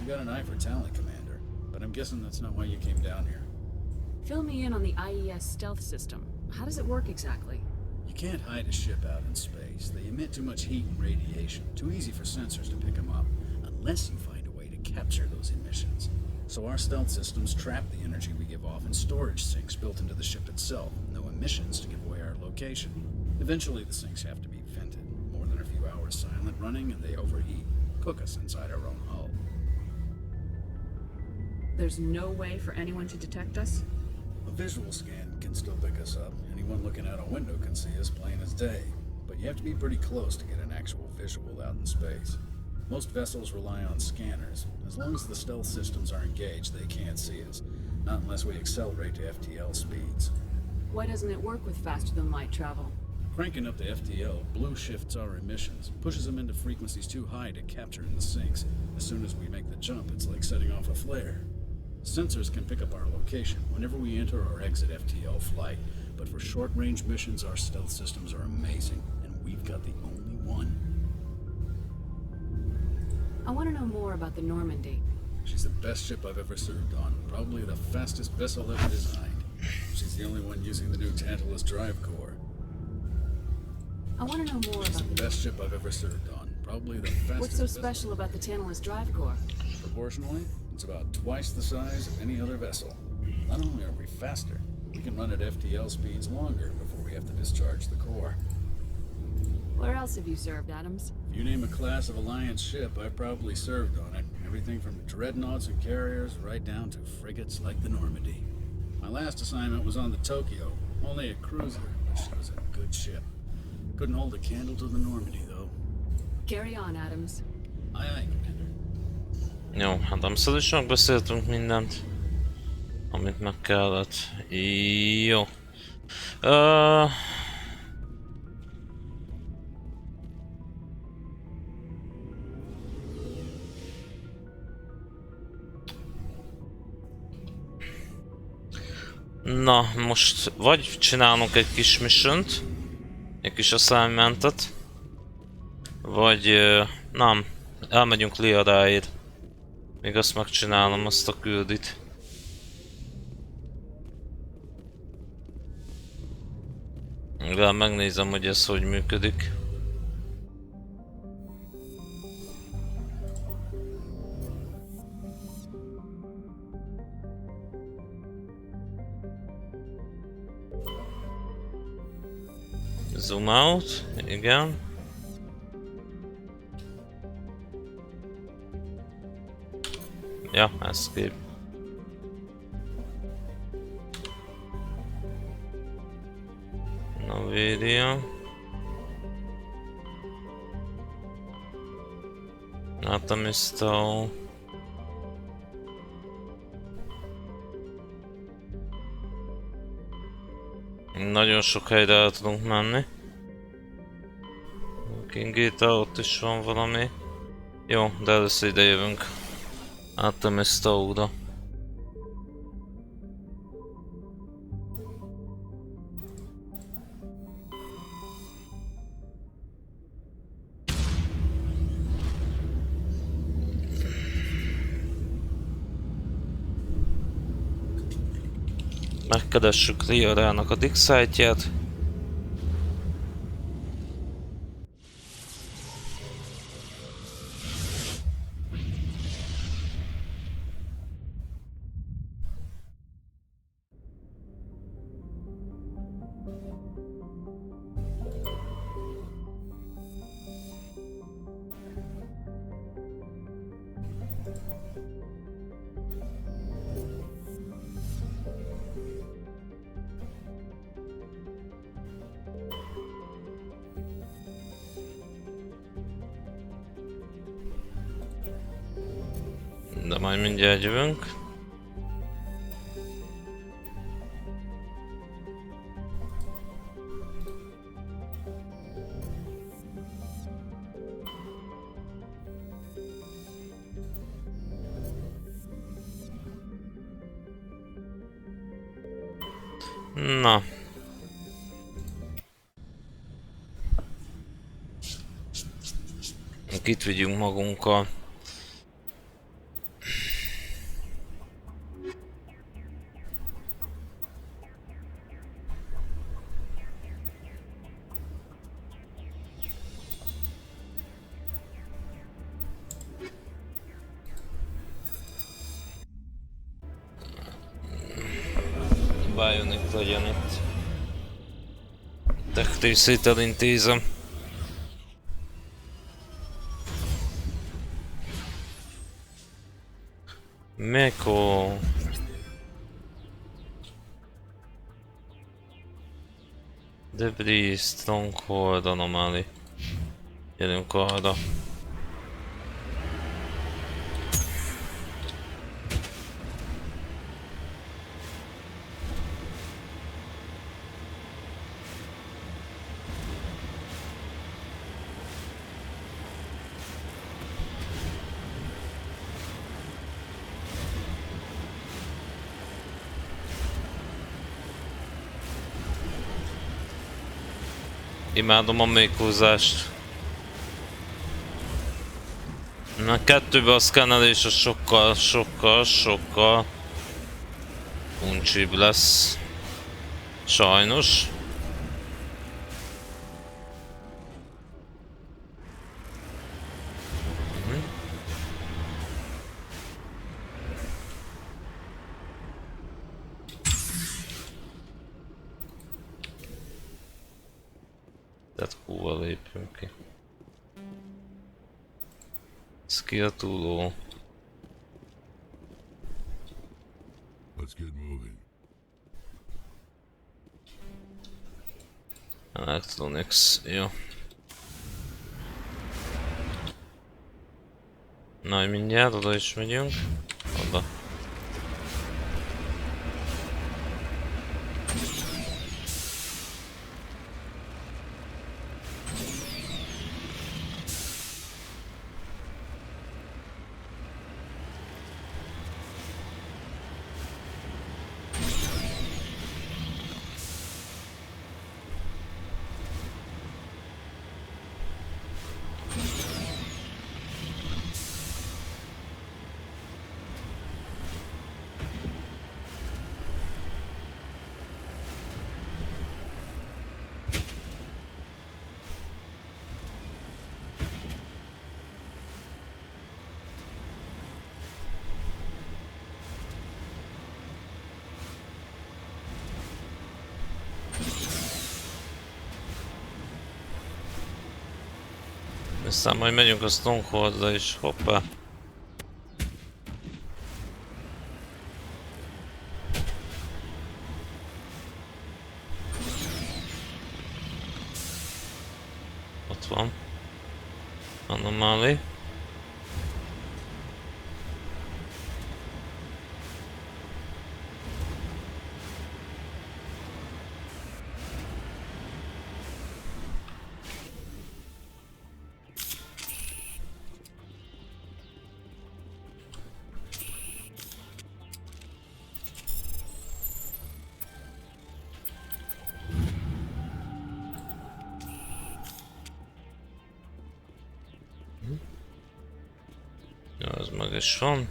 You got an eye for talent, Commander, but I'm guessing that's not why you came down here. Fill me in on the IES stealth system. How does it work exactly? You can't hide a ship out in space. They emit too much heat and radiation. Too easy for sensors to pick them up, unless you find a way to capture those emissions. So our stealth systems trap the energy we give off in storage sinks built into the ship itself. No emissions to give away our location. Eventually the sinks have to be vented. More than a few hours silent running and they overheat. Cook us inside our own hull. There's no way for anyone to detect us? A visual scan can still pick us up. Anyone looking out a window can see us plain as day. But you have to be pretty close to get an actual visual out in space. Most vessels rely on scanners. As long as the stealth systems are engaged, they can't see us. Not unless we accelerate to FTL speeds. Why doesn't it work with faster than light travel? Cranking up the FTL, blue shifts our emissions, pushes them into frequencies too high to capture in the sinks. As soon as we make the jump, it's like setting off a flare. Sensors can pick up our location whenever we enter or exit FTL flight, but for short-range missions, our stealth systems are amazing, and we've got the only one. I want to know more about the Normandy. She's the best ship I've ever served on, probably the fastest vessel ever designed. She's the only one using the new Tantalus drive core. I want to know more She's about the best ship I've ever served on, probably the fastest. What's so special about the Tantalus drive core? Proportionally, it's about twice the size of any other vessel. Not only are we faster, we can run at FTL speeds longer before we have to discharge the core. Where else have you served, Adams? If you name a class of Alliance ship, I've probably served on it. Everything from dreadnoughts and carriers right down to frigates like the Normandy. My last assignment was on the Tokyo, only a cruiser, but she was a good ship. Couldn't hold a candle to the Normandy, though. Carry on, Adams. Aye, aye, Commander. Jó, hát amszor is megbeszéltünk mindent, amit meg kellett. Jó. Na, most vagy csinálunk egy kis missiont, egy kis assignmentet, vagy nem, elmegyünk Liadáig. Még azt megcsinálom, azt a küldit. De megnézem, hogy ez hogy működik. Zoom out, igen. Ja, escape. No video. Atomisto. Nagyon sok helyre el tudunk menni. Kingita, ott is van valami. Jó, de először ide jövünk. Atomisto-ra. Megkeressük Riarának a dig site-ját. De majd mindjárt jövünk. Na. Itt vigyünk magunkkal. Bionik legyen itt. Techtészét elintézem. Meko. Debris, Stronghold, Anomaly. Gyerünk arra. Imádom a mékózást. Na, kettőbe a szkennelés az sokkal uncsibb lesz. Sajnos. Tehát húval lépünk ki. Skill túló. Let's get moving. Electronics, jó. Na, mindjárt oda is megyünk. Oda. Aztán majd megyünk a Strongholdra is, hoppá. Ott van. Anomaly. Ja, az meg is van.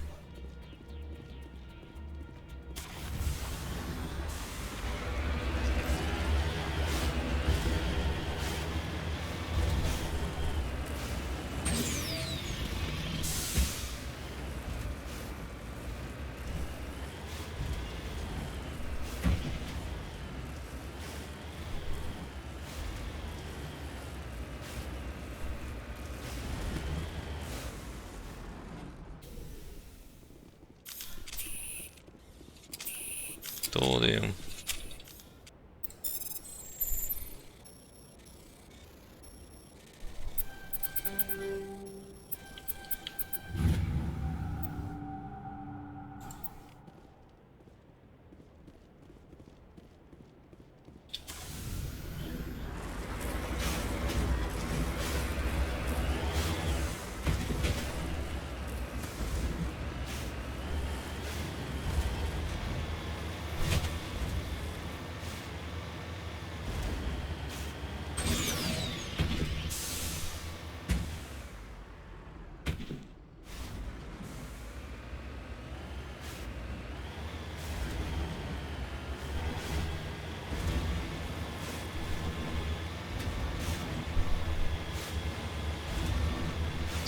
Laboratórium.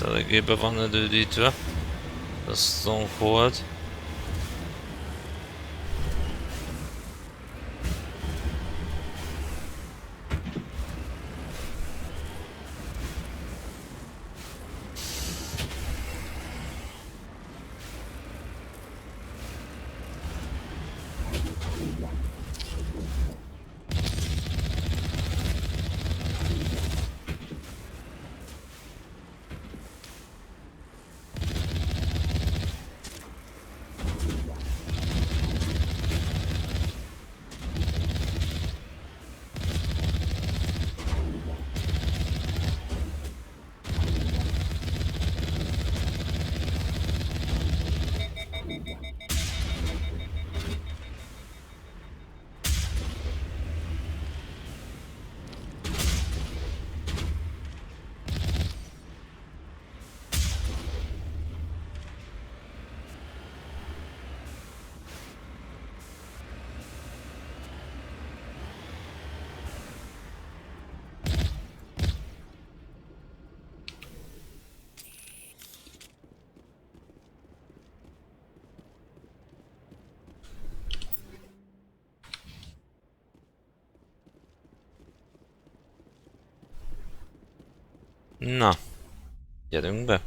Eléggé be van erődítve. A Stronghold. Na, gyerünk be.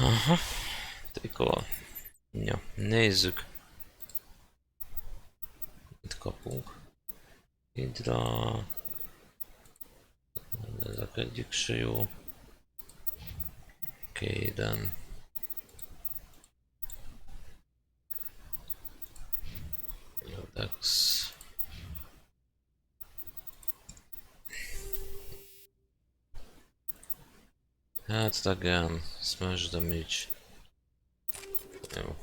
Aha. Tikor. Ja, nézzük. Mit kapunk? Hidra. Ezek egyik se jó. Kéden. Jodex. Hát again, smash damage. Jó.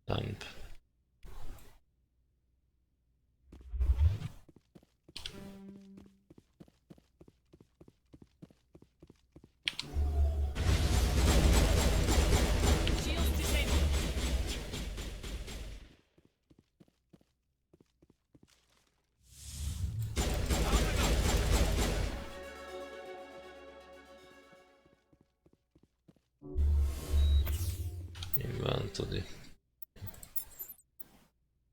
Temp. Inventory.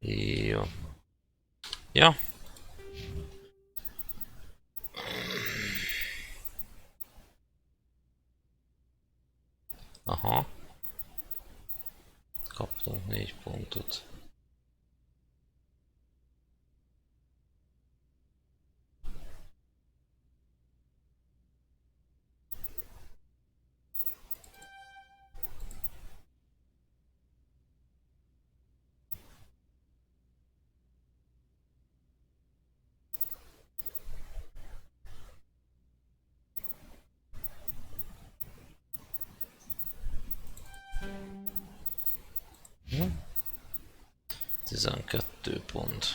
Jó. Ja. Aha. Kaptunk 4 pontot. Hm? 12 pont.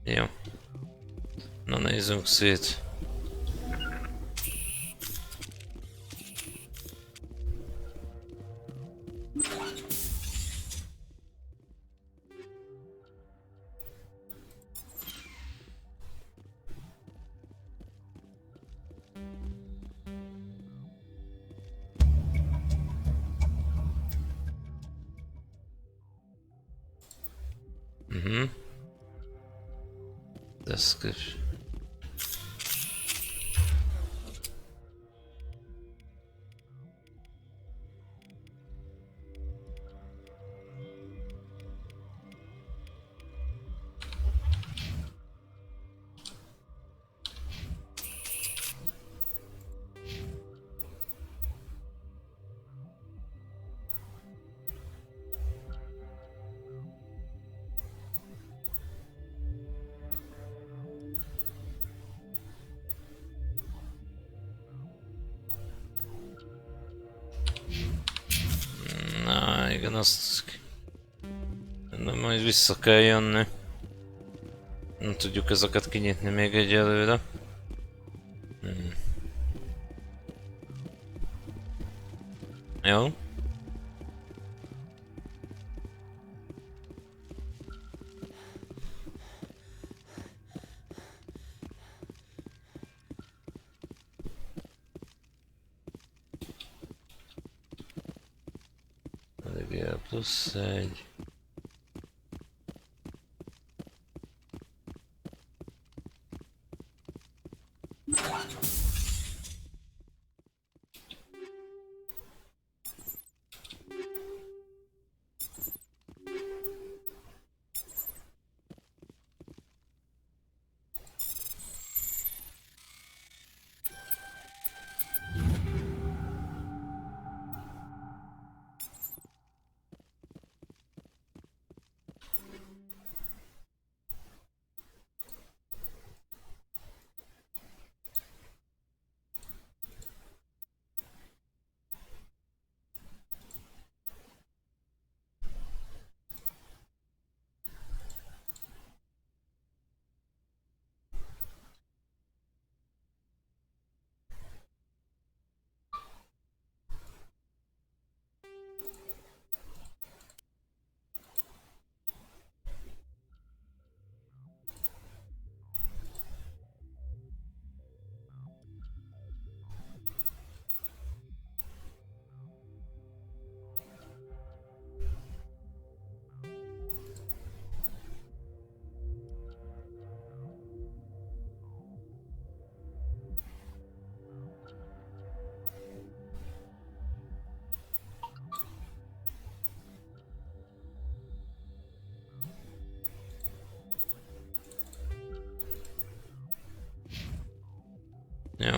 Jó. Na nézzünk szét. Description. Na igen, azt... De majd vissza kell jönni. Nem tudjuk ezeket kinyitni még egyelőre. Jó. Plusz egy. Jó.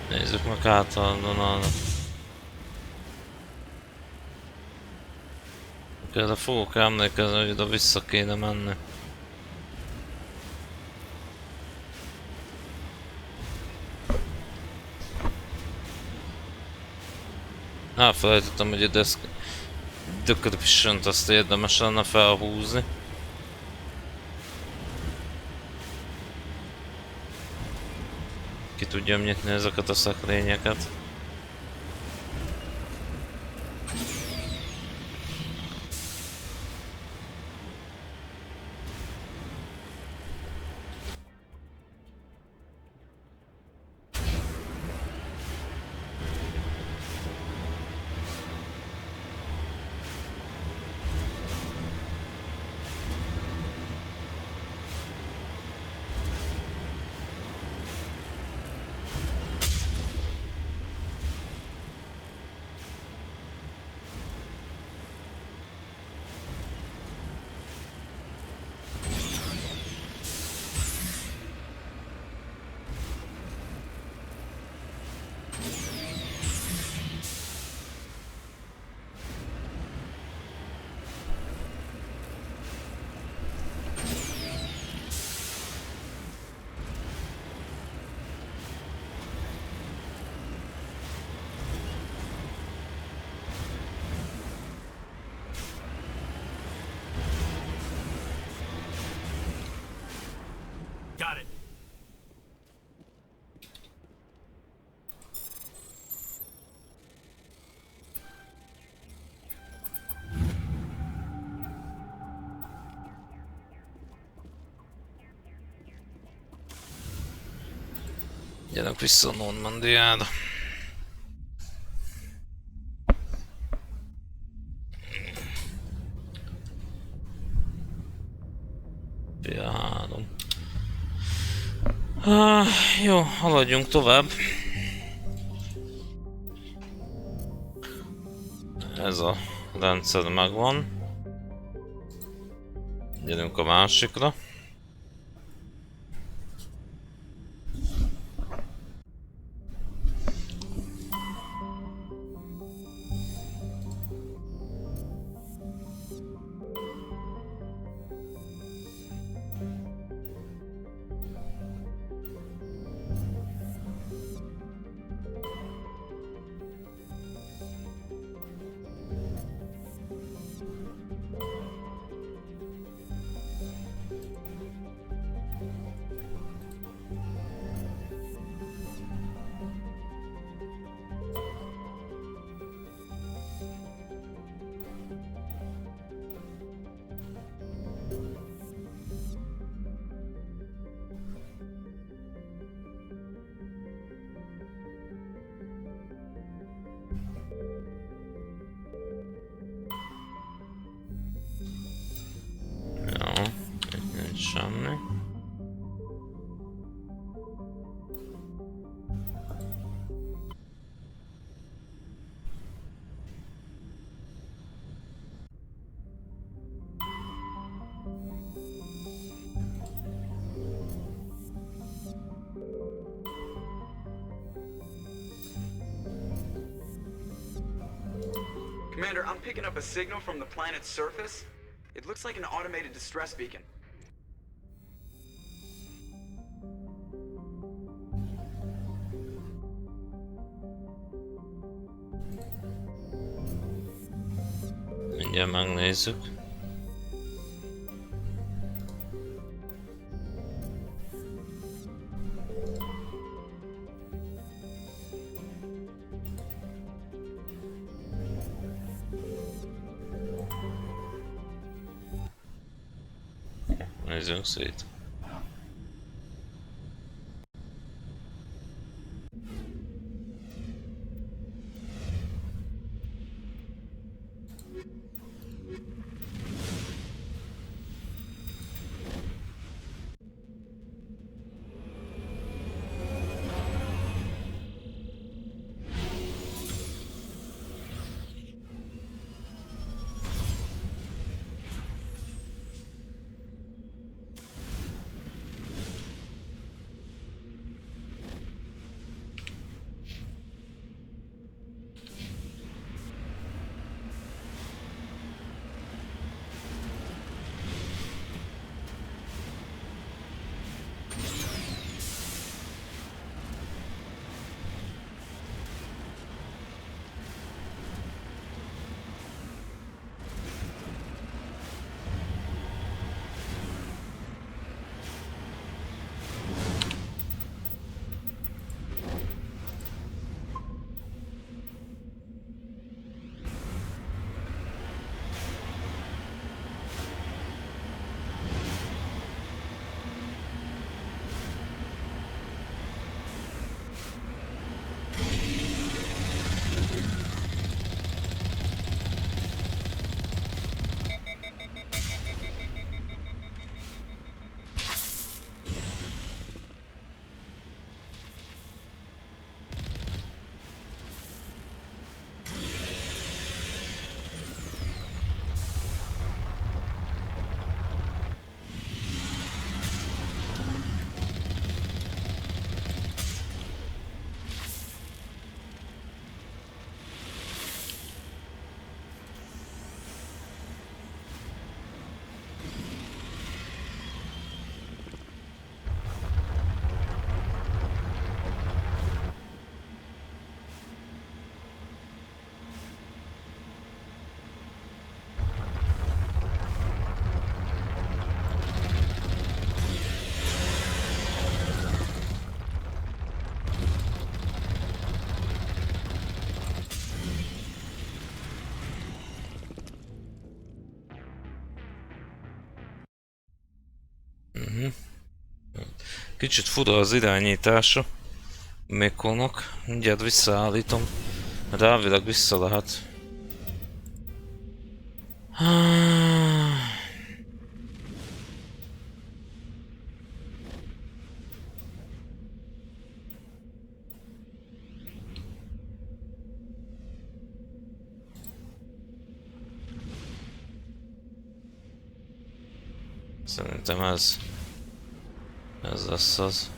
Nézzük meg általában a... Közben fogok emlékezni, hogy oda vissza kéne menni. Elfelejtettem, hogy a description-t azt érdemes lenne felhúzni. Ki tudjam nyitni ezeket a szekrényeket. Got it. Gyerünk vissza a Normandiára. Jó, haladjunk tovább. Ez a rendszer megvan. Gyerünk a másikra. Semmi. Commander, I'm picking up a signal from the planet's surface. It looks like an automated distress beacon. Mindjárt megnézzük. Nézzünk szét. Kicsit fura az irányítása Mékonak. Mindjárt visszaállítom. De elvileg vissza lehet. Szerintem ez lesz az.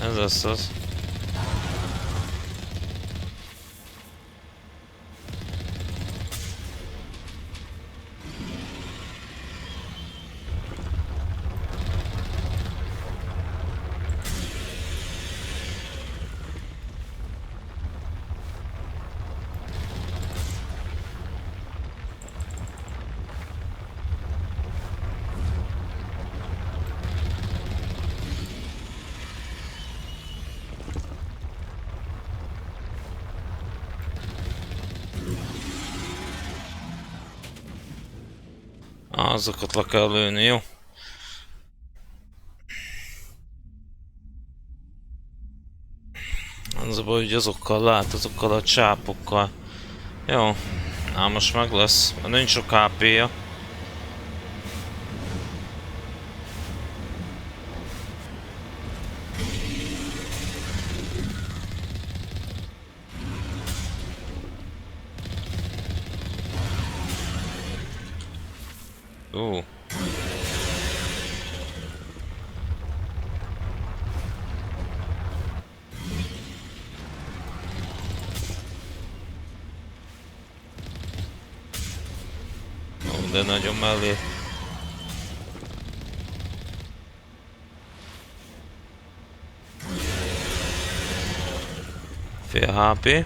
Ez lesz az. Azokat le kell lőni, jó? Az a baj, hogy azokkal lát, azokkal a csápokkal. Jó, ám most meg lesz, mert nincs sok HP-ja. de nagyon mellé. Fél HP.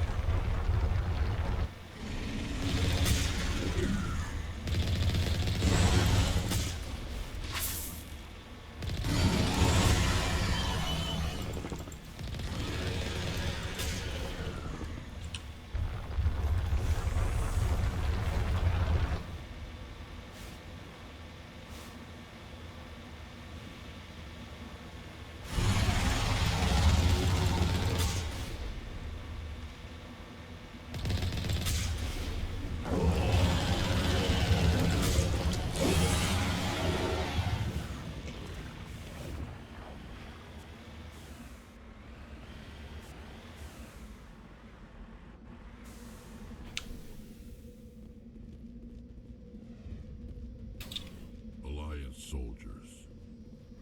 Soldiers.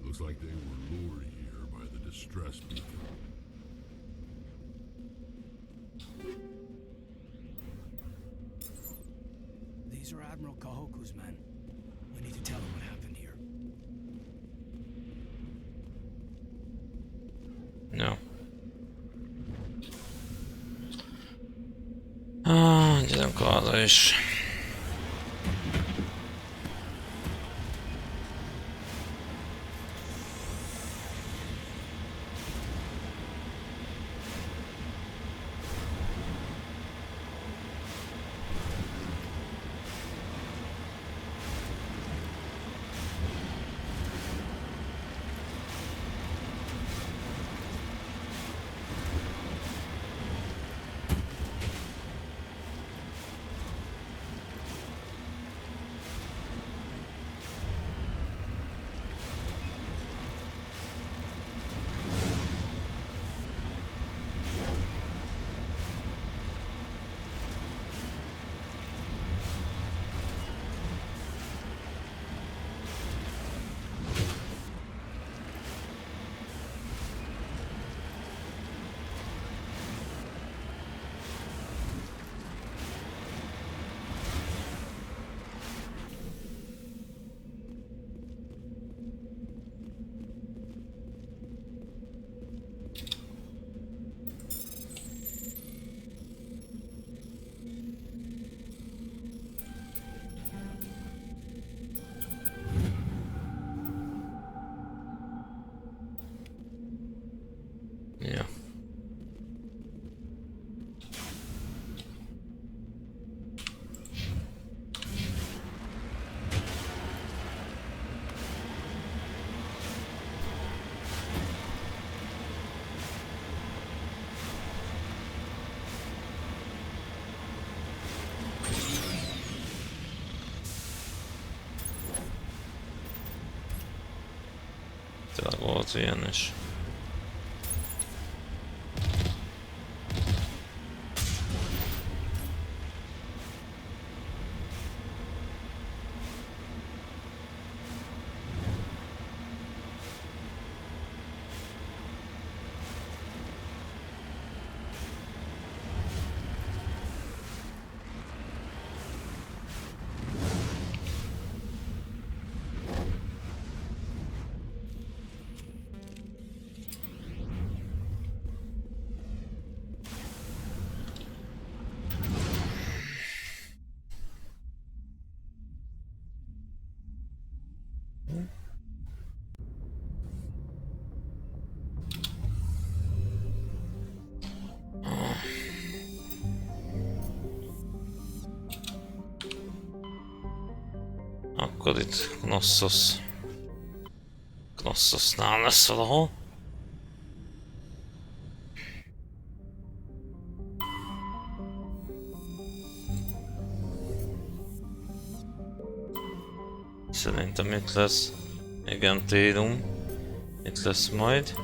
Looks like they were lured here by the distress beacon. These are Admiral Kahoku's men. We need to tell him what happened here. No. Gyerünk haza is. Ja. Tényleg volt ilyen is. Akkor itt Knossosnál lesz valahol. Szerintem itt lesz. Igen, Térum. Itt lesz majd.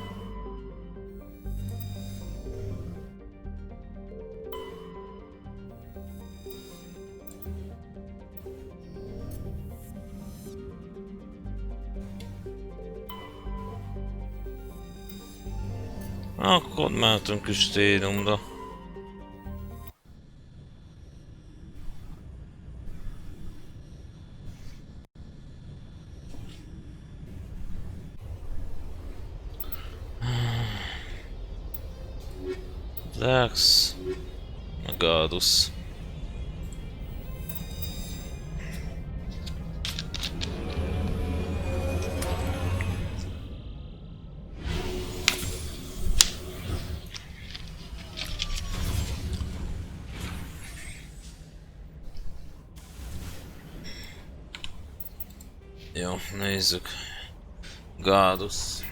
Akkor mehetünk is Térumra. Rex. Gadus. Jó, nézzük. Gadus.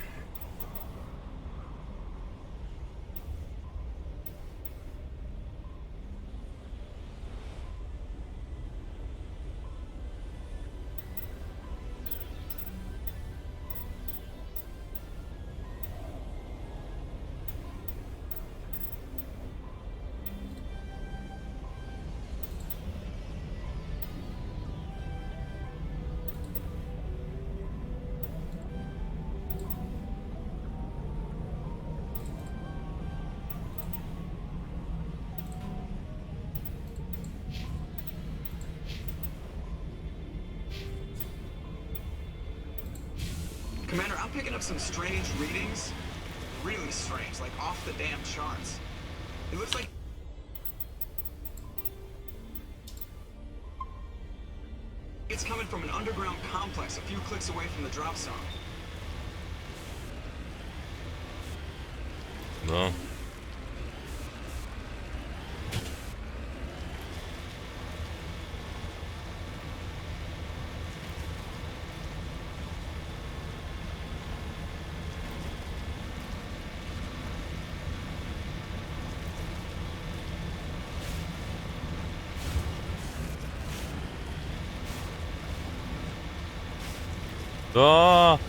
Commander, I'm picking up some strange readings. Really strange, like off the damn charts. It looks like it's coming from an underground complex a few clicks away from the drop zone. No. Ah!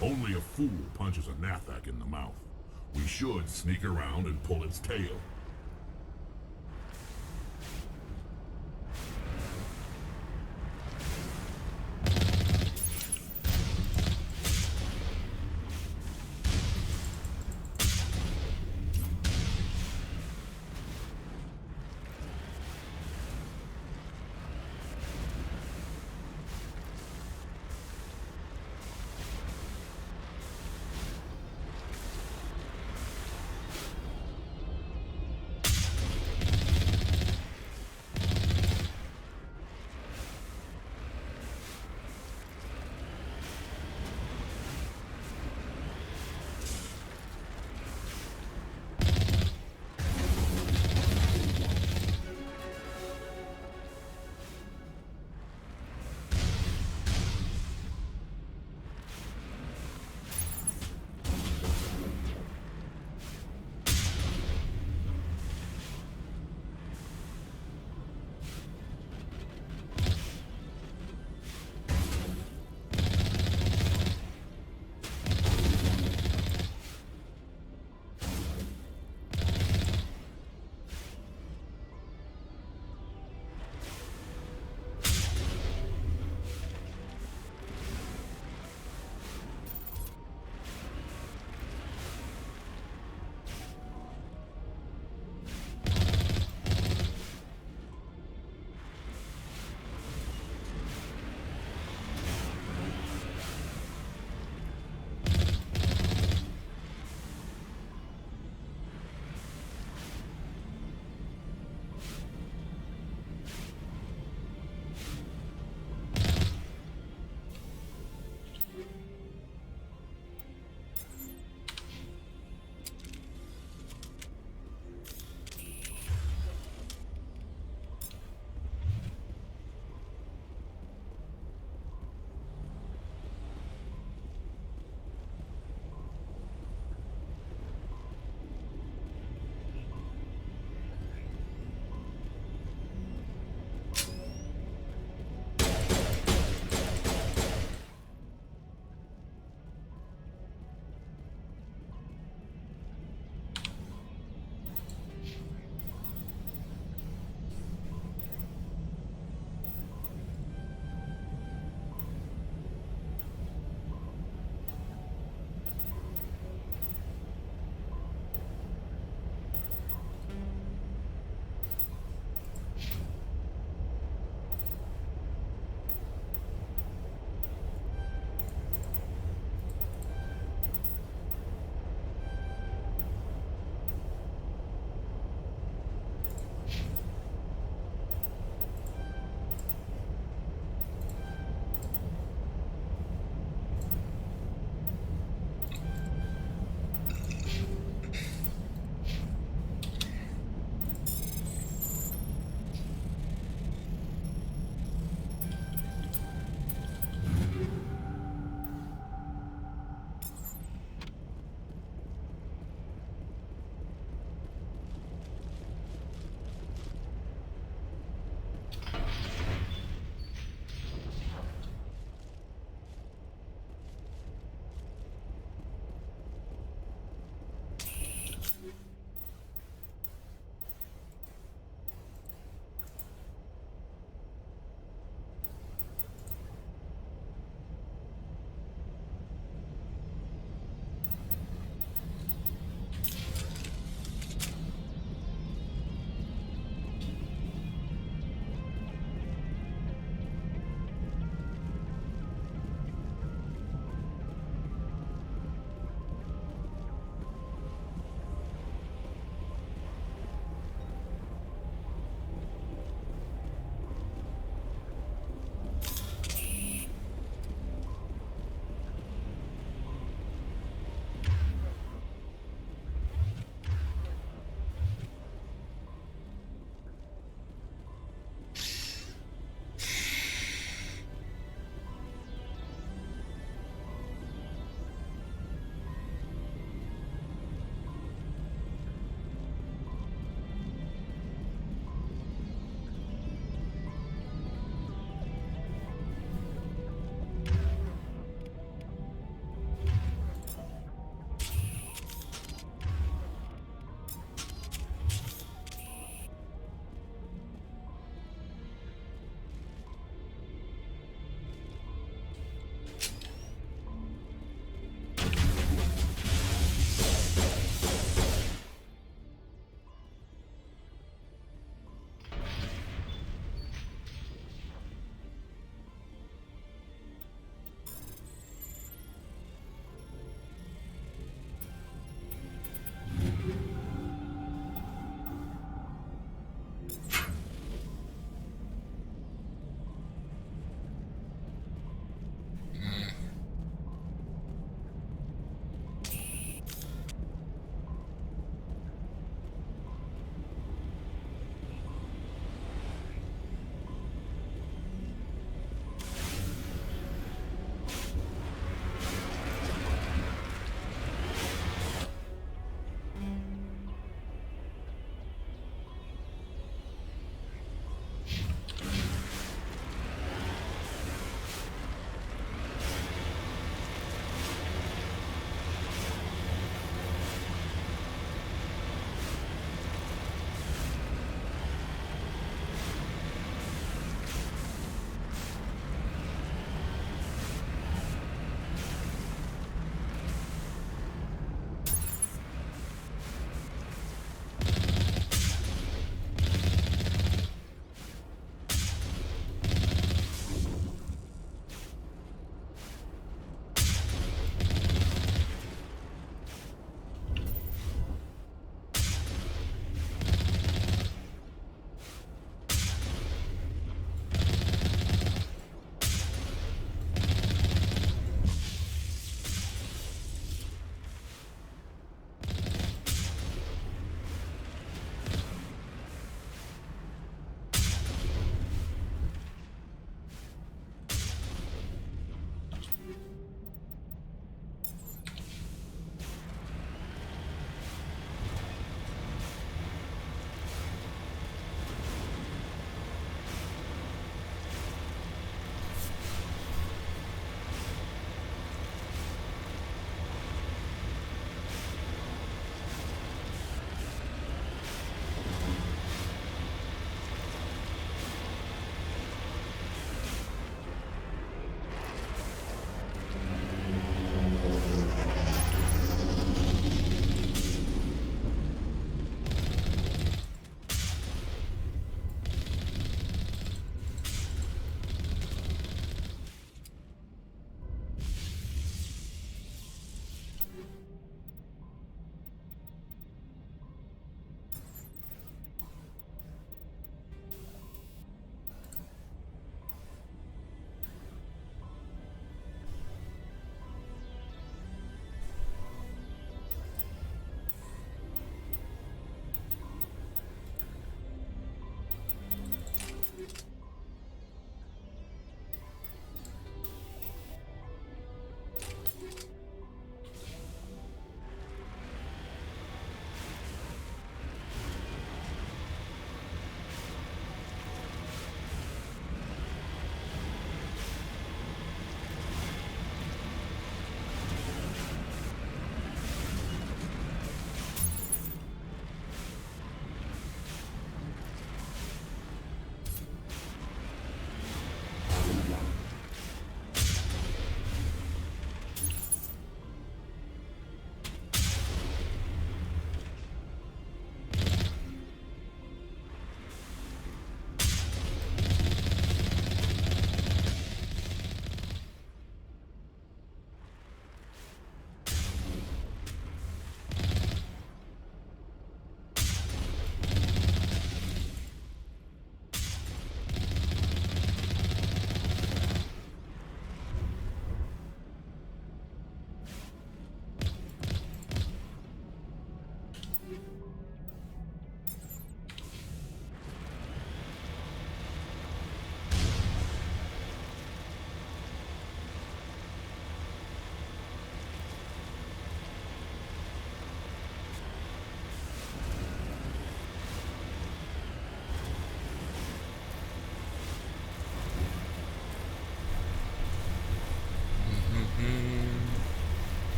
Only a fool punches a Nathak in the mouth. We should sneak around and pull its tail.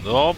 Nope.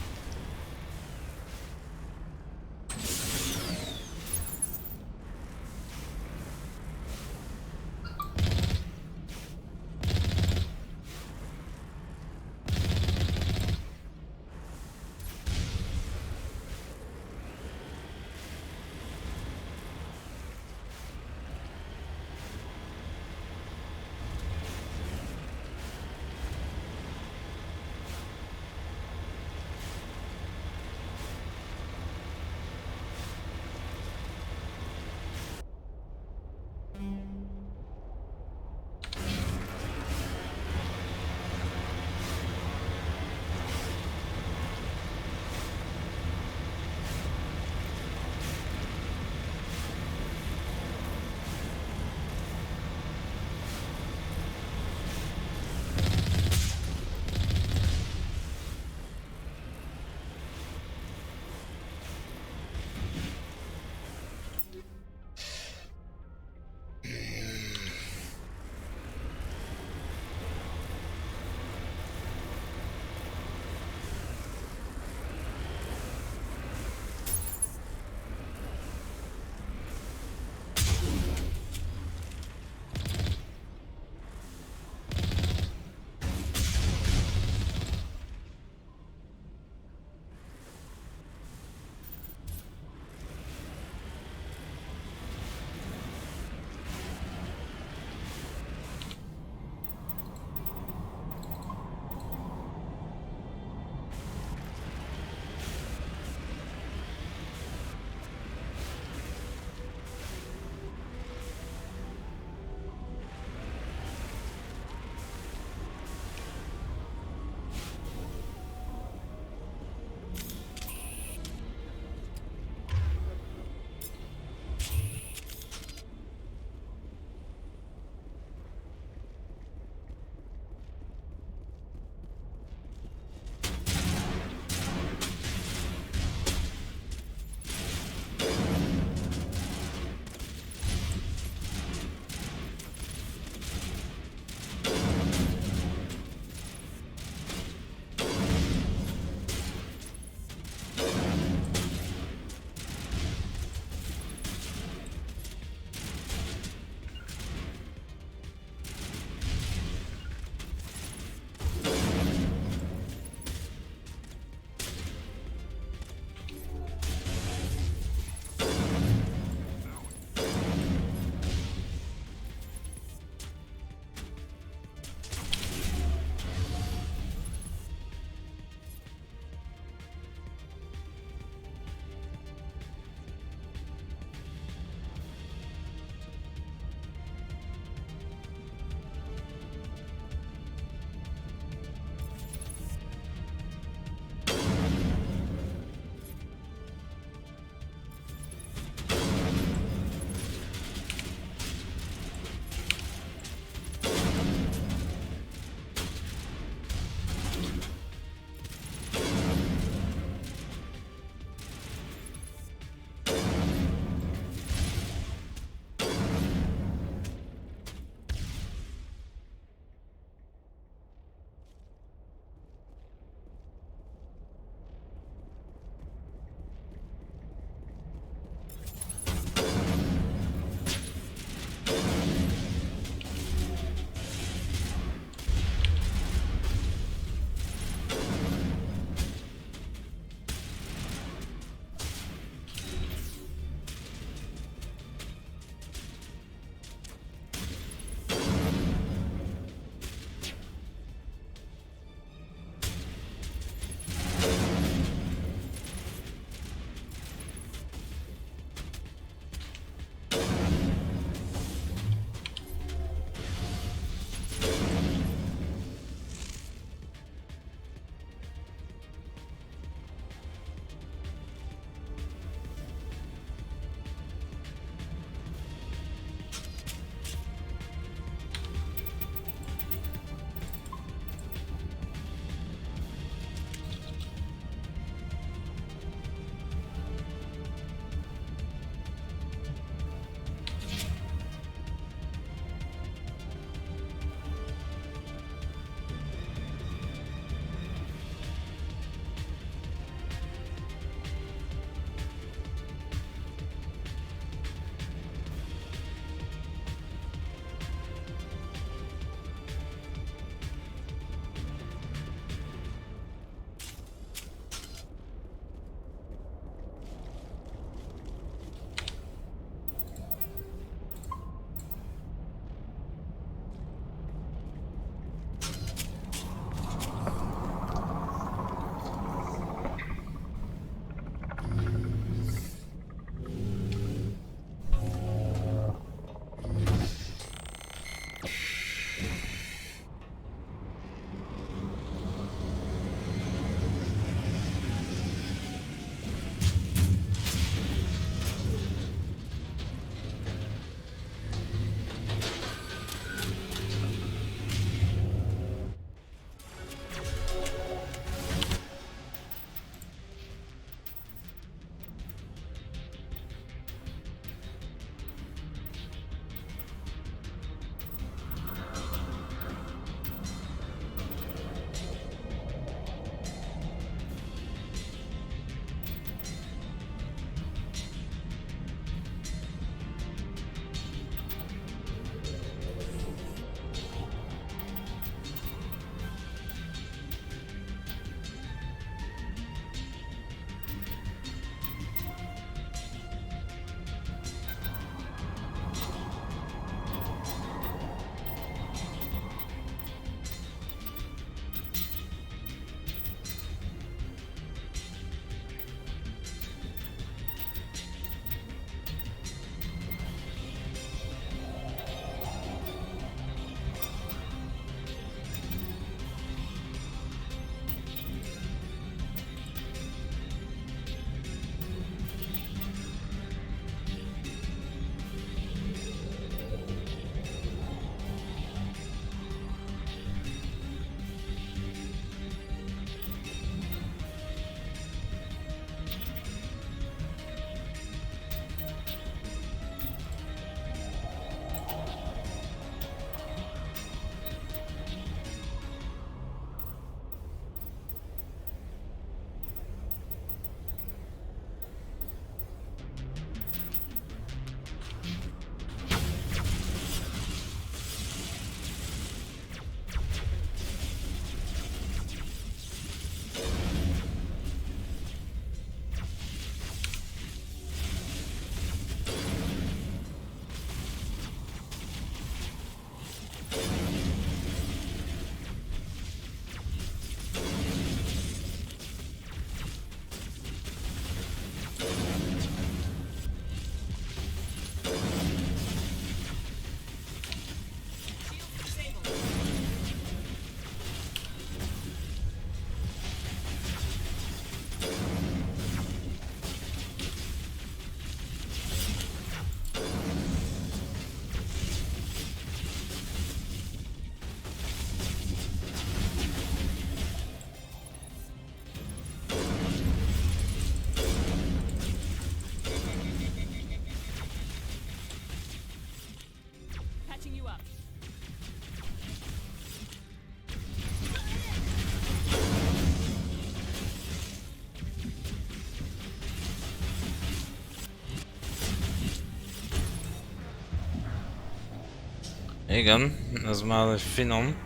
Igen, ez már finom.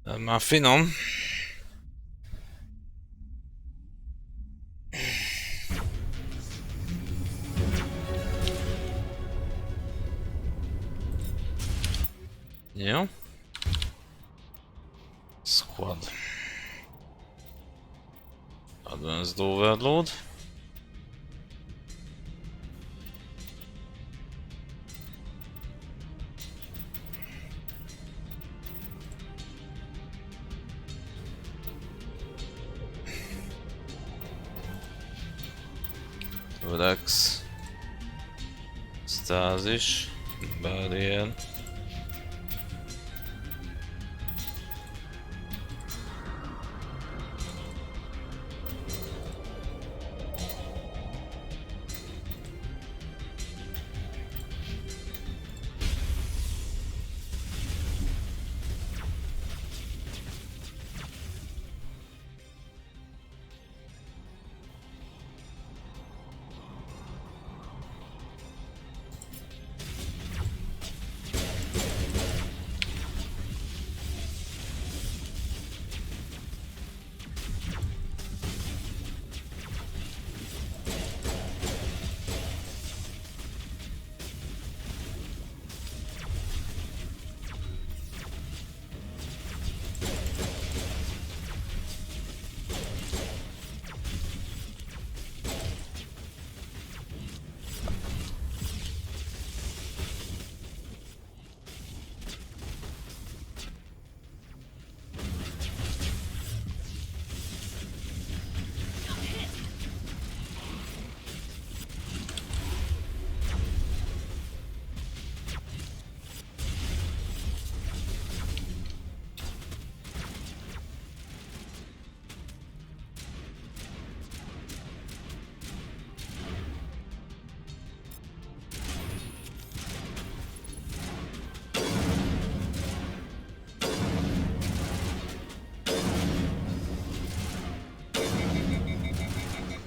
Ez már finom. Jó. Squad. Advanced Overload. Relax. Stázis. Barrier.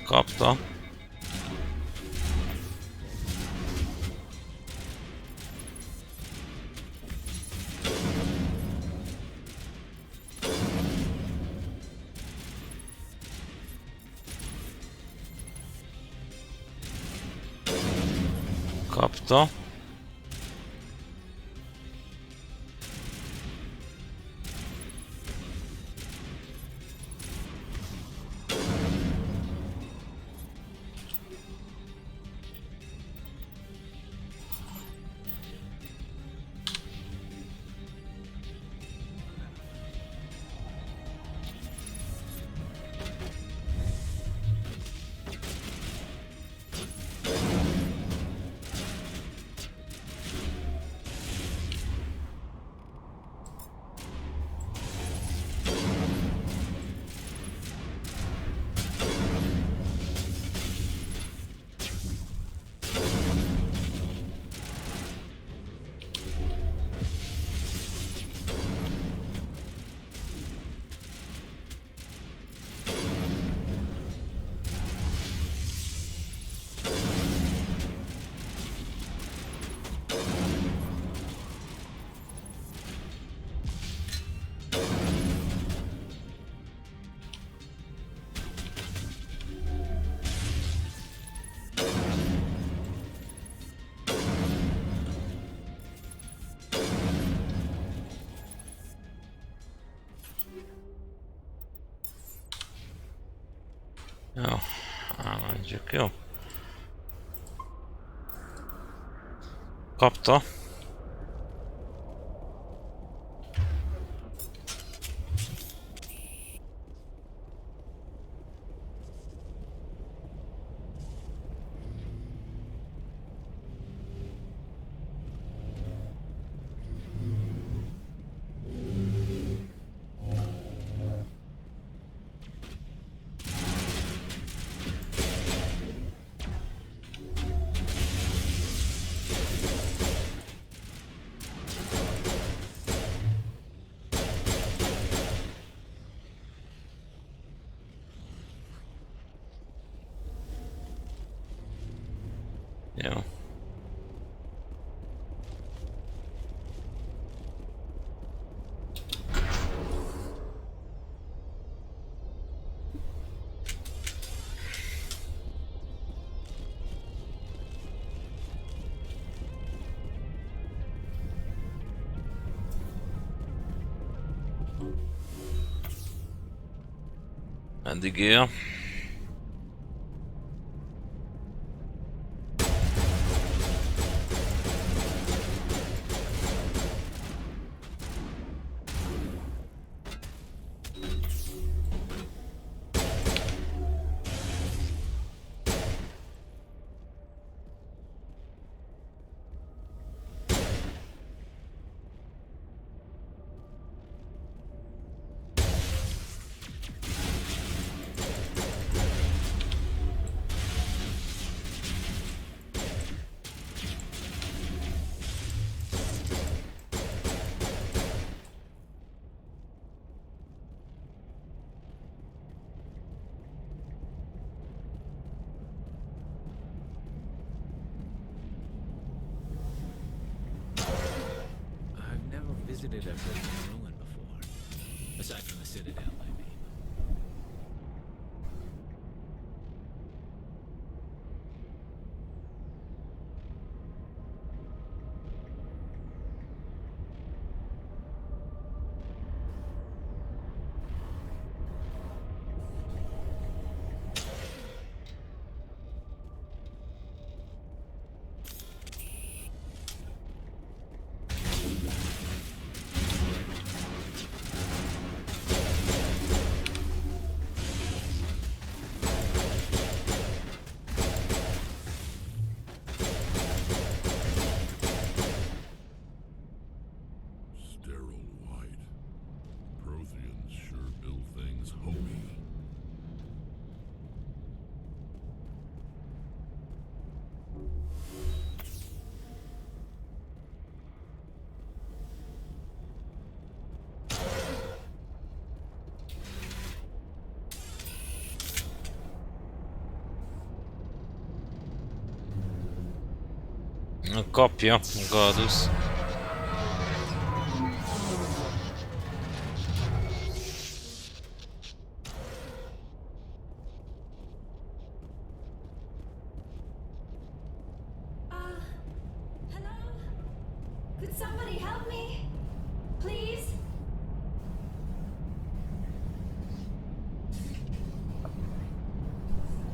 Kapta. Kapta. Jó, elmondjuk, jó. Kapta. Jó. Meddig él? I've never visited a broken ruin before. Aside from the Citadel, I mean. Sterile white. Protheans sure build things homey. Kapja, Galdus. Hello? Could somebody help me? Please?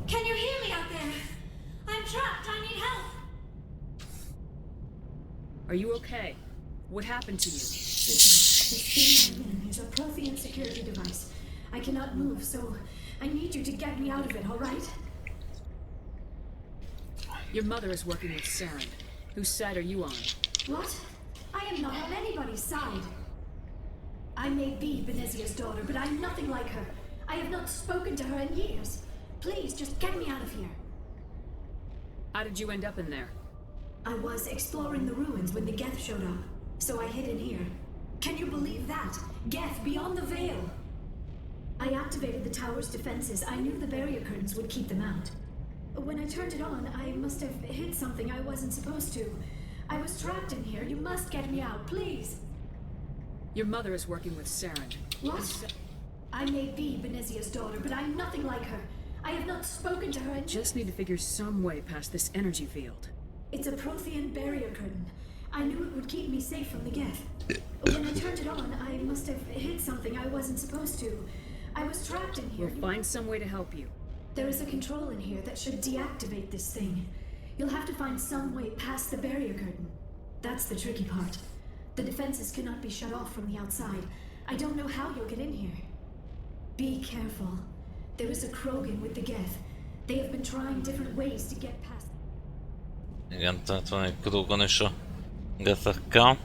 Can you hear me out there? I'm trapped. I need help. Are you okay? What happened to you? This thing I'm in is a Prothean security device. I cannot move, so I need you to get me out of it, all right? Your mother is working with Saren. Whose side are you on? What? I am not on anybody's side. I may be Benezia's daughter, but I'm nothing like her. I have not spoken to her in years. Please, just get me out of here. How did you end up in there? I was exploring the ruins when the Geth showed up, so I hid in here. Can you believe that? Geth beyond the veil! I activated the tower's defenses. I knew the barrier curtains would keep them out. When I turned it on, I must have hit something I wasn't supposed to. I was trapped in here. You must get me out, please! Your mother is working with Saren. What? I may be Benezia's daughter, but I'm nothing like her. I have not spoken to her in... Just need to figure some way past this energy field. It's a Prothean barrier curtain. I knew it would keep me safe from the Geth. When I turned it on, I must have hit something I wasn't supposed to. I was trapped in here. We'll find some way to help you. There is a control in here that should deactivate this thing. You'll have to find some way past the barrier curtain. That's the tricky part. The defenses cannot be shut off from the outside. I don't know how you'll get in here. Be careful. There is a Krogan with the Geth. They have been trying different ways to get past. Igen, tehát van egy Krogan is a Gethekkel.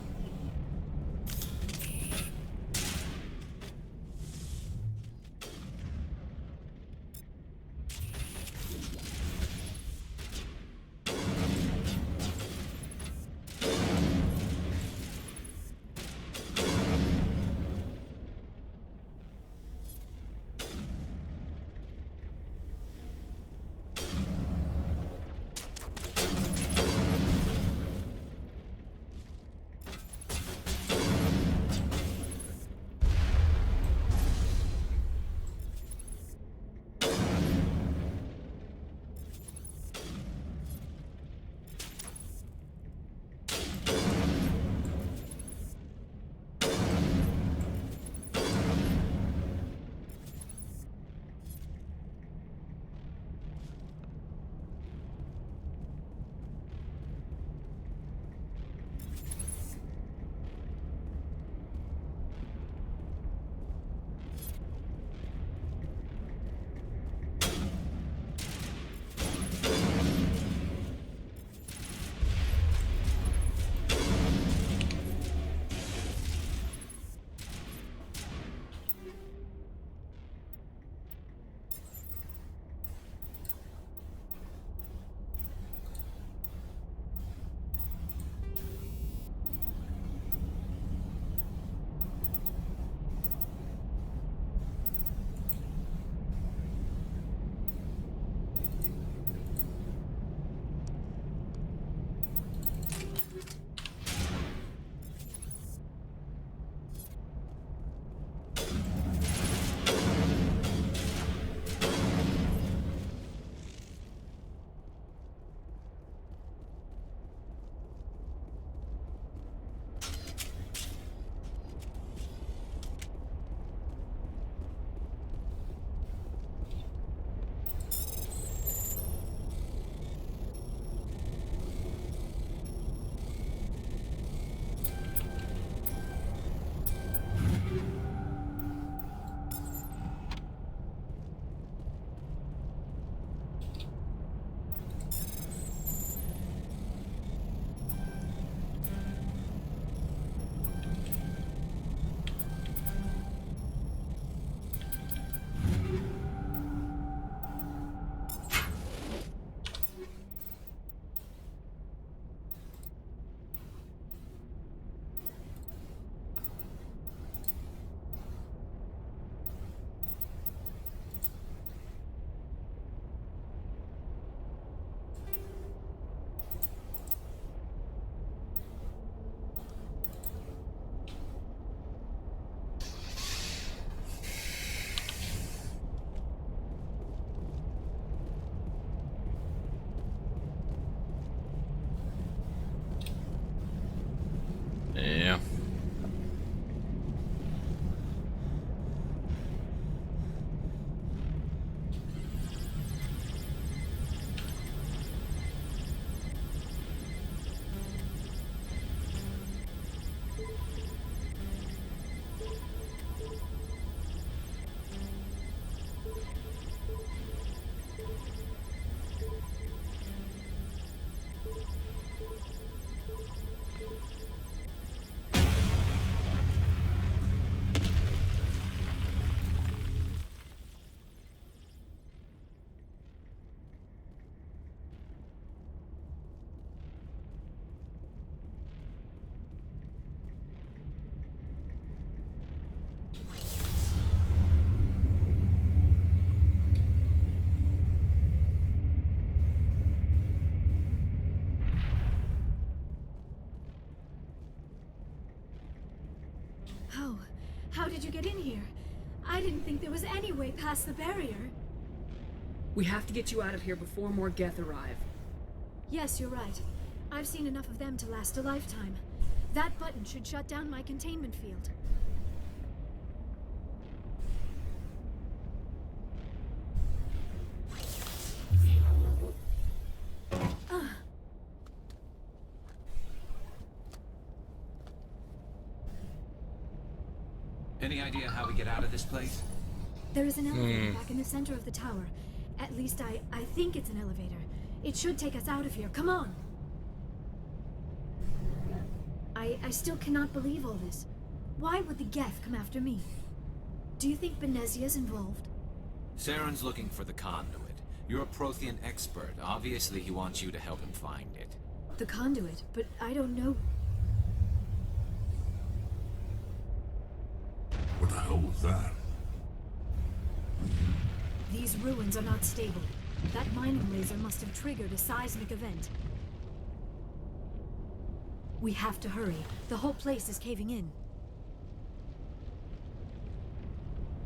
you get in here? I didn't think there was any way past the barrier. We have to get you out of here before more Geth arrive. Yes, you're right. I've seen enough of them to last a lifetime. That button should shut down my containment field. Any idea how we get out of this place? There is an elevator back in the center of the tower. At least I think it's an elevator. It should take us out of here. Come on! I still cannot believe all this. Why would the Geth come after me? Do you think Benezia's involved? Saren's looking for the conduit. You're a Prothean expert. Obviously, he wants you to help him find it. The conduit, but I don't know. What the hell was that? These ruins are not stable. That mining laser must have triggered a seismic event. We have to hurry. The whole place is caving in.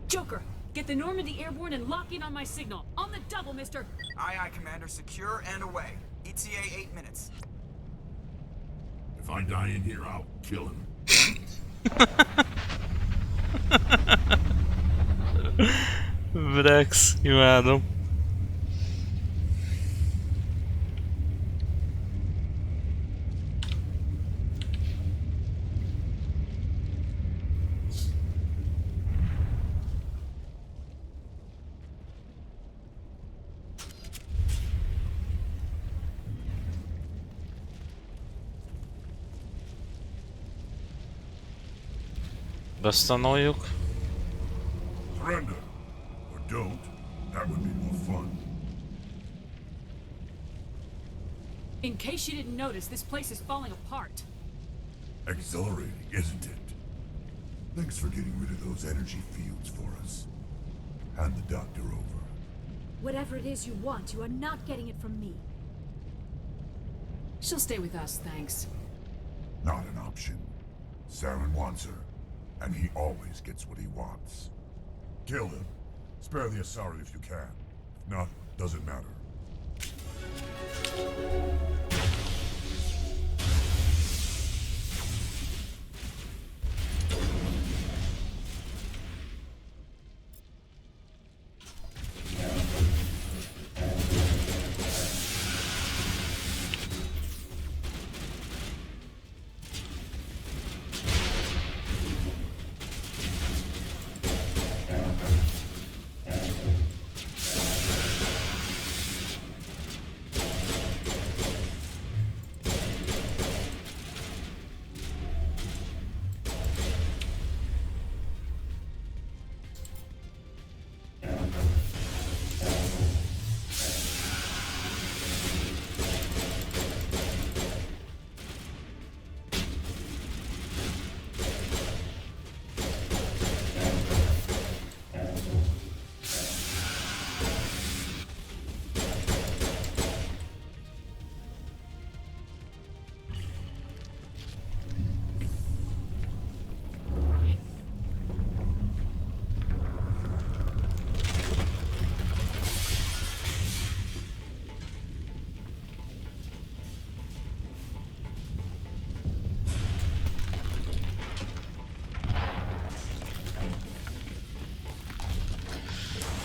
Joker, get the Normandy airborne and lock in on my signal. On the double, mister! Aye, aye, Commander. Secure and away. ETA 8 minutes. If I die in here, I'll kill him. Vrex, imádom. Bestanoljuk. Surrender. Or don't. That would be more fun. In case you didn't notice, this place is falling apart. Exhilarating, isn't it? Thanks for getting rid of those energy fields for us. Hand the doctor over. Whatever it is you want, you are not getting it from me. She'll stay with us, thanks. Not an option. Saren wants her, and he always gets what he wants. Kill him. Spare the Asari if you can. If not, doesn't matter.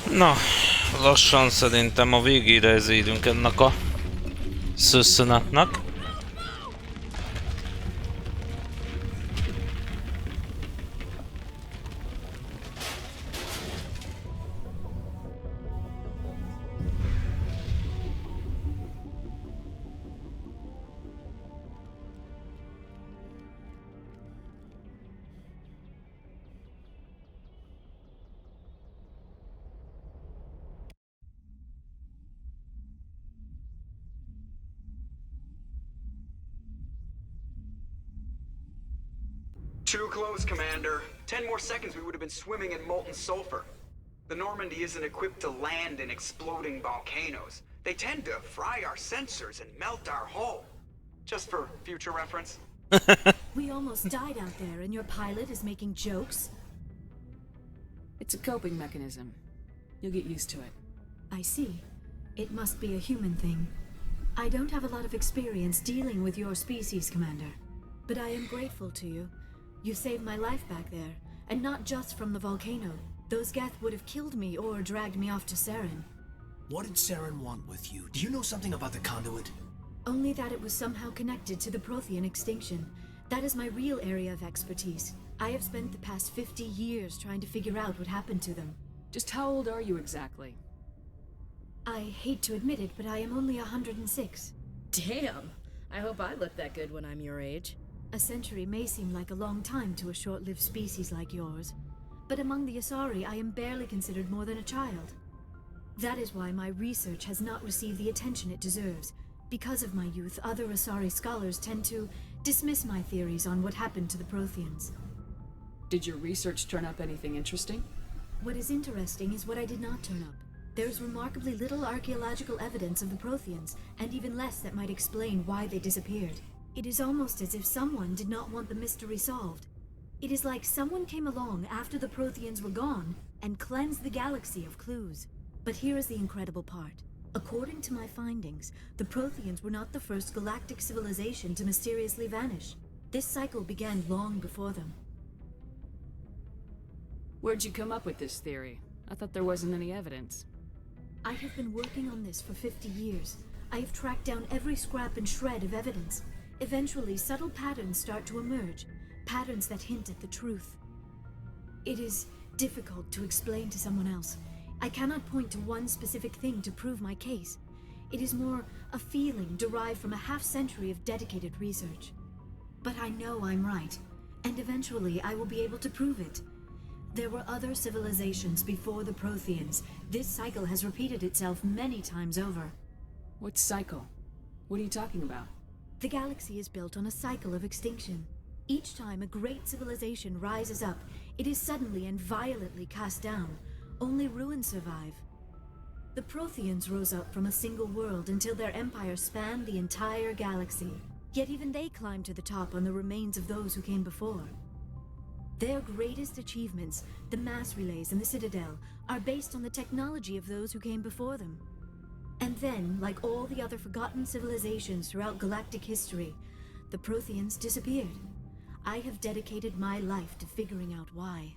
Na, lassan szerintem a végére ezérünk ennek a szösszenetnek. Too close, Commander. 10 more seconds we would have been swimming in molten sulfur. The Normandy isn't equipped to land in exploding volcanoes. They tend to fry our sensors and melt our hull. Just for future reference. We almost died out there, and your pilot is making jokes? It's a coping mechanism. You'll get used to it. I see. It must be a human thing. I don't have a lot of experience dealing with your species, Commander. But I am grateful to you. You saved my life back there, and not just from the volcano. Those Geth would have killed me or dragged me off to Saren. What did Saren want with you? Do you know something about the conduit? Only that it was somehow connected to the Prothean extinction. That is my real area of expertise. I have spent the past 50 years trying to figure out what happened to them. Just how old are you exactly? I hate to admit it, but I am only 106. Damn! I hope I look that good when I'm your age. A century may seem like a long time to a short-lived species like yours, but among the Asari, I am barely considered more than a child. That is why my research has not received the attention it deserves. Because of my youth, other Asari scholars tend to dismiss my theories on what happened to the Protheans. Did your research turn up anything interesting? What is interesting is what I did not turn up. There is remarkably little archaeological evidence of the Protheans, and even less that might explain why they disappeared. It is almost as if someone did not want the mystery solved. It is like someone came along after the Protheans were gone and cleansed the galaxy of clues. But here is the incredible part. According to my findings, the Protheans were not the first galactic civilization to mysteriously vanish. This cycle began long before them. Where'd you come up with this theory? I thought there wasn't any evidence. I have been working on this for 50 years. I have tracked down every scrap and shred of evidence. Eventually, subtle patterns start to emerge, patterns that hint at the truth. It is difficult to explain to someone else. I cannot point to one specific thing to prove my case. It is more a feeling derived from a half-century of dedicated research. But I know I'm right, and eventually I will be able to prove it. There were other civilizations before the Protheans. This cycle has repeated itself many times over. What cycle? What are you talking about? The galaxy is built on a cycle of extinction. Each time a great civilization rises up, it is suddenly and violently cast down. Only ruins survive. The Protheans rose up from a single world until their empire spanned the entire galaxy. Yet even they climbed to the top on the remains of those who came before. Their greatest achievements, the mass relays and the Citadel, are based on the technology of those who came before them. And then, like all the other forgotten civilizations throughout galactic history, the Protheans disappeared. I have dedicated my life to figuring out why.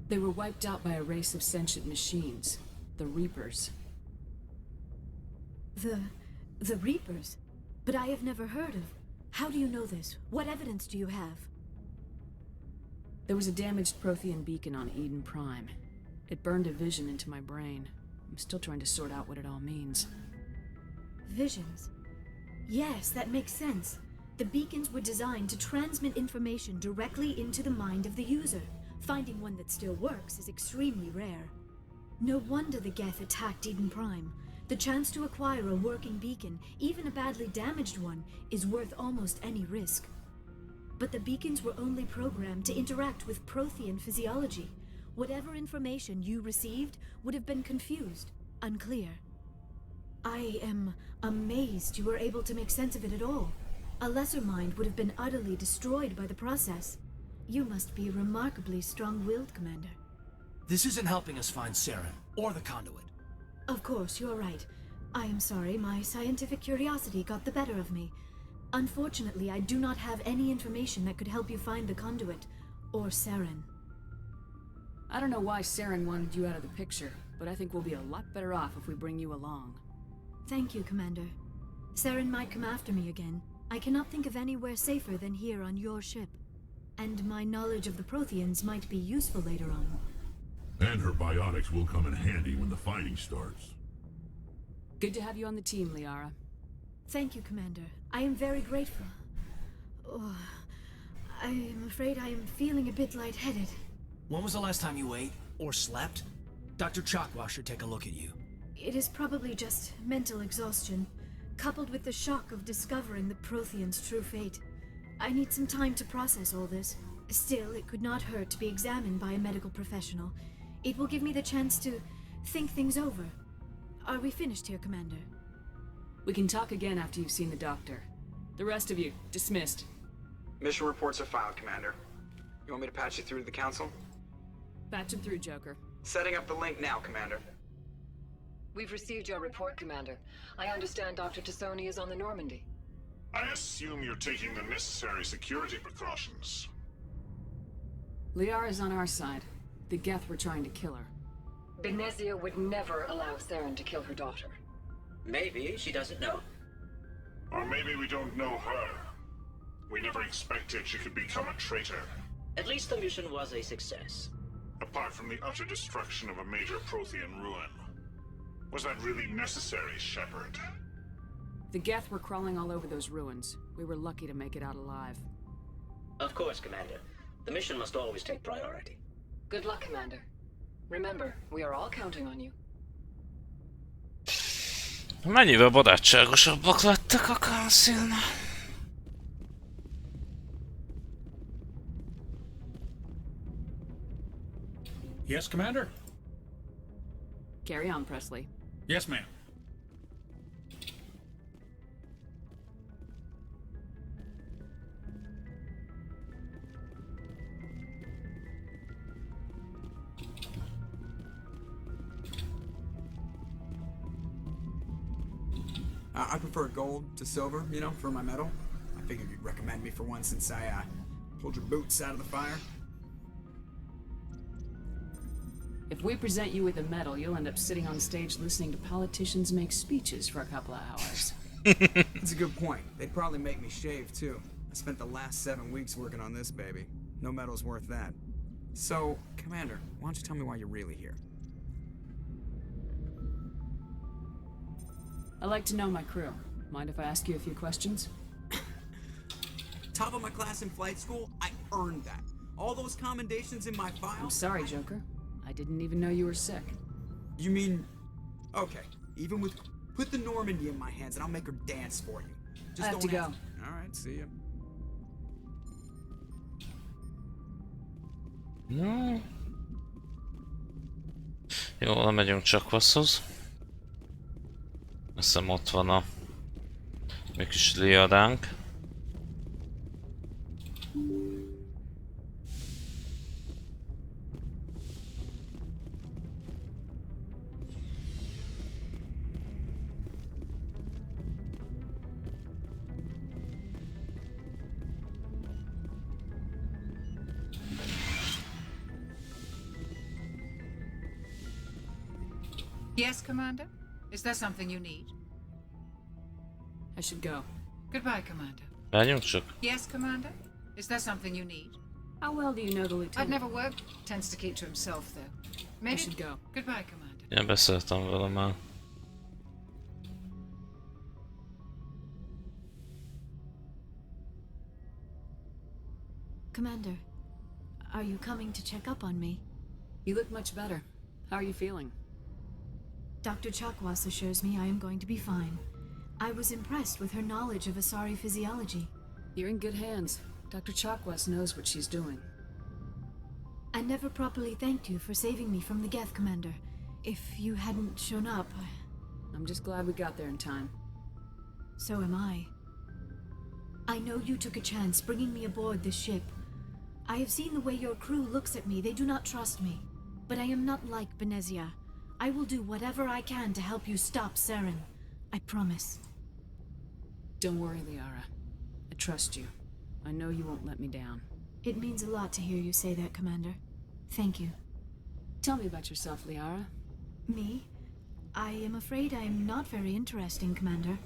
They were wiped out by a race of sentient machines, the Reapers. The Reapers? But I have never heard of. How do you know this? What evidence do you have? There was a damaged Prothean beacon on Eden Prime. It burned a vision into my brain. I'm still trying to sort out what it all means. Visions? Yes, that makes sense. The beacons were designed to transmit information directly into the mind of the user. Finding one that still works is extremely rare. No wonder the Geth attacked Eden Prime. The chance to acquire a working beacon, even a badly damaged one, is worth almost any risk. But the beacons were only programmed to interact with Prothean physiology. Whatever information you received would have been confused, unclear. I am amazed you were able to make sense of it at all. A lesser mind would have been utterly destroyed by the process. You must be remarkably strong-willed, Commander. This isn't helping us find Saren, or the conduit. Of course, you're right. I am sorry, my scientific curiosity got the better of me. Unfortunately, I do not have any information that could help you find the conduit, or Saren. I don't know why Saren wanted you out of the picture, but I think we'll be a lot better off if we bring you along. Thank you, Commander. Saren might come after me again. I cannot think of anywhere safer than here on your ship. And my knowledge of the Protheans might be useful later on. And her biotics will come in handy when the fighting starts. Good to have you on the team, Liara. Thank you, Commander. I am very grateful. Oh, I am afraid I am feeling a bit lightheaded. When was the last time you ate, or slept? Dr. Chakwa should take a look at you. It is probably just mental exhaustion, coupled with the shock of discovering the Protheans' true fate. I need some time to process all this. Still, it could not hurt to be examined by a medical professional. It will give me the chance to think things over. Are we finished here, Commander? We can talk again after you've seen the doctor. The rest of you, dismissed. Mission reports are filed, Commander. You want me to patch you through to the Council? Patch him through, Joker. Setting up the link now, Commander. We've received your report, Commander. I understand Dr. Tassoni is on the Normandy. I assume you're taking the necessary security precautions. Liara's on our side. The Geth were trying to kill her. Benezia would never allow Saren to kill her daughter. Maybe she doesn't know. Or maybe we don't know her. We never expected she could become a traitor. At least the mission was a success. Apart from the utter destruction of a major Prothean ruin. Was that really necessary, Shepard? The Geth were crawling all over those ruins. We were lucky to make it out alive. Of course, Commander. The mission must always take priority. Good luck, Commander. Remember, we are all counting on you. Mennyivel barátságosabbak lettek a Councilnál? Yes, Commander? Carry on, Presley. Yes, ma'am. I prefer gold to silver, you know, for my medal. I figured you'd recommend me for one since I pulled your boots out of the fire. If we present you with a medal, you'll end up sitting on stage listening to politicians make speeches for a couple of hours. That's a good point. They'd probably make me shave, too. I spent the last 7 weeks working on this baby. No medal's worth that. So, Commander, why don't you tell me why you're really here? I like to know my crew. Mind if I ask you a few questions? Top of my class in flight school, I earned that. All those commendations in my file. I'm sorry, Joker. I didn't even know you were sick. You mean... Okay, even with... Put the Normandy in my hands and I'll make her dance for you. I have to go. Alright, see ya. No. Jó, lemegyünk Chuckwasshoz. Azt hiszem ott van a mi kis liadánk. Yes, Commander? Is there something you need? I should go. Goodbye, Commander. Menjünk csak. Yes, Commander? Is there something you need? How well do you know the lieutenant? I've never worked. Tends to keep to himself, though. Maybe. I should go. Goodbye, Commander. Én beszéltem vele már. Commander, are you coming to check up on me? You look much better. How are you feeling? Dr. Chakwas assures me I am going to be fine. I was impressed with her knowledge of Asari physiology. You're in good hands. Dr. Chakwas knows what she's doing. I never properly thanked you for saving me from the Geth, Commander. If you hadn't shown up... I'm just glad we got there in time. So am I. I know you took a chance bringing me aboard this ship. I have seen the way your crew looks at me. They do not trust me. But I am not like Benezia. I will do whatever I can to help you stop Saren. I promise. Don't worry, Liara. I trust you. I know you won't let me down. It means a lot to hear you say that, Commander. Thank you. Tell me about yourself, Liara. Me? I am afraid I am not very interesting, Commander.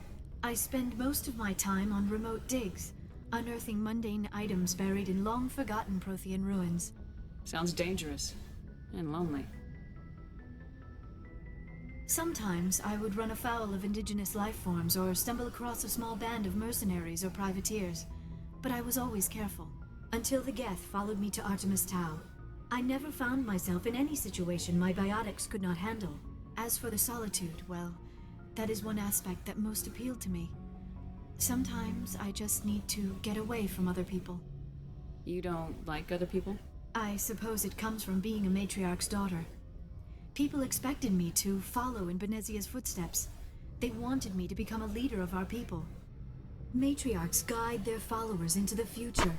I spend most of my time on remote digs, unearthing mundane items buried in long-forgotten Prothean ruins. Sounds dangerous. And lonely. Sometimes I would run afoul of indigenous life forms or stumble across a small band of mercenaries or privateers. But I was always careful, until the Geth followed me to Artemis Tau. I never found myself in any situation my biotics could not handle. As for the solitude, well, that is one aspect that most appealed to me. Sometimes I just need to get away from other people. You don't like other people? I suppose it comes from being a matriarch's daughter. People expected me to follow in Benezia's footsteps. They wanted me to become a leader of our people. Matriarchs guide their followers into the future.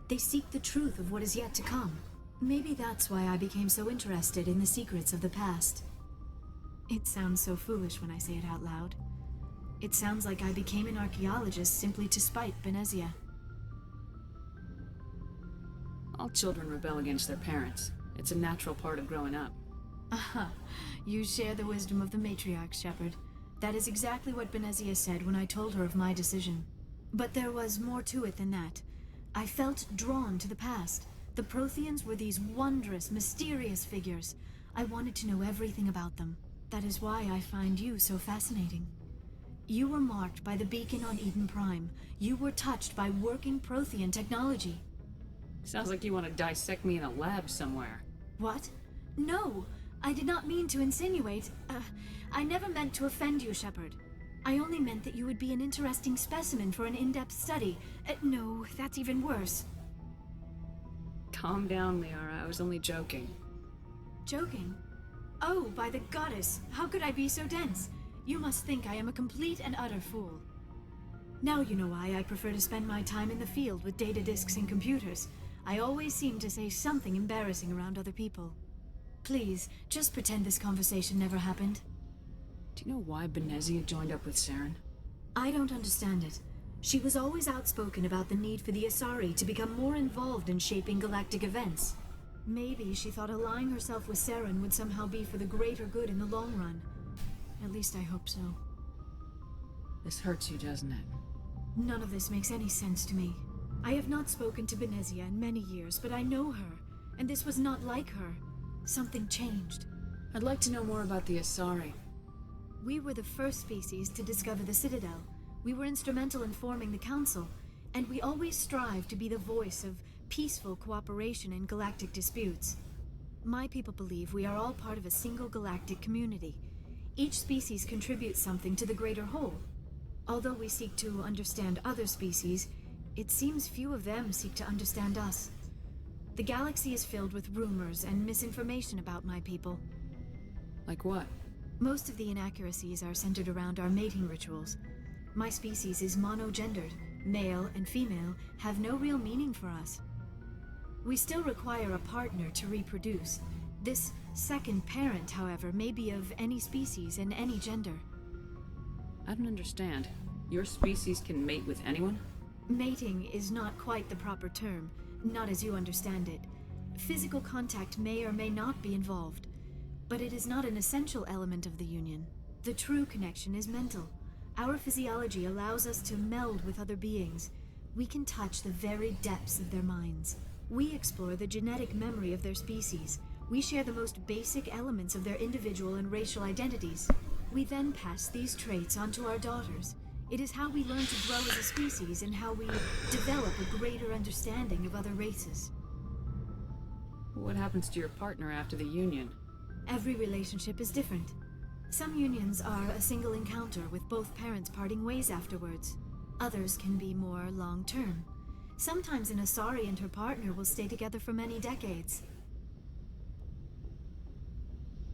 They seek the truth of what is yet to come. Maybe that's why I became so interested in the secrets of the past. It sounds so foolish when I say it out loud. It sounds like I became an archaeologist simply to spite Benezia. All children rebel against their parents. It's a natural part of growing up. Aha, you share the wisdom of the matriarch, Shepard. That is exactly what Benezia said when I told her of my decision. But there was more to it than that. I felt drawn to the past. The Protheans were these wondrous, mysterious figures. I wanted to know everything about them. That is why I find you so fascinating. You were marked by the beacon on Eden Prime. You were touched by working Prothean technology. Sounds like you want to dissect me in a lab somewhere. What? No, I did not mean to insinuate. I never meant to offend you, Shepard. I only meant that you would be an interesting specimen for an in-depth study. No, that's even worse. Calm down, Liara. I was only joking. Joking? Oh, by the goddess, how could I be so dense? You must think I am a complete and utter fool. Now you know why I prefer to spend my time in the field with data disks and computers. I always seem to say something embarrassing around other people. Please, just pretend this conversation never happened. Do you know why Benezia joined up with Saren? I don't understand it. She was always outspoken about the need for the Asari to become more involved in shaping galactic events. Maybe she thought allying herself with Saren would somehow be for the greater good in the long run. At least I hope so. This hurts you, doesn't it? None of this makes any sense to me. I have not spoken to Benezia in many years, but I know her, and this was not like her. Something changed. I'd like to know more about the Asari. We were the first species to discover the Citadel. We were instrumental in forming the Council, and we always strive to be the voice of peaceful cooperation in galactic disputes. My people believe we are all part of a single galactic community. Each species contributes something to the greater whole. Although we seek to understand other species, it seems few of them seek to understand us. The galaxy is filled with rumors and misinformation about my people. Like what? Most of the inaccuracies are centered around our mating rituals. My species is monogendered. Male and female have no real meaning for us. We still require a partner to reproduce. This second parent, however, may be of any species and any gender. I don't understand. Your species can mate with anyone? Mating is not quite the proper term, not as you understand it. Physical contact may or may not be involved, but it is not an essential element of the union. The true connection is mental. Our physiology allows us to meld with other beings. We can touch the very depths of their minds. We explore the genetic memory of their species. We share the most basic elements of their individual and racial identities. We then pass these traits onto our daughters. It is how we learn to grow as a species and how we develop a greater understanding of other races. What happens to your partner after the union? Every relationship is different. Some unions are a single encounter with both parents parting ways afterwards. Others can be more long-term. Sometimes an Asari and her partner will stay together for many decades.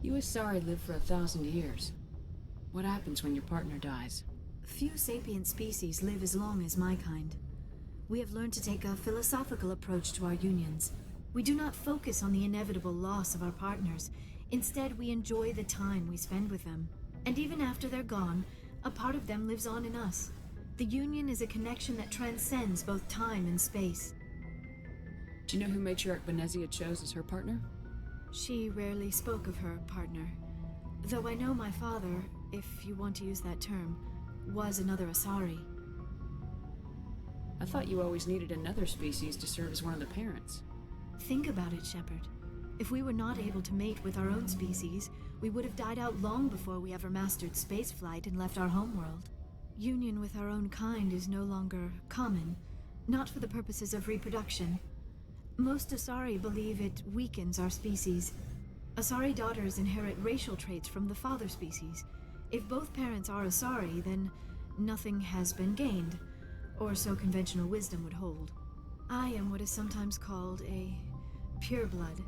You Asari live for 1,000 years. What happens when your partner dies? Few sapient species live as long as my kind. We have learned to take a philosophical approach to our unions. We do not focus on the inevitable loss of our partners. Instead, we enjoy the time we spend with them. And even after they're gone, a part of them lives on in us. The union is a connection that transcends both time and space. Do you know who Matriarch Benezia chose as her partner? She rarely spoke of her partner. Though I know my father, if you want to use that term, was another Asari. I thought you always needed another species to serve as one of the parents. Think about it, Shepard. If we were not able to mate with our own species, we would have died out long before we ever mastered spaceflight and left our homeworld. Union with our own kind is no longer common, not for the purposes of reproduction. Most Asari believe it weakens our species. Asari daughters inherit racial traits from the father species. If both parents are Asari, then nothing has been gained, or so conventional wisdom would hold. I am what is sometimes called a pureblood,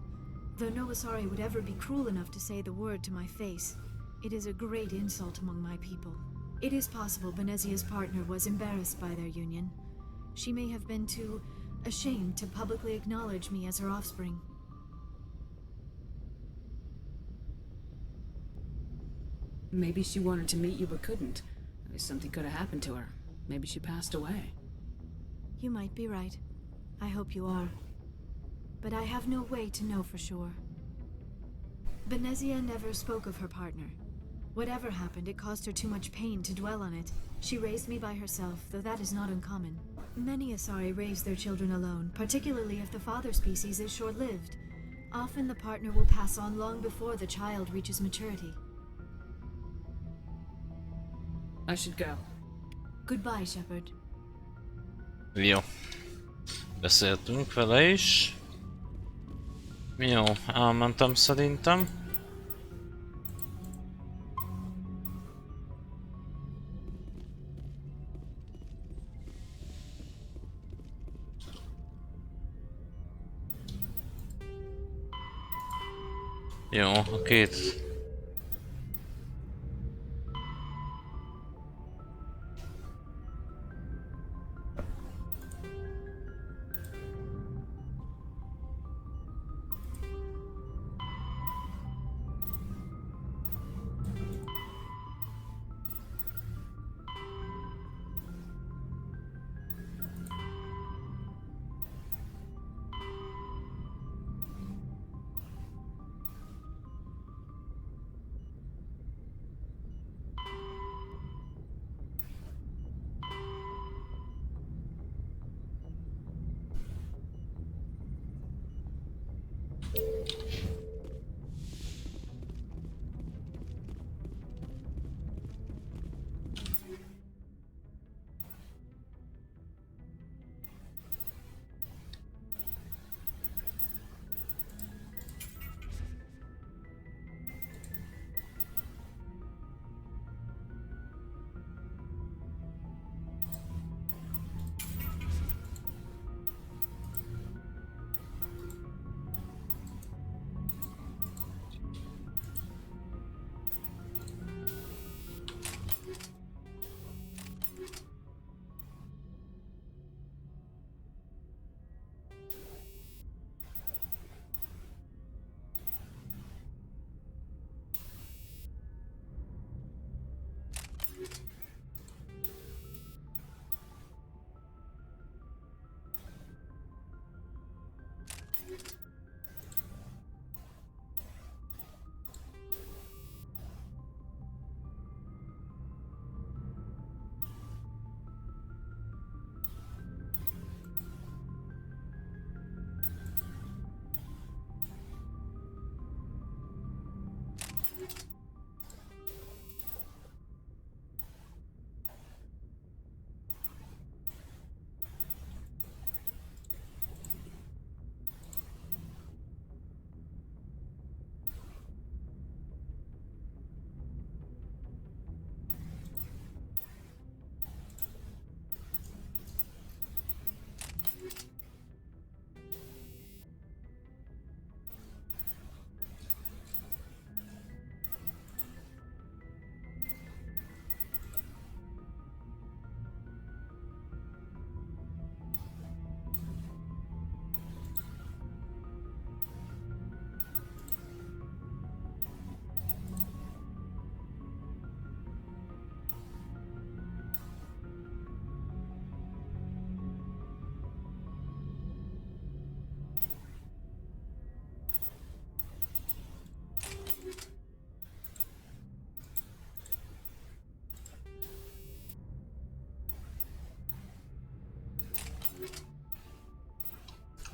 though no Asari would ever be cruel enough to say the word to my face. It is a great insult among my people. It is possible Benezia's partner was embarrassed by their union. She may have been too ashamed to publicly acknowledge me as her offspring. Maybe she wanted to meet you but couldn't. Maybe something could have happened to her. Maybe she passed away. You might be right. I hope you are. But I have no way to know for sure. Benezia never spoke of her partner. Whatever happened, it caused her too much pain to dwell on it. She raised me by herself, though that is not uncommon. Many Asari raise their children alone, particularly if the father species is short-lived. Often the partner will pass on long before the child reaches maturity. I should go. Goodbye, Shepard. Jó. Beszéltünk vele is. Jó, elmentem szerintem. Jó, a két...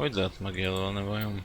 Hogy lehet megjelölni vajon?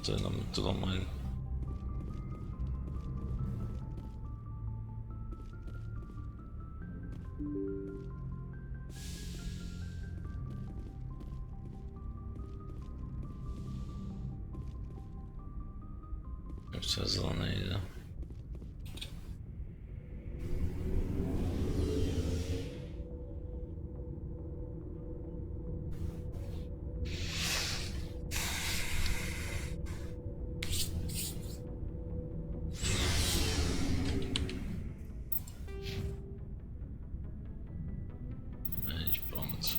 Azért nem tudom majd. Ez van ide. Egy pont.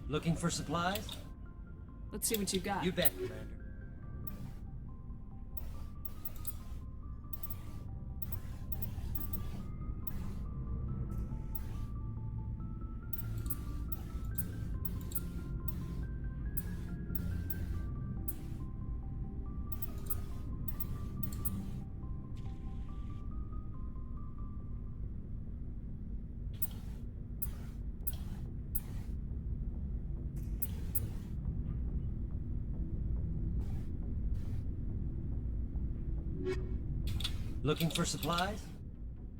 Looking for supplies? Let's see what you got. You bet, Commander. Looking for supplies?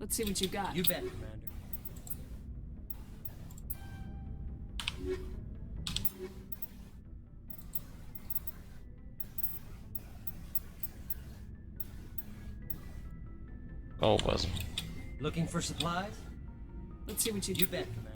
Let's see what you got. You bet, Commander. Oh, wasn't. Looking for supplies? Let's see what you You bet, Commander.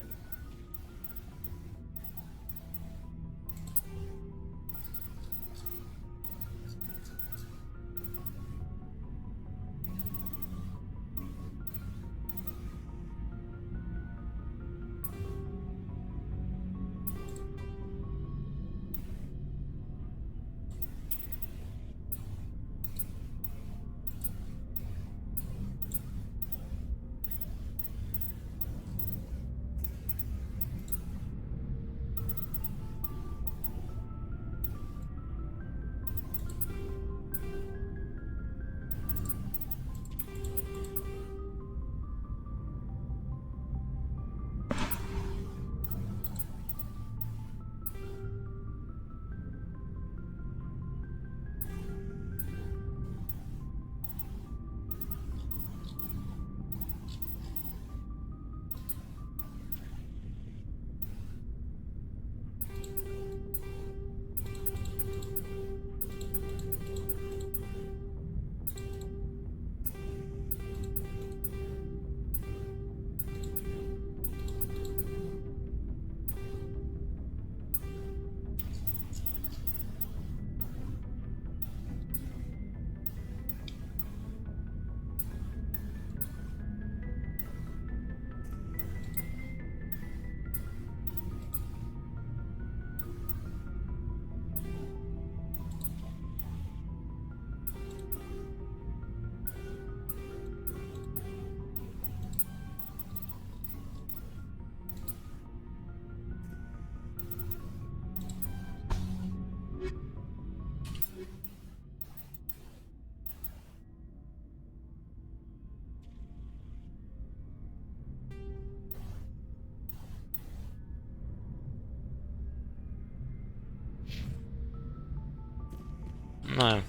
Nem.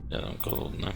Gyerünk aludni.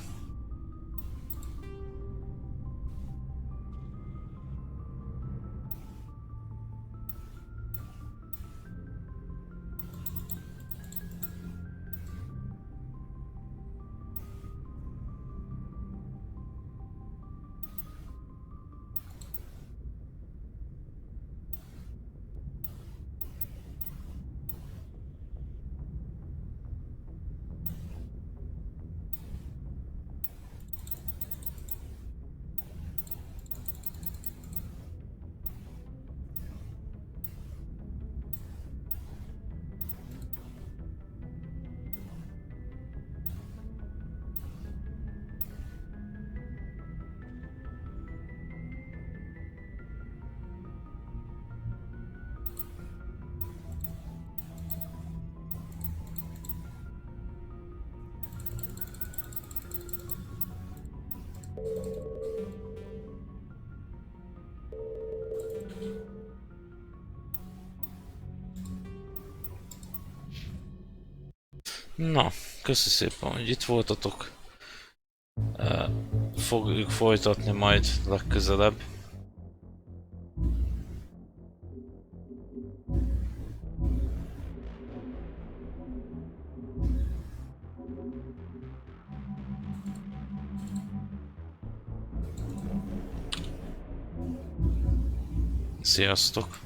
Na, köszi szépen, hogy itt voltatok. Fogjuk folytatni majd legközelebb. Sziasztok!